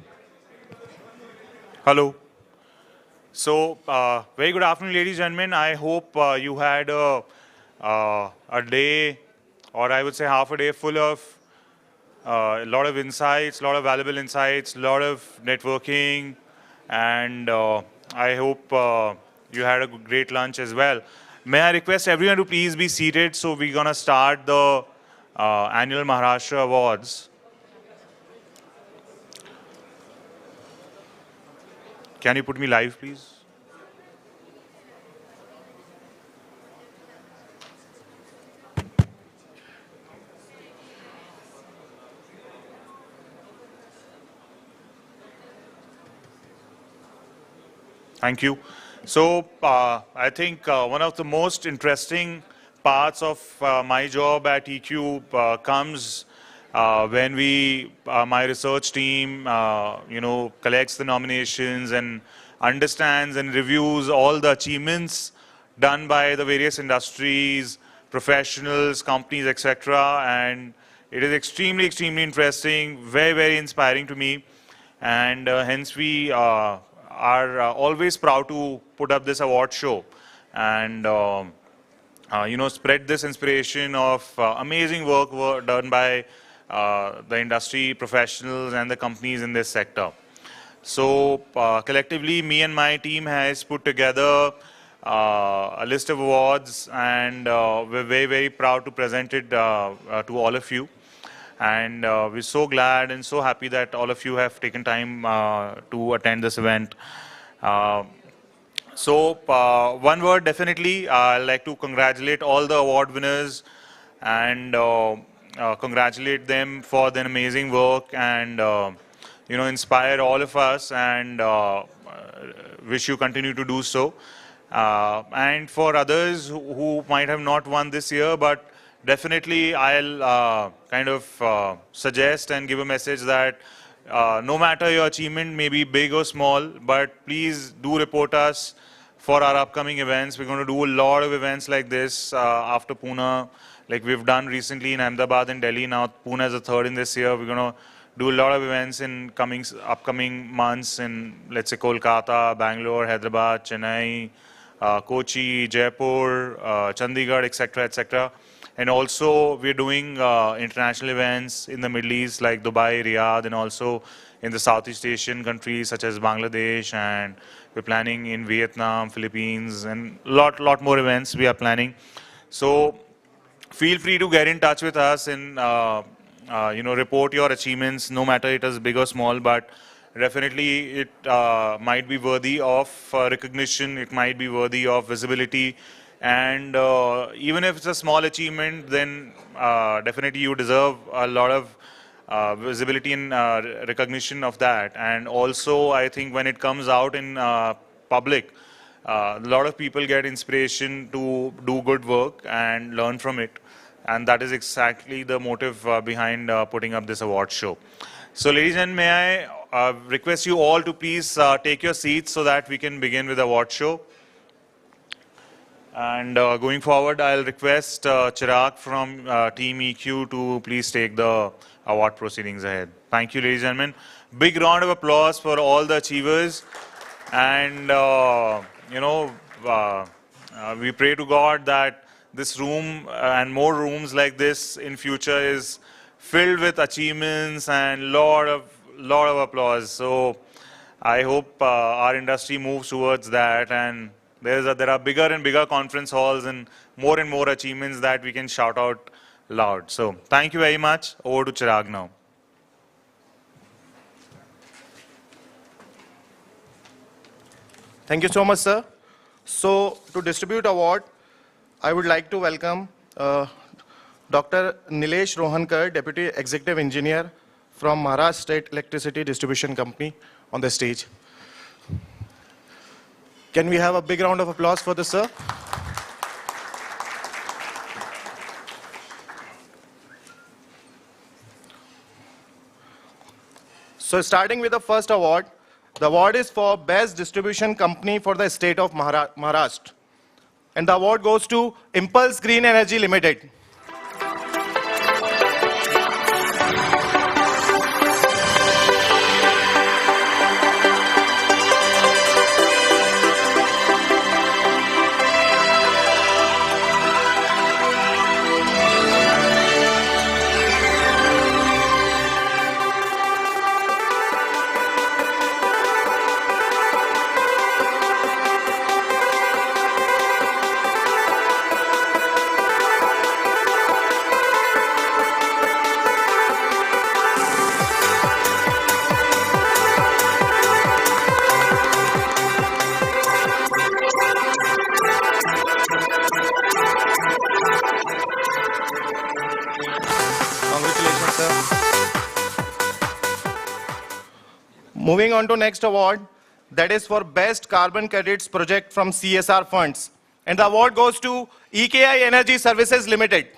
hello. So, very good afternoon, ladies and gentlemen. I hope you had a day, or I would say half a day, full of a lot of insights, a lot of valuable insights, a lot of networking, and I hope you had a great lunch as well. May I request everyone to please be seated? So we're gonna start the annual Maharashtra Awards. Can you put me live, please? Thank you. So I think one of the most interesting parts of my job at EQ comes when my research team, collects the nominations and understands and reviews all the achievements done by the various industries, professionals, companies, etc. And it is extremely, extremely interesting, very, very inspiring to me. And hence we are always proud to put up this award show and spread this inspiration of amazing work done by the industry professionals and the companies in this sector. So collectively, me and my team has put together a list of awards, and we're very, very proud to present it to all of you. And we're so glad and so happy that all of you have taken time to attend this event. One word, definitely, I'd like to congratulate all the award winners and congratulate them for their amazing work and inspire all of us, and wish you continue to do so. And for others who might have not won this year, but definitely I'll suggest and give a message that no matter your achievement may be big or small, but please do report us for our upcoming events. We're going to do a lot of events like this after Pune, like we've done recently in Ahmedabad and Delhi. Now Pune is the third in this year. We're going to do a lot of events in upcoming months in, let's say, Kolkata, Bangalore, Hyderabad, Chennai, Kochi, Jaipur, Chandigarh, etc., etc. And also we're doing international events in the Middle East like Dubai, Riyadh, and also in the Southeast Asian countries such as Bangladesh, and we're planning in Vietnam, Philippines, and lot more events we are planning. So feel free to get in touch with us and report your achievements, no matter it is big or small, but definitely it might be worthy of recognition, it might be worthy of visibility, and even if it's a small achievement, then definitely you deserve a lot of visibility and recognition of that. And also I think when it comes out in public, a lot of people get inspiration to do good work and learn from it. And that is exactly the motive behind putting up this award show. So ladies and may I request you all to please take your seats so that we can begin with the award show. And going forward, I'll request Chirag from Team EQ to please take the award proceedings ahead. Thank you, ladies and gentlemen. Big round of applause for all the achievers. And, we pray to God that this room and more rooms like this in future is filled with achievements and lot of applause. So I hope our industry moves towards that, and there are bigger and bigger conference halls and more achievements that we can shout out loud. So thank you very much. Over to Chirag now. Thank you so much, sir. So to distribute award, I would like to welcome Dr. Nilesh Rohankar, Deputy Executive Engineer from Maharashtra State Electricity Distribution Company, on the stage. Can we have a big round of applause for this, sir? So starting with the first award, the award is for Best Distribution Company for the state of Maharashtra. And the award goes to Impulse Green Energy Limited. Moving on to next award, that is for Best Carbon Credits Project from CSR Funds. And the award goes to EKI Energy Services Limited.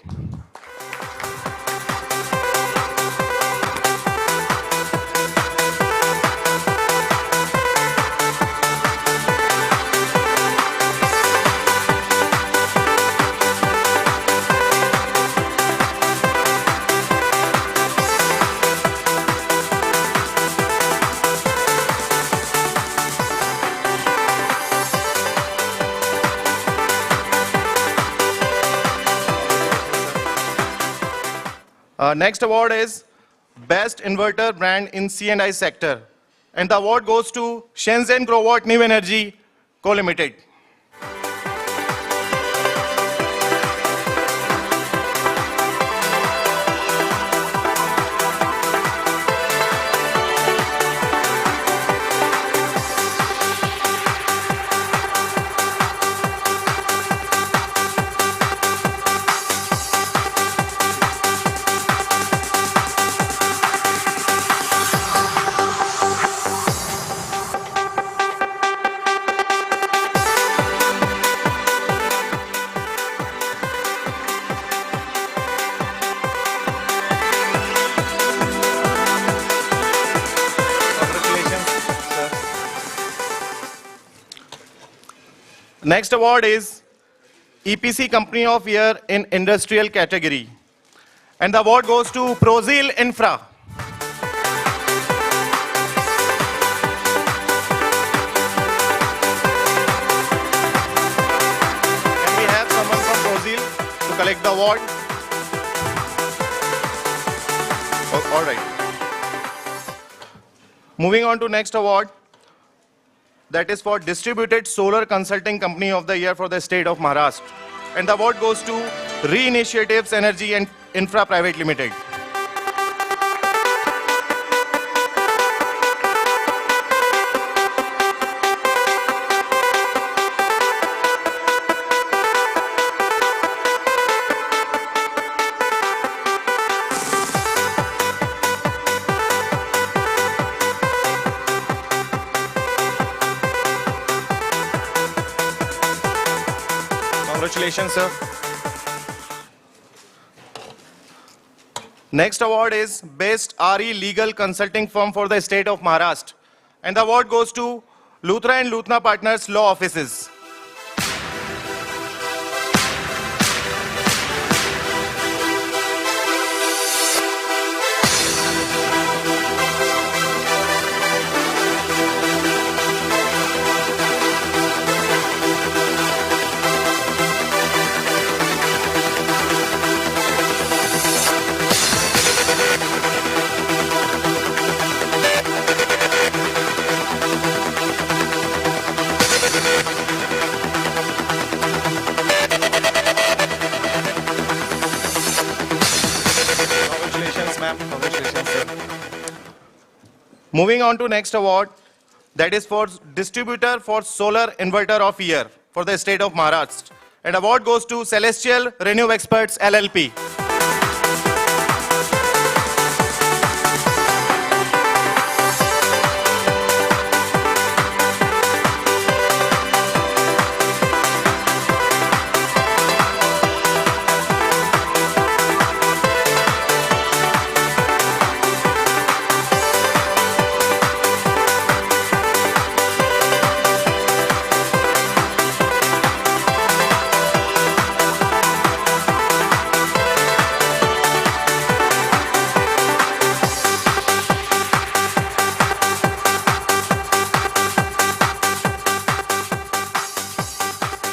Next award is Best Inverter Brand in C&I Sector. And the award goes to Shenzhen Growatt New Energy Co. Limited. Next award is EPC Company of Year in Industrial category. And the award goes to Prozil Infra. Can we have someone from Prozil to collect the award? Oh, all right. Moving on to next award. That is for Distributed Solar Consulting Company of the Year for the state of Maharashtra. And the award goes to Re-Initiatives Energy and Infra Private Limited. Congratulations, sir. Next award is Best RE Legal Consulting Firm for the state of Maharashtra. And the award goes to Luthra and Luthna Partners Law Offices. Congratulations, sir. Moving on to next award, that is for Distributor for Solar Inverter of Year for the state of Maharashtra. And award goes to Celestial Renew Experts LLP.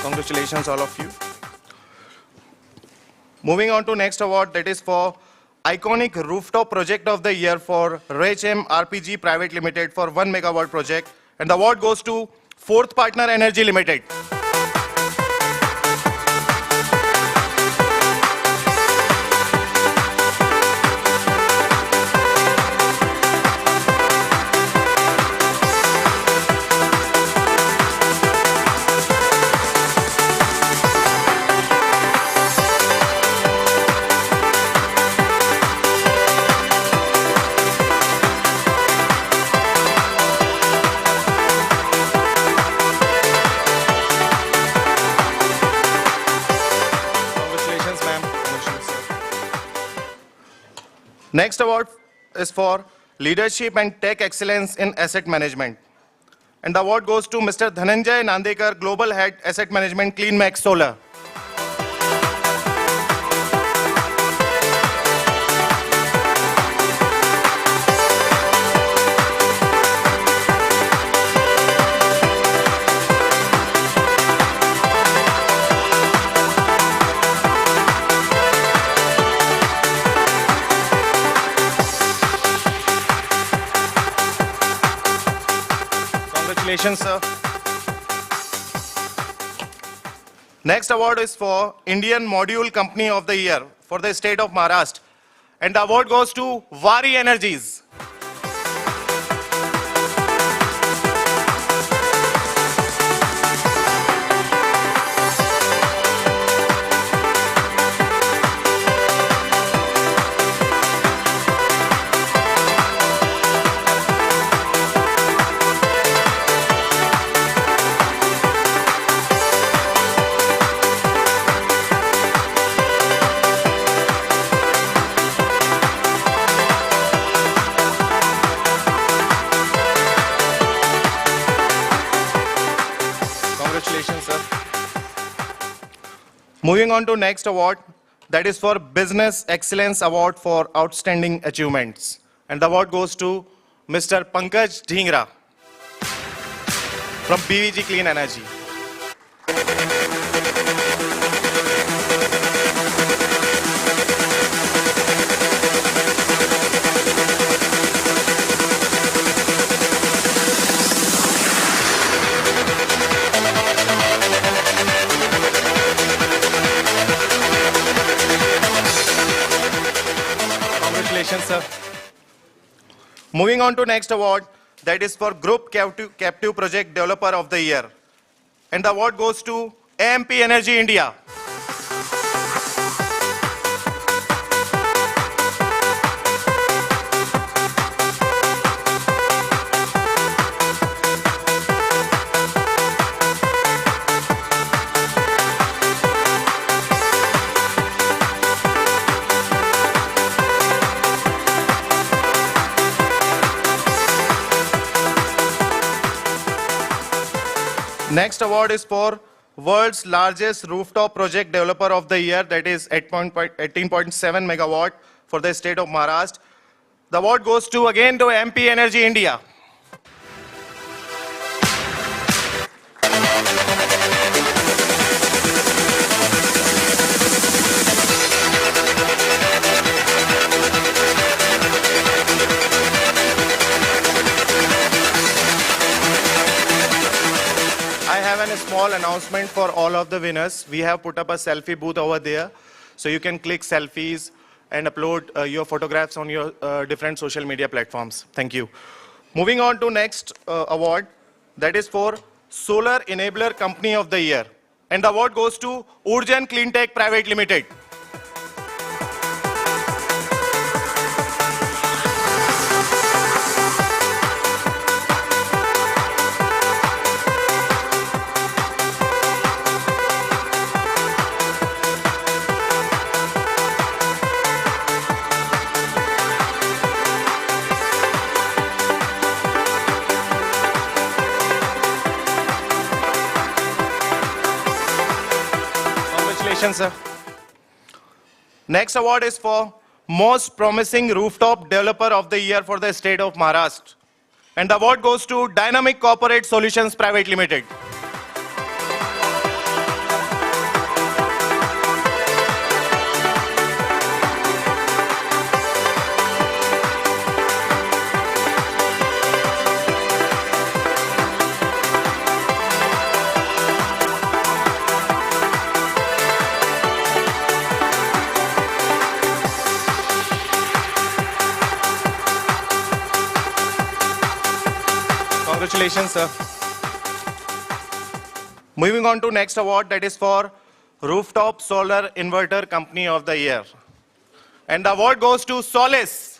Congratulations, all of you. Moving on to next award, that is for Iconic Rooftop Project of the Year for RHM RPG Private Limited for 1 megawatt project. And the award goes to Fourth Partner Energy Limited. Next award is for Leadership and Tech Excellence in Asset Management. And the award goes to Mr. Dhananjay Nandekar, Global Head Asset Management, CleanMax Solar. Congratulations, sir. Next award is for Indian Module Company of the Year for the state of Maharashtra. And the award goes to Vari Energies. Congratulations, sir. Moving on to next award, that is for Business Excellence Award for Outstanding Achievements. And the award goes to Mr. Pankaj Dhingra from BVG Clean Energy. Congratulations, sir. Moving on to next award, that is for Group Captive Project Developer of the Year. And the award goes to AMP Energy India. Next award is for World's Largest Rooftop Project Developer of the Year, that is 18.7 megawatt for the state of Maharashtra. The award goes to again to MP Energy India. I have a small announcement for all of the winners. We have put up a selfie booth over there, so you can click selfies and upload your photographs on your different social media platforms. Thank you. Moving on to next award, that is for Solar Enabler Company of the Year. And the award goes to Urjan Cleantech Private Limited. Congratulations, sir. Next award is for Most Promising Rooftop Developer of the Year for the state of Maharashtra. And the award goes to Dynamic Corporate Solutions Private Limited. Congratulations, sir. Moving on to next award, that is for Rooftop Solar Inverter Company of the Year. And the award goes to Solace.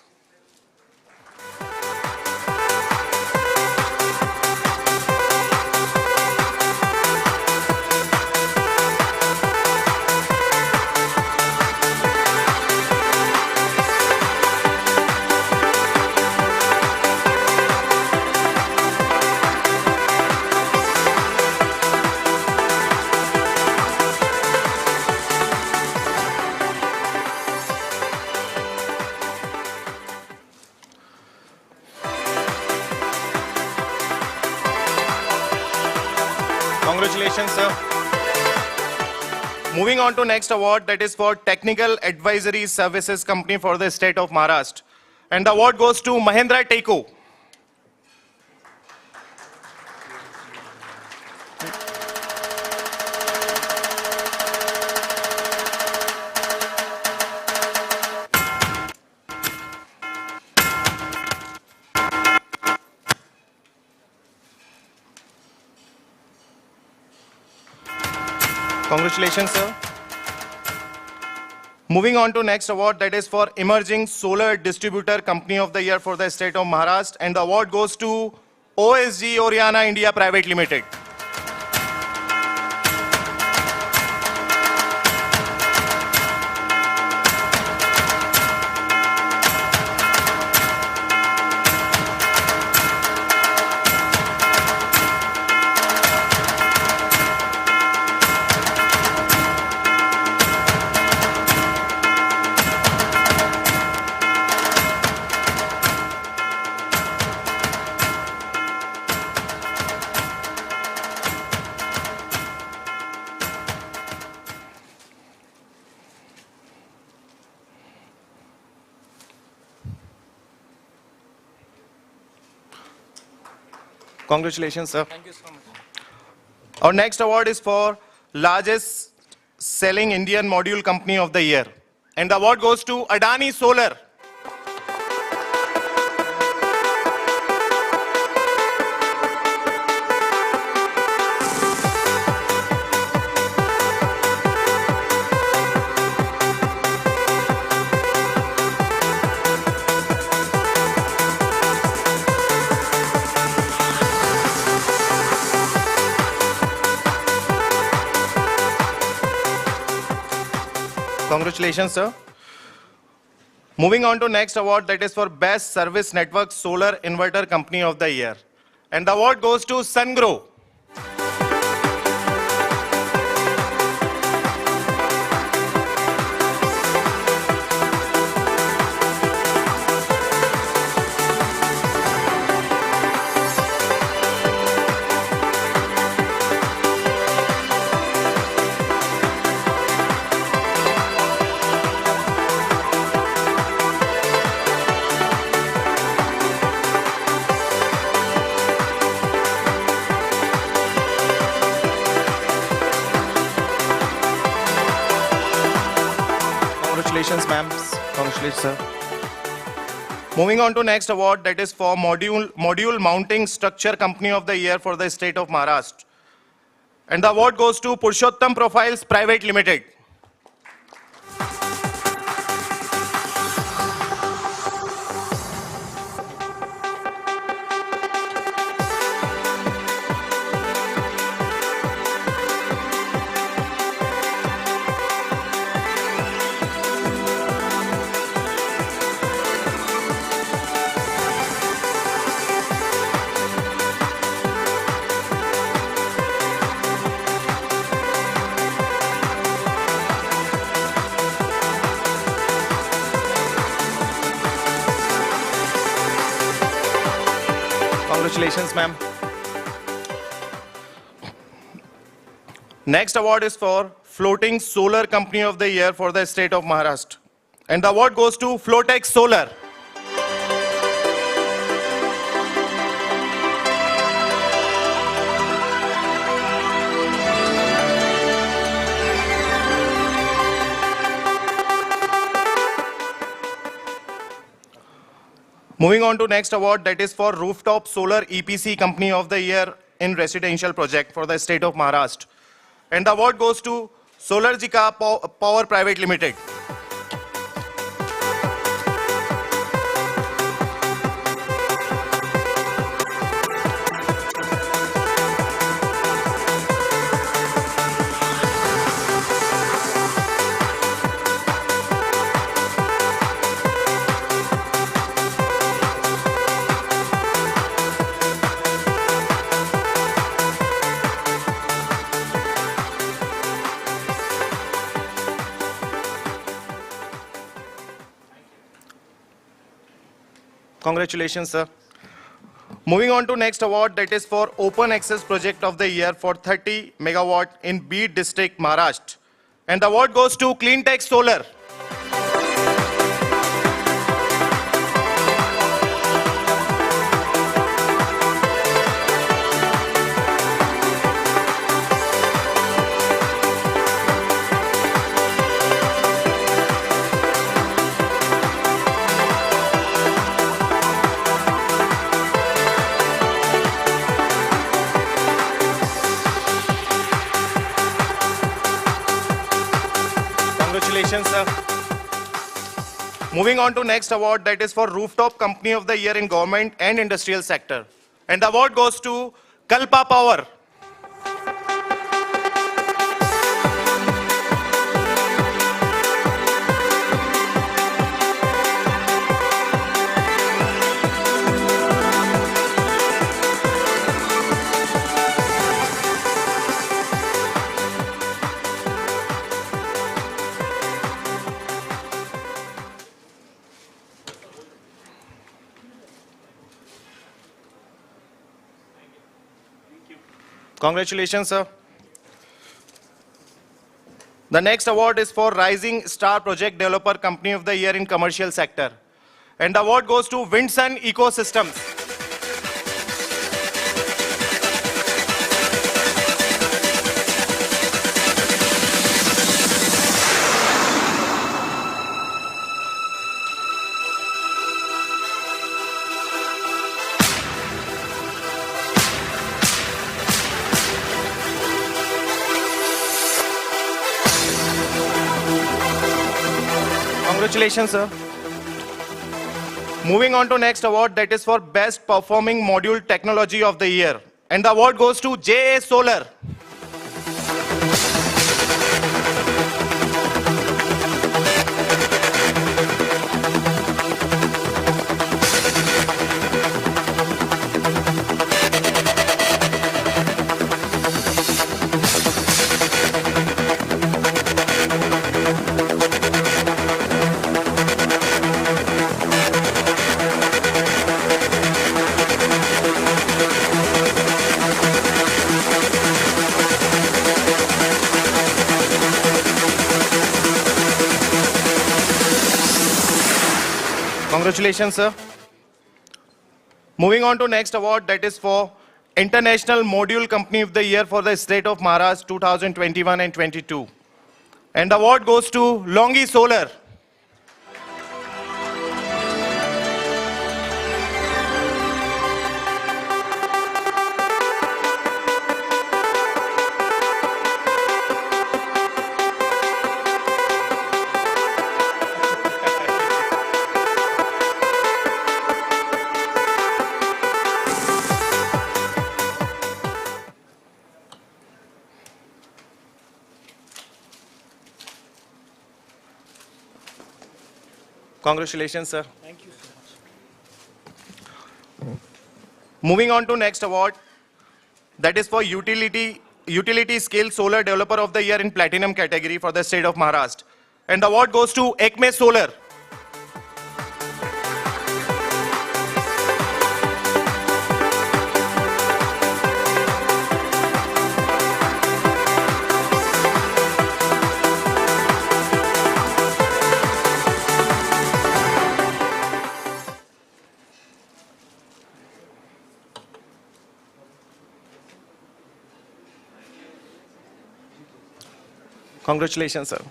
Congratulations, sir. Moving on to next award, that is for Technical Advisory Services Company for the state of Maharashtra. And the award goes to Mahendra Teko. Congratulations, sir. Moving on to next award, that is for Emerging Solar Distributor Company of the Year for the state of Maharashtra, and the award goes to OSG Oriana India Private Limited. Congratulations, sir. Thank you so much. Our next award is for largest selling Indian module company of the year. And the award goes to Adani Solar. Congratulations, sir. Moving on to next award, that is for Best Service Network Solar Inverter Company of the Year. And the award goes to Sungrow. Congratulations, ma'am. Congratulations, sir. Moving on to next award, that is for Module Mounting Structure Company of the Year for the state of Maharashtra. And the award goes to Purushottam Profiles Private Limited. Congratulations, ma'am. Next award is for Floating Solar Company of the Year for the state of Maharashtra. And the award goes to Floatex Solar. Moving on to next award, that is for Rooftop Solar EPC Company of the Year in Residential Project for the state of Maharashtra. And the award goes to Solarjika Power Private Limited. Congratulations, sir. Moving on to next award, that is for Open Access Project of the Year for 30 megawatt in Beed District, Maharashtra. And the award goes to Cleantech Solar. Congratulations, sir. Moving on to next award, that is for Rooftop Company of the Year in Government and Industrial Sector. And the award goes to Kalpa Power. Congratulations, sir. The next award is for Rising Star Project Developer Company of the Year in Commercial Sector. And the award goes to Windsun Ecosystems. Congratulations, sir. Moving on to next award, that is for Best Performing Module Technology of the Year. And the award goes to JA Solar. Congratulations, sir. Moving on to next award, that is for International Module Company of the Year for the State of Maharashtra 2021 and 22. And the award goes to Longi Solar. Congratulations, sir. Thank you so much. Moving on to next award, that is for Utility Scale Solar Developer of the Year in Platinum category for the state of Maharashtra. And the award goes to Acme Solar. Congratulations, sir.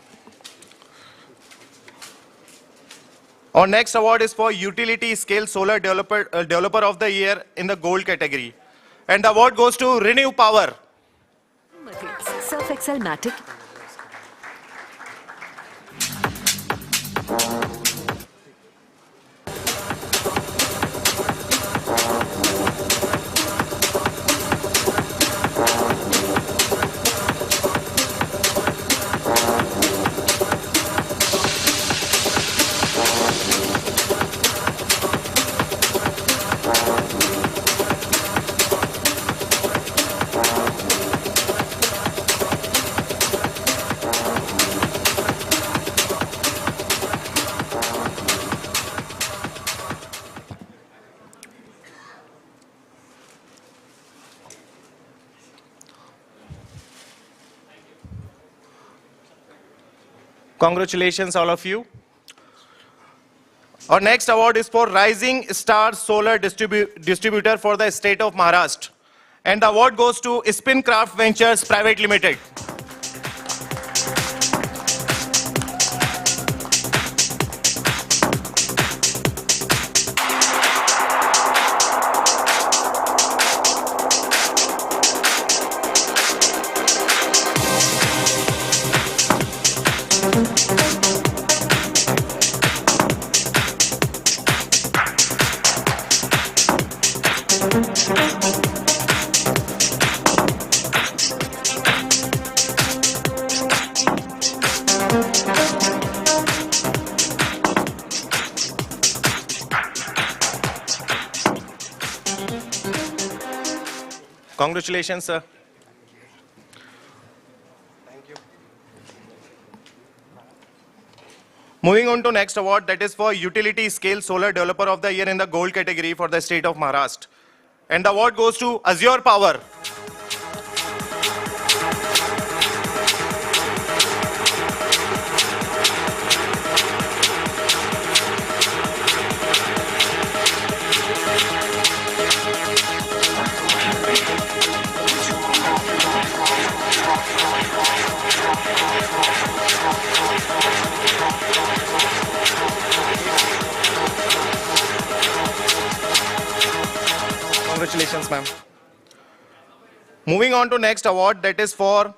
Our next award is for Utility Scale Solar Developer of the Year in the Gold category. And the award goes to Renew Power. Surf Excel Matic. Congratulations, all of you. Our next award is for Rising Star Solar Distributor for the state of Maharashtra. And the award goes to Spincraft Ventures Private Limited. Congratulations, sir. Thank you. Moving on to next award, that is for Utility Scale Solar Developer of the Year in the Gold category for the state of Maharashtra. And the award goes to Azure Power. Congratulations, ma'am. Moving on to next award, that is for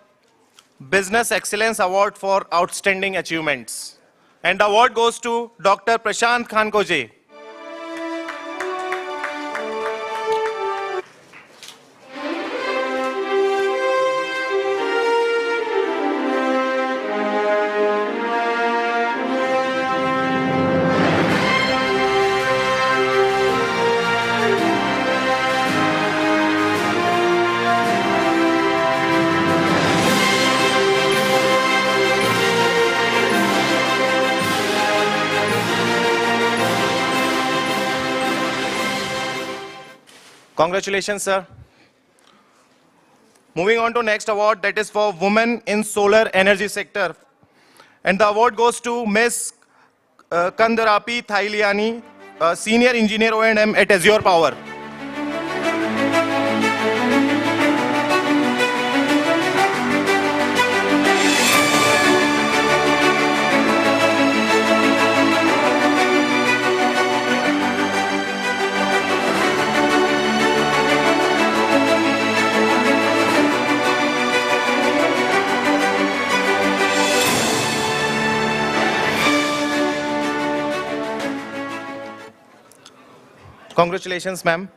Business Excellence Award for Outstanding Achievements. And the award goes to Dr. Prashant Khankoje. Congratulations, sir. Moving on to next award, that is for Women in Solar Energy Sector. And the award goes to Ms. Kandarapi Thailiani, Senior Engineer O&M at Azure Power. Congratulations, ma'am.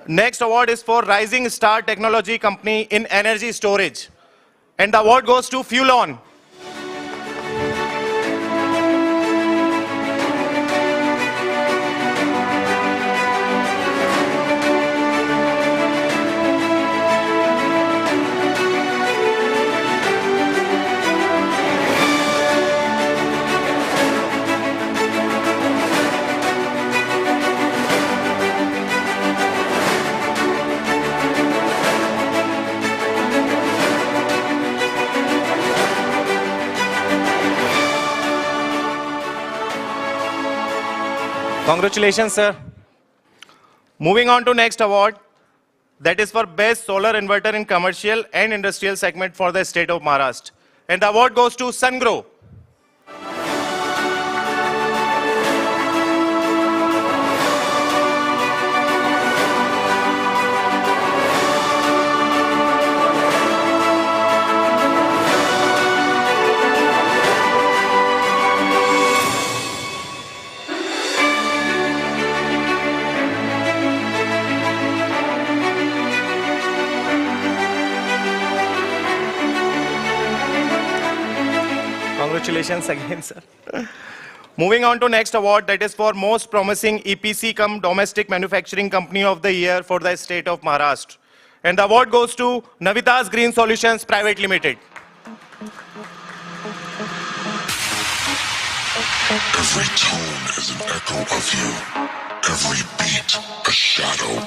Next award is for Rising Star Technology Company in Energy Storage. And the award goes to Fuelon. Congratulations, sir. Moving on to next award, that is for Best Solar Inverter in Commercial and Industrial Segment for the state of Maharashtra. And the award goes to Sungrow. Congratulations again, sir. Moving on to next award, that is for Most Promising EPC cum Domestic Manufacturing Company of the Year for the state of Maharashtra. And the award goes to Navitas Green Solutions Private Limited. Every tone is an echo of you. Every beat, a shadow.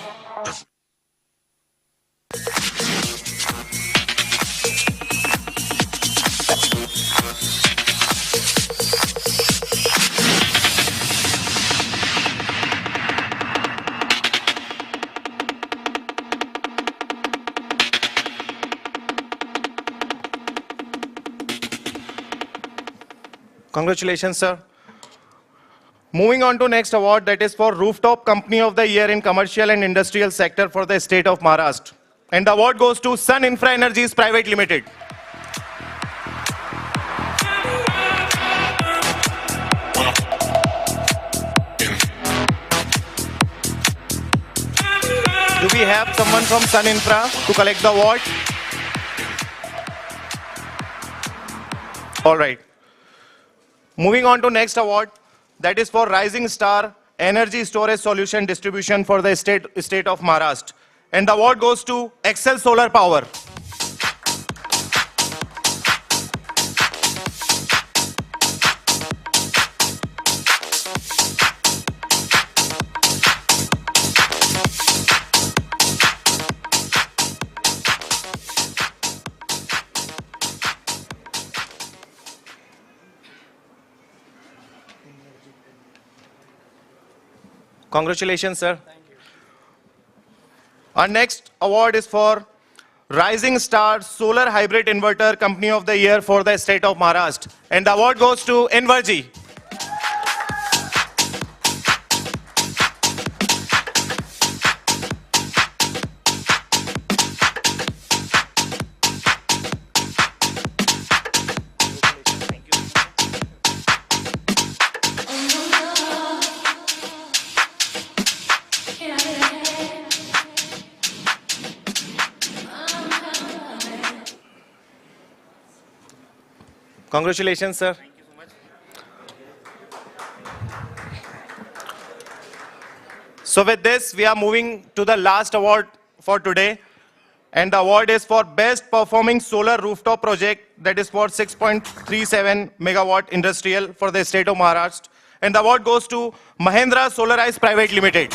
Congratulations, sir. Moving on to next award, that is for Rooftop Company of the Year in Commercial and Industrial Sector for the state of Maharashtra. And the award goes to Sun Infra Energies Private Limited. Do we have someone from Sun Infra to collect the award? All right. Moving on to next award, that is for Rising Star Energy Storage Solution Distribution for the state of Maharashtra. And the award goes to Excel Solar Power. Congratulations, sir. Our next award is for Rising Star Solar Hybrid Inverter Company of the Year for the state of Maharashtra. And the award goes to Inverji. Congratulations, sir. Thank you so much. So with this, we are moving to the last award for today. And the award is for Best Performing Solar Rooftop Project, that is for 6.37 megawatt industrial for the state of Maharashtra. And the award goes to Mahendra Solarize Private Limited.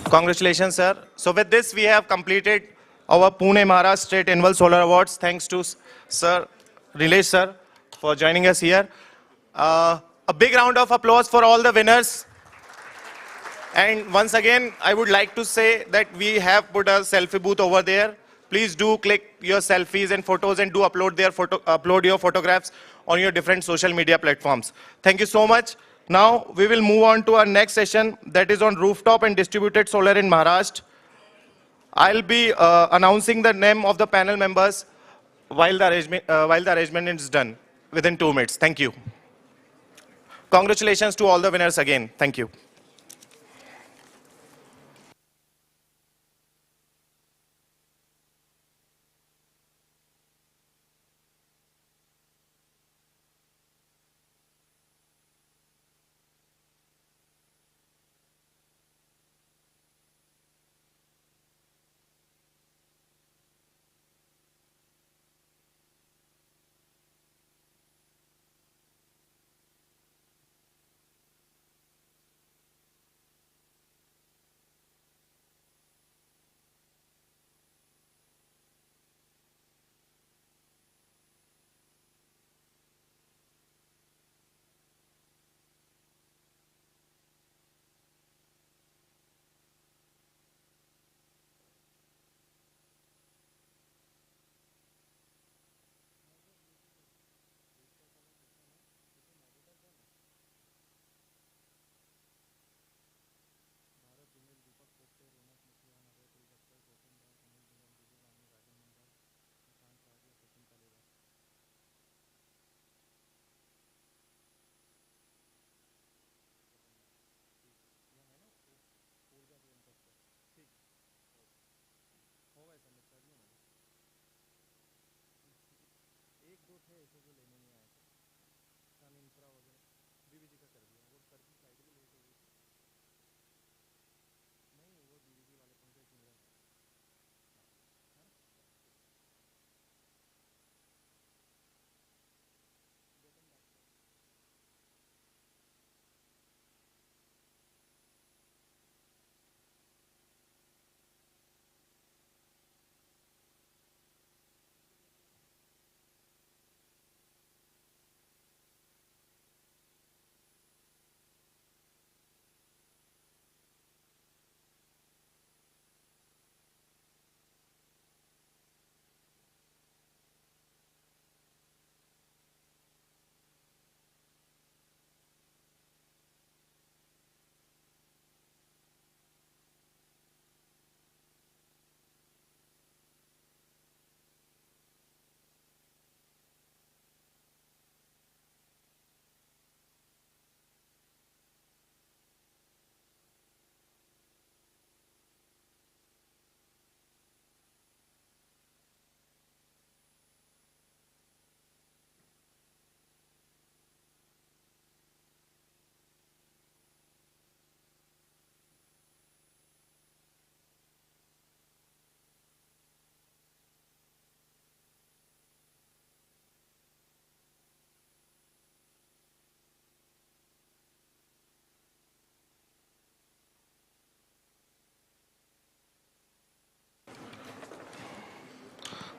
Congratulations, sir. So with this, we have completed our Pune Maharashtra State Annual Solar Awards. Thanks to Sir Rilesh, sir, for joining us here. A big round of applause for all the winners. And once again, I would like to say that we have put a selfie booth over there. Please do click your selfies and photos and do upload your photographs on your different social media platforms. Thank you so much. Now we will move on to our next session, that is on rooftop and distributed solar in Maharashtra. I'll be announcing the name of the panel members while the arrangement is done within 2 minutes. Thank you. Congratulations to all the winners again. Thank you.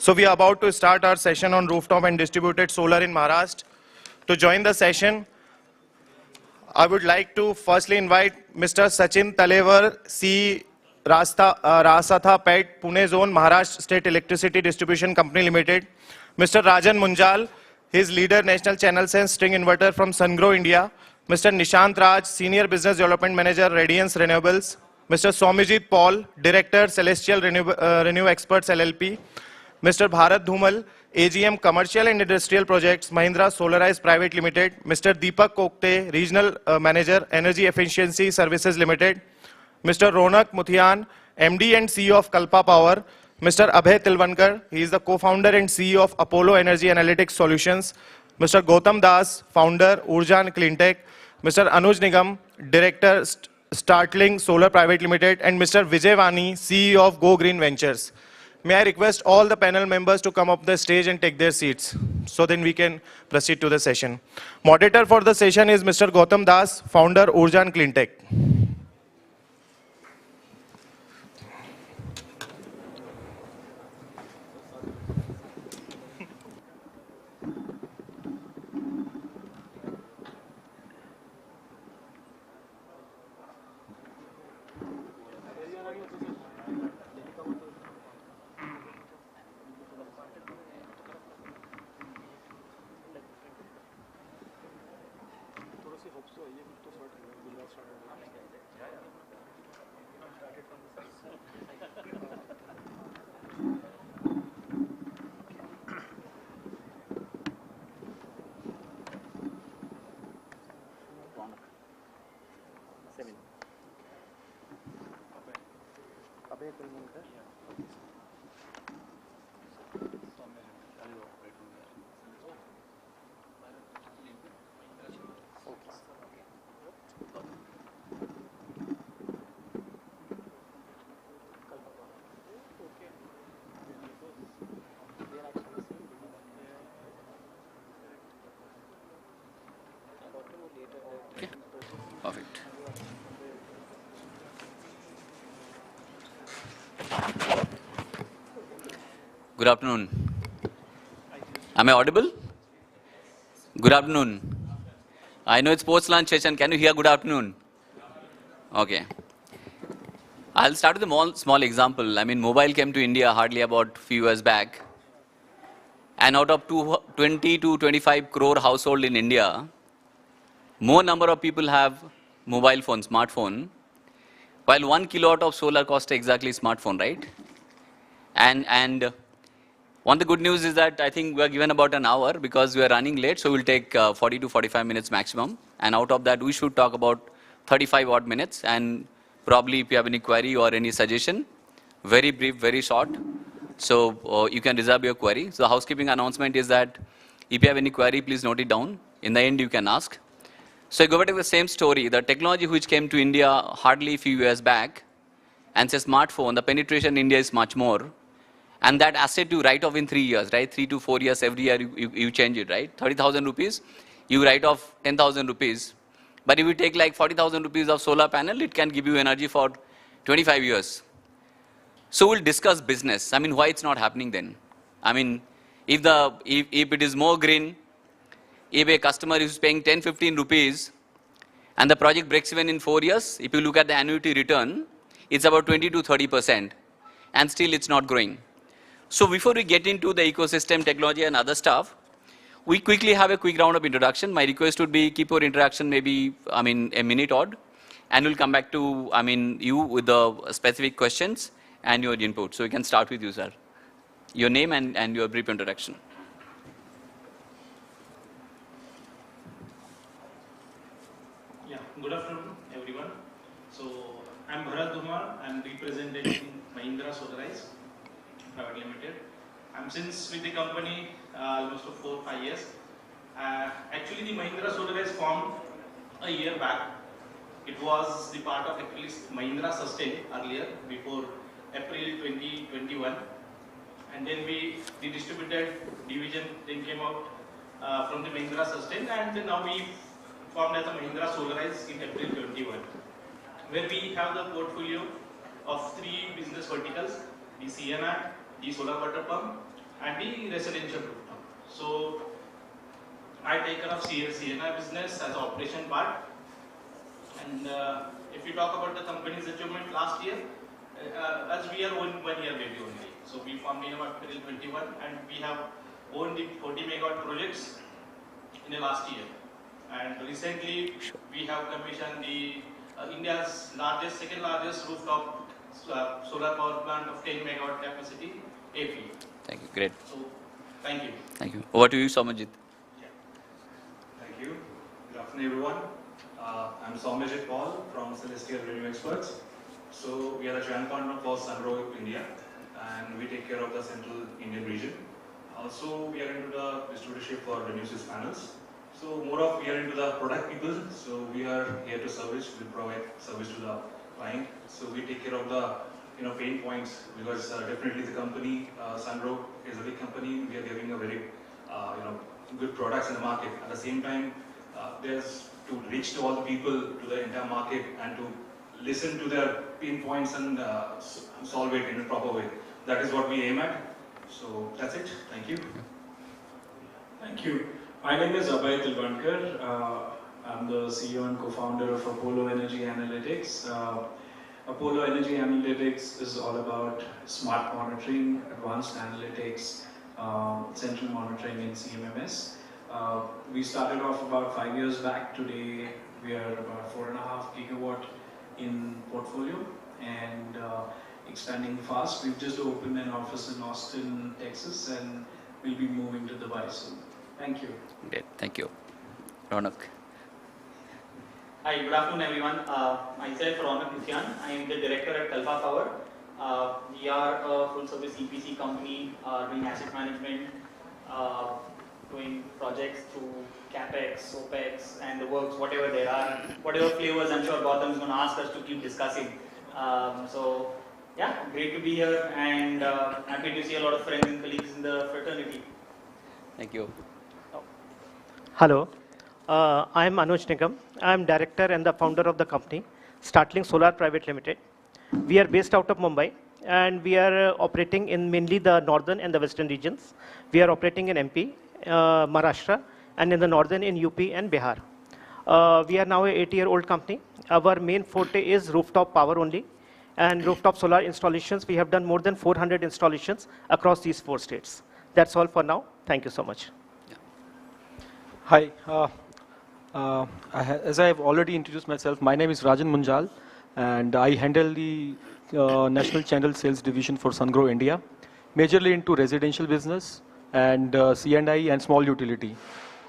So we are about to start our session on rooftop and distributed solar in Maharashtra. To join the session, I would like to firstly invite Mr. Sachin Talevar, C. Rasatha Pet, Pune Zone, Maharashtra State Electricity Distribution Company Limited. Mr. Rajan Munjal, his leader, National Channel Sense String Inverter from Sungrow, India. Mr. Nishant Raj, Senior Business Development Manager, Radiance Renewables. Mr. Swamijit Paul, Director, Celestial Renew Experts LLP. Mr. Bharat Dhumal, AGM Commercial and Industrial Projects, Mahindra Solarized Private Limited. Mr. Deepak Kokte, Regional Manager, Energy Efficiency Services Limited. Mr. Ronak Muthian, MD and CEO of Kalpa Power. Mr. Abhay Tilwankar, he is the co-founder and CEO of Apollo Energy Analytics Solutions. Mr. Gautam Das, founder, Urjan Cleantech. Mr. Anuj Nigam, Director, Startling Solar Private Limited. And Mr. Vijay Vani, CEO of Go Green Ventures. May I request all the panel members to come up the stage and take their seats, so then we can proceed to the session. Moderator for the session is Mr. Gautam Das, founder, Urjan Cleantech. Perfect. Good afternoon. Am I audible? Good afternoon. I know it's post-lunch session. Can you hear good afternoon? Okay. I'll start with a small example. I mean, mobile came to India hardly about few years back. And out of 20 to 25 crore household in India, more number of people have mobile phone, smartphone, while 1 kilowatt of solar costs exactly smartphone, right? And one of the good news is that I think we are given about an hour because we are running late, so we'll take 40 to 45 minutes maximum. And out of that, we should talk about 35 odd minutes. And probably if you have any query or any suggestion, very brief, very short. So you can reserve your query. So the housekeeping announcement is that if you have any query, please note it down. In the end, you can ask. So I go back to the same story. The technology which came to India hardly a few years back, and say smartphone, the penetration in India is much more. And that asset you write off in 3 years, right? 3 to 4 years, every year you change it, right? 30,000 rupees, you write off 10,000 rupees. But if you take like 40,000 rupees of solar panel, it can give you energy for 25 years. So we'll discuss business. I mean, why it's not happening then? I mean, if it is more green, if a customer is paying 10, 15 rupees and the project breaks even in 4 years, if you look at the annuity return, it's about 20 to 30%, and still it's not growing. So before we get into the ecosystem, technology and other stuff, we quickly have a quick round of introduction. My request would be keep your interaction maybe, a minute odd, and we'll come back to, you with the specific questions and your input. So we can start with you, sir. Your name and your brief introduction. Yeah, good afternoon, everyone. So I'm Bharat Dhumal. I'm representing Mahindra Solarized Private Limited. I'm since with the company almost for 4 or 5 years. Actually, the Mahindra Solarized formed a year back. It was the part of actually Mahindra Sustain earlier, before April 2021. And then the distributed division then came out from the Mahindra Sustain, and then now we formed as a Mahindra Solarized in April 21, where we have the portfolio of 3 business verticals: the CNI, the solar water pump, and the residential rooftop. So I take care of CNI business as an operation part. And if you talk about the company's achievement last year, as we are 1 year baby only. So we formed in about April 21 and we have owned the 40 megawatt projects in the last year. And recently we have commissioned the India's second largest rooftop solar power plant of 10 megawatt capacity, AP. Thank you. Great. So, thank you. Thank you. Over to you, Somajit. Thank you. Good afternoon, everyone. I'm Somajit Paul from Celestial Revenue Experts. So we are a channel partner for Sungrow India, and we take care of the central Indian region. Also, we are into the distributorship for Renewables panels. So more of we are into the product people. So we are here to service. We provide service to the client. So we take care of the pain points because definitely the company Sungrow is a big company. We are giving a very good products in the market. At the same time, there's to reach to all the people, to the entire market, and to listen to their pain points and solve it in a proper way. That is what we aim at. So that's it. Thank you. Thank you. My name is Abhay Tilvankar. I'm the CEO and co-founder of Apollo Energy Analytics. Apollo Energy Analytics is all about smart monitoring, advanced analytics, central monitoring in CMMS. We started off about 5 years back. Today we are about 4.5 gigawatt in portfolio and expanding fast. We've just opened an office in Austin, Texas, and we'll be moving to Dubai soon. Thank you. Great. Thank you. Ronak. Hi, good afternoon everyone. Myself Ronak Nutyan. I am the director at Kalpa Power. We are a full service EPC company doing asset management, doing projects through CapEx, OpEx and the works, whatever there are, whatever flavors I'm sure Gautam is going to ask us to keep discussing. So yeah, great to be here and happy to see a lot of friends and colleagues in the fraternity. Thank you. Hello, I am Anuj Nigam. I am director and the founder of the company, Startling Solar Private Limited. We are based out of Mumbai and we are operating in mainly the northern and the western regions. We are operating in MP, Maharashtra, and in the northern in UP and Bihar. We are now an 8-year-old company. Our main forte is rooftop power only and rooftop solar installations. We have done more than 400 installations across these 4 states. That's all for now. Thank you so much. Hi, as I have already introduced myself, my name is Rajan Munjal and I handle the National Channel Sales Division for Sungrow India, majorly into residential business and C&I and small utility.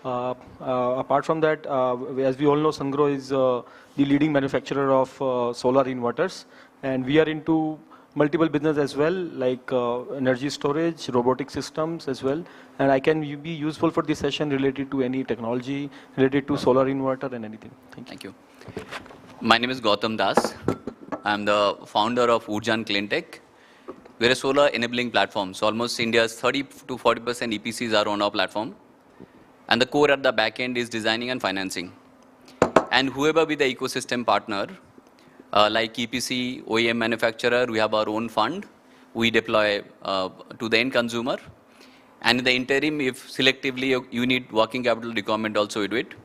Apart from that, as we all know, Sungrow is the leading manufacturer of solar inverters and we are into multiple business as well, like energy storage, robotic systems as well. And I can be useful for this session related to any technology, related to solar inverter and anything. Thank you. My name is Gautam Das. I'm the founder of Urjan Cleantech. We're a solar enabling platform. So almost India's 30 to 40% EPCs are on our platform. And the core at the back end is designing and financing. And whoever be the ecosystem partner, like EPC, OEM manufacturer, we have our own fund. We deploy to the end consumer. And in the interim, if selectively you need working capital requirement, also we do it.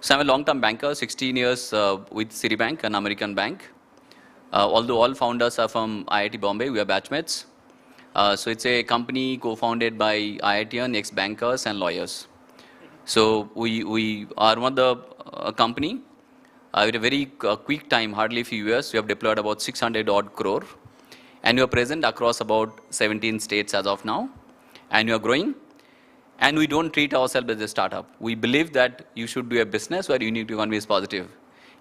So I'm a long-term banker, 16 years with Citibank, an American bank. Although all founders are from IIT Bombay, we are batchmates. So it's a company co-founded by IITian, ex-bankers and lawyers. So we are one of the company. With a very quick time, hardly a few years, we have deployed about 600 odd crore. And we are present across about 17 states as of now. And we are growing. And we don't treat ourselves as a startup. We believe that you should do a business where unit economy is positive.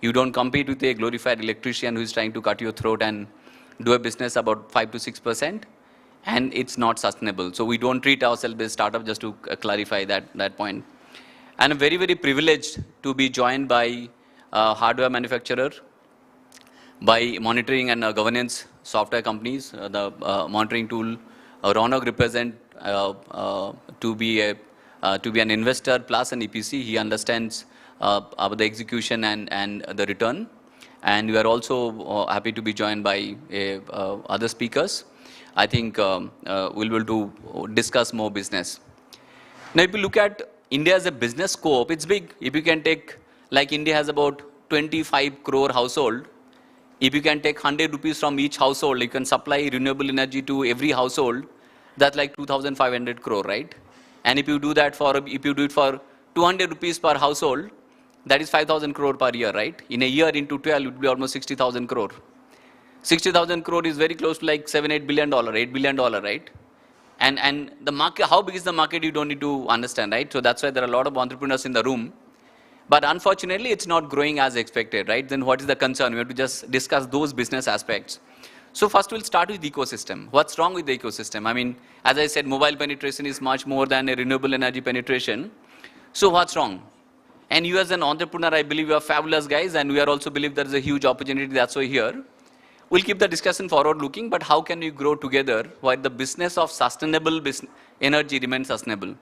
You don't compete with a glorified electrician who is trying to cut your throat and do a business about 5 to 6%. And it's not sustainable. So we don't treat ourselves as a startup, just to clarify that point. And I'm very, very privileged to be joined by hardware manufacturer, by monitoring and governance software companies. The monitoring tool Ronak represent to be an investor plus an EPC. He understands the execution and the return. And we are also happy to be joined by other speakers. I think we'll be able to discuss more business. Now, if you look at India as a business scope, it's big. If you can take, like India has about 25 crore household, if you can take 100 rupees from each household, you can supply renewable energy to every household, that's like 2,500 crore, right? And if you do that if you do it for 200 rupees per household, that is 5,000 crore per year, right? In a year into 12, it would be almost 60,000 crore. 60,000 crore is very close to like $7-8 billion, $8 billion, right? And the market, how big is the market, you don't need to understand, right? So that's why there are a lot of entrepreneurs in the room. But unfortunately, it's not growing as expected, right? Then what is the concern? We have to just discuss those business aspects. So first we'll start with the ecosystem. What's wrong with the ecosystem? I mean, as I said, mobile penetration is much more than a renewable energy penetration. So what's wrong? And you as an entrepreneur, I believe you are fabulous guys, and we are also believe there is a huge opportunity, that's why here. We'll keep the discussion forward looking, but how can we grow together while the business of sustainable energy remains sustainable?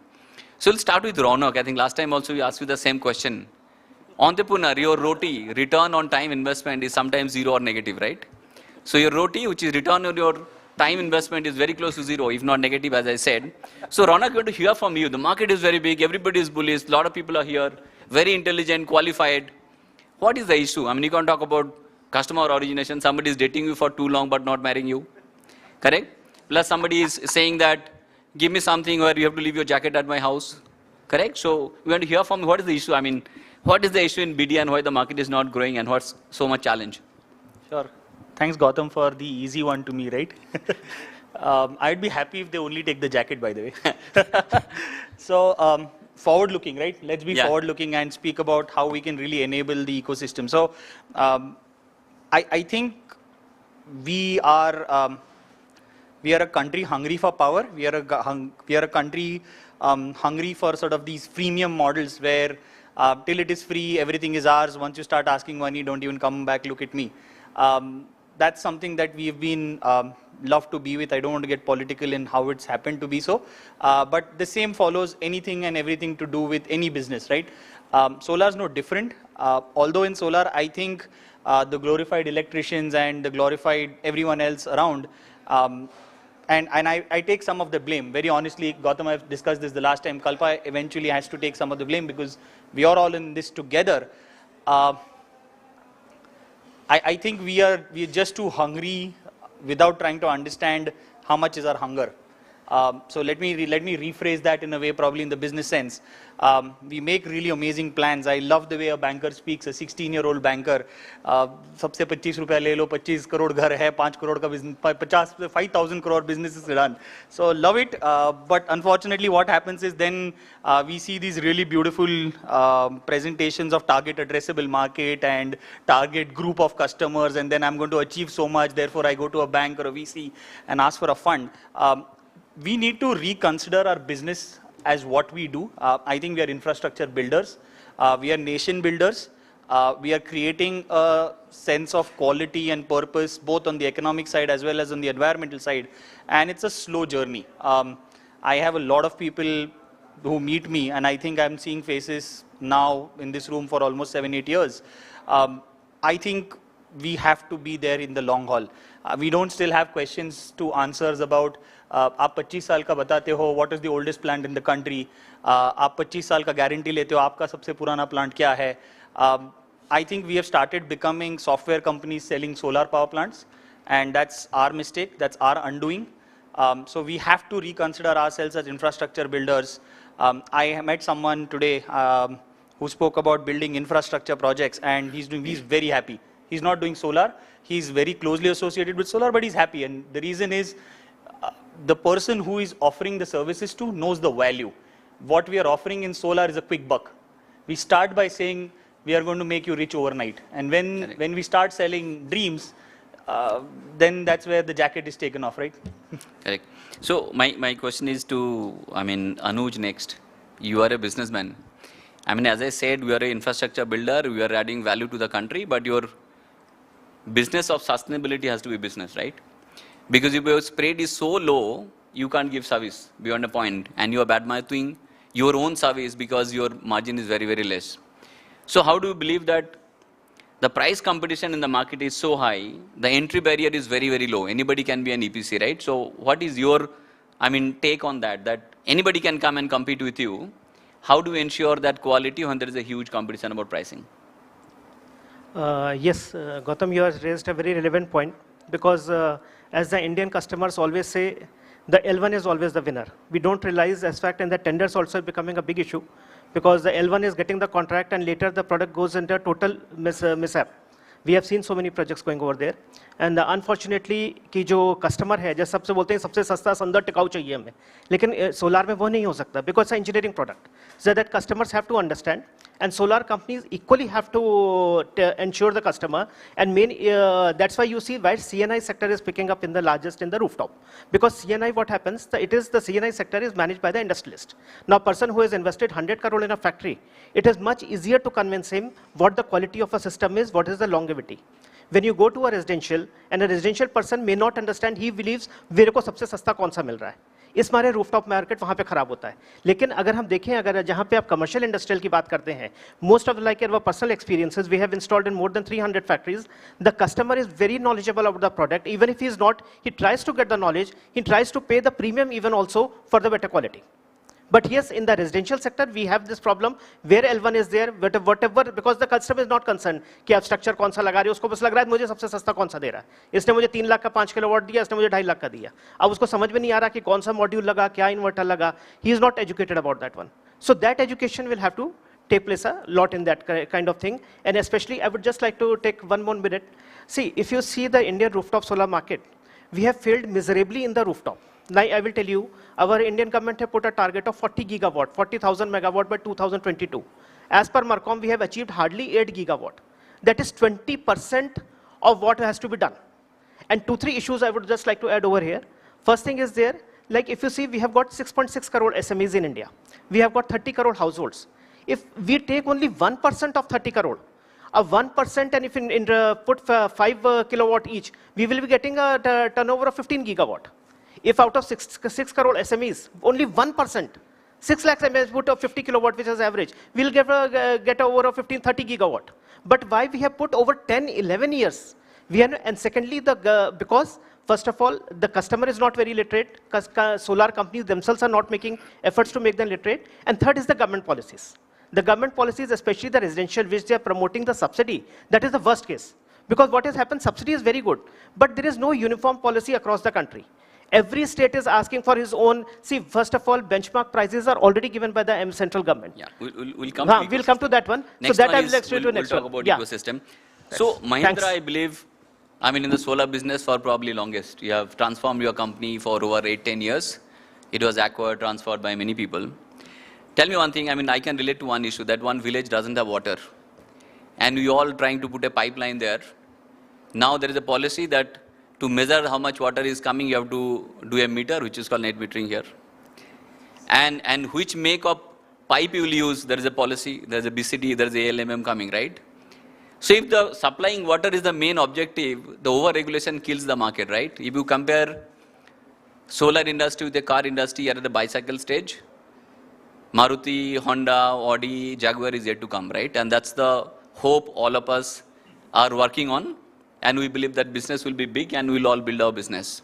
So we'll start with Ronak. I think last time also we asked you the same question. Entrepreneur, your ROTI, return on time investment, is sometimes zero or negative, right? So your ROTI, which is return on your time investment, is very close to zero, if not negative, as I said. So Ronak, we want to hear from you. The market is very big, everybody is bullish, a lot of people are here, very intelligent, qualified. What is the issue? I mean, you can talk about customer origination, somebody is dating you for too long but not marrying you, correct? Plus somebody is saying that, give me something where you have to leave your jacket at my house, correct? So we want to hear from you, what is the issue? I mean, what is the issue in BD and why the market is not growing and what's so much challenge? Sure. Thanks, Gautam, for the easy one to me, right? I'd be happy if they only take the jacket, by the way. So, forward-looking, right? Let's be forward-looking and speak about how we can really enable the ecosystem. So, I think we are a country hungry for power. We are a country hungry for sort of these freemium models where till it is free, everything is ours. Once you start asking money, don't even come back, look at me. That's something that we've been love to be with. I don't want to get political in how it's happened to be so. But the same follows anything and everything to do with any business, right? Solar is no different. Although in solar, I think the glorified electricians and the glorified everyone else around, and I take some of the blame. Very honestly, Gautam, I've discussed this the last time. Kalpa eventually has to take some of the blame because we are all in this together. I think we are just too hungry without trying to understand how much is our hunger. So let me rephrase that in a way, probably in the business sense. We make really amazing plans. I love the way a banker speaks, a 16-year-old banker. सबसे 25 रुपया ले लो, 25 करोड़ घर है, 5 करोड़ का business, 5,000 crore business is done. So love it. But unfortunately, what happens is then we see these really beautiful presentations of target addressable market and target group of customers, and then I'm going to achieve so much. Therefore, I go to a bank or a VC and ask for a fund. We need to reconsider our business as what we do. I think we are infrastructure builders. We are nation builders. We are creating a sense of quality and purpose, both on the economic side as well as on the environmental side. And it's a slow journey. I have a lot of people who meet me, and I think I'm seeing faces now in this room for almost 7-8 years. I think we have to be there in the long haul. We don't still have questions to answers about आप 25 साल का बताते हो, what is the oldest plant in the country, आप 25 साल का guarantee लेते हो, आपका सबसे पुराना plant क्या है. I think we have started becoming software companies selling solar power plants, and that's our mistake, that's our undoing. So we have to reconsider ourselves as infrastructure builders. I met someone today who spoke about building infrastructure projects, and he's very happy. He's not doing solar, he's very closely associated with solar, but he's happy, and the reason is the person who is offering the services to knows the value. What we are offering in solar is a quick buck. We start by saying we are going to make you rich overnight, and when we start selling dreams, then that's where the jacket is taken off, right? Correct. So my question is to, Anuj next. You are a businessman. As I said, we are an infrastructure builder, we are adding value to the country, but your business of sustainability has to be business, right? Because if your spread is so low, you can't give service beyond a point, and you are bad-mouthing your own service because your margin is very, very less. So how do you believe that the price competition in the market is so high, the entry barrier is very, very low. Anybody can be an EPC, right? So what is your, take on that, that anybody can come and compete with you? How do you ensure that quality when there is a huge competition about pricing? Yes, Gautam, you have raised a very relevant point because as the Indian customers always say, the L1 is always the winner. We don't realize as fact, and the tenders also becoming a big issue because the L1 is getting the contract and later the product goes into total mishap. We have seen so many projects going over there. And unfortunately, कि जो customer है, जैसे सबसे बोलते हैं सबसे सस्ता सुंदर टिकाऊ चाहिए हमें, लेकिन solar में वो नहीं हो सकता because it's an engineering product. So that customers have to understand, and solar companies equally have to ensure the customer. And that's why you see why CNI sector is picking up in the largest in the rooftop. Because CNI, what happens? The CNI sector is managed by the industrialist. Now, person who has invested 100 crore in a factory, it is much easier to convince him what the quality of a system is, what is the longevity. When you go to a residential, and a residential person may not understand, he believes मेरे को सबसे सस्ता कौन सा मिल रहा है, इस मारे रूफटॉप मार्केट वहाँ पे खराब होता है. लेकिन अगर हम देखें, अगर जहाँ पे आप कमर्शियल इंडस्ट्रियल की बात करते हैं, most of like our personal experiences, we have installed in more than 300 factories. The customer is very knowledgeable about the product. Even if he is not, he tries to get the knowledge. He tries to pay the premium even also for the better quality. But yes, in the residential sector, we have this problem where L1 is there, whatever, because the customer is not concerned कि आप structure कौन सा लगा रहे हो, उसको बस लग रहा है मुझे सबसे सस्ता कौन सा दे रहा है. इसने मुझे 3 लाख का 5 किलोवाट दिया, इसने मुझे 2.5 लाख का दिया. अब उसको समझ में नहीं आ रहा कि कौन सा मॉड्यूल लगा, क्या इन्वर्टर लगा. He is not educated about that one. So that education will have to take place a lot in that kind of thing. And especially, I would just like to take one more minute. See, if you see the Indian rooftop solar market, we have failed miserably in the rooftop. Now, I will tell you, our Indian government have put a target of 40 gigawatt, 40,000 megawatt by 2022. As per Marcom, we have achieved hardly 8 gigawatt. That is 20% of what has to be done. And 2-3 issues I would just like to add over here. First thing is there, like if you see, we have got 6.6 crore SMEs in India. We have got 30 crore households. If we take only 1% of 30 crore, a 1%, and if put 5 kilowatt each, we will be getting a turnover of 15 gigawatt. If out of 6 crore SMEs, only 1%, 6 lakh SMEs put a 50 kilowatt, which is average, we'll get over a 15, 30 gigawatt. But why we have put over 10, 11 years? And secondly, because first of all, the customer is not very literate, solar companies themselves are not making efforts to make them literate. And third is the government policies. The government policies, especially the residential, which they are promoting the subsidy, that is the worst case. Because what has happened, subsidy is very good, but there is no uniform policy across the country. Every state is asking for his own. See, first of all, benchmark prices are already given by the central government. Yeah, we'll come to we'll come to that one. Next so that one I will explain we'll to next talk one. about Yeah. ecosystem. So Mahindra, Thanks. I believe, in the solar business for probably longest. You have transformed your company for over 8-10 years. It was acquired, transferred by many people. Tell me one thing, I can relate to one issue, that one village doesn't have water. And we all trying to put a pipeline there. Now there is a policy that to measure how much water is coming, you have to do a meter, which is called net metering here. And which make of pipe you will use, there is a policy, there is a BCD, there is a ALMM coming, right? So if the supplying water is the main objective, the over-regulation kills the market, right? If you compare solar industry with the car industry at the bicycle stage, Maruti, Honda, Audi, Jaguar is yet to come, right? And that's the hope all of us are working on. And we believe that business will be big and we'll all build our business.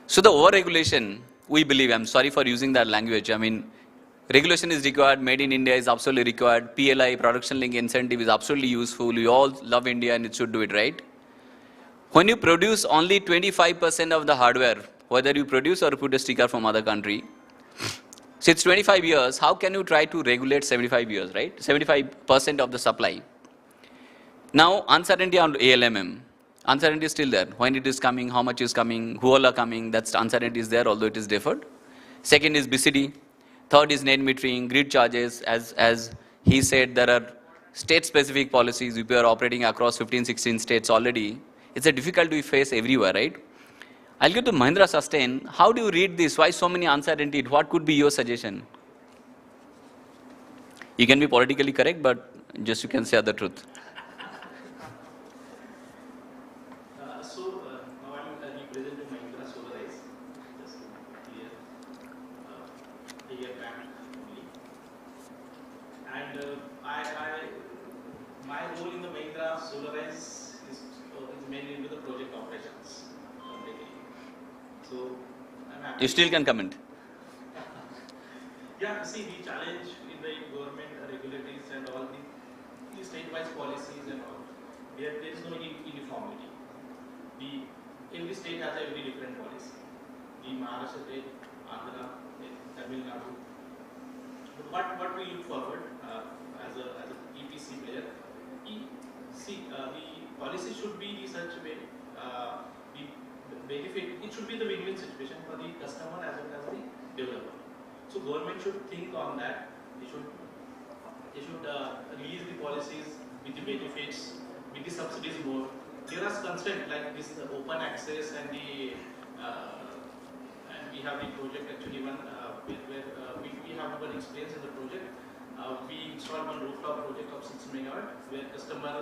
So the over-regulation, we believe, I'm sorry for using that language. Regulation is required, made in India is absolutely required, PLI, production link incentive is absolutely useful. We all love India and it should do it, right? When you produce only 25% of the hardware, whether you produce or put a sticker from other country, so it's 25 years, how can you try to regulate 75 years, right? 75% of the supply. Now, uncertainty on ALMM. Uncertainty is still there. When it is coming, how much is coming, who all are coming, that's uncertainty is there, although it is deferred. Second is BCD. Third is net metering, grid charges. As he said, there are state-specific policies. We are operating across 15, 16 states already. It's a difficulty we face everywhere, right? I'll get to Mahindra Sustain. How do you read this? Why so many uncertainty? What could be your suggestion? You can be politically correct, but just you can say the truth. Now I'm representing Mahindra Solarize. Just to be clear, a year back only. And my role in the Mahindra Solar So, You still can comment. yeah, see the challenge in the government regulatories and all the state-wise policies and all, there is no uniformity. Every state has a very different policy. The Maharashtra state, Andhra, Tamil Nadu. But what we look forward as a EPC player, the policy should be in such a way, the benefit, it should be the win-win situation for the customer as well as the developer. So government should think on that. They should release the policies with the benefits, with the subsidies more. There are constraints like this open access and the and we have the project actually one where we have one experience in the project. We installed one rooftop project of 6 megawatt where customer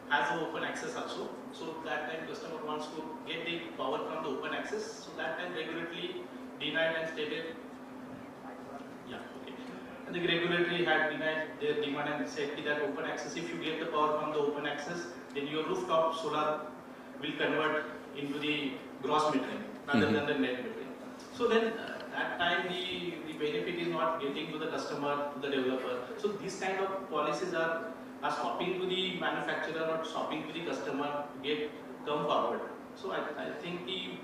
has the open access also. So that time customer wants to get the power from the open access. So that time regulatory denied and stated. Yeah, okay. And the regulatory had denied their demand and said that open access, if you get the power from the open access, then your rooftop solar will convert into the gross metering rather than the net metering. So then that time the benefit is not getting to the customer, to the developer. So these kind of policies are stopping to the manufacturer or stopping to the customer to come forward. So I think the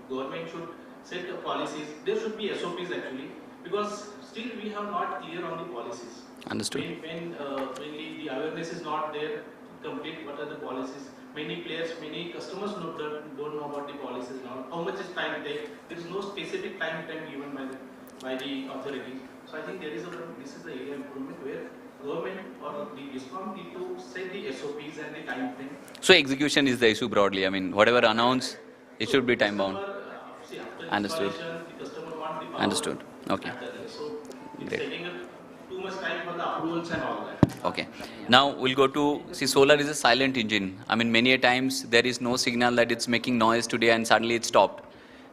government should set the policies. There should be SOPs actually, because still we have not clear on the policies. Understood. When the awareness is not there, complete what are the policies. Many players, many customers don't know about the policies now. How much is time take? There is no specific time given by the authorities. So I think this is the area improvement where government or the DISCOM need to set the SOPs and the time frame. So execution is the issue broadly. I mean, whatever announced, it should be time bound. Understood. The customer wants the power. Understood. Okay. So it's Great. taking too much time for the approvals and all that. Okay. Now we'll go to, see, solar is a silent engine. I mean, many a times there is no signal that it's making noise today and suddenly it stopped.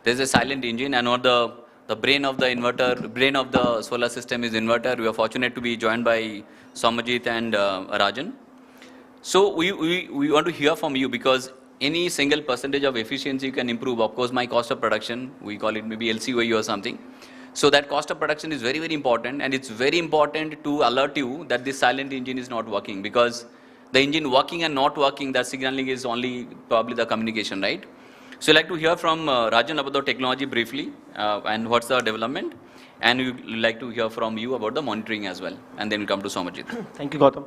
There's a silent engine, and what the brain of the inverter, brain of the solar system is inverter. We are fortunate to be joined by Somajit and Rajan. So we want to hear from you, because any single percentage of efficiency you can improve. Of course, my cost of production, we call it maybe LCOE or something. So that cost of production is very, very important, and it's very important to alert you that this silent engine is not working, because the engine working and not working, that signaling is only probably the communication, right? So I'd like to hear from Rajan about the technology briefly and what's the development, and we'd like to hear from you about the monitoring as well, and then we'll come to Somajit. Thank you, Gautam.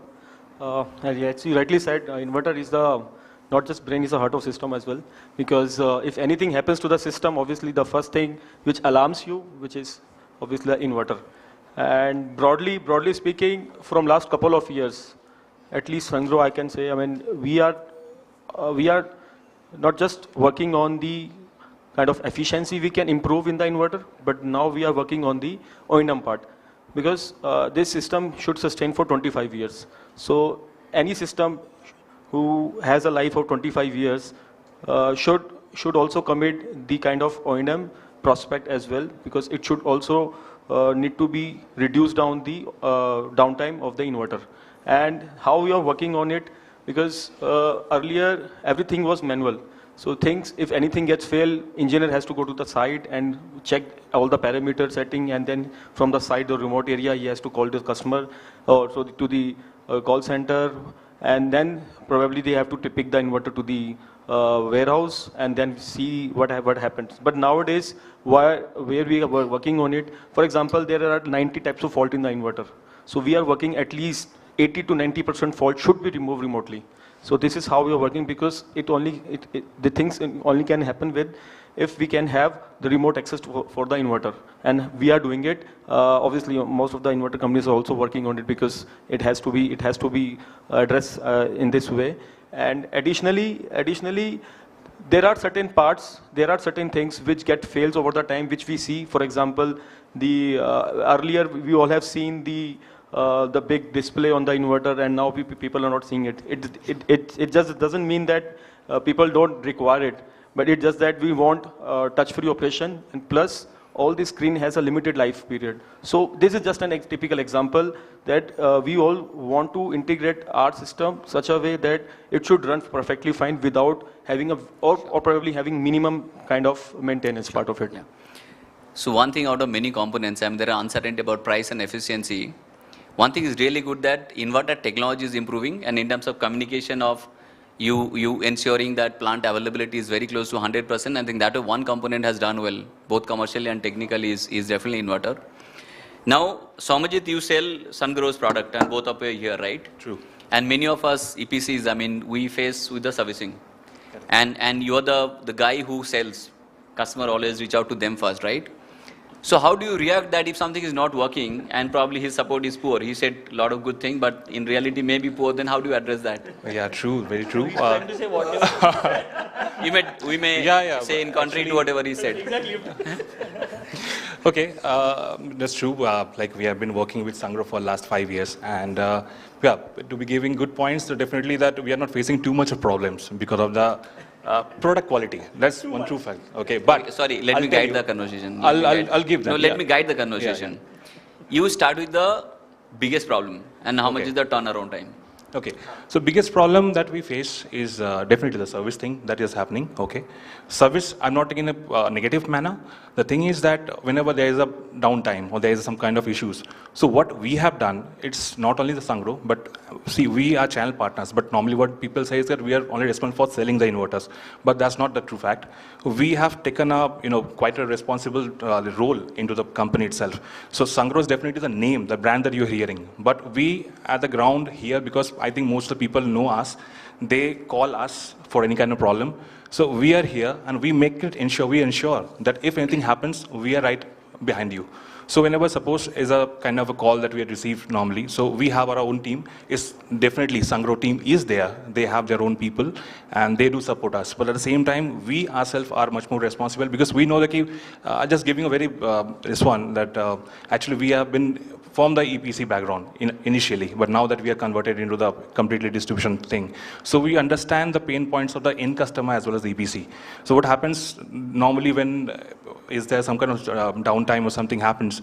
As you rightly said, inverter is the, not just brain, is the heart of system as well, because if anything happens to the system, obviously the first thing which alarms you, which is obviously the inverter. And broadly speaking, from last couple of years, at least Sangro, I can say, I mean, we are not just working on the kind of efficiency we can improve in the inverter, but now we are working on the O&M part, because this system should sustain for 25 years. So any system who has a life of 25 years should also commit the kind of O&M prospect as well, because it should also need to be reduced down the downtime of the inverter. And how we are working on it, because earlier everything was manual. So things, if anything gets failed, engineer has to go to the site and check all the parameter setting, and then from the site or remote area, he has to call the customer or so to the call center, and then probably they have to pick the inverter to the warehouse and then see what happens. But nowadays, where we are working on it, for example, there are 90 types of fault in the inverter. So we are working at least 80 to 90% fault should be removed remotely. So this is how we are working, because the things only can happen with if we can have the remote access for the inverter, and we are doing it. Obviously, most of the inverter companies are also working on it, because it has to be addressed in this way. And additionally, there are certain parts, there are certain things which get fails over the time, which we see. For example, earlier we all have seen the big display on the inverter, and now people are not seeing it. It just doesn't mean that people don't require it, but it's just that we want touch-free operation, and plus all the screen has a limited life period. So this is just an typical example that we all want to integrate our system such a way that it should run perfectly fine without having or probably having minimum kind of maintenance part of it. Yeah. So one thing out of many components, I mean, there are uncertainty about price and efficiency. One thing is really good that inverter technology is improving, and in terms of communication of you ensuring that plant availability is very close to 100%. I think that one component has done well, both commercially and technically is definitely inverter. Now, Somajit, you sell Sungrow's product and both of you are here, right? True. And many of us EPCs, I mean, we face with the servicing. And you're the guy who sells. Customer always reach out to them first, right? So how do you react that if something is not working and probably his support is poor? He said a lot of good things, but in reality may be poor, then how do you address that? Yeah, true, very true. Trying to say whatever we may say in contrary to whatever he said. Exactly. Okay, that's true. Like we have been working with Sangro for the last 5 years, and yeah, to be giving good points, so definitely that we are not facing too much of problems because of the product quality. That's one true fact. Okay, but sorry, let me guide the conversation. I'll give them. No, let me guide the conversation. Yeah. You start with the biggest problem and how much is the turnaround time? Okay, so biggest problem that we face is definitely the service thing that is happening. Okay, service, I'm not taking a negative manner. The thing is that whenever there is a downtime or there is some kind of issues, so what we have done, it's not only the Sangro, but see, we are channel partners, but normally what people say is that we are only responsible for selling the inverters, but that's not the true fact. We have taken a, quite a responsible role into the company itself. So Sangro is definitely the name, the brand that you're hearing, but we at the ground here, because I think most of the people know us, they call us for any kind of problem. So we are here and we ensure that if anything happens, we are right behind you. So whenever suppose is a kind of a call that we had received normally, so we have our own team. Is definitely Sangro team is there. They have their own people and they do support us. But at the same time, we ourselves are much more responsible because we know that just giving a very this one that actually we have been from the EPC background initially, but now that we are converted into the completely distribution thing. So we understand the pain points of the end customer as well as the EPC. So what happens normally when is there some kind of downtime or something happens,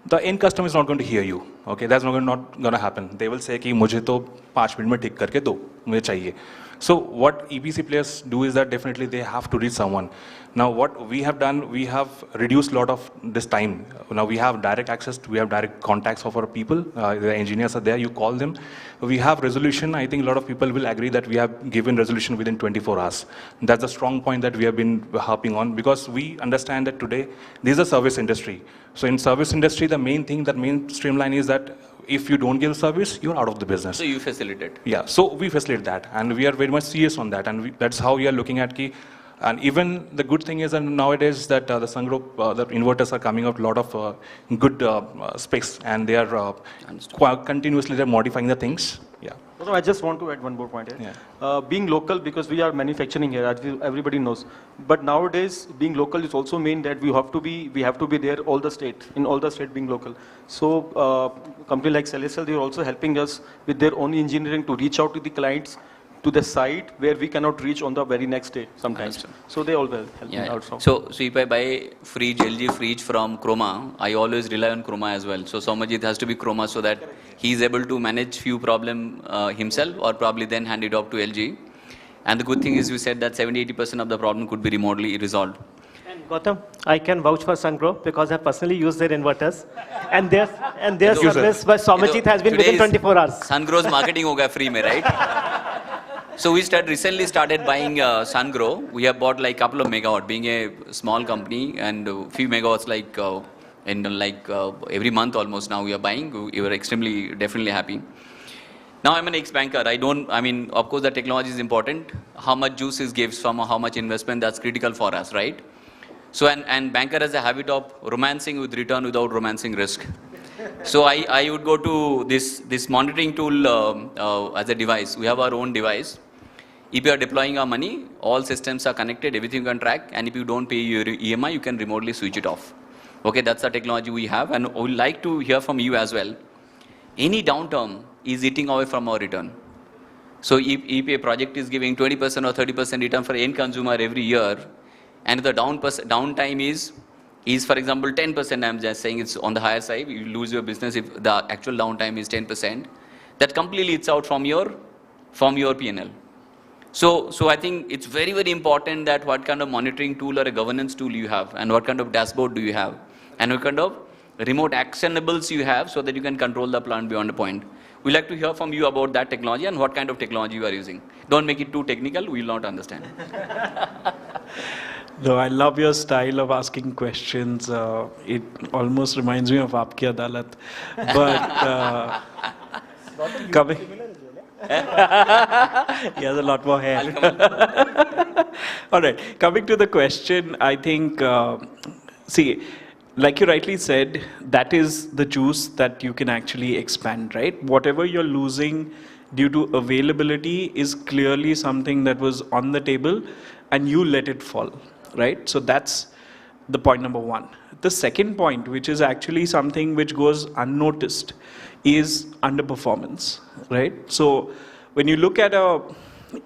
the end customer is not going to hear you. Okay, that's not going to happen. They will say कि मुझे तो 5 minute में ठीक करके दो, मुझे चाहिए. So what EPC players do is that definitely they have to reach someone. Now what we have done, we have reduced a lot of this time. Now we have direct access, we have direct contacts of our people. The engineers are there, you call them. We have resolution. I think a lot of people will agree that we have given resolution within 24 hours. That's a strong point that we have been harping on because we understand that today, this is a service industry. So in service industry, the main thing, that main streamline is that if you don't give service, you're out of the business. So you facilitate. Yeah, so we facilitate that, and we are very much serious on that, and that's how we are looking at key. And even the good thing is that nowadays that the Sangro, the inverters are coming out a lot of good specs, and they are continuously they're modifying the things. Yeah. So I just want to add one more point here. Yeah. Being local, because we are manufacturing here, as everybody knows. But nowadays, being local is also mean that we have to be there all the state, in all the state being local. So company like Celestial, they are also helping us with their own engineering to reach out to the clients, to the site where we cannot reach on the very next day sometimes. So they all will help me out. So if I buy fridge, LG fridge from Chroma, I always rely on Chroma as well. So Somajit has to be Chroma so that he is able to manage few problem himself or probably then hand it off to LG. And the good thing is you said that 70-80% of the problem could be remotely resolved. And Gautam, I can vouch for Sangro because I personally use their inverters and their service by Somajit has been within 24 hours. Sungro's marketing hoga free mein, right? So we recently started buying Sangro. We have bought like couple of megawatt, being a small company, and a few megawatts every month almost now we are buying. We were definitely happy. Now I'm an ex-banker. Of course the technology is important. How much juice it gives from how much investment, that's critical for us, right? So and banker has a habit of romancing with return without romancing risk. So I would go to this monitoring tool as a device. We have our own device. If you are deploying our money, all systems are connected, everything you can track, and if you don't pay your EMI, you can remotely switch it off. Okay, that's the technology we have, and we would like to hear from you as well. Any downturn is eating away from our return. So if a project is giving 20% or 30% return for end consumer every year, and the downtime is is, for example, 10%, I'm just saying it's on the higher side, you lose your business if the actual downtime is 10%, that completely eats out from your P&L. So I think it's very, very important that what kind of monitoring tool or a governance tool you have, and what kind of dashboard do you have, and what kind of remote actionables you have so that you can control the plant beyond a point. We'd like to hear from you about that technology and what kind of technology you are using. Don't make it too technical, we will not understand. No, I love your style of asking questions. It almost reminds me of Aapki Adalat. But coming, he has a lot more hair. All right, coming to the question, I think, see, like you rightly said, that is the juice that you can actually expand, right? Whatever you're losing due to availability is clearly something that was on the table and you let it fall, right? So that's the point number one. The second point, which is actually something which goes unnoticed, is underperformance, right? So when you look at a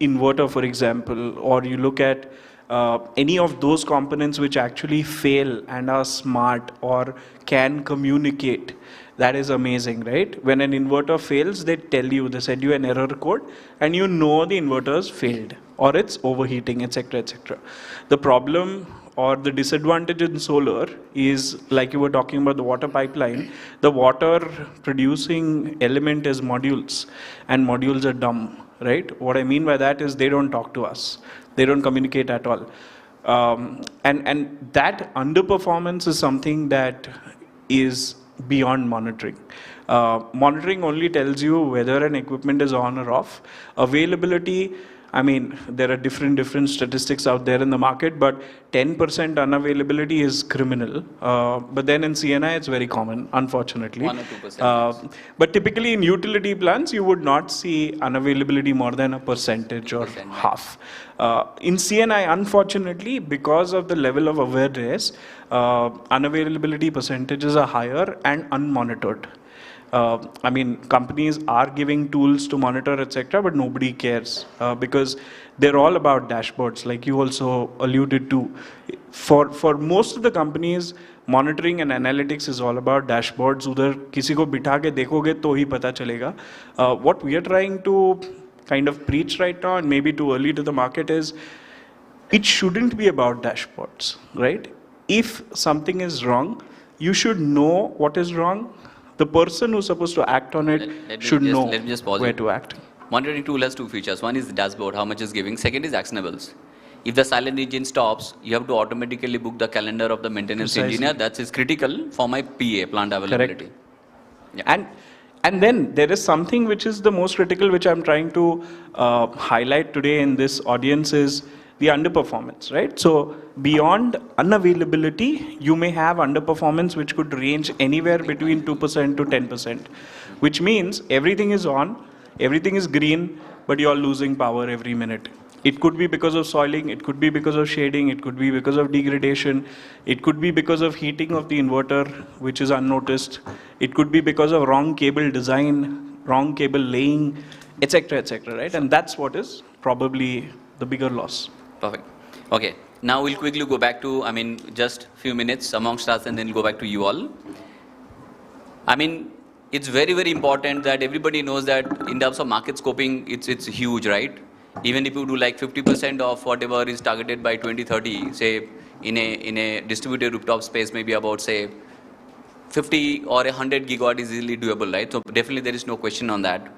inverter, for example, or you look at any of those components which actually fail and are smart or can communicate, that is amazing, right? When an inverter fails, they tell you, they send you an error code, and you know the inverter's failed, or it's overheating, etc., etc. The problem or the disadvantage in solar is, like you were talking about the water pipeline, the water producing element is modules, and modules are dumb, right? What I mean by that is they don't talk to us. They don't communicate at all. And that underperformance is something that is beyond monitoring. Monitoring only tells you whether an equipment is on or off. Availability, I mean, there are different statistics out there in the market, but 10% unavailability is criminal. But then in CNI, it's very common, unfortunately. 1 or 2%. But typically in utility plants, you would not see unavailability more than a percentage or half. In CNI, unfortunately, because of the level of awareness, unavailability percentages are higher and unmonitored. I mean, companies are giving tools to monitor, etc., but nobody cares because they're all about dashboards, like you also alluded to. For most of the companies, monitoring and analytics is all about dashboards. उधर किसी को बिठा के देखोगे तो ही पता चलेगा. What we are trying to kind of preach right now, and maybe too early to the market, is it shouldn't be about dashboards, right? If something is wrong, you should know what is wrong. The person who's supposed to act on it should know where to act. Monitoring tool has two features. One is the dashboard, how much is giving. Second is actionables. If the silent engine stops, you have to automatically book the calendar of the maintenance engineer. That is critical for my PA, plant availability. Yeah. And then there is something which is the most critical, which I'm trying to highlight today in this audience, is the underperformance, right? So beyond unavailability, you may have underperformance which could range anywhere between 2% to 10%, which means everything is on, everything is green, but you're losing power every minute. It could be because of soiling, it could be because of shading, it could be because of degradation, it could be because of heating of the inverter, which is unnoticed, it could be because of wrong cable design, wrong cable laying, etc., etc., right? And that's what is probably the bigger loss. Perfect. Okay. Now we'll quickly go back to, I mean, just few minutes amongst us and then go back to you all. I mean, it's very, very important that everybody knows that in terms of market scoping, it's huge, right? Even if you do like 50% of whatever is targeted by 2030, say in a distributed rooftop space, maybe about say 50 or 100 gigawatt is easily doable, right? So definitely there is no question on that.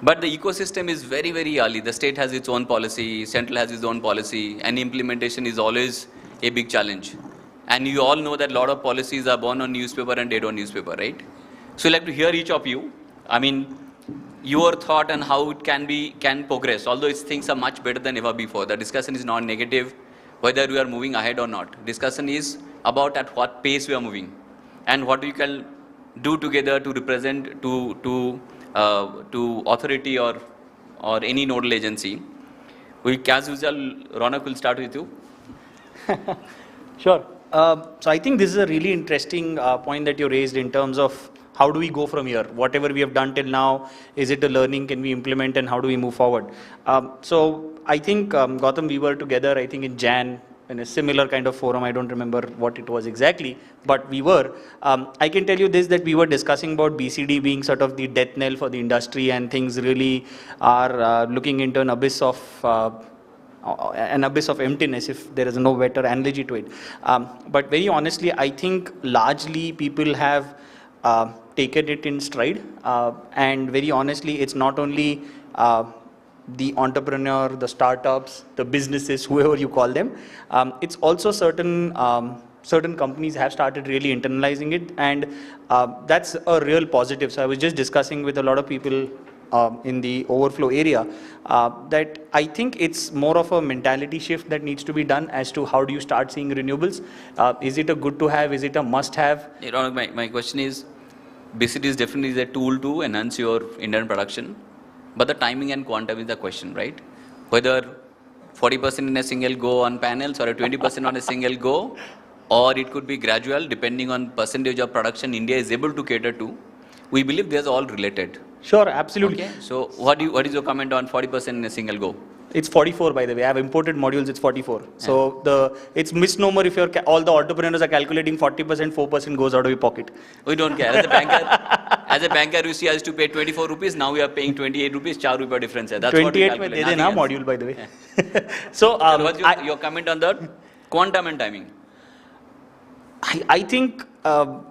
But the ecosystem is very, very early. The state has its own policy, central has its own policy, and implementation is always a big challenge. And you all know that a lot of policies are born on newspaper and dead on newspaper, right? So I'd like to hear each of you. I mean, your thought on how it can progress. Although things are much better than ever before. The discussion is not negative, whether we are moving ahead or not. Discussion is about at what pace we are moving, and what we can do together to represent to authority or any nodal agency. As usual, Ronak, will start with you. Sure. So I think this is a really interesting point that you raised in terms of how do we go from here? Whatever we have done till now, is it a learning? Can we implement, and how do we move forward? So I think, Gautam, we were together, I think in Jan in a similar kind of forum. I don't remember what it was exactly, but we were. I can tell you this, that we were discussing about BCD being sort of the death knell for the industry, and things really are looking into an abyss of emptiness, if there is no better analogy to it. But very honestly, I think largely people have taken it in stride, and very honestly, it's not only the entrepreneur, the startups, the businesses, whoever you call them. It's also certain companies have started really internalizing it, and that's a real positive. So I was just discussing with a lot of people in the overflow area that I think it's more of a mentality shift that needs to be done as to how do you start seeing renewables. Is it a good to have? Is it a must have? My question is, BCD is definitely a tool to enhance your Indian production. But the timing and quantum is the question, right? Whether 40% in a single go on panels or a 20% on a single go, or it could be gradual depending on percentage of production India is able to cater to. We believe they're all related. Sure, absolutely. Okay. So what is your comment on 40% in a single go? It's 44, by the way. I have imported modules, it's 44. So it's misnomer if all the entrepreneurs are calculating 40%, 4% goes out of your pocket. We don't care. As a banker, you see, I used to pay 24 rupees. Now we are paying 28 rupees. 4 rupee difference. That's 28 what we calculate. mein de module, by the way. So what's your comment on the quantum and timing? I think I'll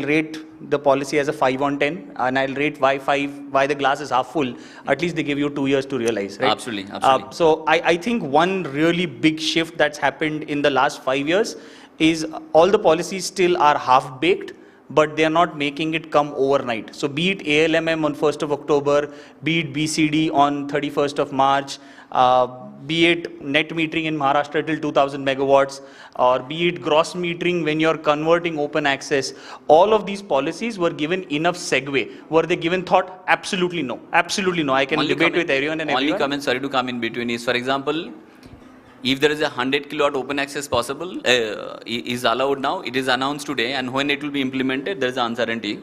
rate the policy as a 5 on 10, and I'll rate why the glass is half full. At least they give you 2 years to realize, right? Absolutely. So I think one really big shift that's happened in the last 5 years is all the policies still are half baked, but they are not making it come overnight. So be it ALMM on 1st of October, be it BCD on 31st of March, be it net metering in Maharashtra till 2000 megawatts, or be it gross metering when you're converting open access. All of these policies were given enough segue. Were they given thought? Absolutely no. Absolutely no. I can debate with everyone and everyone. Only comment, sorry to come in between, is, for example, if there is a 100 kilowatt open access possible, is allowed now, it is announced today, and when it will be implemented, there is uncertainty.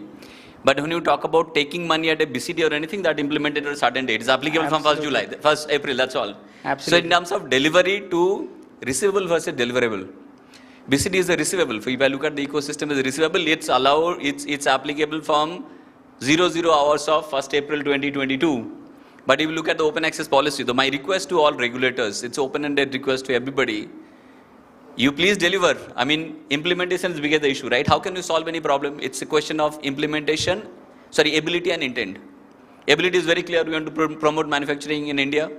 But when you talk about taking money at a BCD or anything, that implemented at a certain date, it's applicable from 1st July, 1st April, that's all. Absolutely. So in terms of delivery to receivable versus deliverable, BCD is a receivable. If I look at the ecosystem as a receivable, it's applicable from 00 hours of 1st April 2022. But if you look at the open access policy, my request to all regulators, it's open-ended request to everybody, you please deliver. I mean, implementation is bigger the issue, right? How can you solve any problem? It's a question of ability and intent. Ability is very clear, we want to promote manufacturing in India.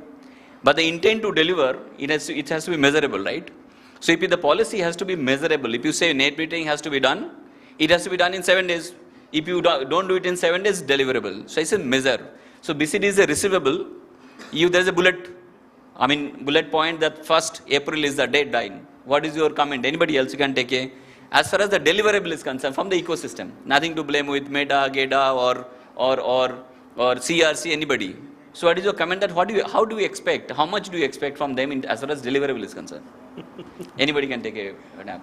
But the intent to deliver, it has to be measurable, right? So if the policy has to be measurable, if you say net metering has to be done, it has to be done in 7 days. If you don't do it in 7 days, deliverable. So I say measure. So BCD is a receivable. There's a bullet point that 1st April is the deadline. What is your comment? Anybody else you can take a? As far as the deliverable is concerned, from the ecosystem, nothing to blame with Meta, GEDA, or CRC, anybody. So what is your comment that how do we expect? How much do you expect from them as far as deliverable is concerned? Anybody can take a nap.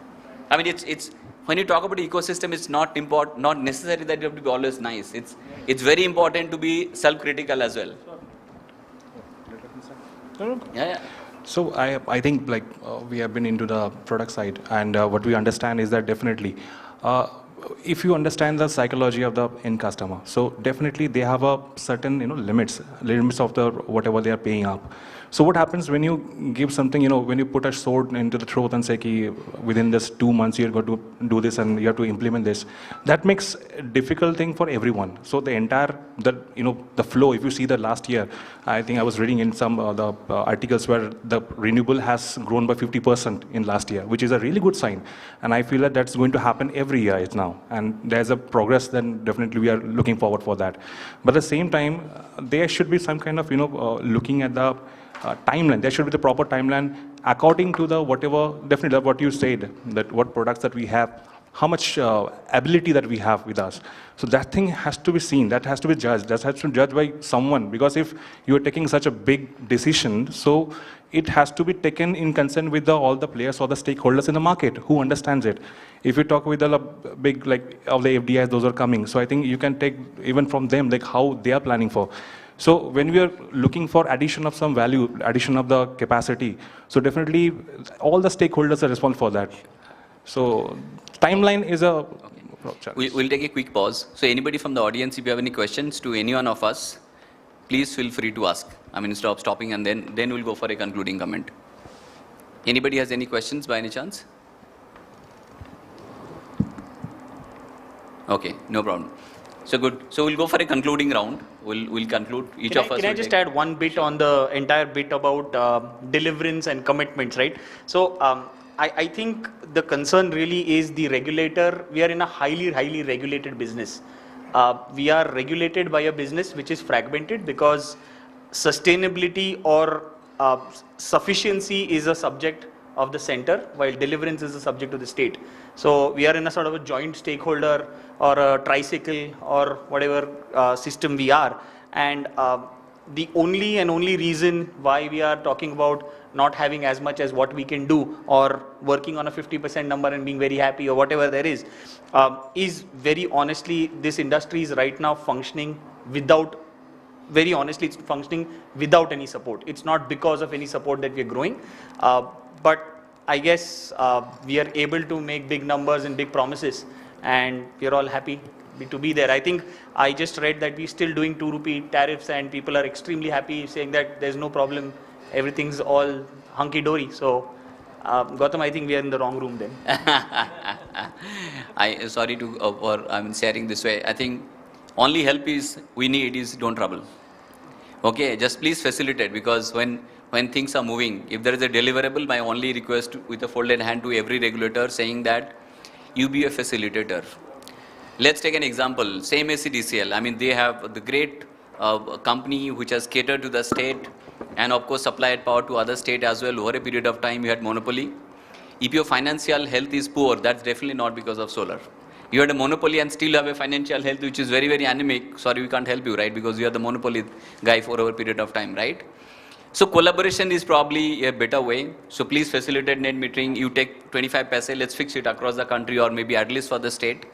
I mean, it's when you talk about the ecosystem, it's not necessary that you have to be always nice. It's very important to be self-critical as well. Yeah. So I think we have been into the product side, and what we understand is that definitely, if you understand the psychology of the end customer, so definitely they have a certain limits of the whatever they are paying up. So what happens when you give something, when you put a sword into the throat and say, within this 2 months you're going to do this and you have to implement this, that makes a difficult thing for everyone. So the entire, the flow, if you see the last year, I think I was reading in some the articles where the renewable has grown by 50% in last year, which is a really good sign. And I feel that that's going to happen every year now. And there's a progress, then definitely we are looking forward for that. But at the same time, there should be some kind of, looking at the timeline. There should be the proper timeline according to the definitely what you said, that what products that we have, how much ability that we have with us. So that thing has to be seen, that has to be judged, that has to be judged by someone, because if you are taking such a big decision, so it has to be taken in consent with all the players or the stakeholders in the market who understands it. If you talk with the big, of the FDIs, those are coming. So I think you can take even from them, how they are planning for. So when we are looking for addition of some value, addition of the capacity, so definitely all the stakeholders are responsible for that. So timeline is a challenge. We'll take a quick pause. So anybody from the audience, if you have any questions to any one of us, please feel free to ask. I mean, instead of stopping, and then we'll go for a concluding comment. Anybody has any questions by any chance? Okay, no problem. So good. So we'll go for a concluding round. We'll conclude. Each of us. Can I will just take- add one bit on the entire bit about deliverance and commitments, right? So I think the concern really is the regulator. We are in a highly regulated business. We are regulated by a business which is fragmented because sustainability or sufficiency is a subject of the center, while deliverance is a subject of the state. So we are in a sort of a joint stakeholder or a tricycle or whatever system we are. And the only reason why we are talking about not having as much as what we can do or working on a 50% number and being very happy or whatever there is very honestly, this industry is right now functioning without, very honestly, it's functioning without any support. It's not because of any support that we're growing. But I guess we are able to make big numbers and big promises, and we're all happy to be there. I think I just read that we're still doing 2 rupee tariffs and people are extremely happy, saying that there's no problem, everything's all hunky-dory. So Gautam, I think we are in the wrong room then. Sorry to, I'm sharing this way. I think only help is we need is don't trouble. Okay, just please facilitate, because when things are moving, if there is a deliverable, my only request with a folded hand to every regulator saying that you be a facilitator. Let's take an example, same ACDCL. I mean, they have the great company which has catered to the state and of course supplied power to other state as well. Over a period of time, you had monopoly. If your financial health is poor, that's definitely not because of solar. You had a monopoly and still have a financial health which is very anemic. Sorry, we can't help you, right? Because you are the monopoly guy for over a period of time, right? So collaboration is probably a better way. So please facilitate net metering. You take 25 paise, let's fix it across the country or maybe at least for the state.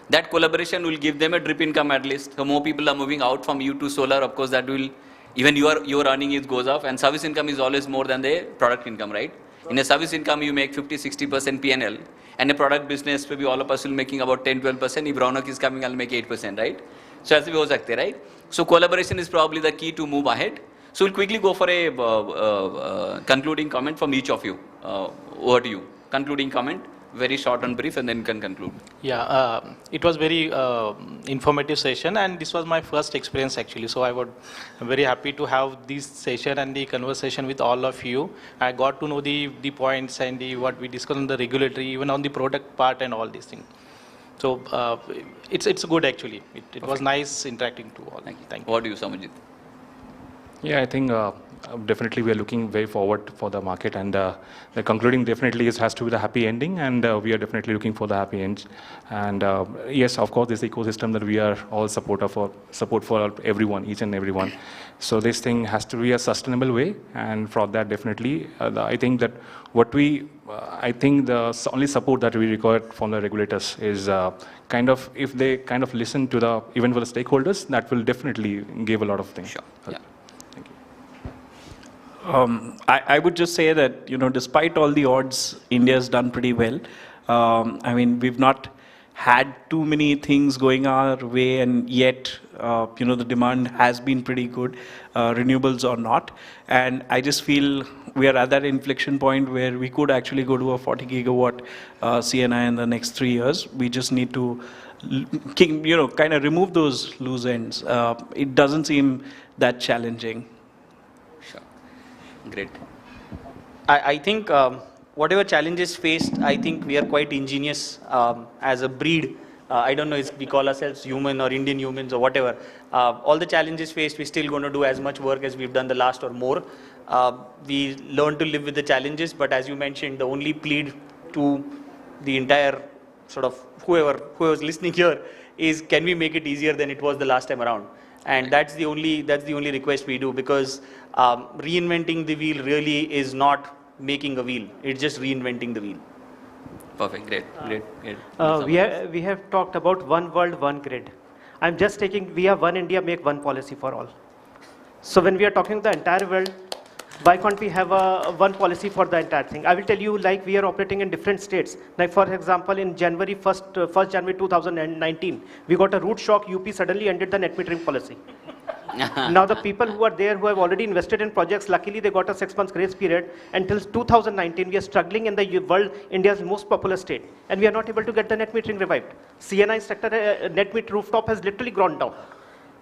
That collaboration will give them a drip income at least. So more people are moving out from you to solar. Of course, that will, even your earning is goes up, and service income is always more than the product income, right? In a service income, you make 50-60% PNL, and a product business, maybe all of us will making about 10-12%. If Raunak is coming, I'll make 8%, right? So as we go sakte, right? So collaboration is probably the key to move ahead. So we'll quickly go for a concluding comment from each of you. Over to you. Concluding comment, very short and brief, and then you can conclude. Yeah, it was very informative session, and this was my first experience actually. So I'm very happy to have this session and the conversation with all of you. I got to know the points and what we discussed on the regulatory, even on the product part and all these things. So it's good actually. It was nice interacting to all. Thank you. What do you, Samajit? Yeah, I think definitely we are looking very forward for the market, and the concluding definitely has to be the happy ending, and we are definitely looking for the happy end. And yes, of course, this ecosystem that we are all support for everyone, each and everyone. So this thing has to be a sustainable way, and for that definitely, I think that I think the only support that we require from the regulators is if they kind of listen to even for the stakeholders, that will definitely give a lot of things. Sure. Yeah. I would just say that, despite all the odds, India has done pretty well. I mean, we've not had too many things going our way, and yet, the demand has been pretty good, renewables or not. And I just feel we are at that inflection point where we could actually go to a 40 gigawatt CNI in the next 3 years. We just need to, kind of remove those loose ends. It doesn't seem that challenging. Great. I think whatever challenges faced, I think we are quite ingenious as a breed. I don't know if we call ourselves human or Indian humans or whatever. All the challenges faced, we're still going to do as much work as we've done the last or more. We learn to live with the challenges, but as you mentioned, the only plead to the entire sort of whoever's listening here is, can we make it easier than it was the last time around? And that's the only request we do, because reinventing the wheel really is not making a wheel. It's just reinventing the wheel. Perfect. Great. We have talked about one world, one grid. I'm just taking, we have one India, make one policy for all. So when we are talking the entire world, why can't we have one policy for the entire thing? I will tell you, like we are operating in different states. Like for example, in January 1st January 2019, we got a root shock. UP suddenly ended the net metering policy. Now the people who are there who have already invested in projects, luckily they got a 6 months grace period. Until 2019, we are struggling in the world, India's most populous state, and we are not able to get the net metering revived. CNI sector net meter rooftop has literally gone down.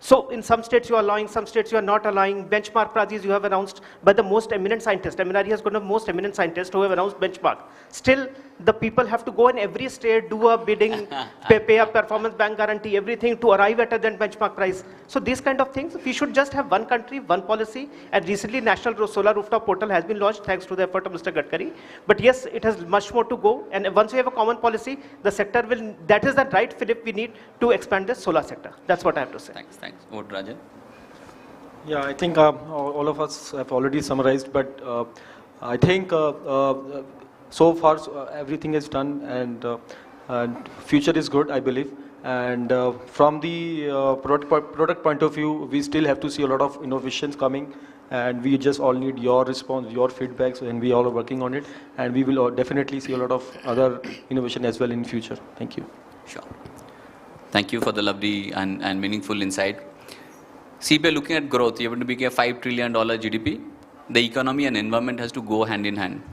So in some states you are allowing, some states you are not allowing. Benchmark prices you have announced by the most eminent scientist. MNRE has got the most eminent scientists who have announced benchmark. Still, the people have to go in every state, do a bidding, pay a performance bank guarantee, everything to arrive at a then benchmark price. So these kind of things, we should just have one country, one policy. And recently, National Solar Rooftop Portal has been launched thanks to the effort of Mr. Gadkari. But yes, it has much more to go. And once we have a common policy, the sector will, that is the right fillip we need to expand the solar sector. That's what I have to say. Thanks. Over to Rajan. Yeah, I think all of us have already summarized, but I think so far everything is done, and future is good, I believe. And from the product point of view, we still have to see a lot of innovations coming, and we just all need your response, your feedbacks, and we all are working on it. And we will definitely see a lot of other innovation as well in future. Thank you. Sure. Thank you for the lovely and meaningful insight. See, if you're looking at growth, you have to be a $5 trillion GDP. The economy and environment has to go hand in hand.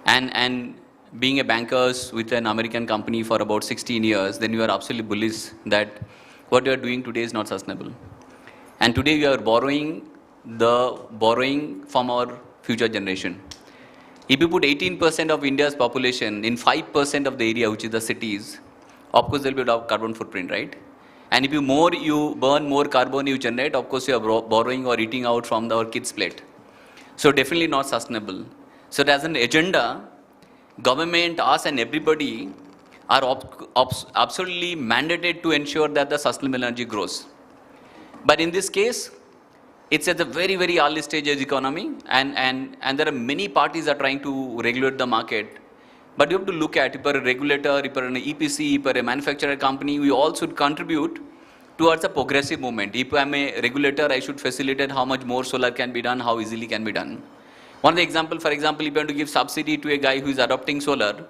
And being a banker with an American company for about 16 years, then you are absolutely bullish that what you are doing today is not sustainable. And today we are borrowing from our future generation. If you put 18% of India's population in 5% of the area, which is the cities, of course there will be a carbon footprint, right? And if you burn more carbon you generate, of course you are borrowing or eating out from our kids' plate. So definitely not sustainable. So as an agenda, government, us and everybody are absolutely mandated to ensure that the sustainable energy grows. But in this case, it's at the very, very early stages economy, and there are many parties that are trying to regulate the market. But you have to look at, if you're a regulator, if you're an EPC, if you're a manufacturer company, we all should contribute towards a progressive movement. If I'm a regulator, I should facilitate how much more solar can be done, how easily can be done. One example, for example, if you want to give subsidy to a guy who is adopting solar,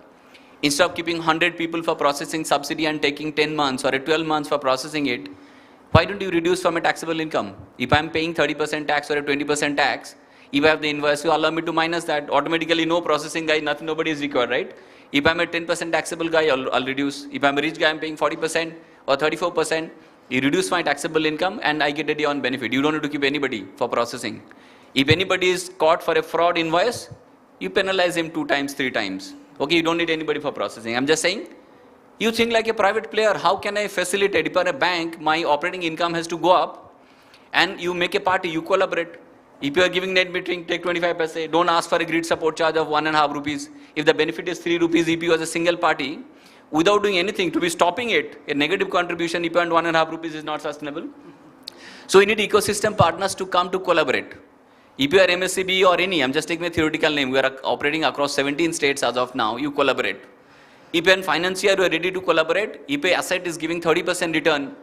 instead of keeping 100 people for processing subsidy and taking 10 months or 12 months for processing it, why don't you reduce from a taxable income? If I'm paying 30% tax or a 20% tax, if I have the invoice, you allow me to minus that. Automatically, no processing guy, nobody is required, right? If I'm a 10% taxable guy, I'll reduce. If I'm a rich guy, I'm paying 40% or 34%. You reduce my taxable income and I get a day on benefit. You don't need to keep anybody for processing. If anybody is caught for a fraud invoice, you penalize him 2 times, 3 times. Okay, you don't need anybody for processing. I'm just saying, you think like a private player, how can I facilitate? If I'm a bank, my operating income has to go up, and you make a party, you collaborate. If you are giving net metering, take 25%. Don't ask for a grid support charge of 1.5 rupees. If the benefit is 3 rupees, if you as a single party, without doing anything, to be stopping it, a negative contribution, if you earn 1.5 rupees is not sustainable. So we need ecosystem partners to come to collaborate. If you are MSCB or any, I'm just taking a theoretical name, we are operating across 17 states as of now, you collaborate. If you are a financier, you are ready to collaborate. If an asset is giving 30% return,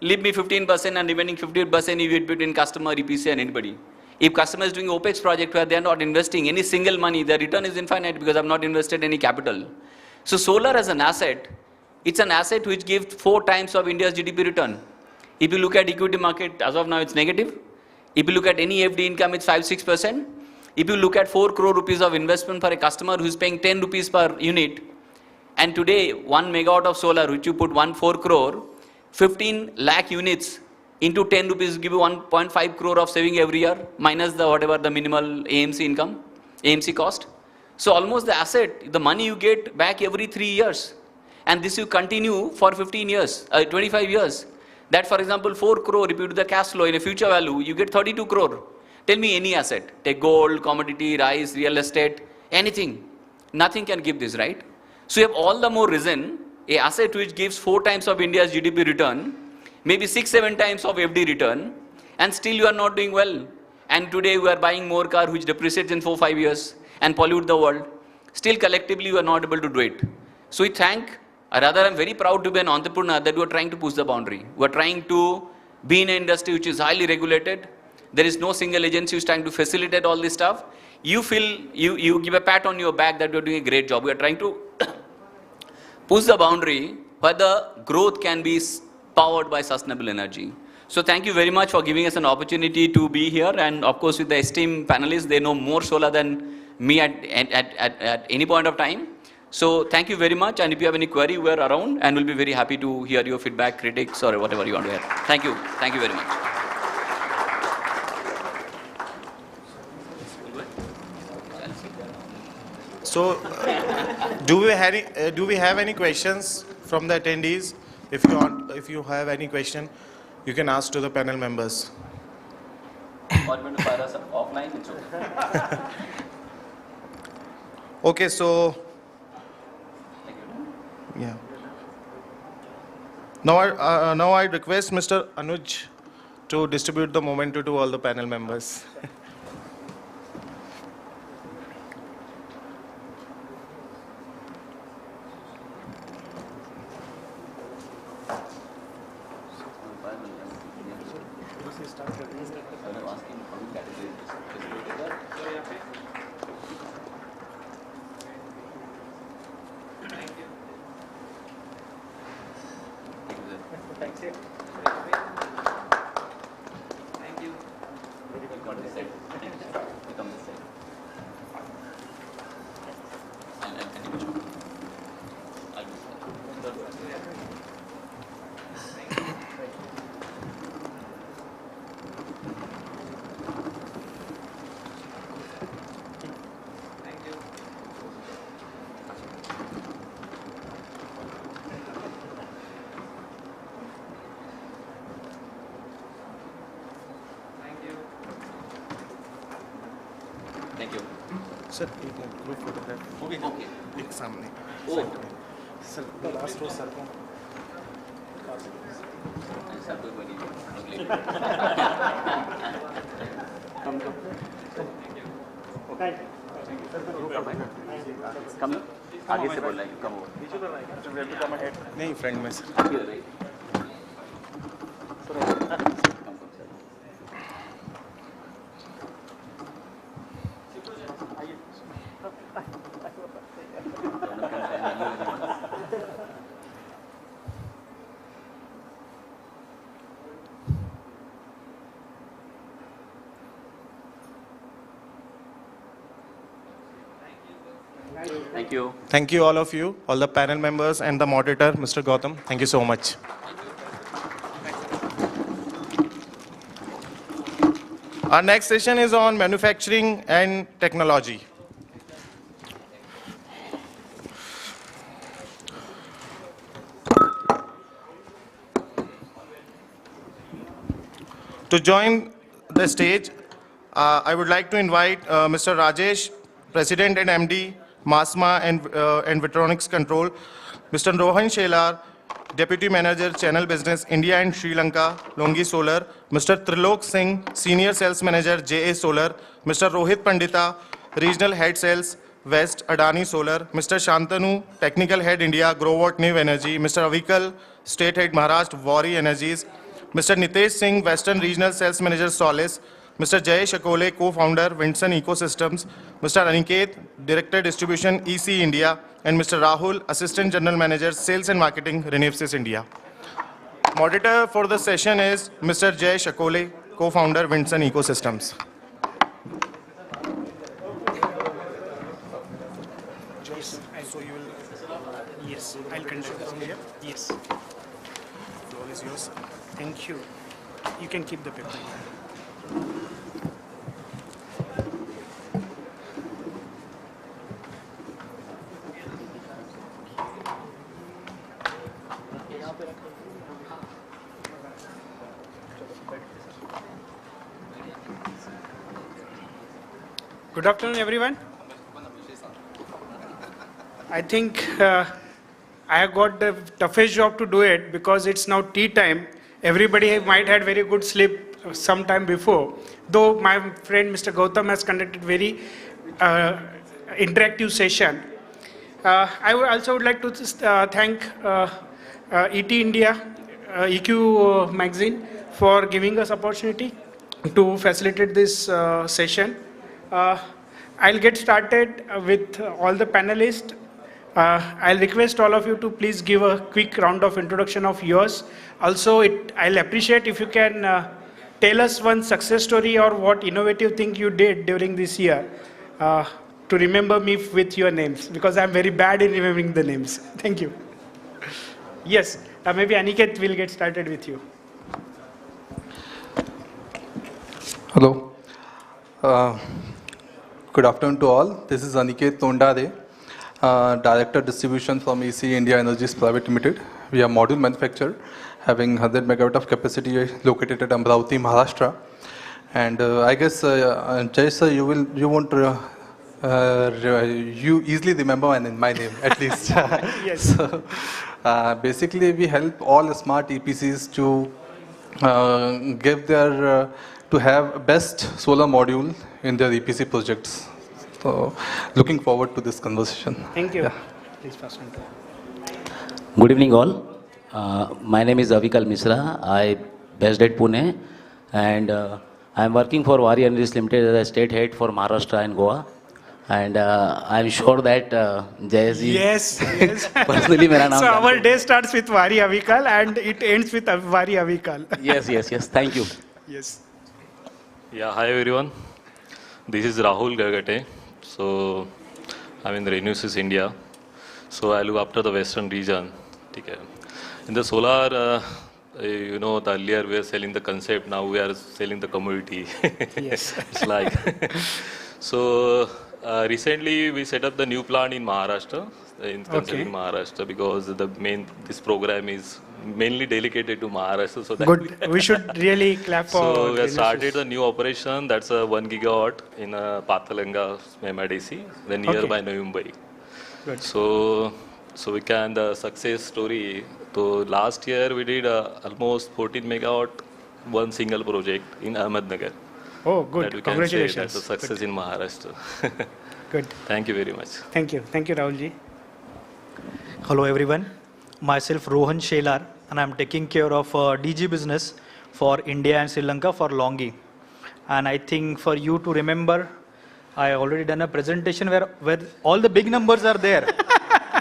leave me 15% and remaining 50% you get between customer, EPC and anybody. If customer is doing OPEX project where they are not investing any single money, their return is infinite because I have not invested any capital. So solar as an asset, it's an asset which gives 4 times of India's GDP return. If you look at equity market, as of now it's negative. If you look at any FD income, it's 5-6%. If you look at 4 crore rupees of investment for a customer who is paying 10 rupees per unit, and today 1 megawatt of solar, which you put 1.4 crore, 15 lakh units into 10 rupees give you 1.5 crore of saving every year, minus the whatever the minimal AMC income, AMC cost. So almost the asset, the money you get back every 3 years. And this you continue for 15 years, 25 years. That, for example, 4 crore, if you do the cash flow in a future value, you get 32 crore. Tell me any asset, take gold, commodity, rice, real estate, anything. Nothing can give this, right? So you have all the more reason, a asset which gives 4 times of India's GDP return, maybe 6-7 times of FD return, and still you are not doing well. And today we are buying more car which depreciates in 4-5 years and pollute the world. Still collectively you are not able to do it. So we thank, or rather I'm very proud to be an entrepreneur that we are trying to push the boundary. We are trying to be in an industry which is highly regulated. There is no single agency who's trying to facilitate all this stuff. You feel, you give a pat on your back that you're doing a great job. We are trying to push the boundary where the growth can be powered by sustainable energy. So thank you very much for giving us an opportunity to be here. And of course, with the esteemed panelists, they know more solar than me at any point of time. So thank you very much. And if you have any query, we're around and we'll be very happy to hear your feedback, critics, or whatever you want to hear. Thank you. Thank you very much. So, do we have any questions from the attendees? If you have any question, you can ask to the panel members. Or you want to fire us offline? It's okay. Okay, so yeah. Now I request Mr. Anuj to distribute the memento to all the panel members. Thank you. Sir, group photograph. Okay. एक सामने. Oh. Sir, last row sir को. Come आगे से बोल रहा है come over. नहीं front में sir. Thank you. Thank you all of you, all the panel members and the moderator, Mr. Gautam. Thank you so much. Our next session is on manufacturing and technology. To join the stage, I would like to invite Mr. Rajesh, President and MD, Masma and Vitronics Control, Mr. Rohan Shelar, Deputy Manager, Channel Business, India and Sri Lanka, Longi Solar, Mr. Trilok Singh, Senior Sales Manager, JA Solar, Mr. Rohit Pandita, Regional Head Sales, West, Adani Solar, Mr. Shantanu, Technical Head India, Growwatt New Energy, Mr. Avikal, State Head Maharashtra, Wari Energies, Mr. Nitesh Singh, Western Regional Sales Manager, Solis, Mr. Jay Shakole, Co-Founder, Winson Ecosystems, Mr. Aniket, Director Distribution, EC India, and Mr. Rahul, Assistant General Manager, Sales and Marketing, Renewsys India. Moderator for the session is Mr. Jay Shakole, Co-Founder, Winson Ecosystems. So you will, yes, I'll continue from here. Yes. Floor is yours. Thank you. You can keep the paper. Good afternoon, everyone. I think I have got the toughest job to do it because it's now tea time. Everybody might had very good sleep some time before. Though my friend Mr. Gautam has conducted very interactive session. I also would like to thank ET India, EQ magazine for giving us opportunity to facilitate this session. I'll get started with all the panelists. I'll request all of you to please give a quick round of introduction of yours. Also, I'll appreciate if you can tell us one success story or what innovative thing you did during this year to remember me with your names, because I'm very bad in remembering the names. Thank you. Yes, maybe Aniket will get started with you. Hello. Good afternoon to all. This is Aniket Tondade, Director Distribution from AC India Energies Private Limited. We are module manufacturer having 100 megawatt of capacity located at Amravati, Maharashtra. And I guess, Jay sir, you won't you easily remember my name at least. Yes. So, basically, we help all smart EPCs to give their to have best solar module in their EPC projects. So, looking forward to this conversation. Thank you. Yeah. Please pass on. Good evening, all. My name is Avikal Misra. I based at Pune, and I am working for Vari Energies Limited as a state head for Maharashtra and Goa. And I'm sure that Jayaji Yes, yes. personally मेरा नाम So जानते our day starts with Vari Avikal and it ends with Vari Avikal. Yes, yes, yes. Thank you. Yes. Yeah, hi everyone. This is Rahul Gagate. So I'm in Renewables India. So I look after the western region. Okay. In the solar, you know, earlier we were selling the concept, now we are selling the commodity. Yes. It's like. So recently we set up the new plant in Maharashtra, in Maharashtra, because this program is mainly dedicated to Maharashtra. So that Good. We should really clap for. So we have Renewables. started the new operation. That's a 1 gigawatt in Pathalanga, MIDC, the nearby Navi Mumbai. Good. So we can the success story. So last year we did almost 14 megawatt, one single project in Ahmednagar. Oh, good. That we can Congratulations. say that's a success Good. in Maharashtra. Good. Thank you very much. Thank you. Thank you, Rahulji. Hello everyone, myself Rohan Shelar, and I'm taking care of DG business for India and Sri Lanka for Longi. And I think for you to remember, I already done a presentation where all the big numbers are there.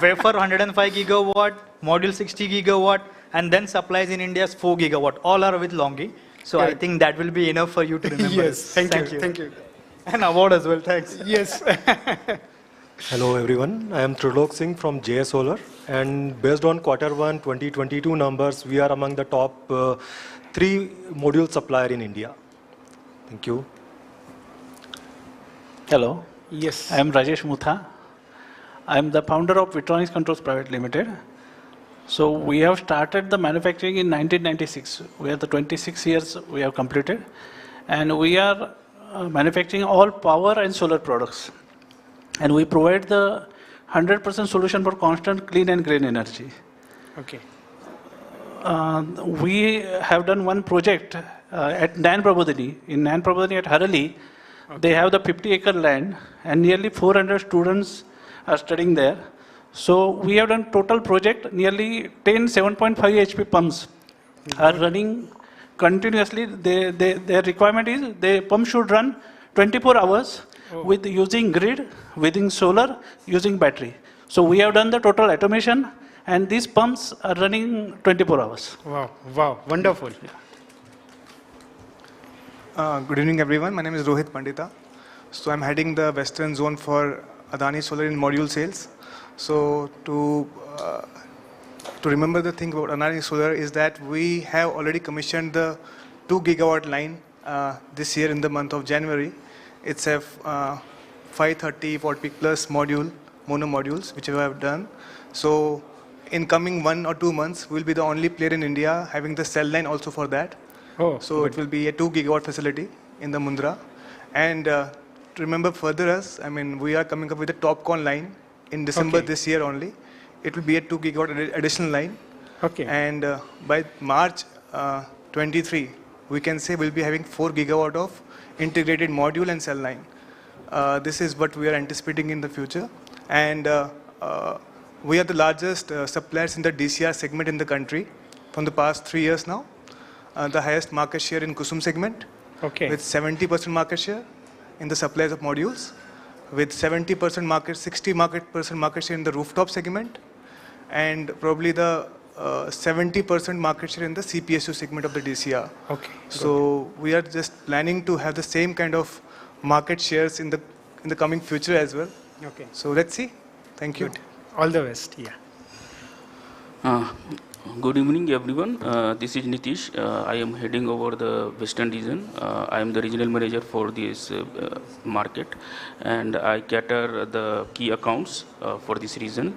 Wafer 105 gigawatt, module 60 gigawatt, and then supplies in India's 4 gigawatt. All are with Longi. So I Correct. think that will be enough for you to remember. Yes. Thank you. Thank you. An award as well, thanks. Yes. Hello everyone, I am Trilok Singh from JS Solar, and based on Q1 2022 numbers, we are among the top 3 module supplier in India. Thank you. Hello. Yes. I am Rajesh Mutha. I am the founder of Vitronics Controls Private Limited. So we have started the manufacturing in 1996. We are the 26 years we have completed, and we are manufacturing all power and solar products. And we provide the 100% solution for constant, clean and green energy. Okay. We have done one project at Nan Prabodhini. In Nan Prabodhini at Harali, they have the 50-acre land and nearly 400 students are studying there. So we have done total project, nearly 10 7.5 HP pumps are running continuously. Their requirement is the pump should run 24 hours with using grid, using solar, using battery. So we have done the total automation, and these pumps are running 24 hours. Wow. Wow. Wonderful. Good evening, everyone. My name is Rohit Pandita. So I'm heading the Western Zone for Adani Solar in module sales. So to remember the thing about Adani Solar is that we have already commissioned the 2 gigawatt line this year in the month of January. It's a 530 watt peak plus mono modules, which we have done. So in coming 1 or 2 months, we'll be the only player in India having the cell line also for that. Oh, so good. it will be a 2 gigawatt facility in the Mundra. And to remember further us, I mean, we are coming up with a TopCon line in December this year only. It will be a 2 gigawatt additional line. Okay. And by March 23, we can say we'll be having 4 gigawatt of integrated module and cell line. This is what we are anticipating in the future. And we are the largest suppliers in the DCR segment in the country from the past 3 years now. The highest market share in Kusum segment. Okay. with 70% market share in the supplies of modules, with 70% market, 60% market share in the rooftop segment, and probably the 70% market share in the CPSU segment of the DCR. Okay. So we are just planning to have the same kind of market shares in the coming future as well. Okay. So let's see. Thank you. Good. All the best. Yeah. Good evening, everyone. This is Nitish. I am heading over the Western region. I am the regional manager for this market, and I cater the key accounts for this region.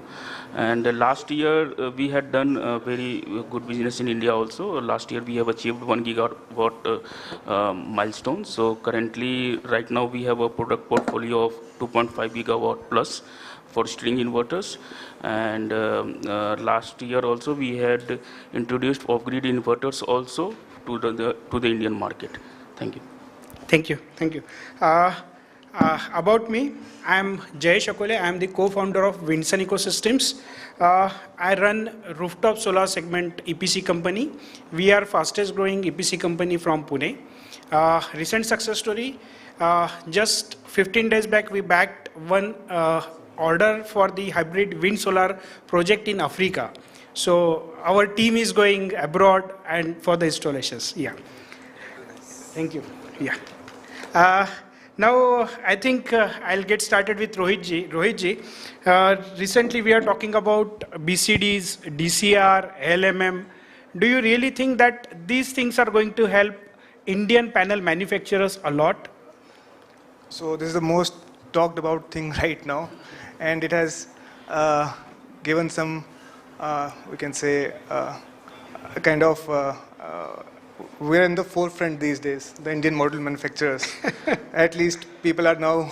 And last year, we had done very good business in India also. Last year, we have achieved 1 gigawatt milestone. So currently, right now, we have a product portfolio of 2.5 gigawatt plus for string inverters, and last year also we had introduced off-grid inverters also to the Indian market. Thank you. Thank you. Thank you. About me, I am Jayesh Akole. I am the co-founder of Windsun Ecosystems. I run rooftop solar segment EPC company. We are fastest growing EPC company from Pune. Recent success story, just 15 days back we backed one order for the hybrid wind solar project in Africa. So our team is going abroad and for the installations. Yeah. Thank you. Yeah. Now I think I'll get started with Rohit ji. Rohit ji, recently we are talking about BCDs, DCR, LMM. Do you really think that these things are going to help Indian panel manufacturers a lot? So this is the most talked about thing right now, and it has given some, we can say, a kind of, we're in the forefront these days, the Indian module manufacturers. At least people are now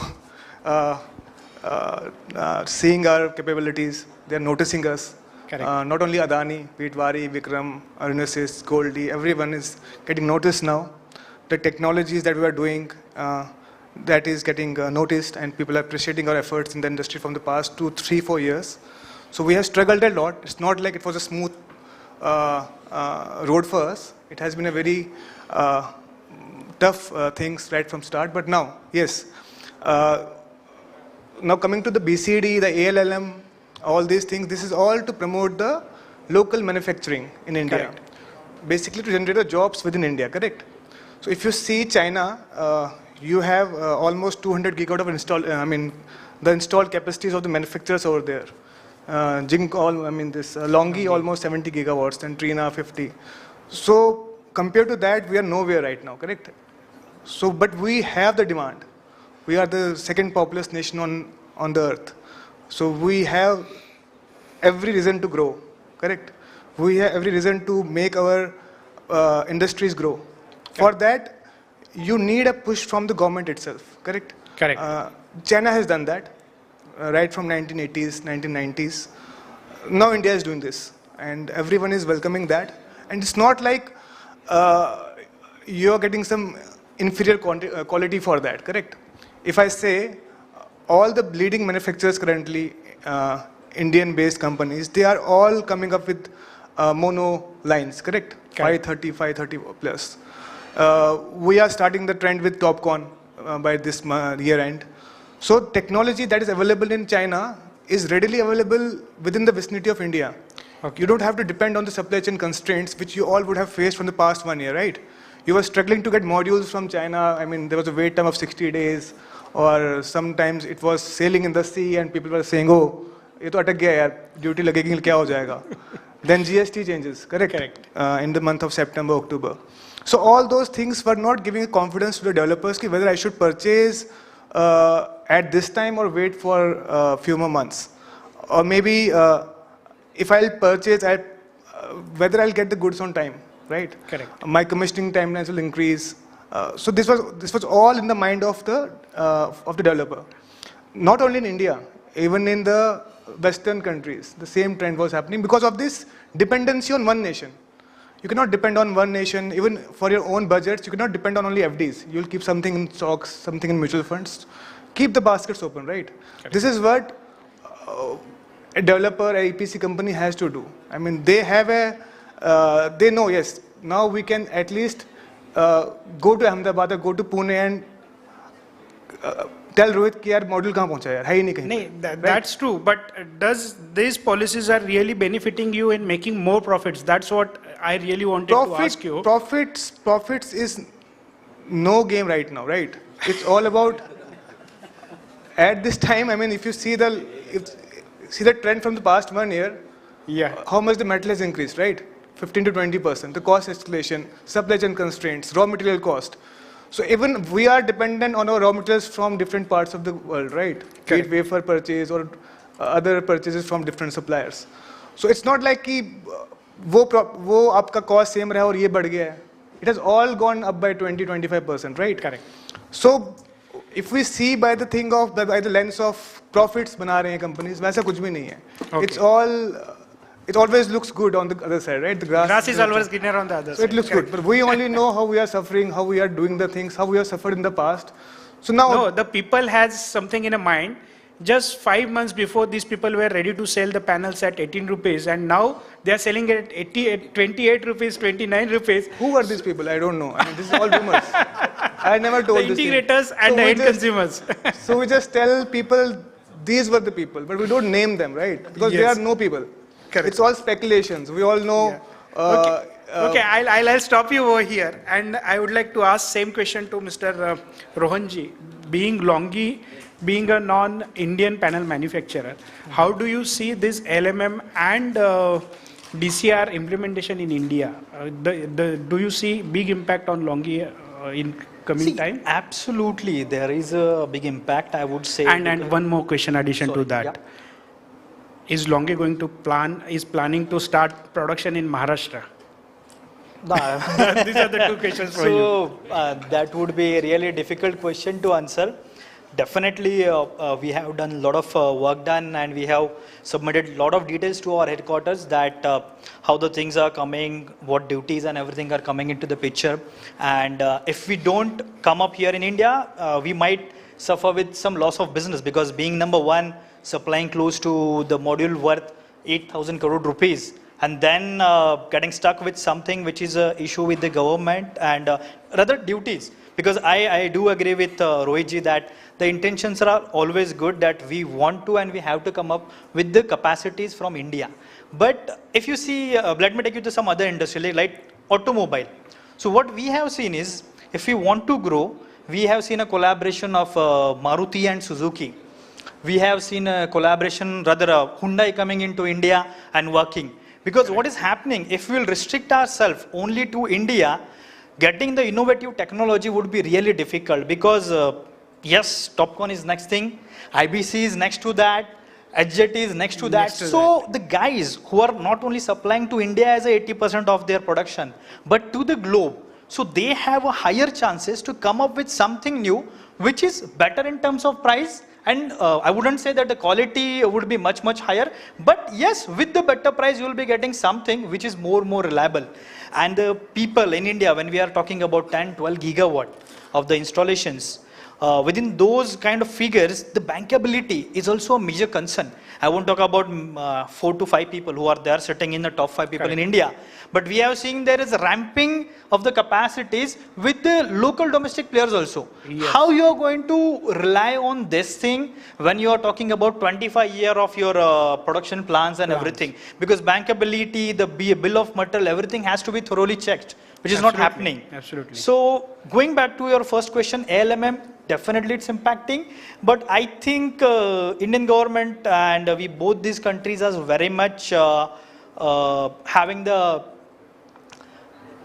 seeing our capabilities, they're noticing us. Not only Adani, Vitwari, Vikram, Arunasis, Goldie, everyone is getting noticed now. The technologies that we are doing, that is getting noticed, and people are appreciating our efforts in the industry from the past 2, 3, 4 years. So we have struggled a lot. It's not like it was a smooth road for us. It has been a very tough things right from start. But now, yes. Now coming to the BCD, the ALLM, all these things, this is all to promote the local manufacturing in India. Correct. Basically to generate the jobs within India, correct? So if you see China, you have almost 200 gigawatt of the installed capacities of the manufacturers over there. Longi almost 70 gigawatts, and Trina 50. So compared to that, we are nowhere right now, correct? So, but we have the demand. We are the second populous nation on the earth. So we have every reason to grow, correct? We have every reason to make our industries grow. For that, you need a push from the government itself, correct? Correct. China has done that right from 1980s, 1990s. Now India is doing this, and everyone is welcoming that. And it's not like you're getting some inferior quality for that, correct? If I say all the leading manufacturers currently, Indian-based companies, they are all coming up with mono lines, correct? 530 plus. We are starting the trend with TopCon by this year end. So technology that is available in China is readily available within the vicinity of India. Okay. You don't have to depend on the supply chain constraints which you all would have faced from the past 1 year, right? You were struggling to get modules from China. I mean, there was a wait time of 60 days, or sometimes it was sailing in the sea and people were saying, oh, ये तो अटक गया यार, duty लगेगी क्या हो जाएगा? Then GST changes, correct? In the month of September, October. So all those things were not giving confidence to the developers ki whether I should purchase at this time or wait for a few more months. Or maybe if I'll purchase, whether I'll get the goods on time, right? Correct. My commissioning timelines will increase. So this was all in the mind of the developer. Not only in India, even in the Western countries, the same trend was happening because of this dependency on one nation. You cannot depend on one nation, even for your own budgets. You cannot depend on only FDs. You'll keep something in stocks, something in mutual funds. Keep the baskets open, right? Correct. This is what a developer, a EPC company has to do. I mean, they have they know, yes, now we can at least go to Ahmedabad or go to Pune and tell Rohit कि यार module कहाँ पहुँचा यार, है ही नहीं कहीं. No, that's true. But does these policies are really benefiting you in making more profits? That's what I really wanted to ask you. Profits is no game right now, right? It's all about at this time. I mean, if you see the trend from the past 1 year, how much the metal has increased, right? 15 to 20%. The cost escalation, supply chain constraints, raw material cost. So even we are dependent on our raw materials from different parts of the world, right? Be it wafer purchase or other purchases from different suppliers. So it's not like कि वो आपका cost same रहा और ये बढ़ गया है. It has all gone up by 20-25%, right? Correct. So if we see by the lens of profits बना रहे हैं companies, वैसा कुछ भी नहीं है. It always looks good on the other side, right? The grass is always greener on the other side. So it looks good, but we only know how we are suffering, how we are doing the things, how we have suffered in the past. So now, no, the people has something in a mind. Just 5 months before, these people were ready to sell the panels at 18 rupees, and now they are selling it at 28 rupees, 29 rupees. Who are these people? I don't know. I mean, this is all rumors. I never told the integrators and the end consumers. So we just tell people these were the people, but we don't name them, right? Because there are no people. Correct. It's all speculations. We all know. Okay, I'll stop you over here, and I would like to ask same question to Mr. Rohanji. Being Longi, being a non-Indian panel manufacturer, how do you see this LMM and DCR implementation in India? Do you see big impact on Longi in coming time? Absolutely, there is a big impact, I would say. And one more question addition to that. Yeah. Is Longi going to planning to start production in Maharashtra? These are the two questions for you. So that would be a really difficult question to answer. Definitely, we have done a lot of work done, and we have submitted a lot of details to our headquarters that how the things are coming, what duties and everything are coming into the picture. And if we don't come up here in India, we might suffer with some loss of business, because being number one, supplying close to the module worth 8,000 crore rupees, and then getting stuck with something which is an issue with the government and rather duties. Because I do agree with Rohitji that the intentions are always good, that we want to and we have to come up with the capacities from India. But if you see, let me take you to some other industry like automobile. So what we have seen is, if we want to grow, we have seen a collaboration of Maruti and Suzuki. We have seen a collaboration, rather Hyundai coming into India and working. Because what is happening, if we will restrict ourselves only to India, getting the innovative technology would be really difficult. Because yes, Topcon is next thing, IBC is next to that, HJT is next to that. So the guys who are not only supplying to India as 80% of their production, but to the globe, so they have a higher chances to come up with something new, which is better in terms of price. And I wouldn't say that the quality would be much higher, but yes, with the better price, you will be getting something which is more reliable. And the people in India, when we are talking about 10-12 gigawatt of the installations, within those kind of figures, the bankability is also a major concern. I won't talk about 4 to 5 people who are there sitting in the top 5 people in India. But we have seen there is a ramping of the capacities with the local domestic players also. Yes. How you are going to rely on this thing when you are talking about 25 year of your production plans and everything? Because bankability, the bill of material, everything has to be thoroughly checked, which is not happening. Absolutely. So going back to your first question, ALMM, definitely it's impacting. But I think Indian government and we both these countries are very much having the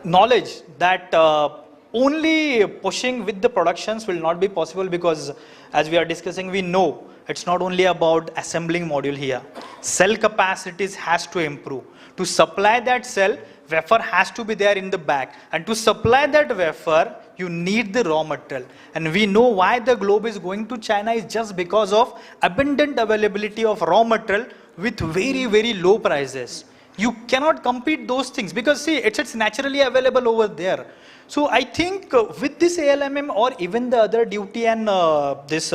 knowledge that only pushing with the productions will not be possible, because as we are discussing, we know it's not only about assembling module here. Cell capacities has to improve. To supply that cell, wafer has to be there in the back. And to supply that wafer, you need the raw material. And we know why the globe is going to China is just because of abundant availability of raw material with very low prices. You cannot compete those things, because see, it's naturally available over there. So I think with this ALMM or even the other duty and this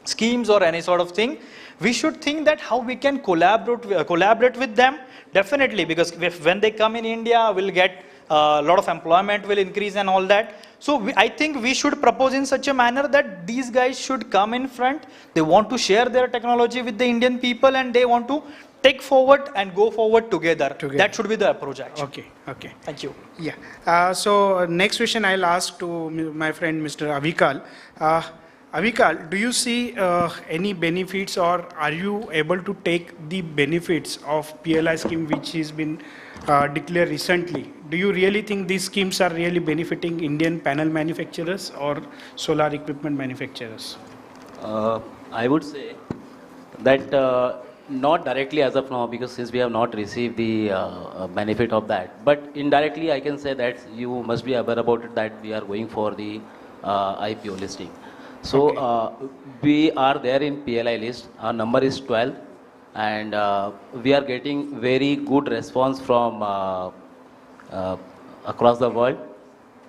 schemes or any sort of thing, we should think that how we can collaborate with them. Definitely, because when they come in India, we'll get a lot of employment will increase and all that. So I think we should propose in such a manner that these guys should come in front. They want to share their technology with the Indian people and they want to take forward and go forward together. That should be the approach actually. Okay, okay. Thank you. Yeah. So next question I'll ask to my friend Mr. Avikal. Avikal, do you see any benefits or are you able to take the benefits of PLI scheme which has been declared recently? Do you really think these schemes are really benefiting Indian panel manufacturers or solar equipment manufacturers? I would say that not directly as of now, because since we have not received the benefit of that, but indirectly I can say that you must be aware about it that we are going for the IPO listing. So we are there in PLI list. Our number is 12, and we are getting very good response from across the world.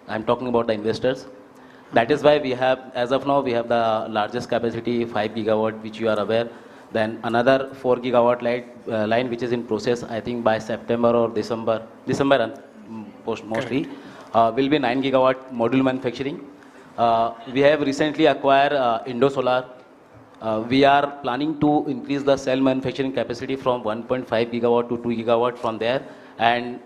I'm talking about the investors. That is why we have, as of now, we have the largest capacity, 5 gigawatt, which you are aware. Then another 4 gigawatt line, which is in process, I think by September or December mostly, will be 9 gigawatt module manufacturing. We have recently acquired Indo Solar. We are planning to increase the cell manufacturing capacity from 1.5 gigawatt to 2 gigawatt from there. And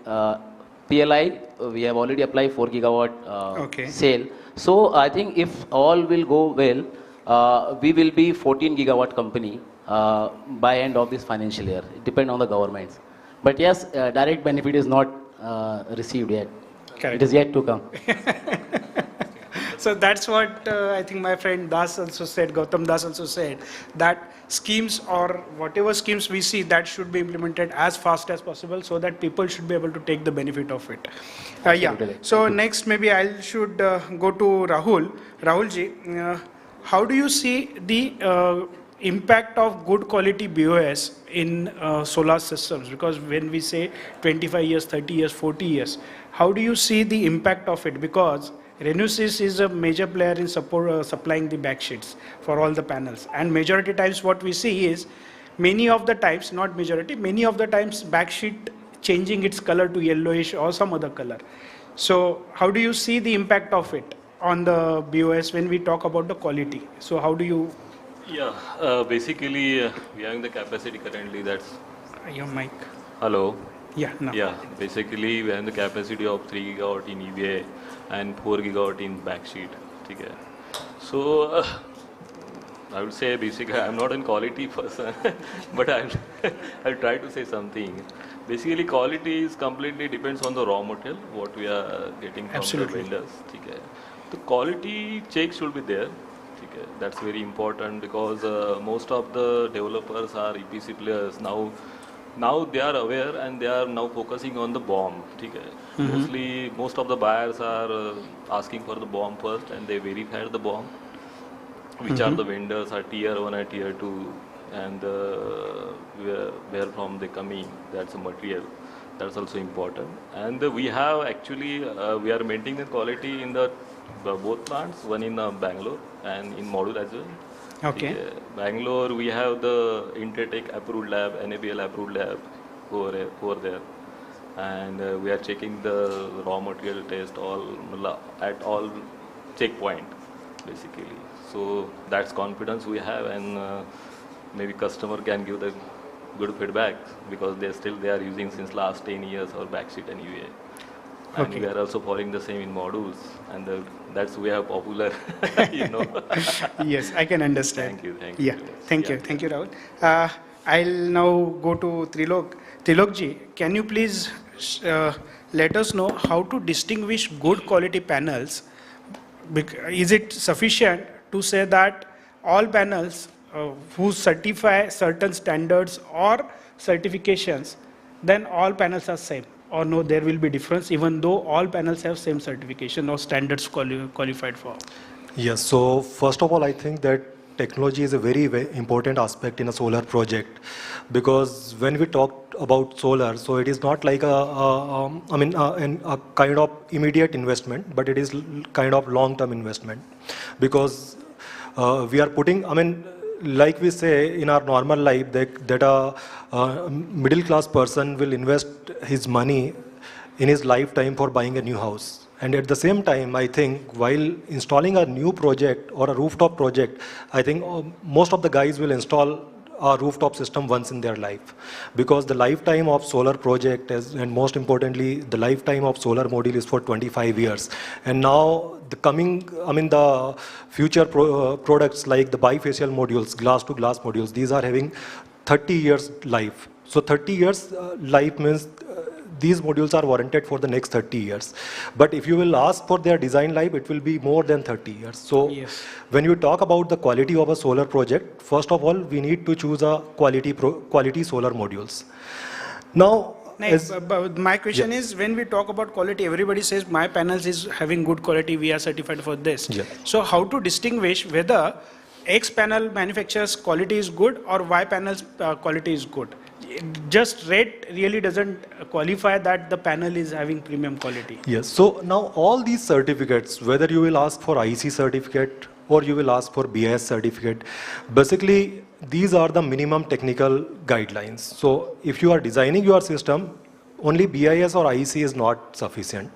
PLI, we have already applied 4 gigawatt sale. So I think if all will go well, we will be 14 gigawatt company by end of this financial year. It depends on the governments. But yes, direct benefit is not received yet. Correct. It is yet to come. So that's what I think my friend Das also said, Gautam Das also said, that schemes or whatever schemes we see, that should be implemented as fast as possible so that people should be able to take the benefit of it. Yeah. So next maybe I should go to Rahul. Rahulji, how do you see the impact of good quality BOS in solar systems? Because when we say 25 years, 30 years, 40 years, how do you see the impact of it? Because Renewsys is a major player in supplying the backsheets for all the panels. And majority times what we see is, many of the times, not majority, many of the times backsheet changing its color to yellowish or some other color. So how do you see the impact of it on the BOS when we talk about the quality? So how do you... Yeah, basically we are having the capacity currently that's... Your mic. Hello. Yeah, no. Yeah, basically we have the capacity of 3 gigawatt in EVA and 4 gigawatt in backsheet. Okay. So I would say basically I'm not a quality person, but I'll try to say something. Basically quality is completely depends on the raw material, what we are getting from the vendors. Okay. The quality check should be there. Okay. That's very important because most of the developers are EPC players now they are aware and they are now focusing on the BOM. Okay. Most of the buyers are asking for the BOM first and they verify the BOM, which are the vendors are tier 1 and tier 2 and where from they coming, that's a material. That's also important. And we have actually, we are maintaining the quality in the both plants, one in Bangalore and in module as well. Okay. Bangalore, we have the Intertech approved lab, NABL approved lab over there. And we are checking the raw material test at all checkpoint, basically. So that's confidence we have, and maybe customer can give the good feedback because they are using since last 10 years our backsheet and UA. And we are also following the same in modules, and that's we are popular, you know. Yes, I can understand. Thank you. Yeah, thank you, Rahul. I'll now go to Trilok. Trilokji, can you please let us know how to distinguish good quality panels? Is it sufficient to say that all panels who certify certain standards or certifications, then all panels are same? Or no, there will be difference even though all panels have same certification or standards qualified for? Yes, so first of all, I think that technology is a very, very important aspect in a solar project, because when we talk about solar, so it is not like a kind of immediate investment, but it is kind of long-term investment, because we are putting, like we say in our normal life that a middle class person will invest his money in his lifetime for buying a new house. And at the same time, I think while installing a new project or a rooftop project, I think most of the guys will install a rooftop system once in their life, because the lifetime of solar project and most importantly, the lifetime of solar module is for 25 years. And now the future products like the bifacial modules, glass to glass modules, these are having 30 years life. So 30 years life means these modules are warranted for the next 30 years. But if you will ask for their design life, it will be more than 30 years. So when you talk about the quality of a solar project, first of all, we need to choose a quality solar modules. Now, my question is, when we talk about quality, everybody says my panels is having good quality, we are certified for this. So how to distinguish whether X panel manufacturer's quality is good or Y panel's quality is good? Just red really doesn't qualify that the panel is having premium quality. Yes, so now all these certificates, whether you will ask for IC certificate or you will ask for BIS certificate, basically these are the minimum technical guidelines. So if you are designing your system, only BIS or IC is not sufficient.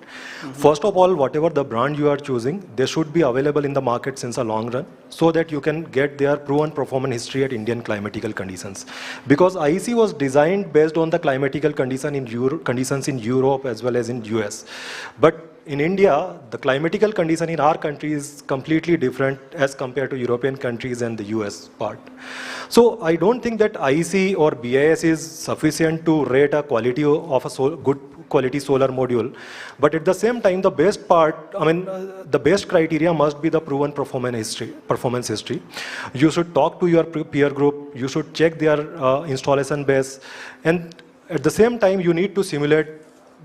First of all, whatever the brand you are choosing, they should be available in the market since a long run, so that you can get their proven performance history at Indian climatical conditions. Because IC was designed based on the climatical conditions in Europe as well as in US. But in India, the climatical condition in our country is completely different as compared to European countries and the US part. So I don't think that IC or BIS is sufficient to rate a quality of a good quality solar module. But at the same time, the best part, the best criteria must be the proven performance history. You should talk to your peer group, you should check their installation base, and at the same time, you need to simulate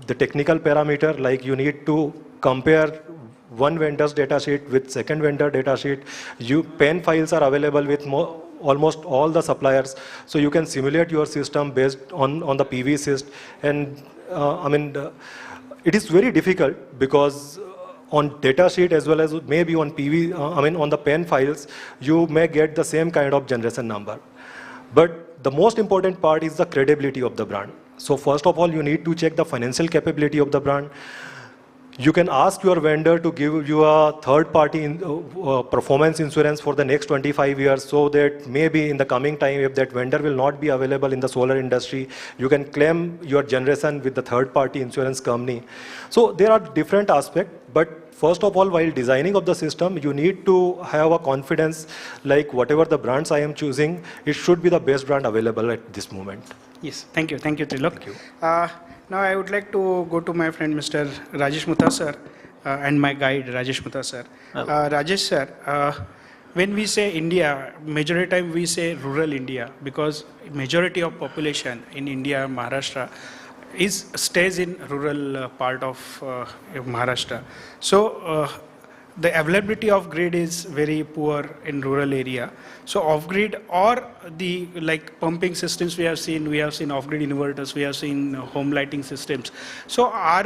the technical parameter, like you need to compare one vendor's datasheet with second vendor datasheet. PEN files are available with almost all the suppliers, so you can simulate your system based on the PV system. And it is very difficult because on datasheet as well as maybe on PV, on the PEN files, you may get the same kind of generation number. But the most important part is the credibility of the brand. So first of all, you need to check the financial capability of the brand. You can ask your vendor to give you a third-party performance insurance for the next 25 years, so that maybe in the coming time, if that vendor will not be available in the solar industry, you can claim your generation with the third-party insurance company. So there are different aspects, but first of all, while designing of the system, you need to have a confidence, like whatever the brands I am choosing, it should be the best brand available at this moment. Yes, thank you, Trilok. Thank you. Now I would like to go to my friend Mr. Rajesh Mutha sir and my guide Rajesh Mutha sir. Rajesh sir, when we say India, majority time we say rural India, because majority of population in India, Maharashtra, stays in rural part of Maharashtra. So the availability of grid is very poor in rural area. So off-grid or the pumping systems we have seen off-grid inverters, we have seen home lighting systems. So are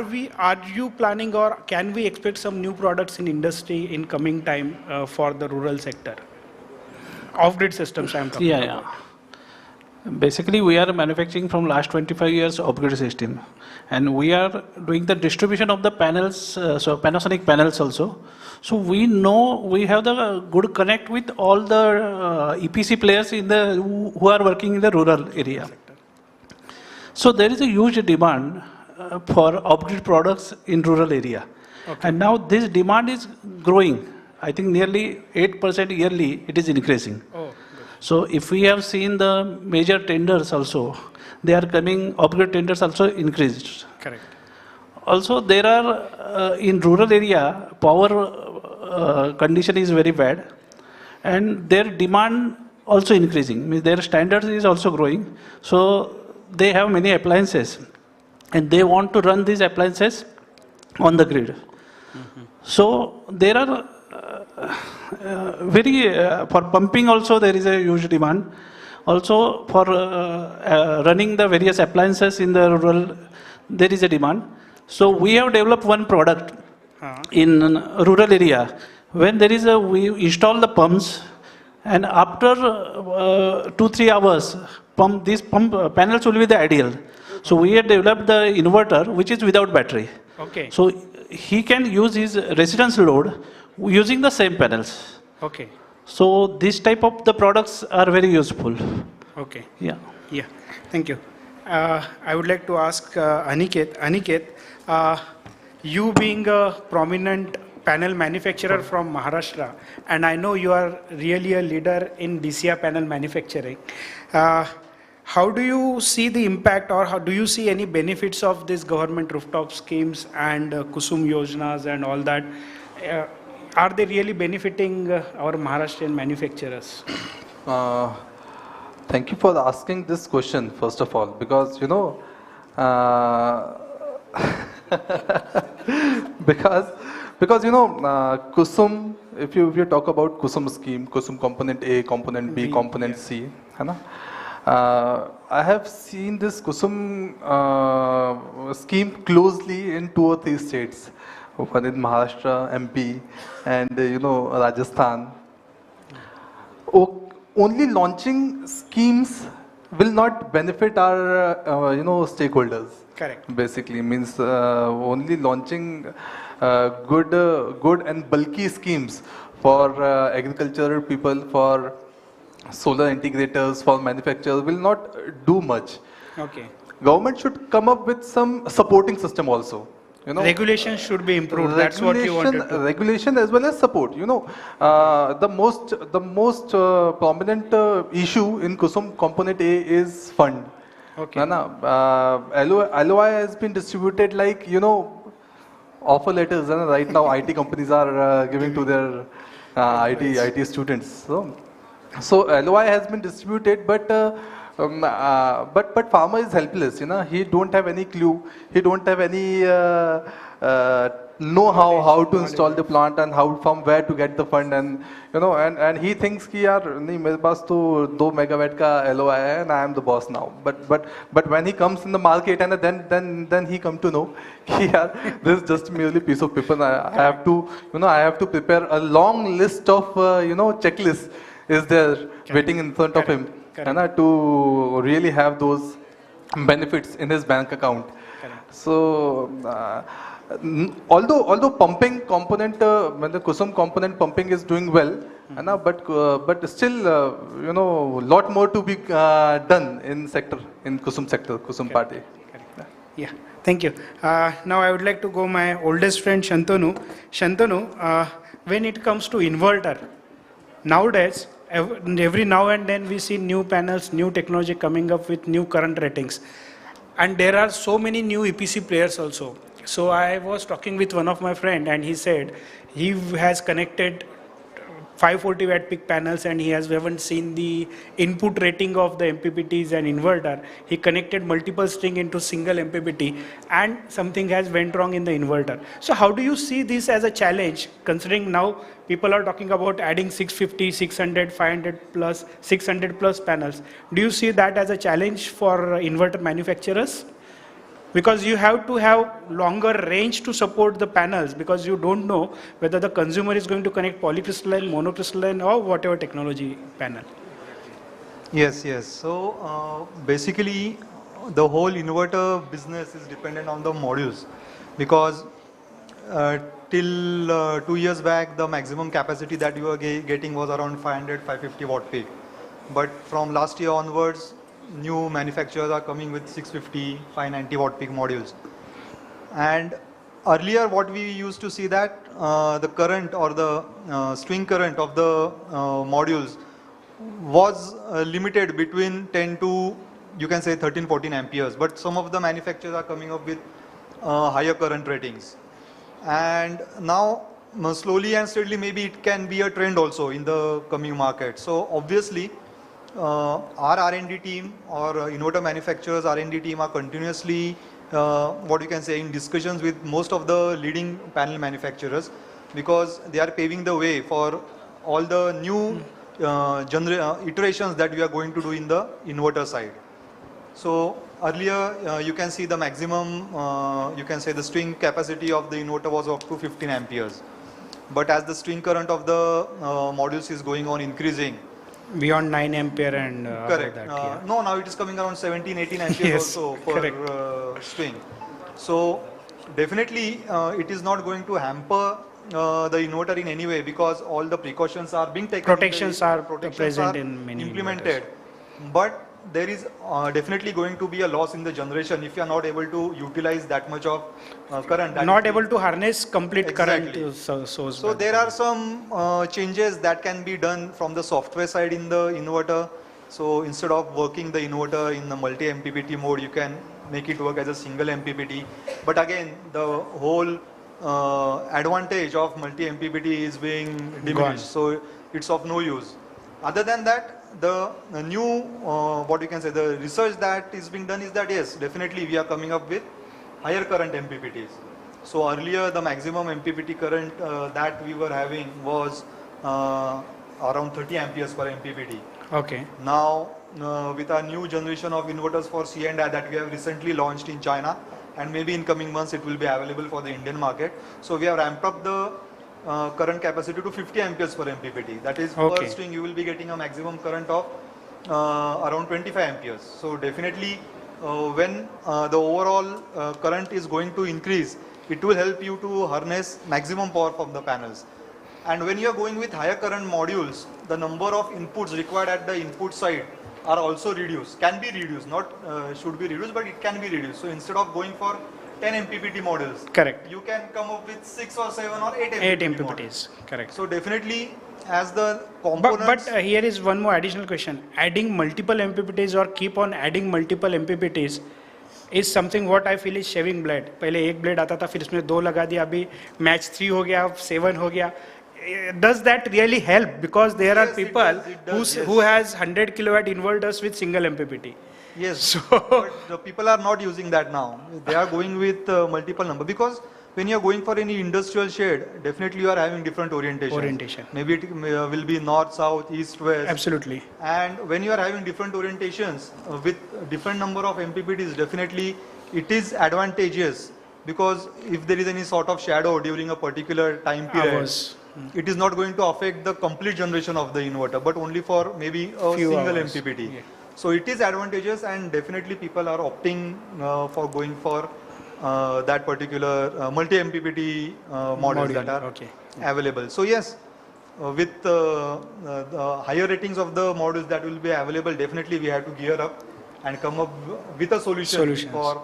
you planning or can we expect some new products in industry in coming time for the rural sector? Off-grid systems I am talking about. Basically, we are manufacturing from last 25 years off-grid system, and we are doing the distribution of the panels, so Panasonic panels also. So we know we have the good connect with all the EPC players who are working in the rural area. So there is a huge demand for off-grid products in rural area, and now this demand is growing. I think nearly 8% yearly it is increasing. So if we have seen the major tenders also, they are coming, off-grid tenders also increased. Correct. Also there are, in rural area, power condition is very bad, and their demand also increasing, means their standards is also growing. So they have many appliances, and they want to run these appliances on the grid. So there are for pumping also there is a huge demand. Also for running the various appliances in the rural, there is a demand. So we have developed one product in rural area. When there is we install the pumps, And after 2-3 hours, these panels will be the ideal. So we have developed the inverter which is without battery. Okay. So he can use his residence load using the same panels. Okay. So this type of the products are very useful. Okay. Yeah. Yeah. Thank you. I would like to ask Aniket. Aniket, you being a prominent panel manufacturer from Maharashtra, and I know you are really a leader in DCR panel manufacturing. How do you see the impact, or how do you see any benefits of these government rooftop schemes and Kusum Yojanas and all that? Are they really benefiting our Maharashtrian manufacturers? Thank you for asking this question, first of all, because, you know, because you know, Kusum, if you talk about Kusum scheme, Kusum component A, component B, component C, है ना? I have seen this Kusum scheme closely in 2 or 3 states, one in Maharashtra, MP, and you know, Rajasthan. Only launching schemes will not benefit our you know, stakeholders. Correct. Basically means only launching good and bulky schemes for agricultural people, for solar integrators, for manufacturers will not do much. Okay. Government should come up with some supporting system also. You know, regulation should be improved. That's what you wanted to. Regulation as well as support. You know, the most prominent issue in Kusum component A is fund. Okay. LOI has been distributed like, you know, offer letters. Right now, IT companies are giving to their IT students. So LOI has been distributed, but farmer is helpless. You know, he don't have any clue. He don't have any know how to install the plant and how from where to get the fund, and you know, and he thinks कि यार नहीं मेरे पास तो 2 megawatt का LOI है and I am the boss now. But when he comes in the market and then he come to know कि यार this is just merely piece of paper. I have to, you know, I have to prepare a long list of you know, checklists is there waiting in front of him, to really have those benefits in his bank account. So although pumping component, when the Kusum component pumping is doing well, but still you know, lot more to be done in Kusum sector, Kusum party. Yeah, thank you. Now I would like to go my oldest friend Shantanu. Shantanu, when it comes to inverter, nowadays, every now and then we see new panels, new technology coming up with new current ratings. And there are so many new EPC players also. So I was talking with one of my friend and he said he has connected 540 watt peak panels and he haven't seen the input rating of the MPPTs and inverter. He connected multiple string into single MPPT and something has went wrong in the inverter. So how do you see this as a challenge, considering now people are talking about adding 650, 600, 500 plus, 600 plus panels. Do you see that as a challenge for inverter manufacturers? Because you have to have longer range to support the panels, because you don't know whether the consumer is going to connect polycrystalline, monocrystalline or whatever technology panel. Yes. So basically the whole inverter business is dependent on the modules, because till 2 years back the maximum capacity that you were getting was around 500-550 watt peak. But from last year onwards, new manufacturers are coming with 650, 590 watt peak modules. And earlier what we used to see that the current or the swing current of the modules was limited between 10 to, you can say, 13-14 amperes. But some of the manufacturers are coming up with higher current ratings. And now slowly and steadily maybe it can be a trend also in the coming market. So obviously our R&D team or inverter manufacturers R&D team are continuously what you can say in discussions with most of the leading panel manufacturers, because they are paving the way for all the new iterations that we are going to do in the inverter side. So earlier you can see the maximum you can say the string capacity of the inverter was up to 15 amperes. But as the string current of the modules is going on increasing, Beyond 9 ampere and above correct. that, yeah. No, now it is coming around 17, 18 amperes Yes, also for swing. So definitely it is not going to hamper the inverter in any way because all the precautions are being taken. Protections are present in many implemented. But there is definitely going to be a loss in the generation if you are not able to utilize that much of current. Not able to harness complete current source. So there are some changes that can be done from the software side in the inverter. So instead of working the inverter in the multi-MPPT mode, you can make it work as a single MPPT. But again, the whole advantage of multi-MPPT is being diminished. Gone. So it's of no use. Other than that, the new, what you can say, the research that is being done is that yes, definitely we are coming up with higher current MPPTs. So earlier the maximum MPPT current that we were having was around 30 amperes per MPPT. Okay. Now with our new generation of inverters for C&I that we have recently launched in China, and maybe in coming months it will be available for the Indian market. So we have ramped up the current capacity to 50 amperes per MPPT. That is, per string you will be getting a maximum current of around 25 amperes. So definitely when the overall current is going to increase, it will help you to harness maximum power from the panels. And when you are going with higher current modules, the number of inputs required at the input side are also reduced, can be reduced, not should be reduced, but it can be reduced. So instead of going for 10 MPPT models, correct, you can come up with 6 or 7 or 8 MPPT 8 MPPTs, models. correct. So definitely as the components... But here is one more additional question. Adding multiple MPPTs or keep on adding multiple MPPTs is something what I feel is shaving blade. पहले एक blade आता था, फिर इसमें 2 लगा दिया, अभी match 3 हो गया, 7 हो गया. Does that really help? Because there are people who has 100 kilowatt inverters with single MPPT. Yes, so but the people are not using that now. They are going with multiple number because when you are going for any industrial shade, definitely you are having different orientation. Maybe it will be north, south, east, west. Absolutely. And when you are having different orientations with different number of MPPTs, definitely it is advantageous because if there is any sort of shadow during a particular time period, it is not going to affect the complete generation of the inverter, but only for maybe a single MPPT. Yeah. So it is advantageous, and definitely people are opting for going for that particular multi-MPPT models that are available. So yes, with the higher ratings of the models that will be available, definitely we have to gear up and come up with a solution for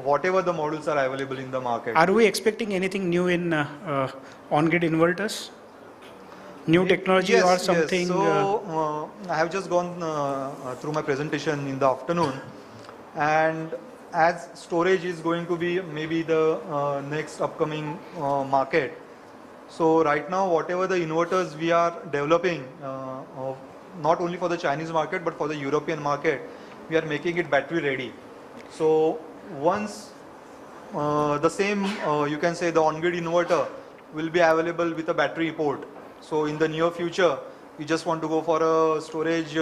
whatever the models are available in the market. Are we expecting anything new in on-grid inverters? New technology or something? Yes. So I have just gone through my presentation in the afternoon, and as storage is going to be maybe the next upcoming market. So right now, whatever the inverters we are developing, not only for the Chinese market but for the European market, we are making it battery ready. So once the same, you can say the on-grid inverter will be available with a battery port. So in the near future, you just want to go for a storage,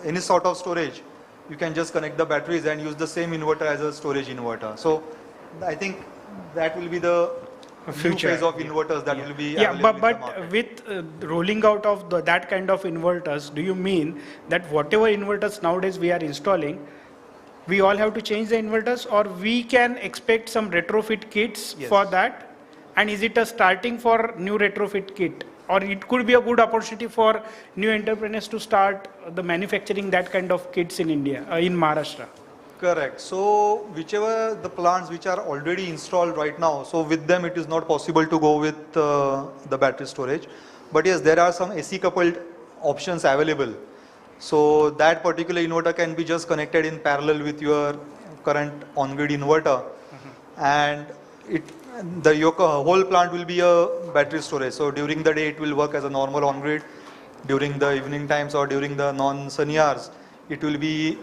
any sort of storage, you can just connect the batteries and use the same inverter as a storage inverter. So I think that will be the future phase of inverters that will be available but with rolling out of that kind of inverters, do you mean that whatever inverters nowadays we are installing, we all have to change the inverters, or we can expect some retrofit kits for that? And is it a starting for new retrofit kit, or it could be a good opportunity for new entrepreneurs to start the manufacturing that kind of kits in India, in Maharashtra? Correct. So whichever the plants which are already installed right now, so with them it is not possible to go with the battery storage. But yes, there are some AC coupled options available. So that particular inverter can be just connected in parallel with your current on-grid inverter, and your whole plant will be a battery storage. So during the day it will work as a normal on-grid. During the evening times or during the non-sunny hours, it will be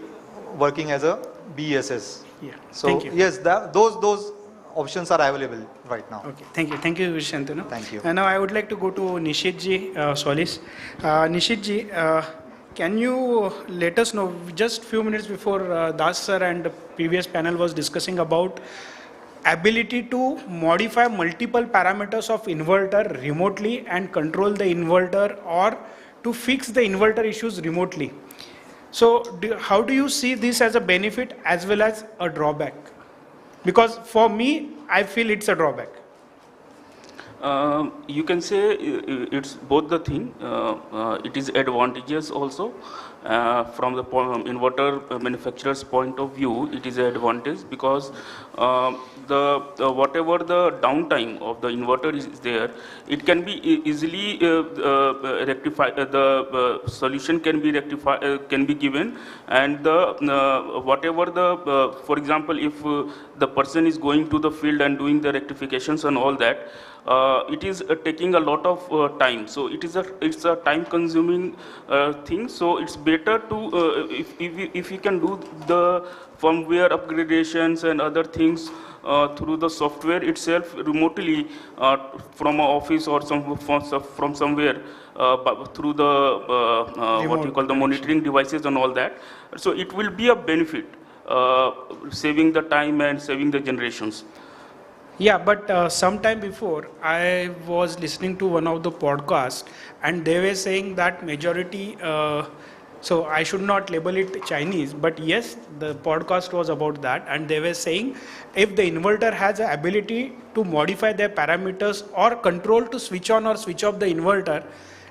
working as a BESS. Yeah. So Thank you. yes, those options are available right now. Okay, thank you, Shantanu. Thank you. And now I would like to go to Nishit Solis. Nishit can you let us know, just few minutes before Das sir and the previous panel was discussing about ability to modify multiple parameters of inverter remotely and control the inverter, or to fix the inverter issues remotely. So how do you see this as a benefit as well as a drawback? Because for me, I feel it's a drawback. You can say it's both the thing. It is advantageous also. From the inverter manufacturer's point of view, it is an advantage because whatever the downtime of the inverter is there, it can be easily rectified. The solution can be rectified, can be given, and the whatever the, for example, if the person is going to the field and doing the rectifications and all that, it is taking a lot of time. So it's a time consuming thing. So it's better to if you can do the firmware upgradations and other things through the software itself remotely from an office or from somewhere through the what you call the monitoring devices and all that. So it will be a benefit, saving the time and saving the generations. Yeah, but sometime before, I was listening to one of the podcasts, and they were saying that majority, so I should not label it Chinese, but yes, the podcast was about that, and they were saying if the inverter has the ability to modify their parameters or control to switch on or switch off the inverter,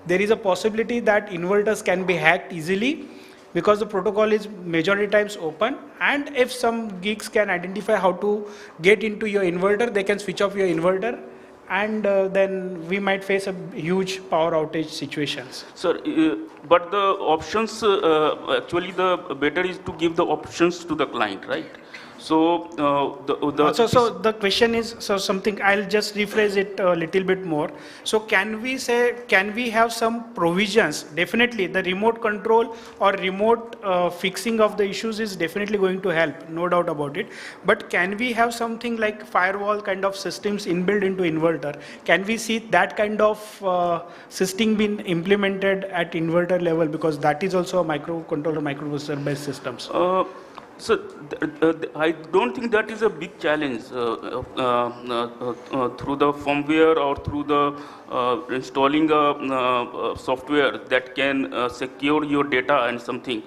there is a possibility that inverters can be hacked easily, because the protocol is majority times open, and if some geeks can identify how to get into your inverter, they can switch off your inverter, and then we might face a huge power outage situations. So, but the options, actually the better is to give the options to the client, right? So, So the question is, so something, I'll just rephrase it a little bit more. So can we say, can we have some provisions? Definitely the remote control or remote fixing of the issues is definitely going to help, no doubt about it. But can we have something like firewall kind of systems inbuilt into inverter? Can we see that kind of system being implemented at inverter level? Because that is also a microcontroller, microprocessor based systems. So I don't think that is a big challenge through the firmware or through the installing a software that can secure your data and something.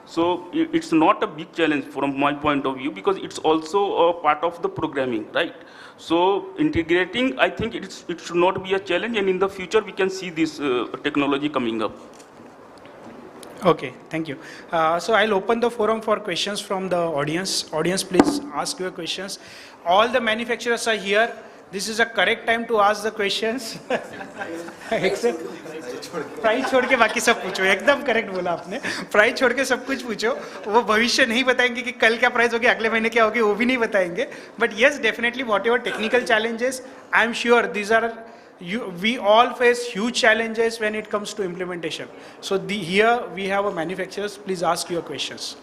So it's not a big challenge from my point of view, because it's also a part of the programming, right? So integrating, I think it should not be a challenge, and in the future we can see this technology coming up. Okay, thank you. So I'll open the forum for questions from the audience. Audience, please ask your questions. All the manufacturers are here. This is a correct time to ask the questions. Except price छोड़ के बाकी सब पूछो. एकदम correct बोला आपने. Price छोड़ के सब कुछ पूछो. वो भविष्य नहीं बताएंगे कि कल क्या प्राइस होगी, अगले महीने क्या होगी, वो भी नहीं बताएंगे. But yes, definitely whatever technical challenges, I'm sure these are. We all face huge challenges when it comes to implementation. So here we have a manufacturers. Please ask your questions.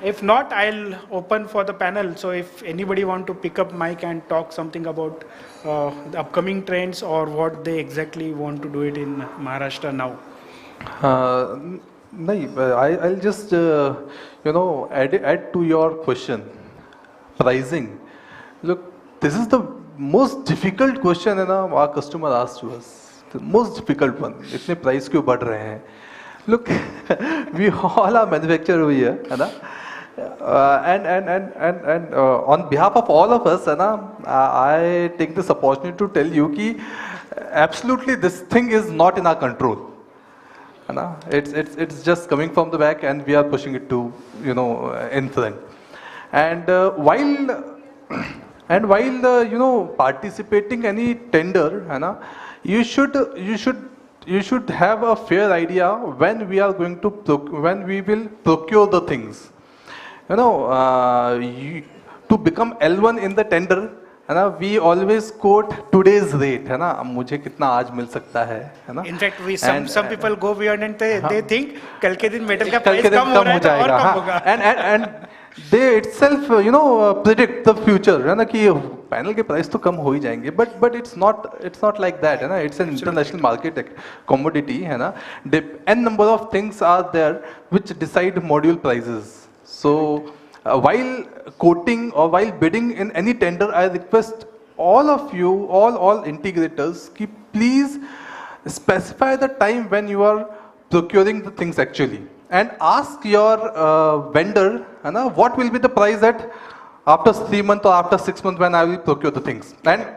If not, I'll open for the panel. So if anybody want to pick up mic and talk something about the upcoming trends or what they exactly want to do it in Maharashtra now. I'll just add to your question. Pricing. Look. This is the most difficult question our customer asks to us. The most difficult one. इतने price क्यों बढ़ रहे हैं? Look, we all are manufacturer over here, and on behalf of all of us, I take this opportunity to tell you कि absolutely this thing is not in our control. It's just coming from the back, and we are pushing it to in front. And while participating any tender, you should have a fair idea when we are going to when we will procure the things. To become L1 in the tender, we always quote today's rate. मुझे कितना आज मिल सकता है. In fact, some people go beyond and they think कल के दिन metal का price कम हो रहा है तो और कम होगा. And they itself predict the future कि panel के price तो कम हो ही जाएंगे, but it's not like that. It's an international market commodity. N number of things are there which decide module prices. So while quoting or while bidding in any tender, I request all of you, all integrators, please specify the time when you are procuring the things actually, and ask your vendor, what will be the price at after 3 months or after 6 months when I will procure the things. And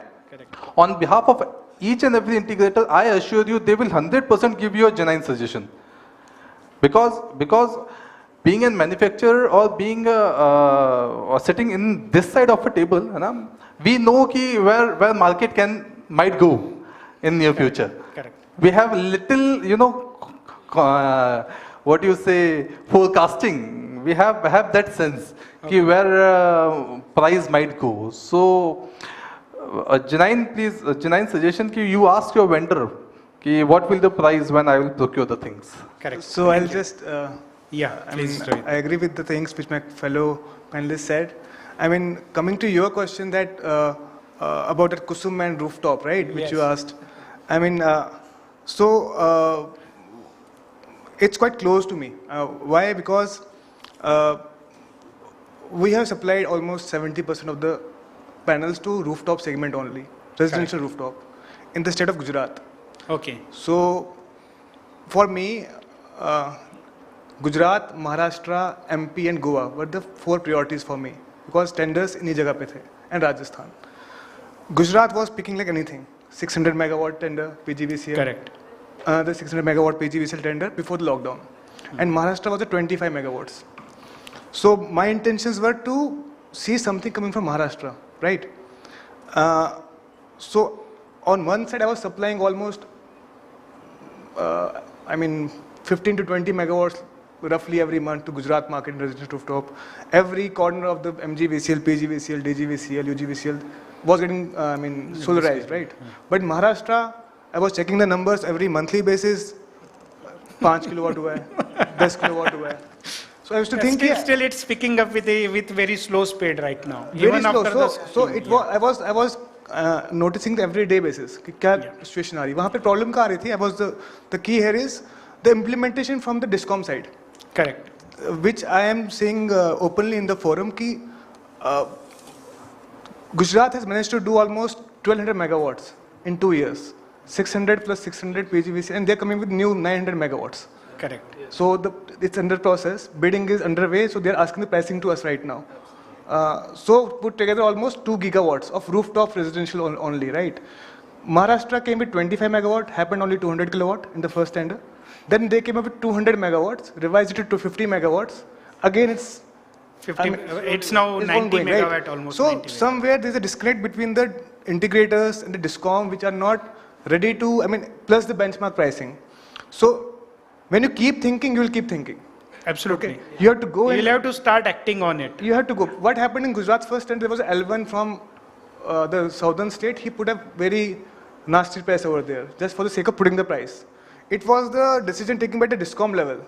on behalf of each and every integrator, I assure you they will 100% give you a genuine suggestion. Because being a manufacturer or being or sitting in this side of a table, we know ki where market might go in near future. Correct. We have little, what you say, forecasting. We have that sense ki where price might go. So a genuine suggestion ki you ask your vendor ki what will the price when I will procure the things. Correct. So I'll just, please, I agree with the things which my fellow panelists said. I mean, coming to your question that about that Kusum and rooftop, right, which you asked. I mean, it's quite close to me. Why? Because we have supplied almost 70% of the panels to rooftop segment only, residential rooftop, in the state of Gujarat. Okay. So, for me, Gujarat, Maharashtra, MP and Goa were the 4 priorities for me because tenders in jagah pe the, and Rajasthan. Gujarat was picking like anything, 600 megawatt tender, PGVCL. Correct. The 600 megawatt PGVCL tender before the lockdown. And Maharashtra was at 25 megawatts. So my intentions were to see something coming from Maharashtra, right? So on one side I was supplying almost, 15 to 20 megawatts roughly every month to Gujarat market in residential rooftop. Every corner of the MGVCL, PGVCL, DGVCL, UGVCL was getting, solarized, right? But in Maharashtra, I was checking the numbers every monthly basis. 5 kilowatt hua hai, 10 kilowatt hua hai. So I used to think, still it's picking up with very slow speed right now. Very Even slow. after So it was, I was noticing the everyday basis. कि क्या situation आ रही? वहाँ पे problem कहाँ आ रही थी? I was the key here is the implementation from the DISCOM side. Correct. Which I am saying openly in the forum कि Gujarat has managed to do almost 1200 megawatts in 2 years. 600 plus 600 PGVC, and they're coming with new 900 megawatts. Correct. So it's under process. Bidding is underway, so they're asking the pricing to us right now. So put together almost 2 gigawatts of rooftop residential only, right? Maharashtra came with 25 megawatt, happened only 200 kilowatt in the first tender. Then they came up with 200 megawatts, revised it to 50 megawatts. Again, it's 50, it's now 90 megawatt, right? Almost. So somewhere there's a disconnect between the integrators and the DISCOM, which are not ready to, plus the benchmark pricing. So when you keep thinking, you will keep thinking. Absolutely. Okay. You have to go. You'll have to start acting on it. You have to go. What happened in Gujarat's first tender? There was L1 from the southern state. He put a very nasty price over there, just for the sake of putting the price. It was the decision taken by the DISCOM level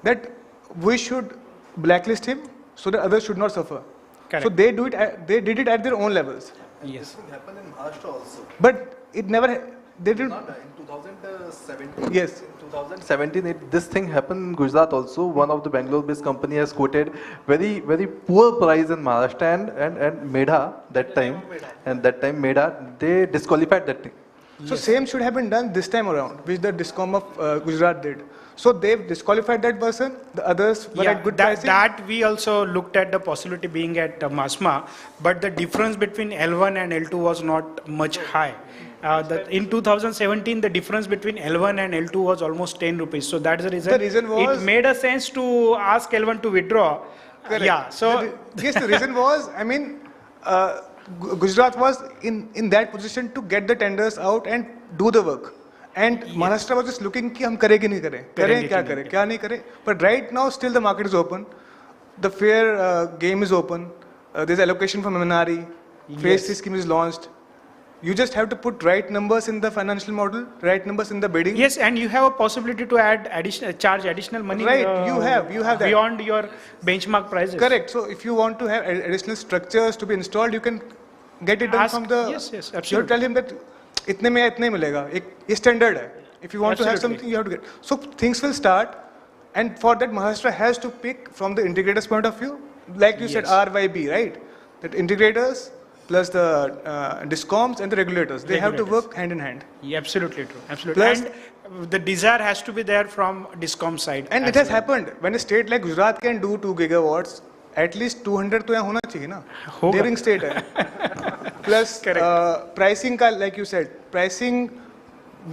that we should blacklist him so that others should not suffer. Correct. So they did it at their own levels. Yes. This happened in Maharashtra also. But it never. They did. Not in 2017. Yes. In 2017, this thing happened in Gujarat also. One of the Bangalore-based company has quoted very poor price in Maharashtra and Medha that time. And that time Medha, they disqualified that thing. So same should have been done this time around, which the DISCOM of Gujarat did. So they've disqualified that person. The others were at good pricing. That we also looked at the possibility being at Masma, but the difference between L1 and L2 was not much high. In 2017, the difference between L1 and L2 was almost 10 rupees. So that's the reason. The reason was it made a sense to ask L1 to withdraw. Correct. Yeah. So yes, the reason was, Gujarat was in that position to get the tenders out and do the work. And Maharashtra was just looking कि हम करें कि नहीं करें, करें क्या करें, क्या नहीं करें. But right now, still the market is open. The fair game is open. There's allocation from MNRE. Phase 3 scheme is launched. You just have to put right numbers in the financial model, right numbers in the bidding. yes, and you have a possibility to add charge additional money. Right, you have that. Beyond your benchmark prices. Correct. So if you want to have additional structures to be installed, you can get it done from the. Yes, absolutely. You have to tell him that इतने में इतने मिलेगा. ये standard है. If you want to have something, you have to get. So things will start, and for that Maharashtra has to pick from the integrators' point of view, like you said, RYB, right? That integrators plus the discoms and the regulators. They have to work hand in hand. Yeah, absolutely true. Absolutely. Plus, and the desire has to be there from discom side. And it has happened. When a state like Gujarat can do 2 gigawatts, at least 200 तो यहाँ होना चाहिए ना. Daring state है. Plus pricing का, like you said, pricing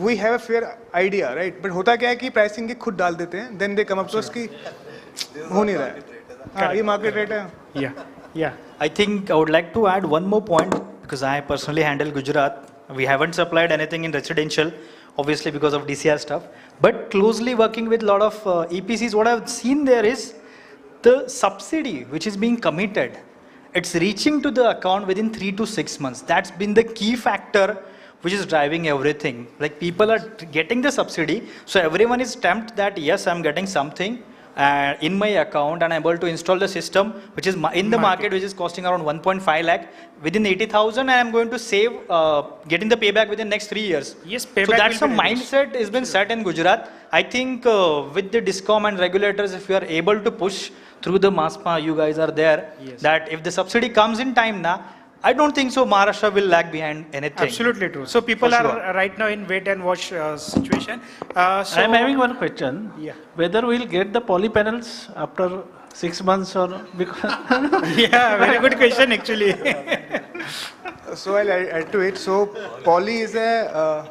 we have a fair idea, right? But होता क्या है कि pricing के खुद डाल देते हैं, then they come up to us कि हो नहीं रहा है. हाँ, ये market rate है. Yeah, yeah. I think I would like to add one more point because I personally handle Gujarat. We haven't supplied anything in residential, obviously because of DCR stuff, but closely working with a lot of EPCs. What I've seen there is the subsidy which is being committed. It's reaching to the account within 3 to 6 months. That's been the key factor which is driving everything. Like people are getting the subsidy, so everyone is tempted that yes, I'm getting something in my account and I'm able to install the system which is in the market which is costing around 1.5 lakh within 80,000 and I'm going to save getting the payback within next 3 years. Yes, payback. So that's the mindset has been set in Gujarat. I think with the discom and regulators, if you are able to push through the MASPA, you guys are there, that if the subsidy comes in time now, I don't think so Maharashtra will lag behind anything. Absolutely true. So people are right now in wait and watch situation. So I'm having one question. Yeah. Whether we'll get the poly panels after 6 months or because yeah, very good question actually. So I'll add to it. So poly is a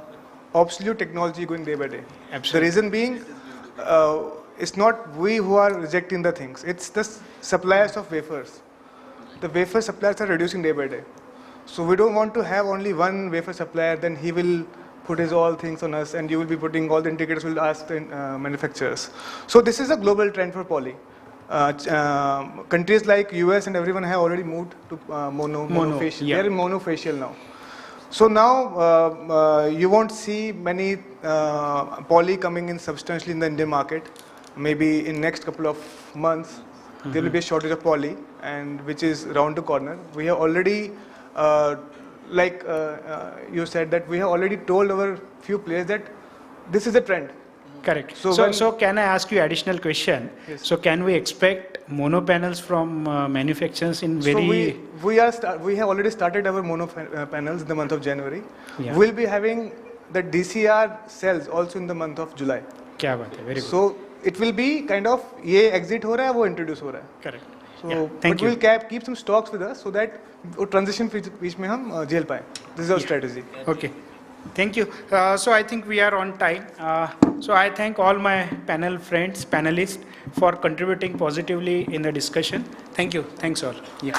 obsolete technology going day by day. Absolutely. The reason being, it's not we who are rejecting the things. It's the suppliers of wafers. The wafer suppliers are reducing day by day. So we don't want to have only one wafer supplier, then he will put his all things on us and you will be putting all the indicators, will ask the manufacturers. So this is a global trend for poly. Countries like US and everyone have already moved to monofacial. Yeah. They're in monofacial now. So now you won't see many poly coming in substantially in the Indian market. Maybe in next couple of months, there will be a shortage of poly, and which is round the corner. We have already, you said that we have already told our few players that this is a trend. Correct. So So can I ask you additional question? Yes. So can we expect mono panels from manufacturers in very? So we have already started our mono panels in the month of January. Yeah. We'll be having the DCR cells also in the month of July. क्या बात है, very good. So it will be kind of ये exit हो रहा है, वो introduce हो रहा है. Correct. So Yeah, thank but you. we'll keep some stocks with us so that वो transition बीच में हम झेल पाए. This is our strategy. Okay. Thank you. So I think we are on time. So I thank all my panel friends, panelists for contributing positively in the discussion. Thank you. Thanks all. Yeah.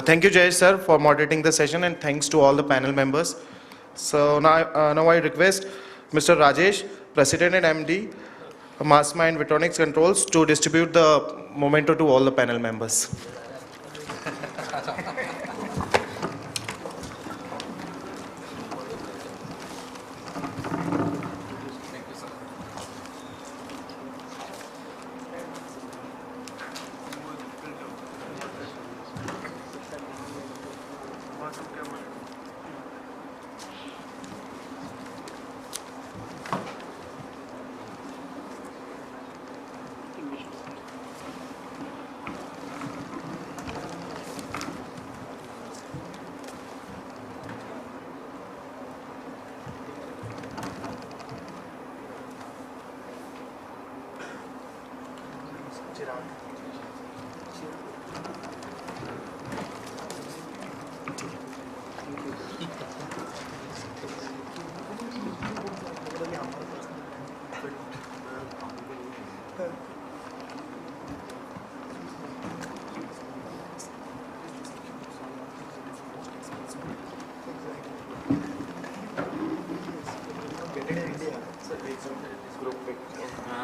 Thank you, Jayesh sir, for moderating the session, and thanks to all the panel members. So now I request Mr. Rajesh, President and MD, Masma and Vitronics Controls, to distribute the memento to all the panel members.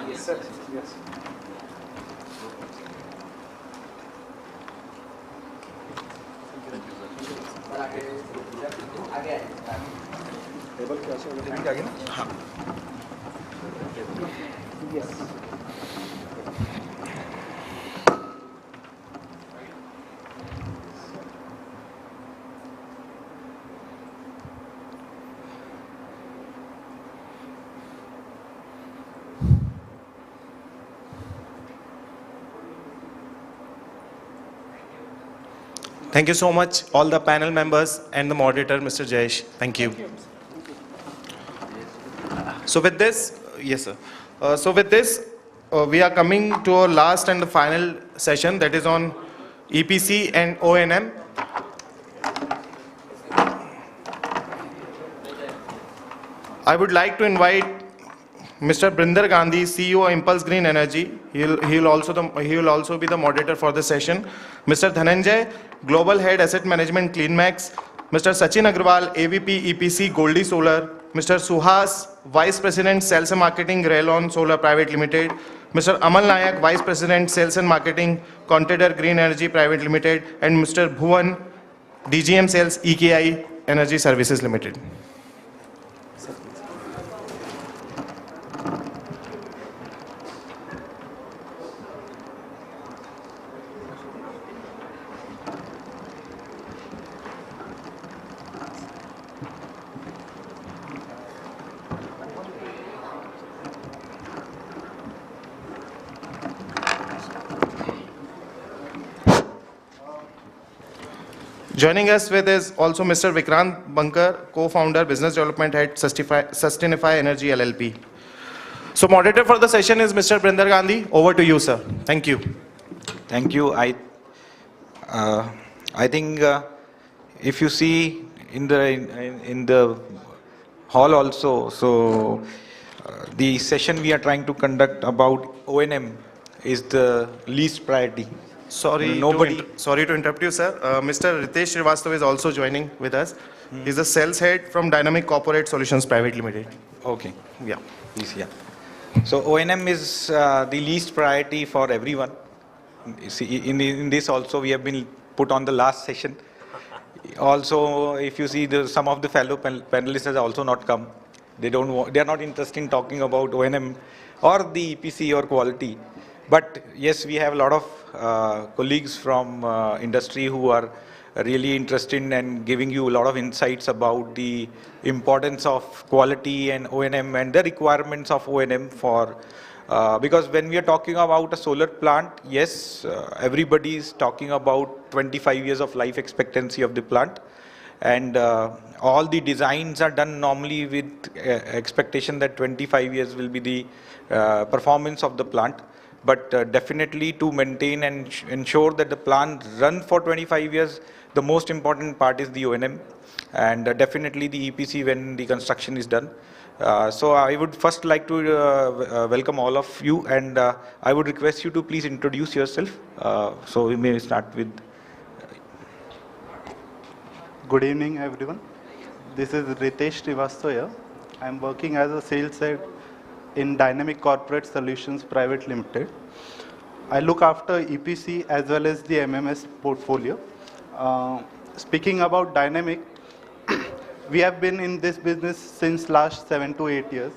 Yes, sir. Yes. आगे ना? हाँ. Yes. Thank you so much, all the panel members and the moderator, Mr. Jayesh. Thank you. So with this, yes, sir. We are coming to our last and the final session, that is on EPC and O&M. I would like to invite Mr. Brinder Gandhi, CEO Impulse Green Energy. He will also be the moderator for the session. Mr. Dhananjay, Global Head Asset Management CleanMax. Mr. Sachin Agrawal, AVP EPC Goldie Solar. Mr. Suhas, Vice President Sales and Marketing Railon Solar Private Limited. Mr. Amal Nayak, Vice President Sales and Marketing Contender Green Energy Private Limited. And Mr. Bhuvan, DGM Sales EKI Energy Services Limited. Joining us with is also Mr. Vikrant Bankar, co-founder, business development head, Sustinify Energy LLP. So moderator for the session is Mr. Brinder Gandhi. Over to you, sir. Thank you. Thank you. I think if you see in the hall also, so the session we are trying to conduct about O&M is the least priority. Sorry to interrupt you, sir. Mr. Ritesh Srivastava is also joining with us. He's the sales head from Dynamic Corporate Solutions Private Limited. Okay. Yeah. Please, yeah. So O&M is the least priority for everyone. See, in this also we have been put on the last session. Also, if you see some of the fellow panelists have also not come. They are not interested in talking about O&M or the EPC or quality. But yes, we have a lot of colleagues from industry who are really interested in giving you a lot of insights about the importance of quality and O&M and the requirements of O&M for because when we are talking about a solar plant, yes, everybody is talking about 25 years of life expectancy of the plant, and all the designs are done normally with expectation that 25 years will be the performance of the plant. But definitely to maintain and ensure that the plant run for 25 years, the most important part is the O&M, and definitely the EPC when the construction is done. So I would first like to welcome all of you, and I would request you to please introduce yourself. So we may start with. Good evening, everyone. This is Ritesh Srivastava. I am working as a sales head in Dynamic Corporate Solutions Private Limited. I look after EPC as well as the MMS portfolio. Speaking about Dynamic, we have been in this business since last 7 to 8 years,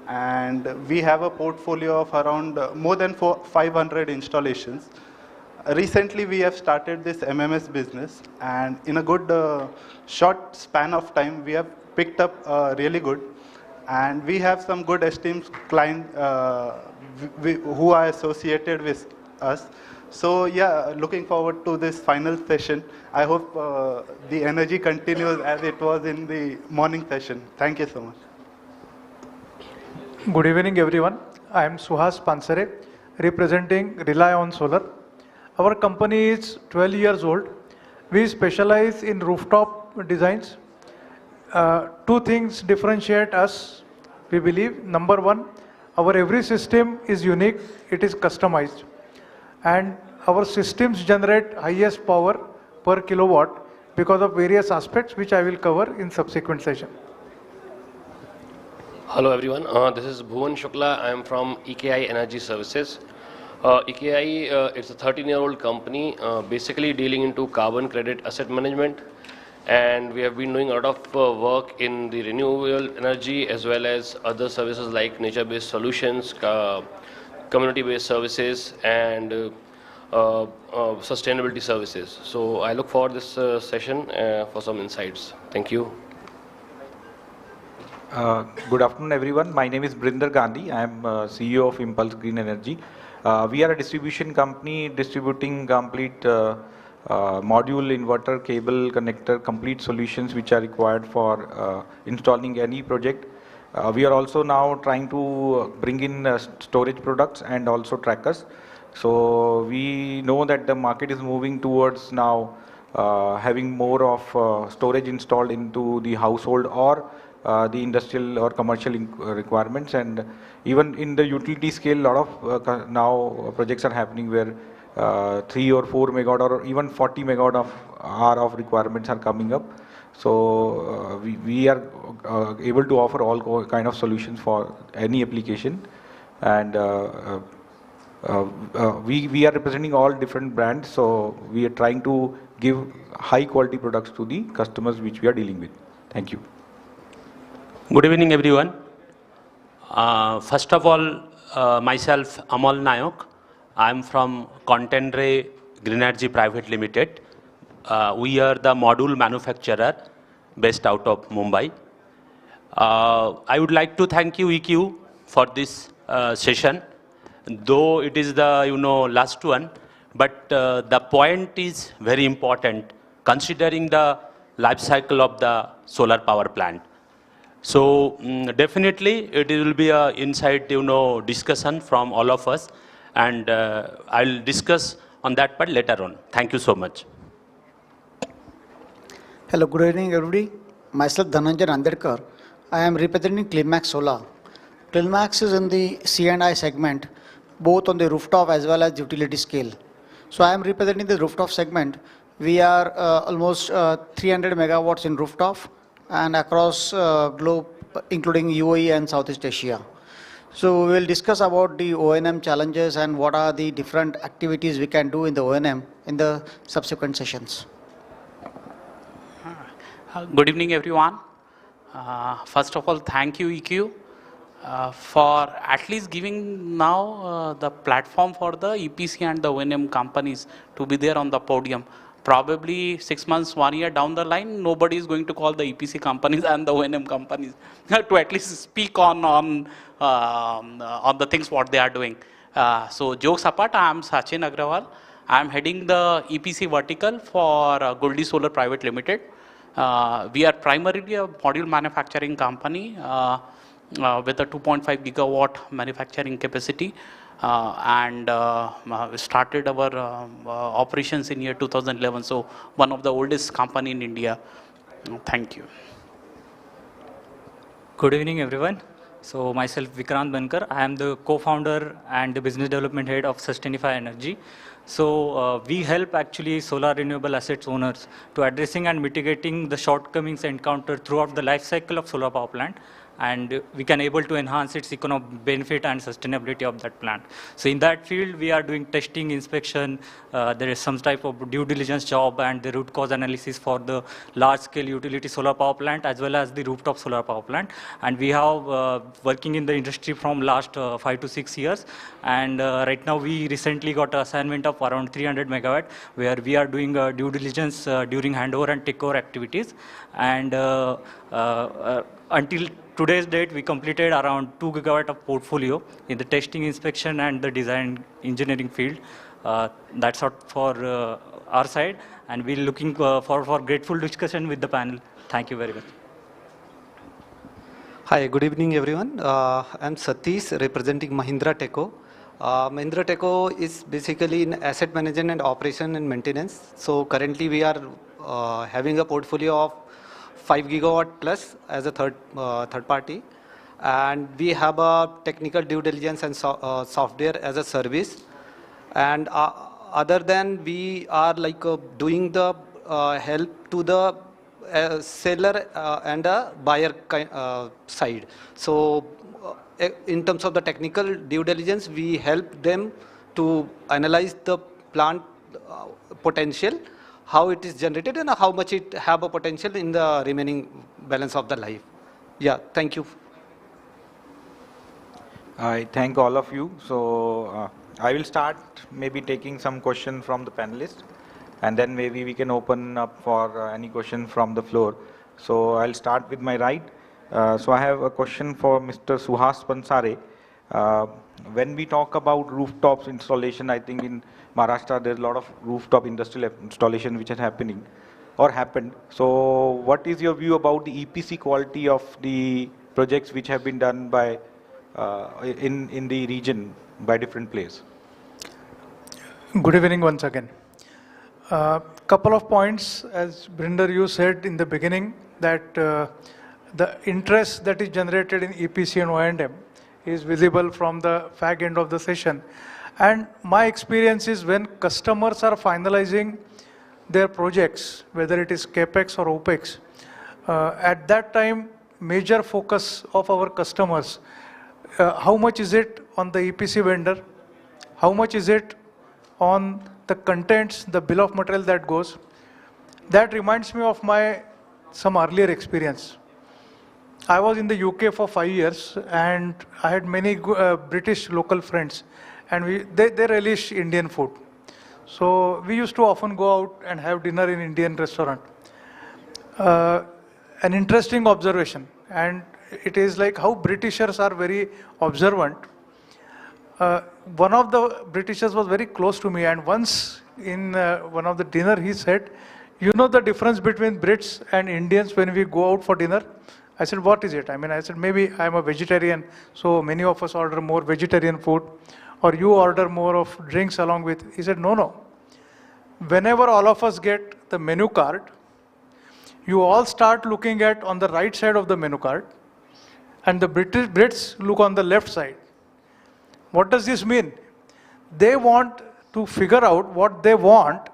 and we have a portfolio of around more than 500 installations. Recently, we have started this MMS business, and in a good short span of time, we have picked up really good. And we have some good esteemed clients who are associated with us. So yeah, looking forward to this final session. I hope the energy continues as it was in the morning session. Thank you so much. Good evening, everyone. I am Suhas Pansare, representing Rely on Solar. Our company is 12 years old. We specialize in rooftop designs. Two things differentiate us, we believe. Number one, our every system is unique, it is customized. And our systems generate highest power per kilowatt because of various aspects which I will cover in subsequent session. Hello everyone, this is Bhuvan Shukla. I am from EKI Energy Services. EKI is a 13-year-old company basically dealing into carbon credit asset management, and we have been doing a lot of work in the renewable energy as well as other services like nature-based solutions, community-based services, and sustainability services. So I look forward to this session for some insights. Thank you. Good afternoon, everyone. My name is Brinder Gandhi. I am CEO of Impulse Green Energy. We are a distribution company distributing complete module, inverter, cable, connector, complete solutions which are required for installing any project. We are also now trying to bring in storage products and also trackers. So we know that the market is moving towards now having more of storage installed into the household or the industrial or commercial requirements, and even in the utility scale, a lot of now projects are happening where 3 or 4 megawatt or even 40 megawatt of hour of requirements are coming up. So we are able to offer all kind of solutions for any application, and we are representing all different brands. So we are trying to give high quality products to the customers which we are dealing with. Thank you. Good evening, everyone. First of all, myself Amal Nayok. I am from Contendre Greenergy Private Limited. We are the module manufacturer based out of Mumbai. I would like to thank you, EQ, for this session. Though it is the last one, but the point is very important considering the life cycle of the solar power plant. So definitely it will be a inside discussion from all of us, and I'll discuss on that part later on. Thank you so much. Hello, good evening everybody. Myself Dhananjay Andedkar. I am representing Climax Solar. Climax is in the C&I segment, both on the rooftop as well as utility scale. So I am representing the rooftop segment. We are almost 300 megawatts in rooftop and across globe, including UAE and Southeast Asia. So we will discuss about the O&M challenges and what are the different activities we can do in the O&M in the subsequent sessions. Good evening, everyone. First of all, thank you, EQ, for at least giving now the platform for the EPC and the O&M companies to be there on the podium. Probably 6 months, 1 year down the line, nobody is going to call the EPC companies and the O&M companies to at least speak on the things what they are doing. So jokes apart, I am Sachin Agrawal. I am heading the EPC vertical for Goldie Solar Private Limited. We are primarily a module manufacturing company with a 2.5 gigawatt manufacturing capacity, and we started our operations in year 2011. So one of the oldest company in India. Thank you. Good evening, everyone. So myself Vikrant Bankar. I am the co-founder and the business development head of Sustainify Energy. So we help actually solar renewable assets owners to addressing and mitigating the shortcomings encountered throughout the life cycle of solar power plant, and we can able to enhance its economic benefit and sustainability of that plant. So in that field, we are doing testing, inspection, there is some type of due diligence job and the root cause analysis for the large scale utility solar power plant as well as the rooftop solar power plant. And we have working in the industry from last 5 to 6 years. And right now we recently got an assignment of around 300 megawatt where we are doing due diligence during handover and takeover activities. And until today's date, we completed around 2 gigawatt of portfolio in the testing, inspection, and the design engineering field. That's all for our side, and we're looking for grateful discussion with the panel. Thank you very much. Hi, good evening, everyone. I'm Satish, representing Mahindra Teco. Mahindra Teco is basically in asset management and operation and maintenance. So currently we are having a portfolio of 5 gigawatt plus as a third party, and we have a technical due diligence and software as a service. And other than we are like doing the help to the seller and a buyer side. So in terms of the technical due diligence, we help them to analyze the plant potential, how it is generated and how much it have a potential in the remaining balance of the life. Yeah, thank you. I thank all of you. So I will start maybe taking some questions from the panelists, and then maybe we can open up for any question from the floor. So I'll start with my right. So I have a question for Mr. Suhas Pansare. when we talk about rooftops installation, I think in Maharashtra there's a lot of rooftop industrial installation which is happening or happened. So what is your view about the EPC quality of the projects which have been done by in the region by different players? Good evening once again. Couple of points, as Brinder, you said in the beginning that the interest that is generated in EPC and O&M is visible from the fag end of the session. And my experience is when customers are finalizing their projects, whether it is CAPEX or OPEX, at that time, major focus of our customers, how much is it on the EPC vendor, how much is it on the contents, the bill of material that goes. That reminds me of some earlier experience. I was in the UK for 5 years and I had many British local friends, and they relish Indian food. So we used to often go out and have dinner in Indian restaurant. An interesting observation, and it is like how Britishers are very observant. One of the Britishers was very close to me, and once in one of the dinner he said, "You know the difference between Brits and Indians when we go out for dinner?" I said, "What is it?" I said, "Maybe I'm a vegetarian, so many of us order more vegetarian food, or you order more of drinks along with." He said, "No. Whenever all of us get the menu card, you all start looking at on the right side of the menu card, and the Brits look on the left side." What does this mean? They want to figure out what they want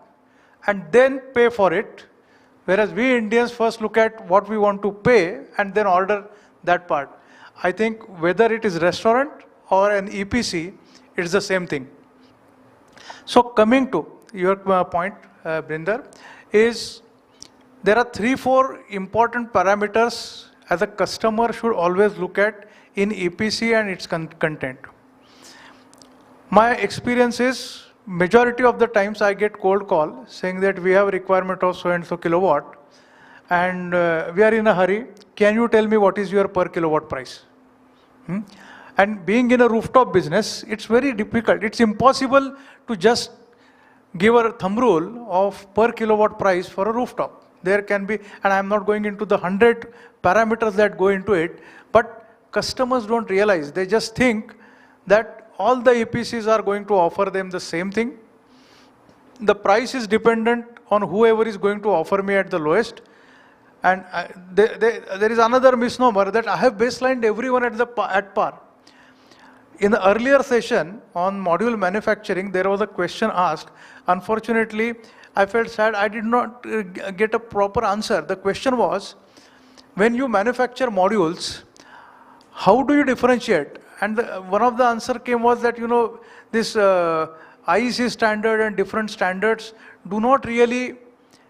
and then pay for it, whereas we Indians first look at what we want to pay and then order that part. I think whether it is restaurant or an EPC, it's the same thing. So coming to your point, Brinder, is there are 3-4 important parameters as a customer should always look at in EPC and its content. My experience is majority of the times I get cold call saying that we have a requirement of so and so kilowatt and we are in a hurry. Can you tell me what is your per kilowatt price? And being in a rooftop business, it's very difficult. It's impossible to just give a thumb rule of per kilowatt price for a rooftop. There can be, and I'm not going into the 100 parameters that go into it, but customers don't realize. They just think that all the EPCs are going to offer them the same thing. The price is dependent on whoever is going to offer me at the lowest. And there is another misnomer that I have baselined everyone at par. In the earlier session on module manufacturing, there was a question asked. Unfortunately, I felt sad I did not get a proper answer. The question was, when you manufacture modules, how do you differentiate? And one of the answer came was that, this IEC standard and different standards do not really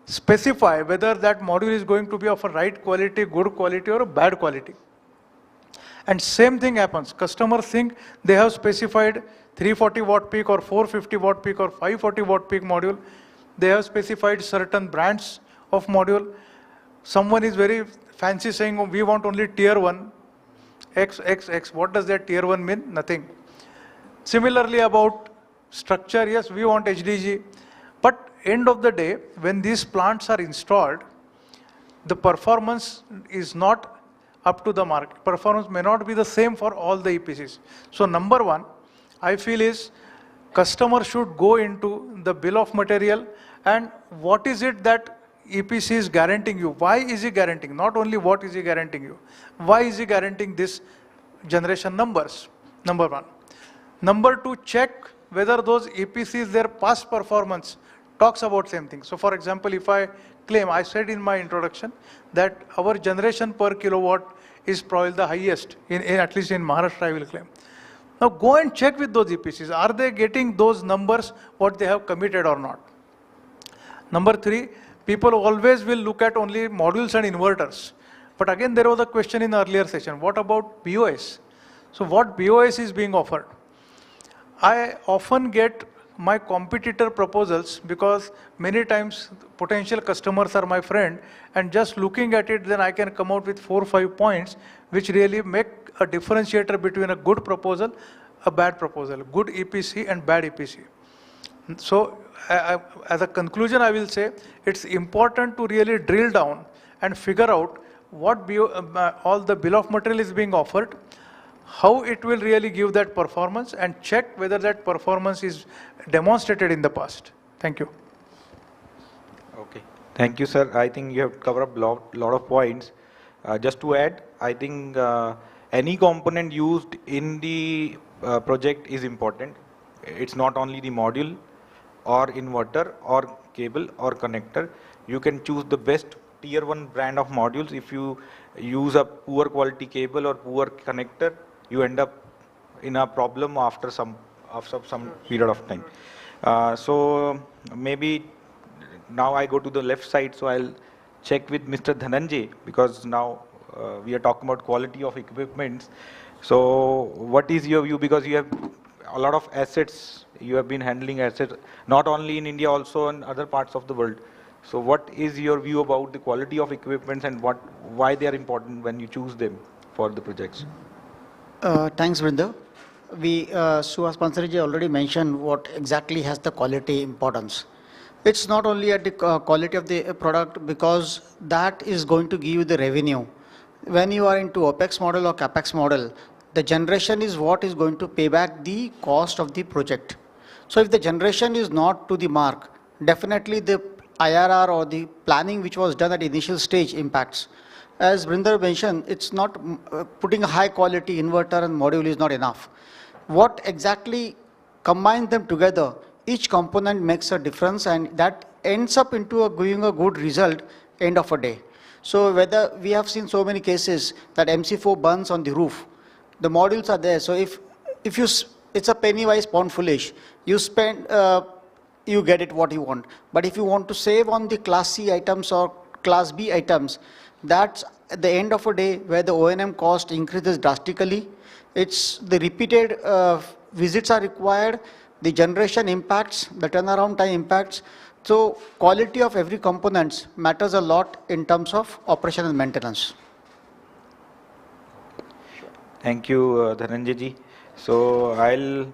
specify whether that module is going to be of a right quality, good quality, or a bad quality. And same thing happens. Customers think they have specified 340 watt peak or 450 watt peak or 540 watt peak module. They have specified certain brands of module. Someone is very fancy saying, "Oh, we want only tier 1. X. What does that tier 1 mean? Nothing. Similarly about structure, yes, we want HDG. But end of the day, when these plants are installed, the performance is not up to the mark. Performance may not be the same for all the EPCs. So number one, I feel is customer should go into the bill of material and what is it that EPC is guaranteeing you. Why is he guaranteeing? Not only what is he guaranteeing you. Why is he guaranteeing this generation numbers? Number one. Number two, check whether those EPCs, their past performance talks about same thing. So for example, if I claim, I said in my introduction that our generation per kilowatt is probably the highest, at least in Maharashtra I will claim. Now go and check with those EPCs. Are they getting those numbers, what they have committed or not? Number three, people always will look at only modules and inverters. But again, there was a question in the earlier session. What about BOS? So what BOS is being offered? I often get my competitor proposals because many times potential customers are my friend, and just looking at it, then I can come out with 4 or 5 points which really make a differentiator between a good proposal a bad proposal, good EPC and bad EPC. So as a conclusion, I will say it's important to really drill down and figure out what all the bill of material is being offered, how it will really give that performance, and check whether that performance is demonstrated in the past. Thank you. Okay. Thank you, sir. I think you have covered up lot of points. Just to add, I think any component used in the project is important. It's not only the module or inverter or cable or connector. You can choose the best tier 1 brand of modules. If you use a poor quality cable or poor connector, you end up in a problem after some period of time. So maybe now I go to the left side, so I'll check with Mr. Dhananjay, because now we are talking about quality of equipment. So what is your view, because you have a lot of assets, you have been handling assets, not only in India, also in other parts of the world. So what is your view about the quality of equipment and why they are important when you choose them for the projects? Thanks, Vrinda. Suhas Pansariji already mentioned what exactly has the quality importance. It's not only at the quality of the product, because that is going to give you the revenue. When you are into OPEX model or CAPEX model, the generation is what is going to pay back the cost of the project. So if the generation is not to the mark, definitely the IRR or the planning which was done at initial stage impacts. As Brinder mentioned, it's not putting a high quality inverter and module is not enough. What exactly combines them together, each component makes a difference, and that ends up into giving a good result end of a day. So whether we have seen so many cases that MC4 burns on the roof, the modules are there. So if it's a penny wise pound foolish, you spend, you get it what you want. But if you want to save on the class C items or class B items, that's at the end of a day where the O&M cost increases drastically. It's the repeated visits are required, the generation impacts, the turnaround time impacts. So quality of every component matters a lot in terms of operation and maintenance. Thank you, Dhananjay ji. So I'll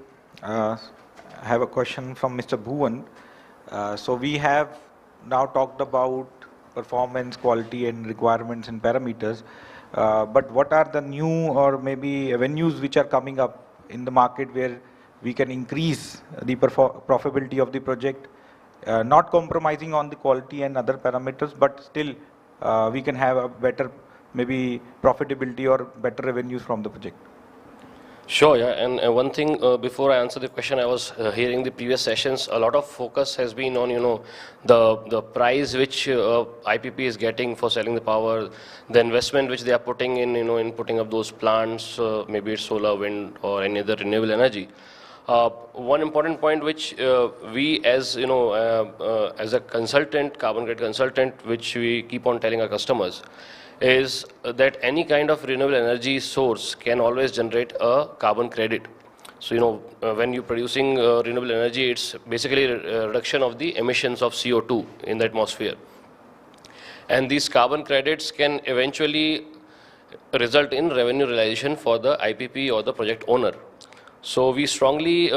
have a question from Mr. Bhuvan. So we have now talked about performance, quality and requirements and parameters. But what are the new or maybe avenues which are coming up in the market where we can increase the profitability of the project, not compromising on the quality and other parameters, but still we can have a better maybe profitability or better revenues from the project? Sure, yeah. And one thing before I answer the question, I was hearing the previous sessions. A lot of focus has been on, the price which IPP is getting for selling the power, the investment which they are putting in, in putting up those plants, maybe it's solar, wind, or any other renewable energy. One important point which we as as a consultant, carbon credit consultant, which we keep on telling our customers, is that any kind of renewable energy source can always generate a carbon credit. So when you're producing renewable energy, it's basically a reduction of the emissions of CO2 in the atmosphere, and these carbon credits can eventually result in revenue realization for the IPP or the project owner. So we strongly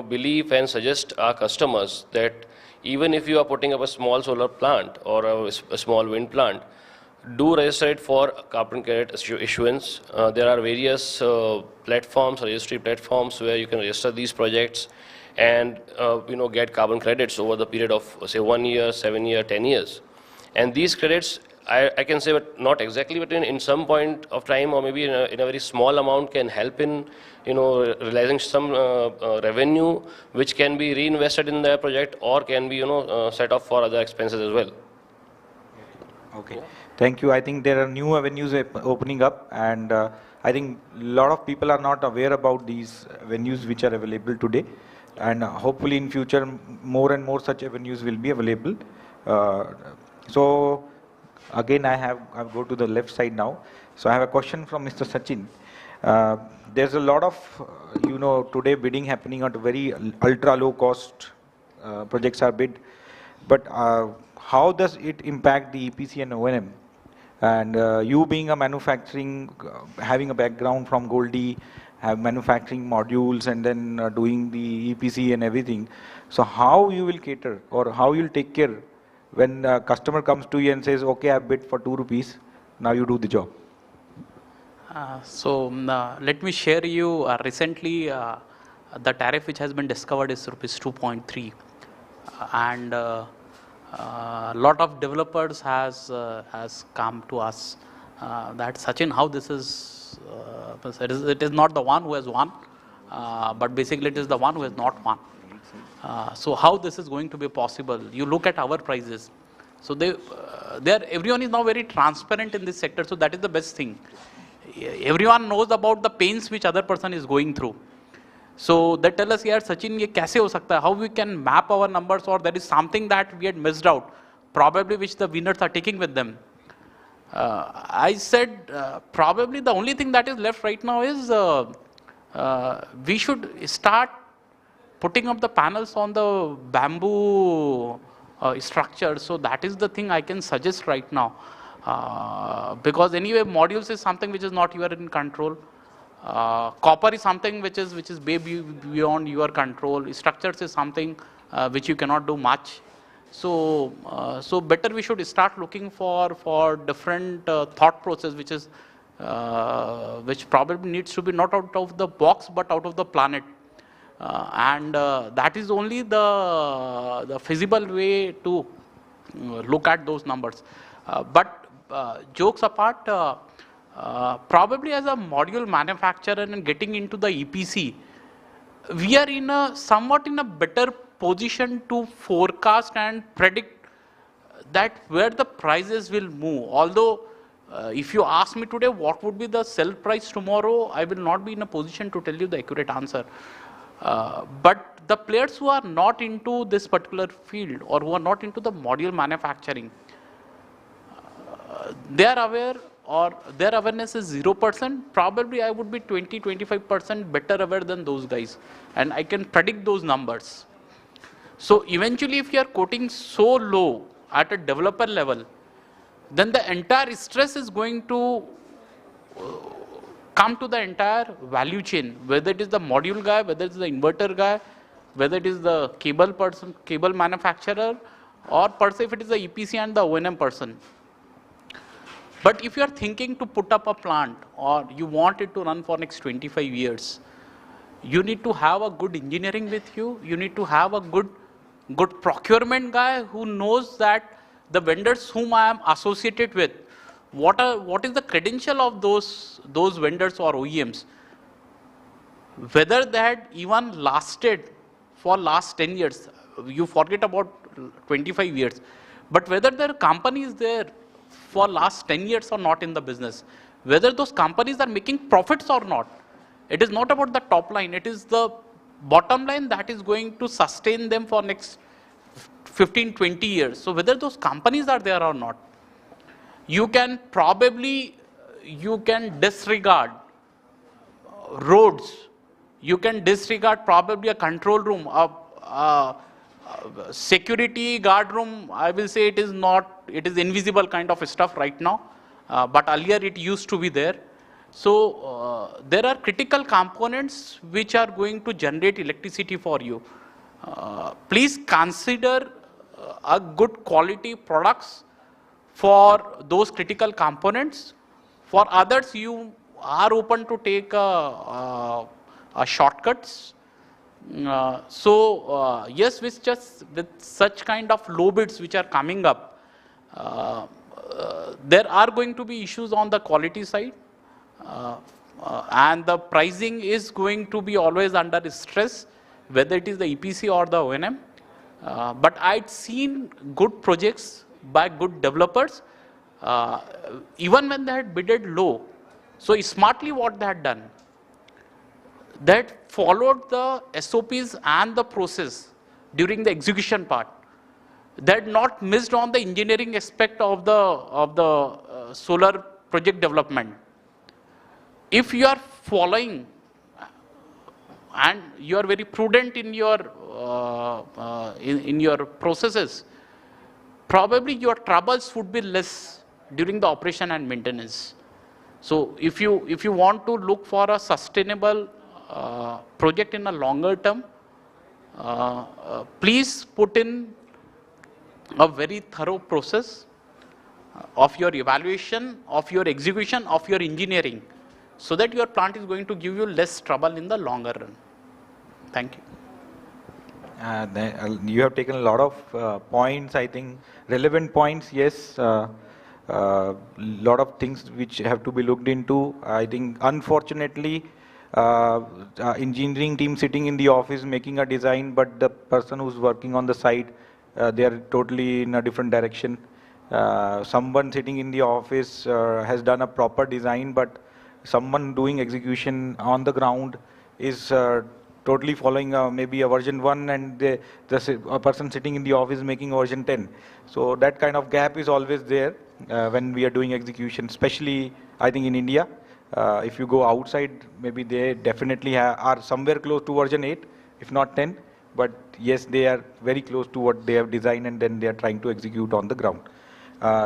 believe and suggest our customers that even if you are putting up a small solar plant or a small wind plant, do register it for carbon credit issuance. There are various platforms, registry platforms, where you can register these projects and get carbon credits over the period of say 1 year, 7 year, 10 years. And these credits, I can say, but not exactly, but in some point of time, or maybe in a very small amount, can help in realizing some revenue which can be reinvested in the project or can be set off for other expenses as well. Okay. Thank you. I think there are new avenues opening up, and I think a lot of people are not aware about these avenues which are available today, and hopefully in future more and more such avenues will be available. So again, I'll go to the left side now. So I have a question from Mr. Sachin. There's a lot of today bidding happening at very ultra low cost projects are bid, but how does it impact the EPC and O&M? And you being a manufacturing, having a background from Goldie, have manufacturing modules and then doing the EPC and everything. So how you will cater or how you'll take care when a customer comes to you and says, okay, I bid for 2 rupees, now you do the job. Let me share you recently the tariff which has been discovered is rupees 2.3 and lot of developers has come to us that Sachin, how this is, it is not the one who has won, but basically it is the one who has not won. So how this is going to be possible? You look at our prices. So everyone is now very transparent in this sector. So that is the best thing. Everyone knows about the pains which other person is going through. So they tell us, yaar, Sachin, ye kaise ho sakta hai? How we can map our numbers, or there is something that we had missed out, probably which the winners are taking with them. I said, probably the only thing that is left right now is we should start putting up the panels on the bamboo structure. So that is the thing I can suggest right now. Because anyway, modules is something which is not you are in control. Copper is something which is beyond your control. Structures is something which you cannot do much. So better we should start looking for different thought process which probably needs to be not out of the box but out of the planet. And that is only the feasible way to look at those numbers. But jokes apart, probably as a module manufacturer and getting into the EPC, we are somewhat in a better position to forecast and predict that where the prices will move. Although, if you ask me today what would be the sell price tomorrow, I will not be in a position to tell you the accurate answer. But the players who are not into this particular field or who are not into the module manufacturing, they are aware, or their awareness is 0%. Probably I would be 20-25% better aware than those guys, and I can predict those numbers. So eventually, if you are quoting so low at a developer level, then the entire stress is going to come to the entire value chain, whether it is the module guy, whether it is the inverter guy, whether it is the cable manufacturer, or per se if it is the EPC and the O&M person. But if you are thinking to put up a plant or you want it to run for next 25 years, you need to have a good engineering with you. You need to have a good procurement guy who knows that the vendors whom I am associated with, what is the credential of those vendors or OEMs, whether they had even lasted for last 10 years. You forget about 25 years, but whether their company is there for last 10 years or not in the business, whether those companies are making profits or not. It is not about the top line, it is the bottom line that is going to sustain them for next 15-20 years. So whether those companies are there or not, you can disregard roads, you can disregard probably a control room, a security guard room. I will say it is invisible kind of stuff right now, but earlier it used to be there. So there are critical components which are going to generate electricity for you. Please consider a good quality products for those critical components. For others, you are open to take shortcuts. Yes, with such kind of low bids which are coming up, there are going to be issues on the quality side, and the pricing is going to be always under stress, whether it is the EPC or the O&M. But I'd seen good projects by good developers, even when they had bidded low. So smartly what they had done, that followed the SOPs and the process during the execution part. They had not missed on the engineering aspect of the solar project development. If you are following and you are very prudent in your processes, probably your troubles would be less during the operation and maintenance. So if you want to look for a sustainable project in a longer term, please put in a very thorough process of your evaluation, of your execution, of your engineering, so that your plant is going to give you less trouble in the longer run. Thank you. You have taken a lot of points, I think, relevant points, yes. Lot of things which have to be looked into. I think, unfortunately, engineering team sitting in the office making a design, but the person who's working on the site, they are totally in a different direction. Someone sitting in the office has done a proper design, but someone doing execution on the ground is totally following maybe a version 1, and a person sitting in the office making version 10. So that kind of gap is always there when we are doing execution, especially I think in India. If you go outside, maybe they definitely are somewhere close to version 8, if not 10. But yes, they are very close to what they have designed, and then they are trying to execute on the ground.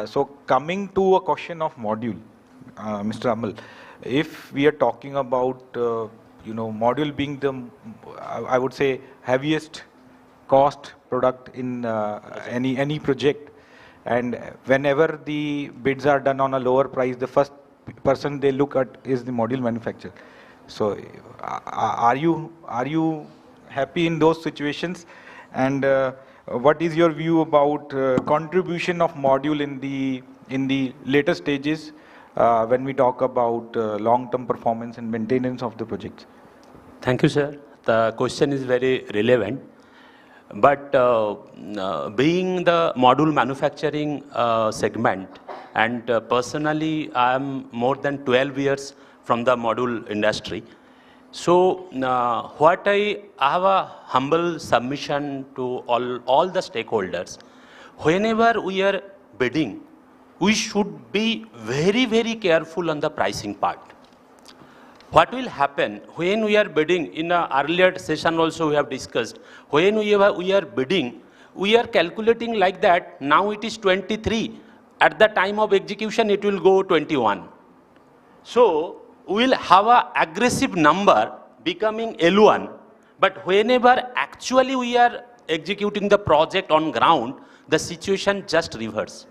So coming to a question of module, Mr. Amal, if we are talking about module being the, I would say, heaviest cost product in any project, and whenever the bids are done on a lower price, the first person they look at is the module manufacturer. So are you happy in those situations? And what is your view about contribution of module in the later stages when we talk about long-term performance and maintenance of the projects? Thank you, sir. The question is very relevant. But being the module manufacturing segment, and personally I am more than 12 years from the module industry. So what I have a humble submission to all the stakeholders. Whenever we are bidding, we should be very, very careful on the pricing part. What will happen when we are bidding, in an earlier session also we have discussed, when we are bidding, we are calculating like that, now it is 23, at the time of execution it will go 21. So we will have an aggressive number becoming L1, but whenever actually we are executing the project on ground, the situation just reverse.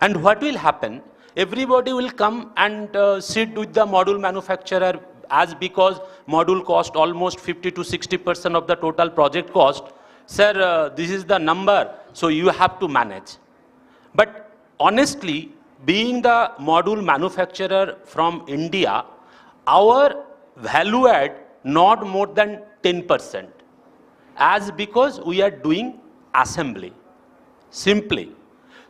And what will happen? Everybody will come and sit with the module manufacturer, as because module cost almost 50 to 60% of the total project cost. Sir, this is the number, so you have to manage. But honestly, being the module manufacturer from India, our value add not more than 10%, as because we are doing assembly, simply.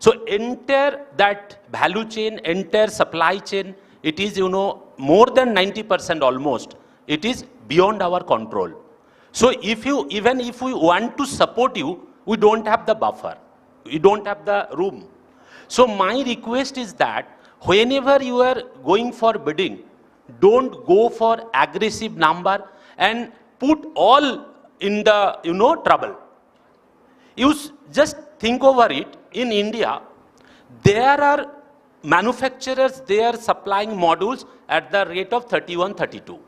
So entire that value chain, entire supply chain, it is, more than 90% almost, it is beyond our control. So even if we want to support you, we don't have the buffer, we don't have the room. So my request is that whenever you are going for bidding, don't go for aggressive number and put all in the, trouble. You just think over it. In India, there are manufacturers, they are supplying modules at the rate of 31, 32.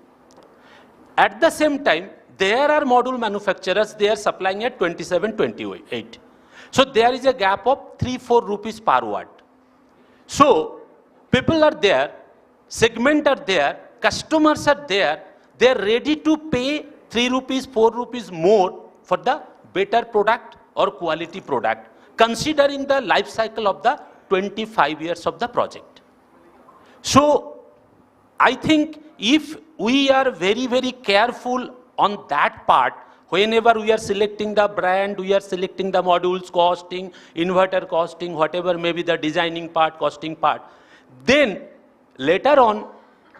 At the same time, there are module manufacturers, they are supplying at 27, 28. So there is a gap of 3-4 rupees per watt. So people are there, segment are there, customers are there, they are ready to pay 3 rupees, 4 rupees more for the better product or quality product, considering the life cycle of the 25 years of the project. So I think if we are very, very careful on that part, whenever we are selecting the brand, we are selecting the modules costing, inverter costing, whatever may be the designing part, costing part, then later on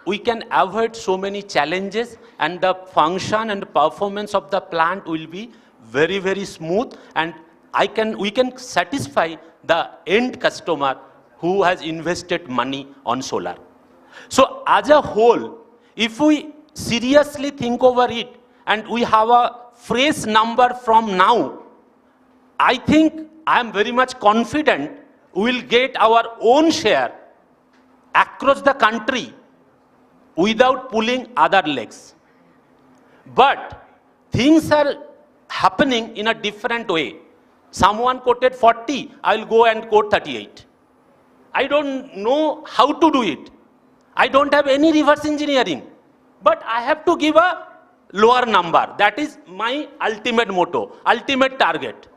we can avoid so many challenges, and the function and performance of the plant will be very, very smooth, and we can satisfy the end customer who has invested money on solar. So as a whole, if we seriously think over it and we have a fresh number from now, I think I am very much confident we will get our own share across the country without pulling other legs. But things are happening in a different way. Someone quoted 40, I will go and quote 38. I don't know how to do it. I don't have any reverse engineering. But I have to give a lower number. That is my ultimate motto, ultimate target.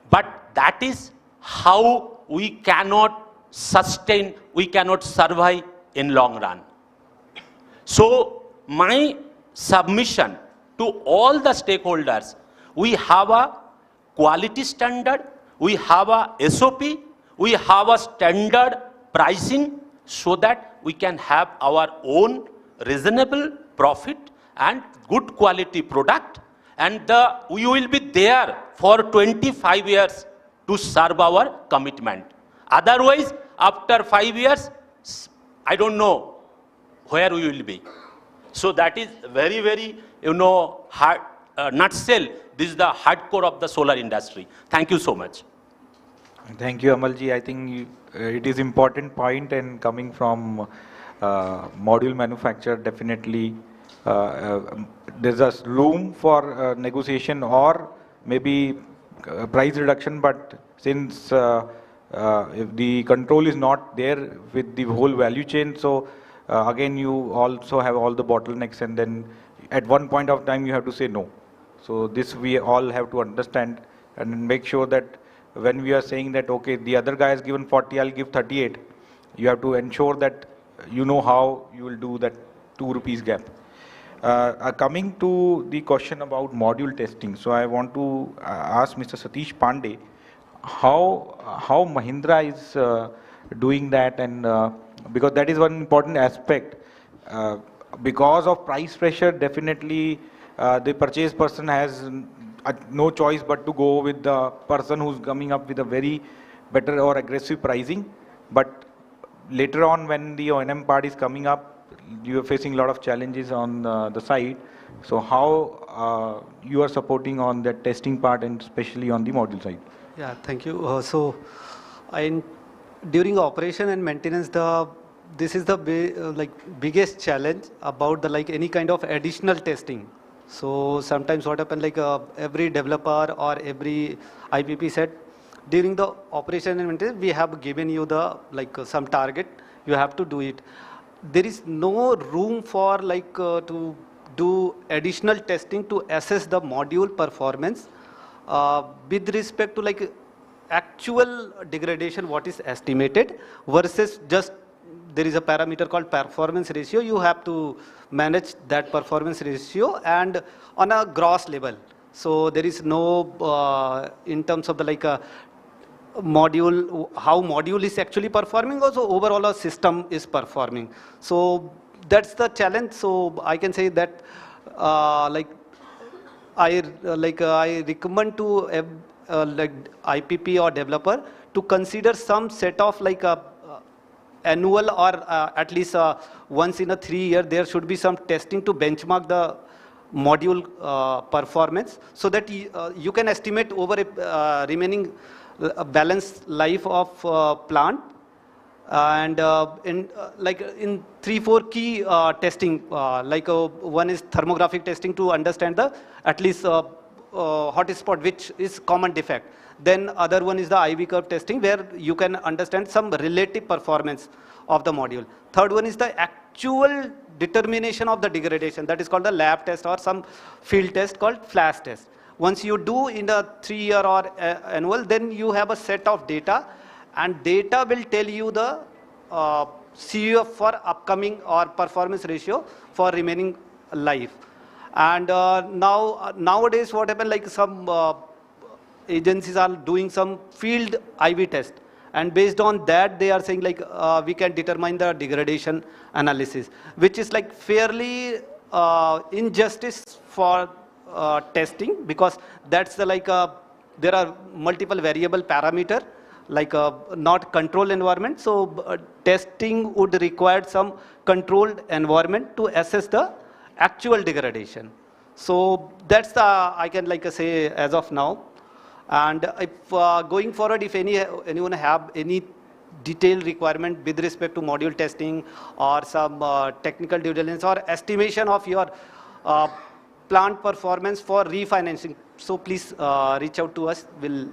But that is how we cannot sustain, we cannot survive in long run. So my submission to all the stakeholders, we have a quality standard, we have a SOP, we have a standard pricing so that we can have our own reasonable profit and good quality product, and we will be there for 25 years to serve our commitment. Otherwise, after 5 years, I don't know where we will be. So that is very, very, hard, nutshell, this is the hardcore of the solar industry. Thank you so much. Thank you, Amalji. I think it is important point, and coming from module manufacturer, definitely there's a room for negotiation or maybe price reduction, but since if the control is not there with the whole value chain, so again you also have all the bottlenecks, and then at one point of time you have to say no. So this we all have to understand and make sure that when we are saying that, okay, the other guy has given 40, I'll give 38, you have to ensure that you know how you will do that 2 rupees gap. Coming to the question about module testing, so I want to ask Mr. Satish Pandey, how Mahindra is doing that, and because that is one important aspect. Because of price pressure, definitely the purchase person has no choice but to go with the person who's coming up with a very better or aggressive pricing. But later on, when the O&M part is coming up, you are facing a lot of challenges on the side. So how you are supporting on that testing part, and especially on the module side? Yeah, thank you. During operation and maintenance, this is the biggest challenge about the any kind of additional testing. So sometimes what happens, every developer or every IPP said, during the operation and maintenance, we have given you the some target, you have to do it. There is no room for to do additional testing to assess the module performance with respect to actual degradation, what is estimated, versus just there is a parameter called performance ratio. You have to manage that performance ratio and on a gross level. So there is no in terms of the module, how module is actually performing, also overall a system is performing. So that's the challenge. So I can say that I recommend to IPP or developer to consider some set of annual or at least once in a 3 year, there should be some testing to benchmark the module performance, so that you can estimate over a remaining balanced life of plant, and in 3-4 key testing, one is thermographic testing to understand the at least hot spot, which is common defect. Then other one is the IV curve testing, where you can understand some relative performance of the module. Third one is the actual determination of the degradation, that is called the lab test or some field test called flash test. Once you do in a 3 year or annual, then you have a set of data, and data will tell you the CUF for upcoming or performance ratio for remaining life. And nowadays what happened, some agencies are doing some field IV test, and based on that they are saying we can determine the degradation analysis, which is fairly injustice for testing, because that's there are multiple variable parameter, not control environment. So testing would require some controlled environment to assess the actual degradation. So that's the, I can say as of now. And if going forward, if anyone have any detailed requirement with respect to module testing or some technical due diligence or estimation of your uh, plant performance for refinancing. So please reach out to us. We'll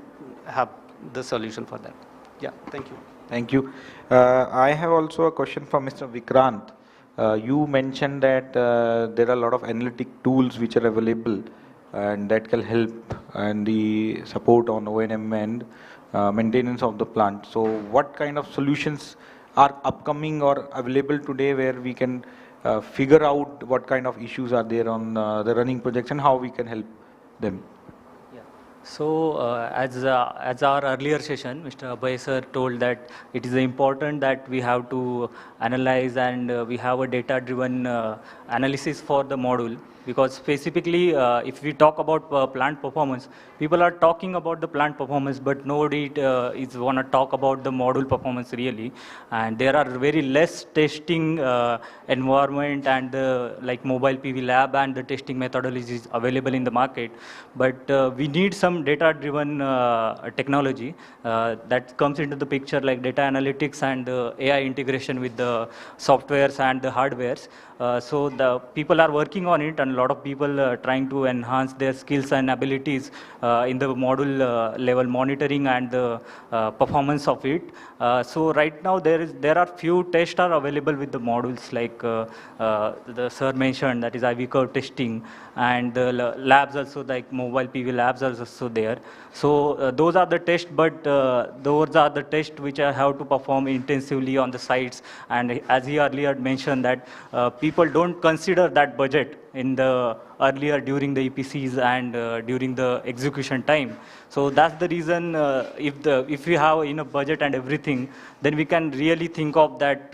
have the solution for that. Yeah, thank you. Thank you. I have also a question for Mr. Vikrant. You mentioned that there are a lot of analytic tools which are available and that can help and the support on O&M and maintenance of the plant. So what kind of solutions are upcoming or available today where we can figure out what kind of issues are there on the running projects and how we can help them? So, as our earlier session, Mr. Abhay sir told that it is important that we have to analyze and we have a data-driven analysis for the module. Because specifically, if we talk about plant performance, people are talking about the plant performance, but nobody is want to talk about the module performance really. And there are very less testing environment and like mobile PV lab and the testing methodologies available in the market. But we need some data-driven technology that comes into the picture, like data analytics and AI integration with the softwares and the hardwares. So the people are working on it, and a lot of people trying to enhance their skills and abilities in the module level monitoring and the performance of it. So right now there are few tests are available with the modules, like the sir mentioned, that is IV curve testing, and the labs also, like mobile PV labs are also there. So those are the tests, but those are the tests which I have to perform intensively on the sites. And as he earlier mentioned that people don't consider that budget in the earlier during the EPCs and during the execution time. So that's the reason if we have enough budget and everything, then we can really think of that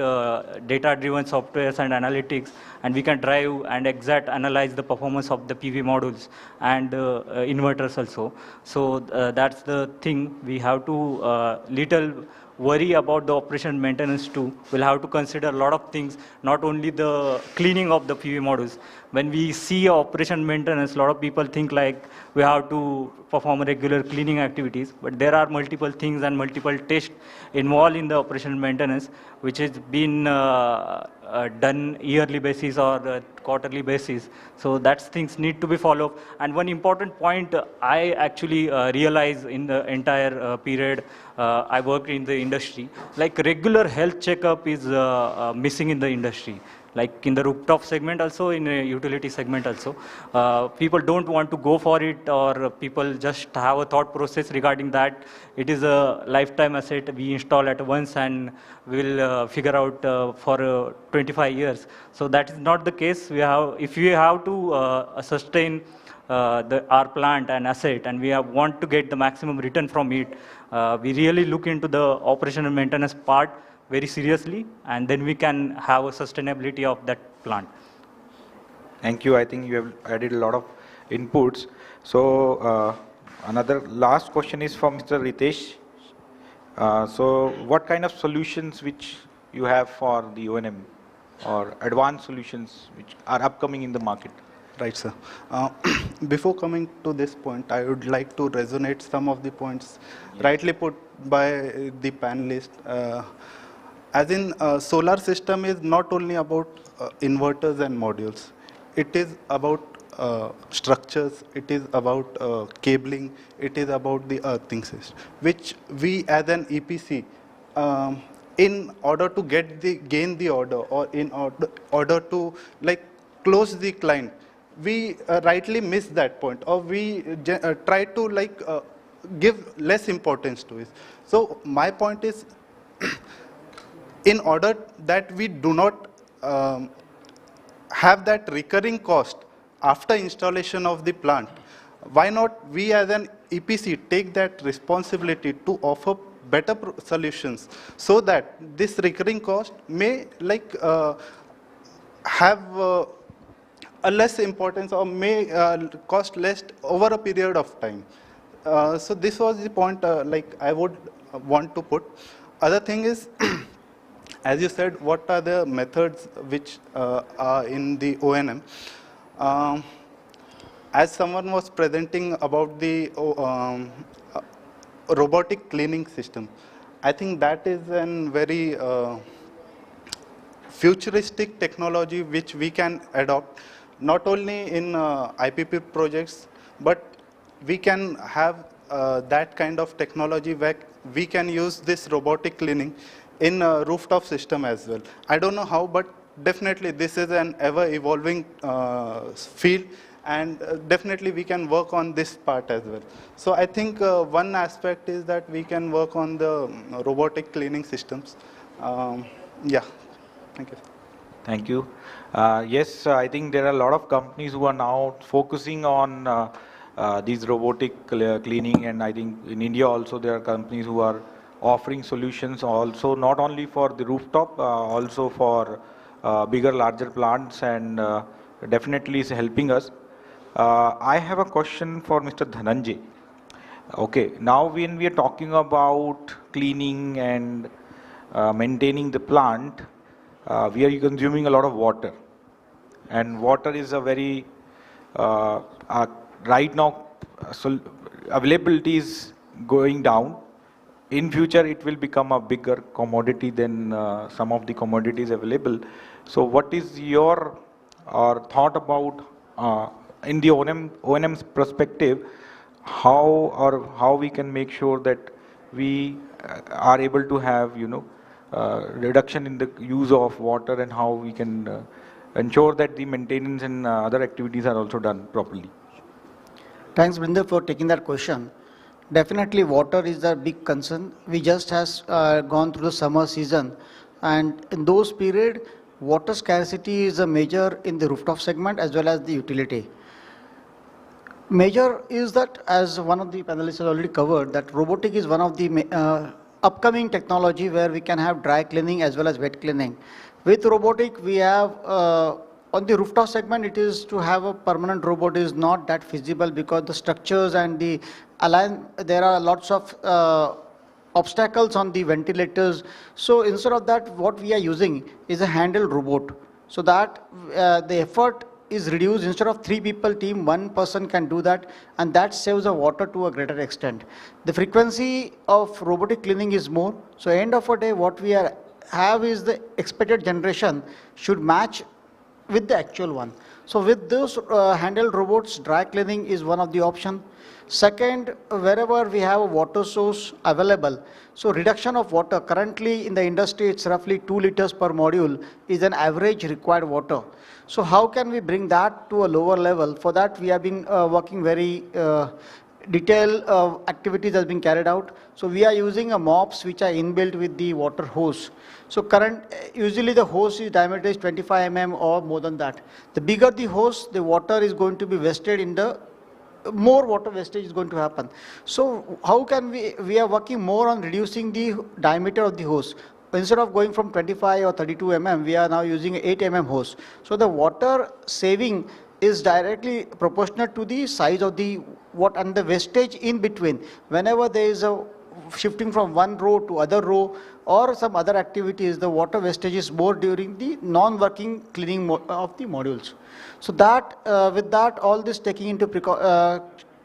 data-driven softwares and analytics, and we can drive and exact analyze the performance of the PV modules and inverters also. So that's the thing. We have to little worry about the operation maintenance too. We'll have to consider a lot of things, not only the cleaning of the PV modules. When we see operation maintenance, a lot of people think like we have to perform regular cleaning activities, but there are multiple things and multiple tests involved in the operation maintenance, which has been done yearly basis or quarterly basis. So that's things need to be followed. And one important point I actually realize in the entire period I worked in the industry, like regular health checkup is missing in the industry. Like in the rooftop segment also, in a utility segment also. People don't want to go for it, or people just have a thought process regarding that. It is a lifetime asset we install at once and we'll figure out for 25 years. So that is not the case. If we have to sustain our plant and asset, and we want to get the maximum return from it, we really look into the operation and maintenance part very seriously, and then we can have a sustainability of that plant. Thank you. I think you have added a lot of inputs. So another last question is for Mr. Ritesh. So what kind of solutions which you have for the O&M or advanced solutions which are upcoming in the market? Right, sir. Before coming to this point, I would like to resonate some of the points rightly put by the panelist. As in, solar system is not only about inverters and modules. It is about structures, it is about cabling, it is about the earthing system, which we as an EPC, in order to gain the order, or in order to like close the client, we rightly miss that point, or we try to like give less importance to it. So my point is, in order that we do not have that recurring cost after installation of the plant, why not we as an EPC take that responsibility to offer better solutions, so that this recurring cost may like have a less importance, or may cost less over a period of time. So this was the point like I would want to put. Other thing is, as you said, what are the methods which are in the O&M? As someone was presenting about the robotic cleaning system, I think that is a very futuristic technology which we can adopt not only in IPP projects, but we can have that kind of technology where we can use this robotic cleaning in a rooftop system as well. I don't know how, but definitely this is an ever evolving field, and definitely we can work on this part as well. So I think one aspect is that we can work on the robotic cleaning systems. Yeah, thank you. Thank you. Yes, I think there are a lot of companies who are now focusing on these robotic cleaning, and I think in India also there are companies who are offering solutions also not only for the rooftop, also for bigger, larger plants, and definitely is helping us. I have a question for Mr. Dhananjay. Okay, now when we are talking about cleaning and maintaining the plant, we are consuming a lot of water, and water is a very right now so availability is going down. In future it will become a bigger commodity than some of the commodities available. So what is your thought about in the O&M's perspective, how we can make sure that we are able to have reduction in the use of water, and how we can ensure that the maintenance and other activities are also done properly. Thanks, Brinder, for taking that question. Definitely, water is a big concern. We just has gone through the summer season, and in those period, water scarcity is a major in the rooftop segment as well as the utility. Major is that, as one of the panelists has already covered, that robotic is one of the upcoming technology where we can have dry cleaning as well as wet cleaning. With robotic, we have on the rooftop segment, it is to have a permanent robot is not that feasible because the structures and the there are lots of obstacles on the ventilators. So instead of that, what we are using is a handheld robot. So that the effort is reduced. Instead of 3 people team, 1 person can do that, and that saves the water to a greater extent. The frequency of robotic cleaning is more. So end of the day, what we have is the expected generation should match with the actual one. So with those handheld robots, dry cleaning is one of the option. Second, wherever we have a water source available, so reduction of water, currently in the industry it's roughly 2 liters per module is an average required water. So how can we bring that to a lower level? For that we have been working very detailed activities has been carried out. So we are using a mops which are inbuilt with the water hose. So usually the hose diameter is 25 mm or more than that. The bigger the hose, the water is going to be wasted in the more water wastage is going to happen. So how can we are working more on reducing the diameter of the hose. Instead of going from 25 or 32 mm, we are now using 8 mm hose. So the water saving is directly proportional to the size of the and the wastage in between. Whenever there is a shifting from one row to other row or some other activities, the water wastage is more during the non-working cleaning of the modules. So that with that, all this taking into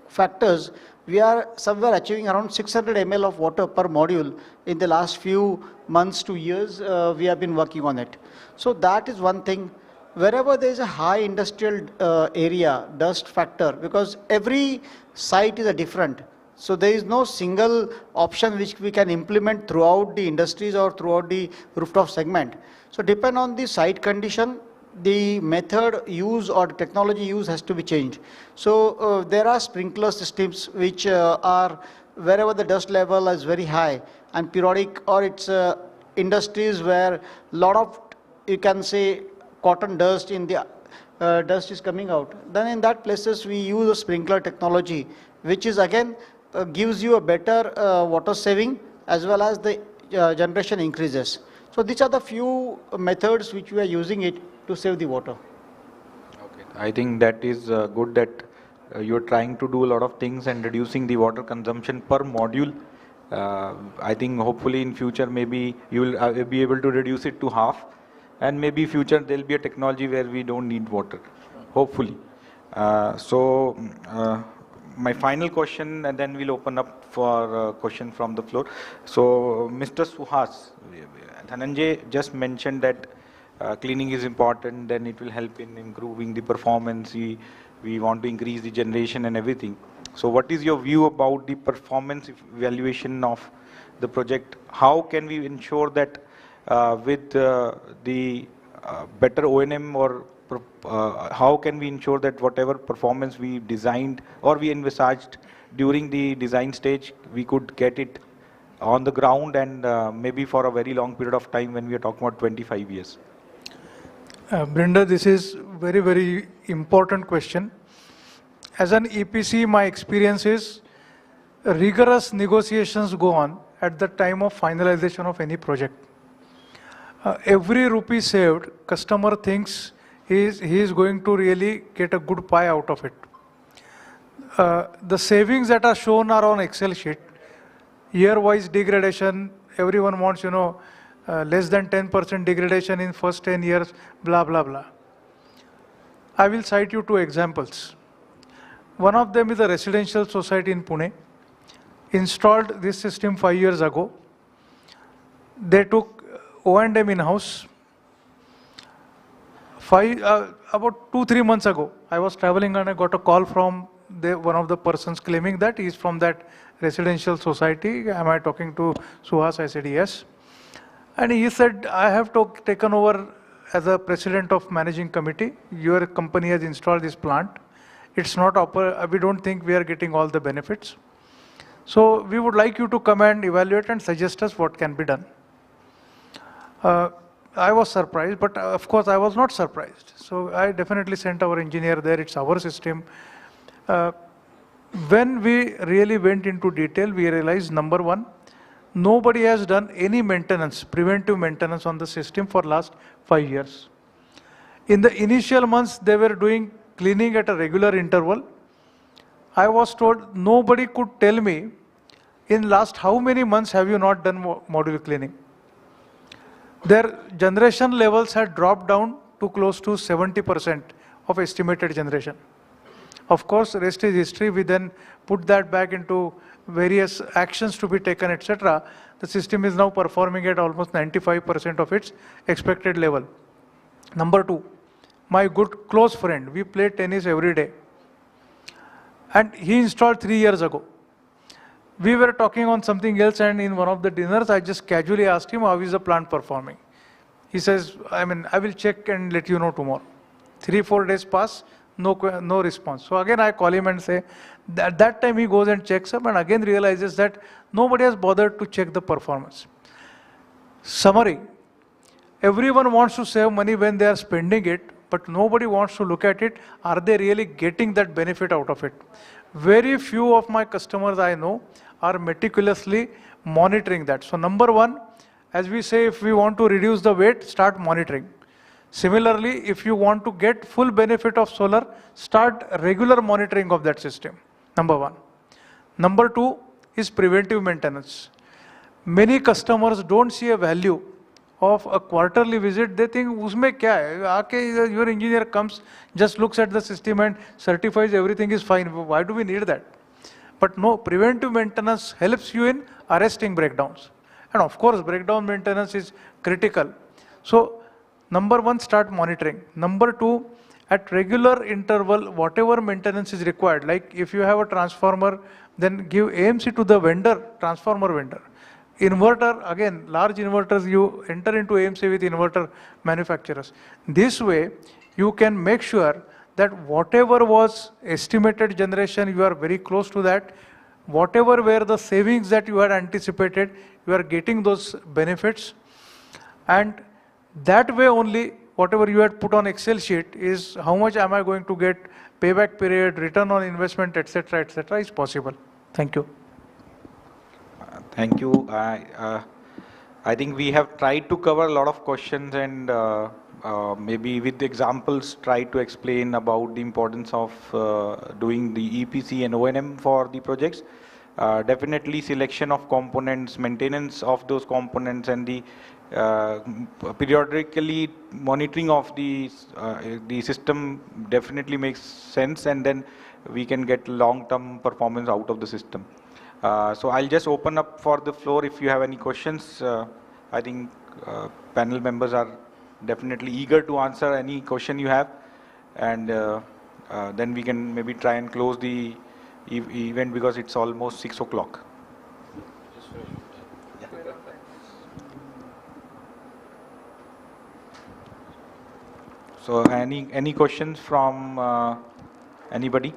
factors, we are somewhere achieving around 600 ml of water per module in the last few months to years. We have been working on it. So that is one thing. Wherever there is a high industrial area, dust factor, because every site is a different. So there is no single option which we can implement throughout the industries or throughout the rooftop segment. So depend on the site condition, the method use or the technology use has to be changed. So there are sprinkler systems which are wherever the dust level is very high and periodic, or it's industries where lot of, you can say, cotton dust in the dust is coming out. Then in that places we use a sprinkler technology, which is again gives you a better water saving as well as the generation increases. So these are the few methods which we are using it to save the water. Okay, I think that is good that you're trying to do a lot of things and reducing the water consumption per module. I think hopefully in future maybe you will be able to reduce it to half, and maybe future there will be a technology where we don't need water, hopefully. my final question, and then we'll open up for question from the floor. So, Mr. Suhas, Dhananjay just mentioned that cleaning is important, then it will help in improving the performance. We want to increase the generation and everything. So what is your view about the performance evaluation of the project? How can we ensure that with the better O&M, or how can we ensure that whatever performance we designed or we envisaged during the design stage, we could get it on the ground, and maybe for a very long period of time when we are talking about 25 years? Brinda, this is very, very important question. As an EPC, my experience is rigorous negotiations go on at the time of finalization of any project. Every rupee saved, customer thinks he is going to really get a good pie out of it. The savings that are shown are on Excel sheet. Year-wise degradation, everyone wants, less than 10% degradation in first 10 years, blah, blah, blah. I will cite you two examples. One of them is a residential society in Pune. Installed this system 5 years ago. They took O&M in-house. About 2-3 months ago, I was traveling and I got a call from one of the persons claiming that he is from that residential society. Am I talking to Suhas? I said yes. And he said, I have taken over as a president of managing committee. Your company has installed this plant. It's not we don't think we are getting all the benefits. So we would like you to come and evaluate and suggest us what can be done. I was surprised, but of course I was not surprised. So I definitely sent our engineer there. It's our system. When we really went into detail, we realized, number one, nobody has done any maintenance, preventive maintenance on the system for last 5 years. In the initial months, they were doing cleaning at a regular interval. I was told nobody could tell me in last how many months have you not done module cleaning. Their generation levels had dropped down to close to 70% of estimated generation. Of course, rest is history. We then put that back into various actions to be taken, etc. The system is now performing at almost 95% of its expected level. Number two, my good close friend, we play tennis every day. And he installed 3 years ago. We were talking on something else, and in one of the dinners, I just casually asked him, how is the plant performing? He says, I will check and let you know tomorrow. 3-4 days pass, no response. So again, I call him and say, at that time he goes and checks up and again realizes that nobody has bothered to check the performance. Summary, everyone wants to save money when they are spending it, but nobody wants to look at it. Are they really getting that benefit out of it? Very few of my customers I know are meticulously monitoring that. So number one, as we say, if we want to reduce the weight, start monitoring. Similarly, if you want to get full benefit of solar, start regular monitoring of that system. Number one. Number two is preventive maintenance. Many customers don't see a value of a quarterly visit. They think, usme kya hai? Your engineer comes, just looks at the system and certifies everything is fine. Why do we need that? But no, preventive maintenance helps you in arresting breakdowns. And of course, breakdown maintenance is critical. So, number one, start monitoring. Number two, at regular interval, whatever maintenance is required, like if you have a transformer, then give AMC to the vendor, transformer vendor. Inverter, again, large inverters, you enter into AMC with inverter manufacturers. This way, you can make sure that whatever was estimated generation, you are very close to that. Whatever were the savings that you had anticipated, you are getting those benefits. And that way only, whatever you had put on Excel sheet is how much am I going to get, payback period, return on investment, etc., is possible. Thank you. Thank you. I think we have tried to cover a lot of questions, and maybe with examples try to explain about the importance of doing the EPC and O&M for the projects. Definitely selection of components, maintenance of those components, and the periodically monitoring of the system definitely makes sense. And then we can get long-term performance out of the system. So I'll just open up for the floor if you have any questions. I think panel members are definitely eager to answer any question you have, and then we can maybe try and close the event because it's almost 6 o'clock. So any questions from anybody?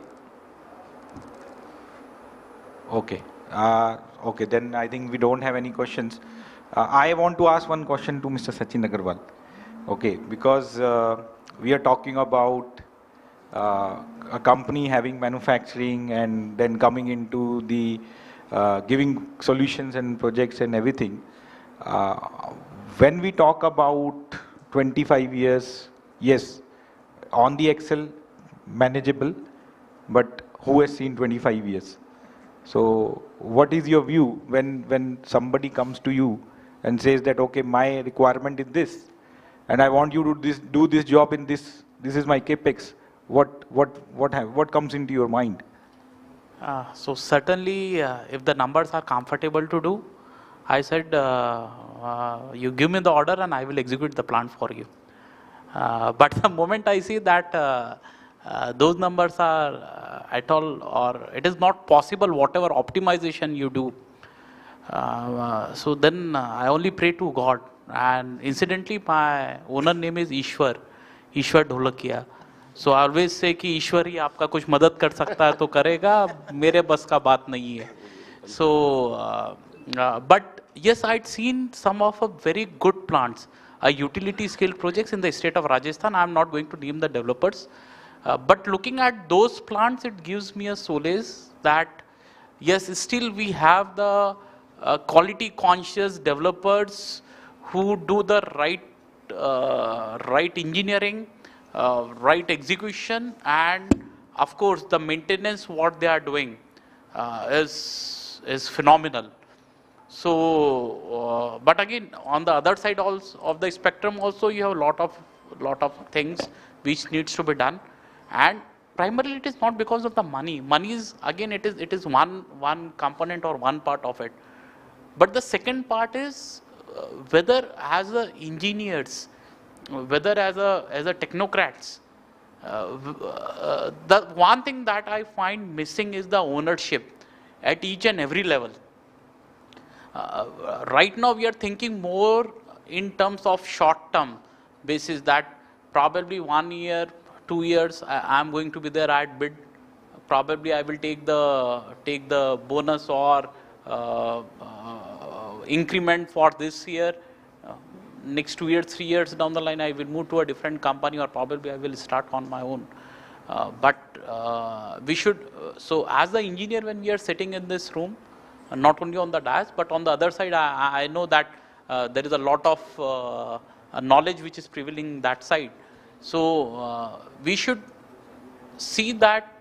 Okay. Okay, then I think we don't have any questions. I want to ask one question to Mr. Sachin Agarwal. Okay, because we are talking about a company having manufacturing and then coming into the giving solutions and projects and everything. When we talk about 25 years, yes, on the Excel, manageable, but who has seen 25 years? So what is your view when somebody comes to you and says that, okay, my requirement is this, and I want you to do this job in this is my capex. What comes into your mind? So certainly, if the numbers are comfortable to do, I said, you give me the order and I will execute the plan for you. But the moment I see that those numbers are at all, or it is not possible, whatever optimization you do, so then I only pray to God. And incidentally, my owner name is Ishwar Dholakia. So I always say कि ईश्वर ही आपका कुछ मदद कर सकता है तो करेगा, मेरे बस का बात नहीं है. So, but yes, I'd seen some of a very good plants, utility scale projects in the state of Rajasthan. I'm not going to name the developers, but looking at those plants, it gives me a solace that yes, still we have the quality conscious developers who do the right engineering, right execution, and of course the maintenance what they are doing is phenomenal. So, but again, on the other side also of the spectrum, also you have a lot of things which needs to be done, and primarily it is not because of the money. Money is again it is one component or one part of it, but the second part is whether as a engineers, whether as a technocrats, the one thing that I find missing is the ownership at each and every level. Right now we are thinking more in terms of short term basis, that probably 1 year, 2 years I am going to be there at bid. Probably I will take the bonus or increment for this year. Next 2 years, 3 years down the line, I will move to a different company, or probably I will start on my own. But we should, so as the engineer, when we are sitting in this room, not only on the dais, but on the other side, I know that there is a lot of knowledge which is prevailing that side. So we should see that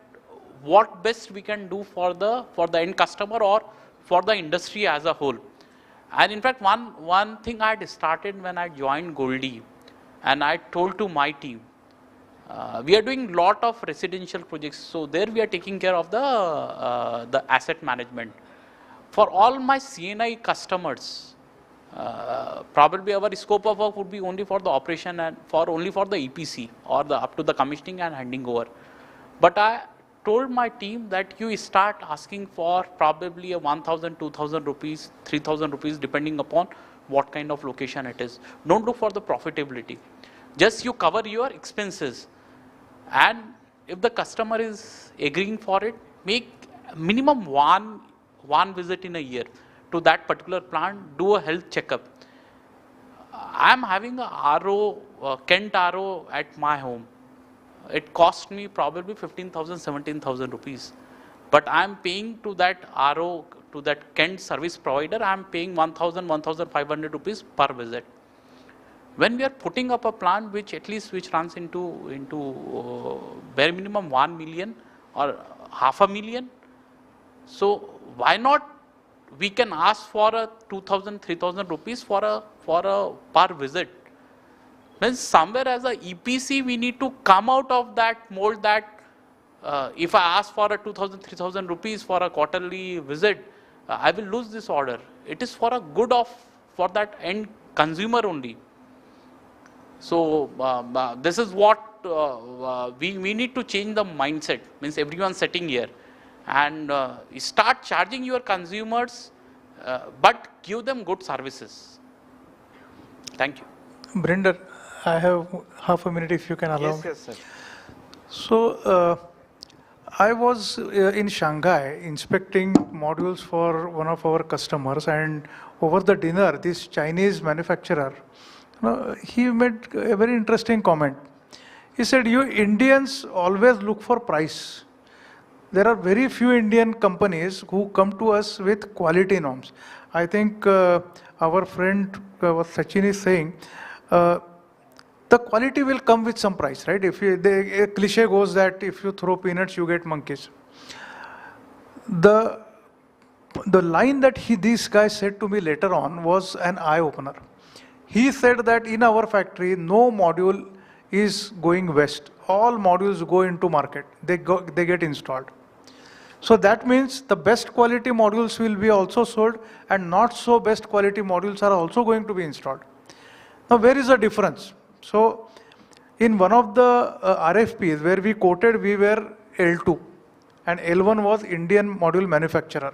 what best we can do for the end customer or for the industry as a whole. And in fact, one thing I had started when I joined Goldie, and I told to my team, we are doing lot of residential projects. So there we are taking care of the asset management. For all my CNI customers, probably our scope of work would be only for the operation and only for the EPC or up to the commissioning and handing over. But I told my team that you start asking for probably a 1,000, 2,000 rupees, 3,000 rupees, depending upon what kind of location it is. Don't look for the profitability. Just you cover your expenses. And if the customer is agreeing for it, make minimum one visit in a year to that particular plant, do a health checkup. I am having a RO, Kent RO at my home. It cost me probably 15,000, 17,000 rupees. But I am paying to that RO, to that Kent service provider, I am paying 1,000, 1,500 rupees per visit. When we are putting up a plant which at least runs into bare minimum 1 million or 500,000, so why not we can ask for a 2,000, 3,000 rupees for a per visit. Then somewhere as a EPC we need to come out of that mold that If I ask for a 2,000, 3,000 rupees for a quarterly visit, I will lose this order. It is for a good of for that end consumer only. So this is what we need to change the mindset. Means everyone sitting here and start charging your consumers, but give them good services. Thank you. Brinder, I have half a minute if you can allow me. Yes, sir. So, I was in Shanghai inspecting modules for one of our customers, and over the dinner, this Chinese manufacturer, he made a very interesting comment. He said, "You Indians always look for price. There are very few Indian companies who come to us with quality norms." I think our friend what Sachin is saying, the quality will come with some price, right? If you, a cliche goes that if you throw peanuts, you get monkeys. The line that this guy said to me later on was an eye opener. He said that in our factory, no module is going west. All modules go into market. They get installed. So that means the best quality modules will be also sold, and not so best quality modules are also going to be installed. Now, where is the difference? So, in one of the RFPs where we quoted, we were L2 and L1 was Indian module manufacturer.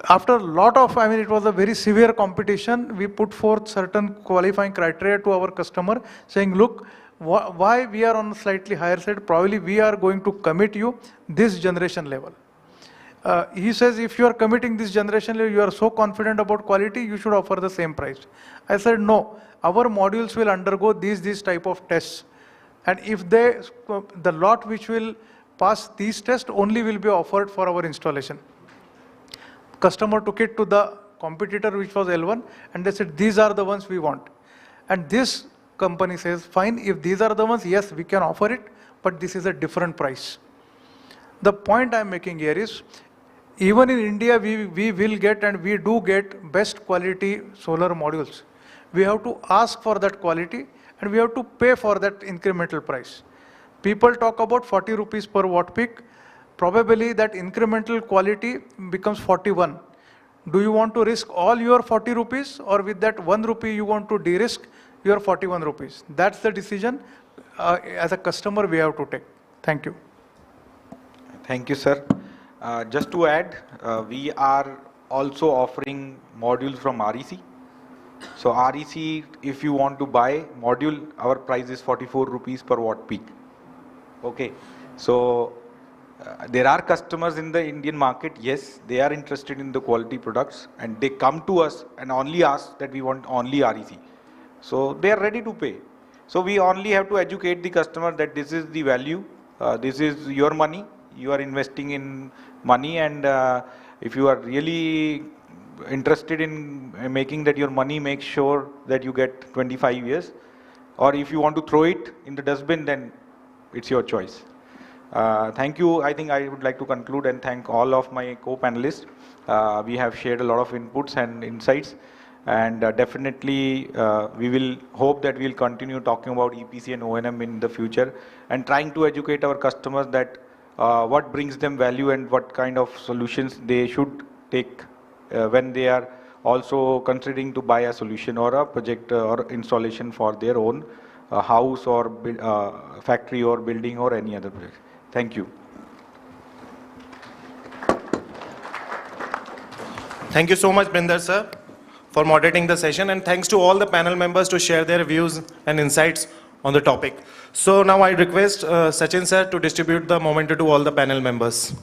After a lot of, I mean, it was a very severe competition, we put forth certain qualifying criteria to our customer saying, look, why we are on a slightly higher side, probably we are going to commit you this generation level. He says, if you are committing this generation level, you are so confident about quality, you should offer the same price. I said, no, our modules will undergo these type of tests. And if the lot which will pass these tests only will be offered for our installation. Customer took it to the competitor, which was L1, and they said, these are the ones we want. And this company says, fine, if these are the ones, yes, we can offer it, but this is a different price. The point I'm making here is, even in India, we will get and we do get best quality solar modules. We have to ask for that quality and we have to pay for that incremental price. People talk about 40 rupees per watt peak. Probably that incremental quality becomes 41. Do you want to risk all your 40 rupees, or with that 1 rupee you want to de-risk your 41 rupees? That's the decision as a customer we have to take. Thank you. Thank you, sir. Just to add, we are also offering modules from REC. So REC, if you want to buy module, our price is 44 rupees per watt peak. Okay. So there are customers in the Indian market, yes, they are interested in the quality products and they come to us and only ask that we want only REC. So they are ready to pay. So we only have to educate the customer that this is the value, this is your money, you are investing in money, and if you are really interested in making that your money, make sure that you get 25 years, or if you want to throw it in the dustbin, then it's your choice. Thank you. I think I would like to conclude and thank all of my co-panelists. We have shared a lot of inputs and insights, and definitely we will hope that we'll continue talking about EPC and O&M in the future and trying to educate our customers that what brings them value and what kind of solutions they should take when they are also considering to buy a solution or a project or installation for their own house or factory or building or any other project. Thank you. Thank you so much, Brinder sir, for moderating the session, and thanks to all the panel members to share their views and insights on the topic. So now I request Sachin sir to distribute the memento to all the panel members.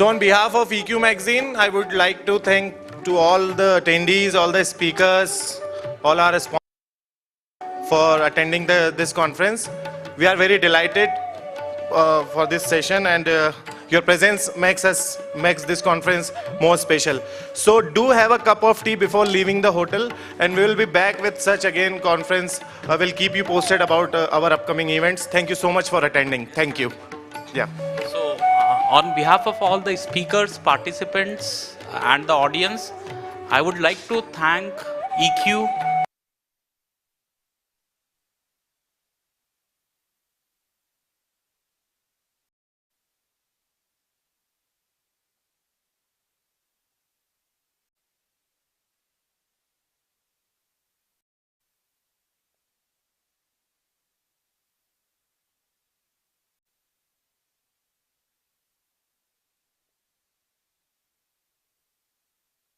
On behalf of EQ Magazine, I would like to thank to all the attendees, all the speakers, all our sponsors for attending this conference. We are very delighted for this session, and your presence makes this conference more special. So do have a cup of tea before leaving the hotel, and we will be back with such again conference. We'll keep you posted about our upcoming events. Thank you so much for attending. Thank you. Yeah. So, on behalf of all the speakers, participants, and the audience, I would like to thank EQ